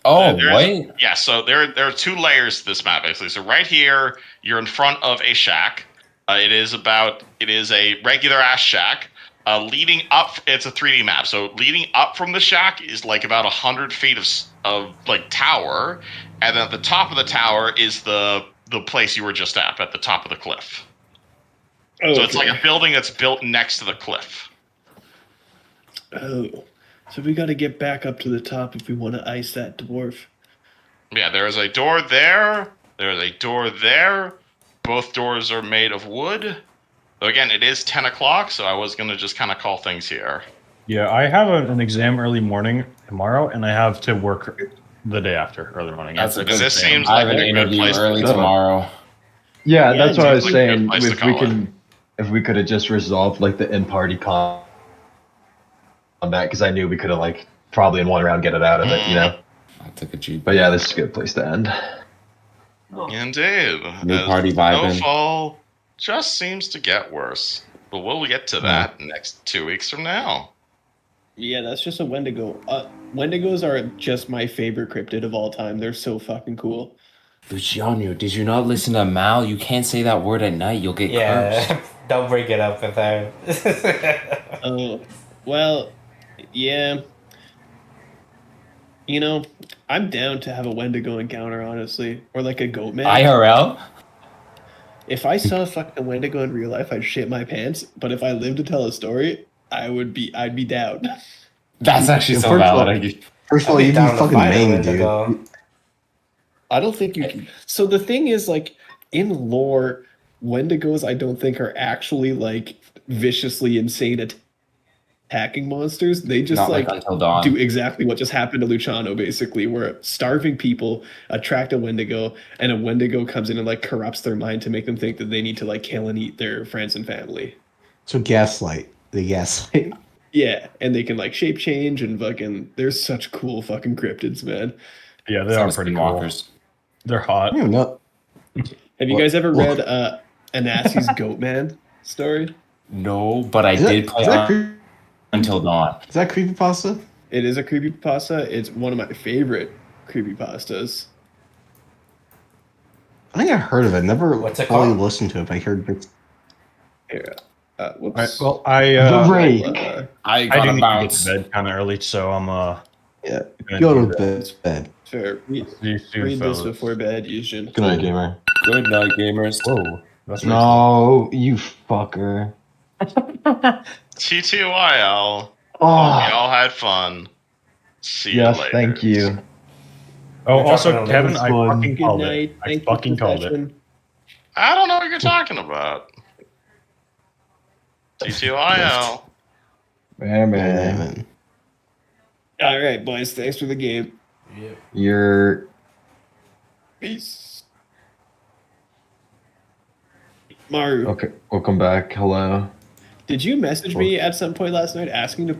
Oh, there's- wait. Yeah, so there are two layers to this map basically. So right here, you're in front of a shack. It is a regular ass shack. Leading up, it's a 3D map. So leading up from the shack is like about 100 feet of like tower, and then at the top of the tower is the place you were just at the top of the cliff. Oh, So it's like a building that's built next to the cliff. Oh, so we got to get back up to the top if we want to ice that dwarf. Yeah, there is a door there. There is a door there. Both doors are made of wood. So again, it is 10 o'clock, so I was going to just kind of call things here. Yeah, I have an exam early morning tomorrow, and I have to work the day after early morning. That's a After good This thing. seems I have like an a good interview place to early go. tomorrow. Yeah, Yeah, that's what I was seems like a good saying. place to If we call it. can, if we could have just resolved like the in-party combat, because I knew we could have like probably in one round get it out of it, you know. I took a cheap. But yeah, this is a good place to end. Indeed. New As party vibing. Snowfall just seems to get worse. But we'll get to that next 2 weeks from now. Yeah, that's just a Wendigo. Wendigos are just my favorite cryptid of all time. They're so fucking cool. Luciano, did you not listen to Mal? You can't say that word at night. You'll get cursed. Yeah, don't bring it up with her. Oh, well, yeah. You know, I'm down to have a Wendigo encounter, honestly, or like a goat man. IRL? If I saw a fucking Wendigo in real life, I'd shit my pants. But if I lived to tell a story, I'd be down. That's actually so First of all- valid. First of all, I'd be you'd be down to fucking fight a Maine, Wendigo. dude. I don't think you can. So the thing is, like, in lore, Wendigos, I don't think are actually like viciously insane attacking monsters. They just Not like like Until Dawn. do exactly what just happened to Luciano, basically, where starving people attract a Wendigo, and a Wendigo comes in and like corrupts their mind to make them think that they need to like kill and eat their friends and family. So gaslight. The gaslight. Yeah, and they can like shape change and fucking. There's such cool fucking cryptids, man. Yeah, they are pretty cool. Skinwalkers. They're hot. I don't know. Have you What- guys ever what- read Anassi's Goatman story? No, but I Is that- did play is that on creep- Until Dawn. Is that creepypasta? It is a creepypasta. It's one of my favorite creepypastas. I think I heard of it. Never What's it fully called? listened to it. But I heard bits. Here, All right, whoops. well, The I Break. Uh, I I do gotta need to bounce. get to bed kind of early, so I'm Yeah. gonna Go do to that. bed. Fair. Read, See you soon, read this fellas. before bed, Yushin. Good night, gamer. Good night, gamers. Whoa, that's No, you fucker. TTYL. Oh, Y'all had fun. See you yes, later. thank you. Oh, You're also, talking Kevin, about I this one. fucking Good called night. it. I Thank you, fucking called it. Profession. I don't know what you're talking about. TTYL. Man, Man. man. All right, boys. Thanks for the game. You're Peace. Maru, okay. Welcome back. Hello. did you message me at some point last night asking to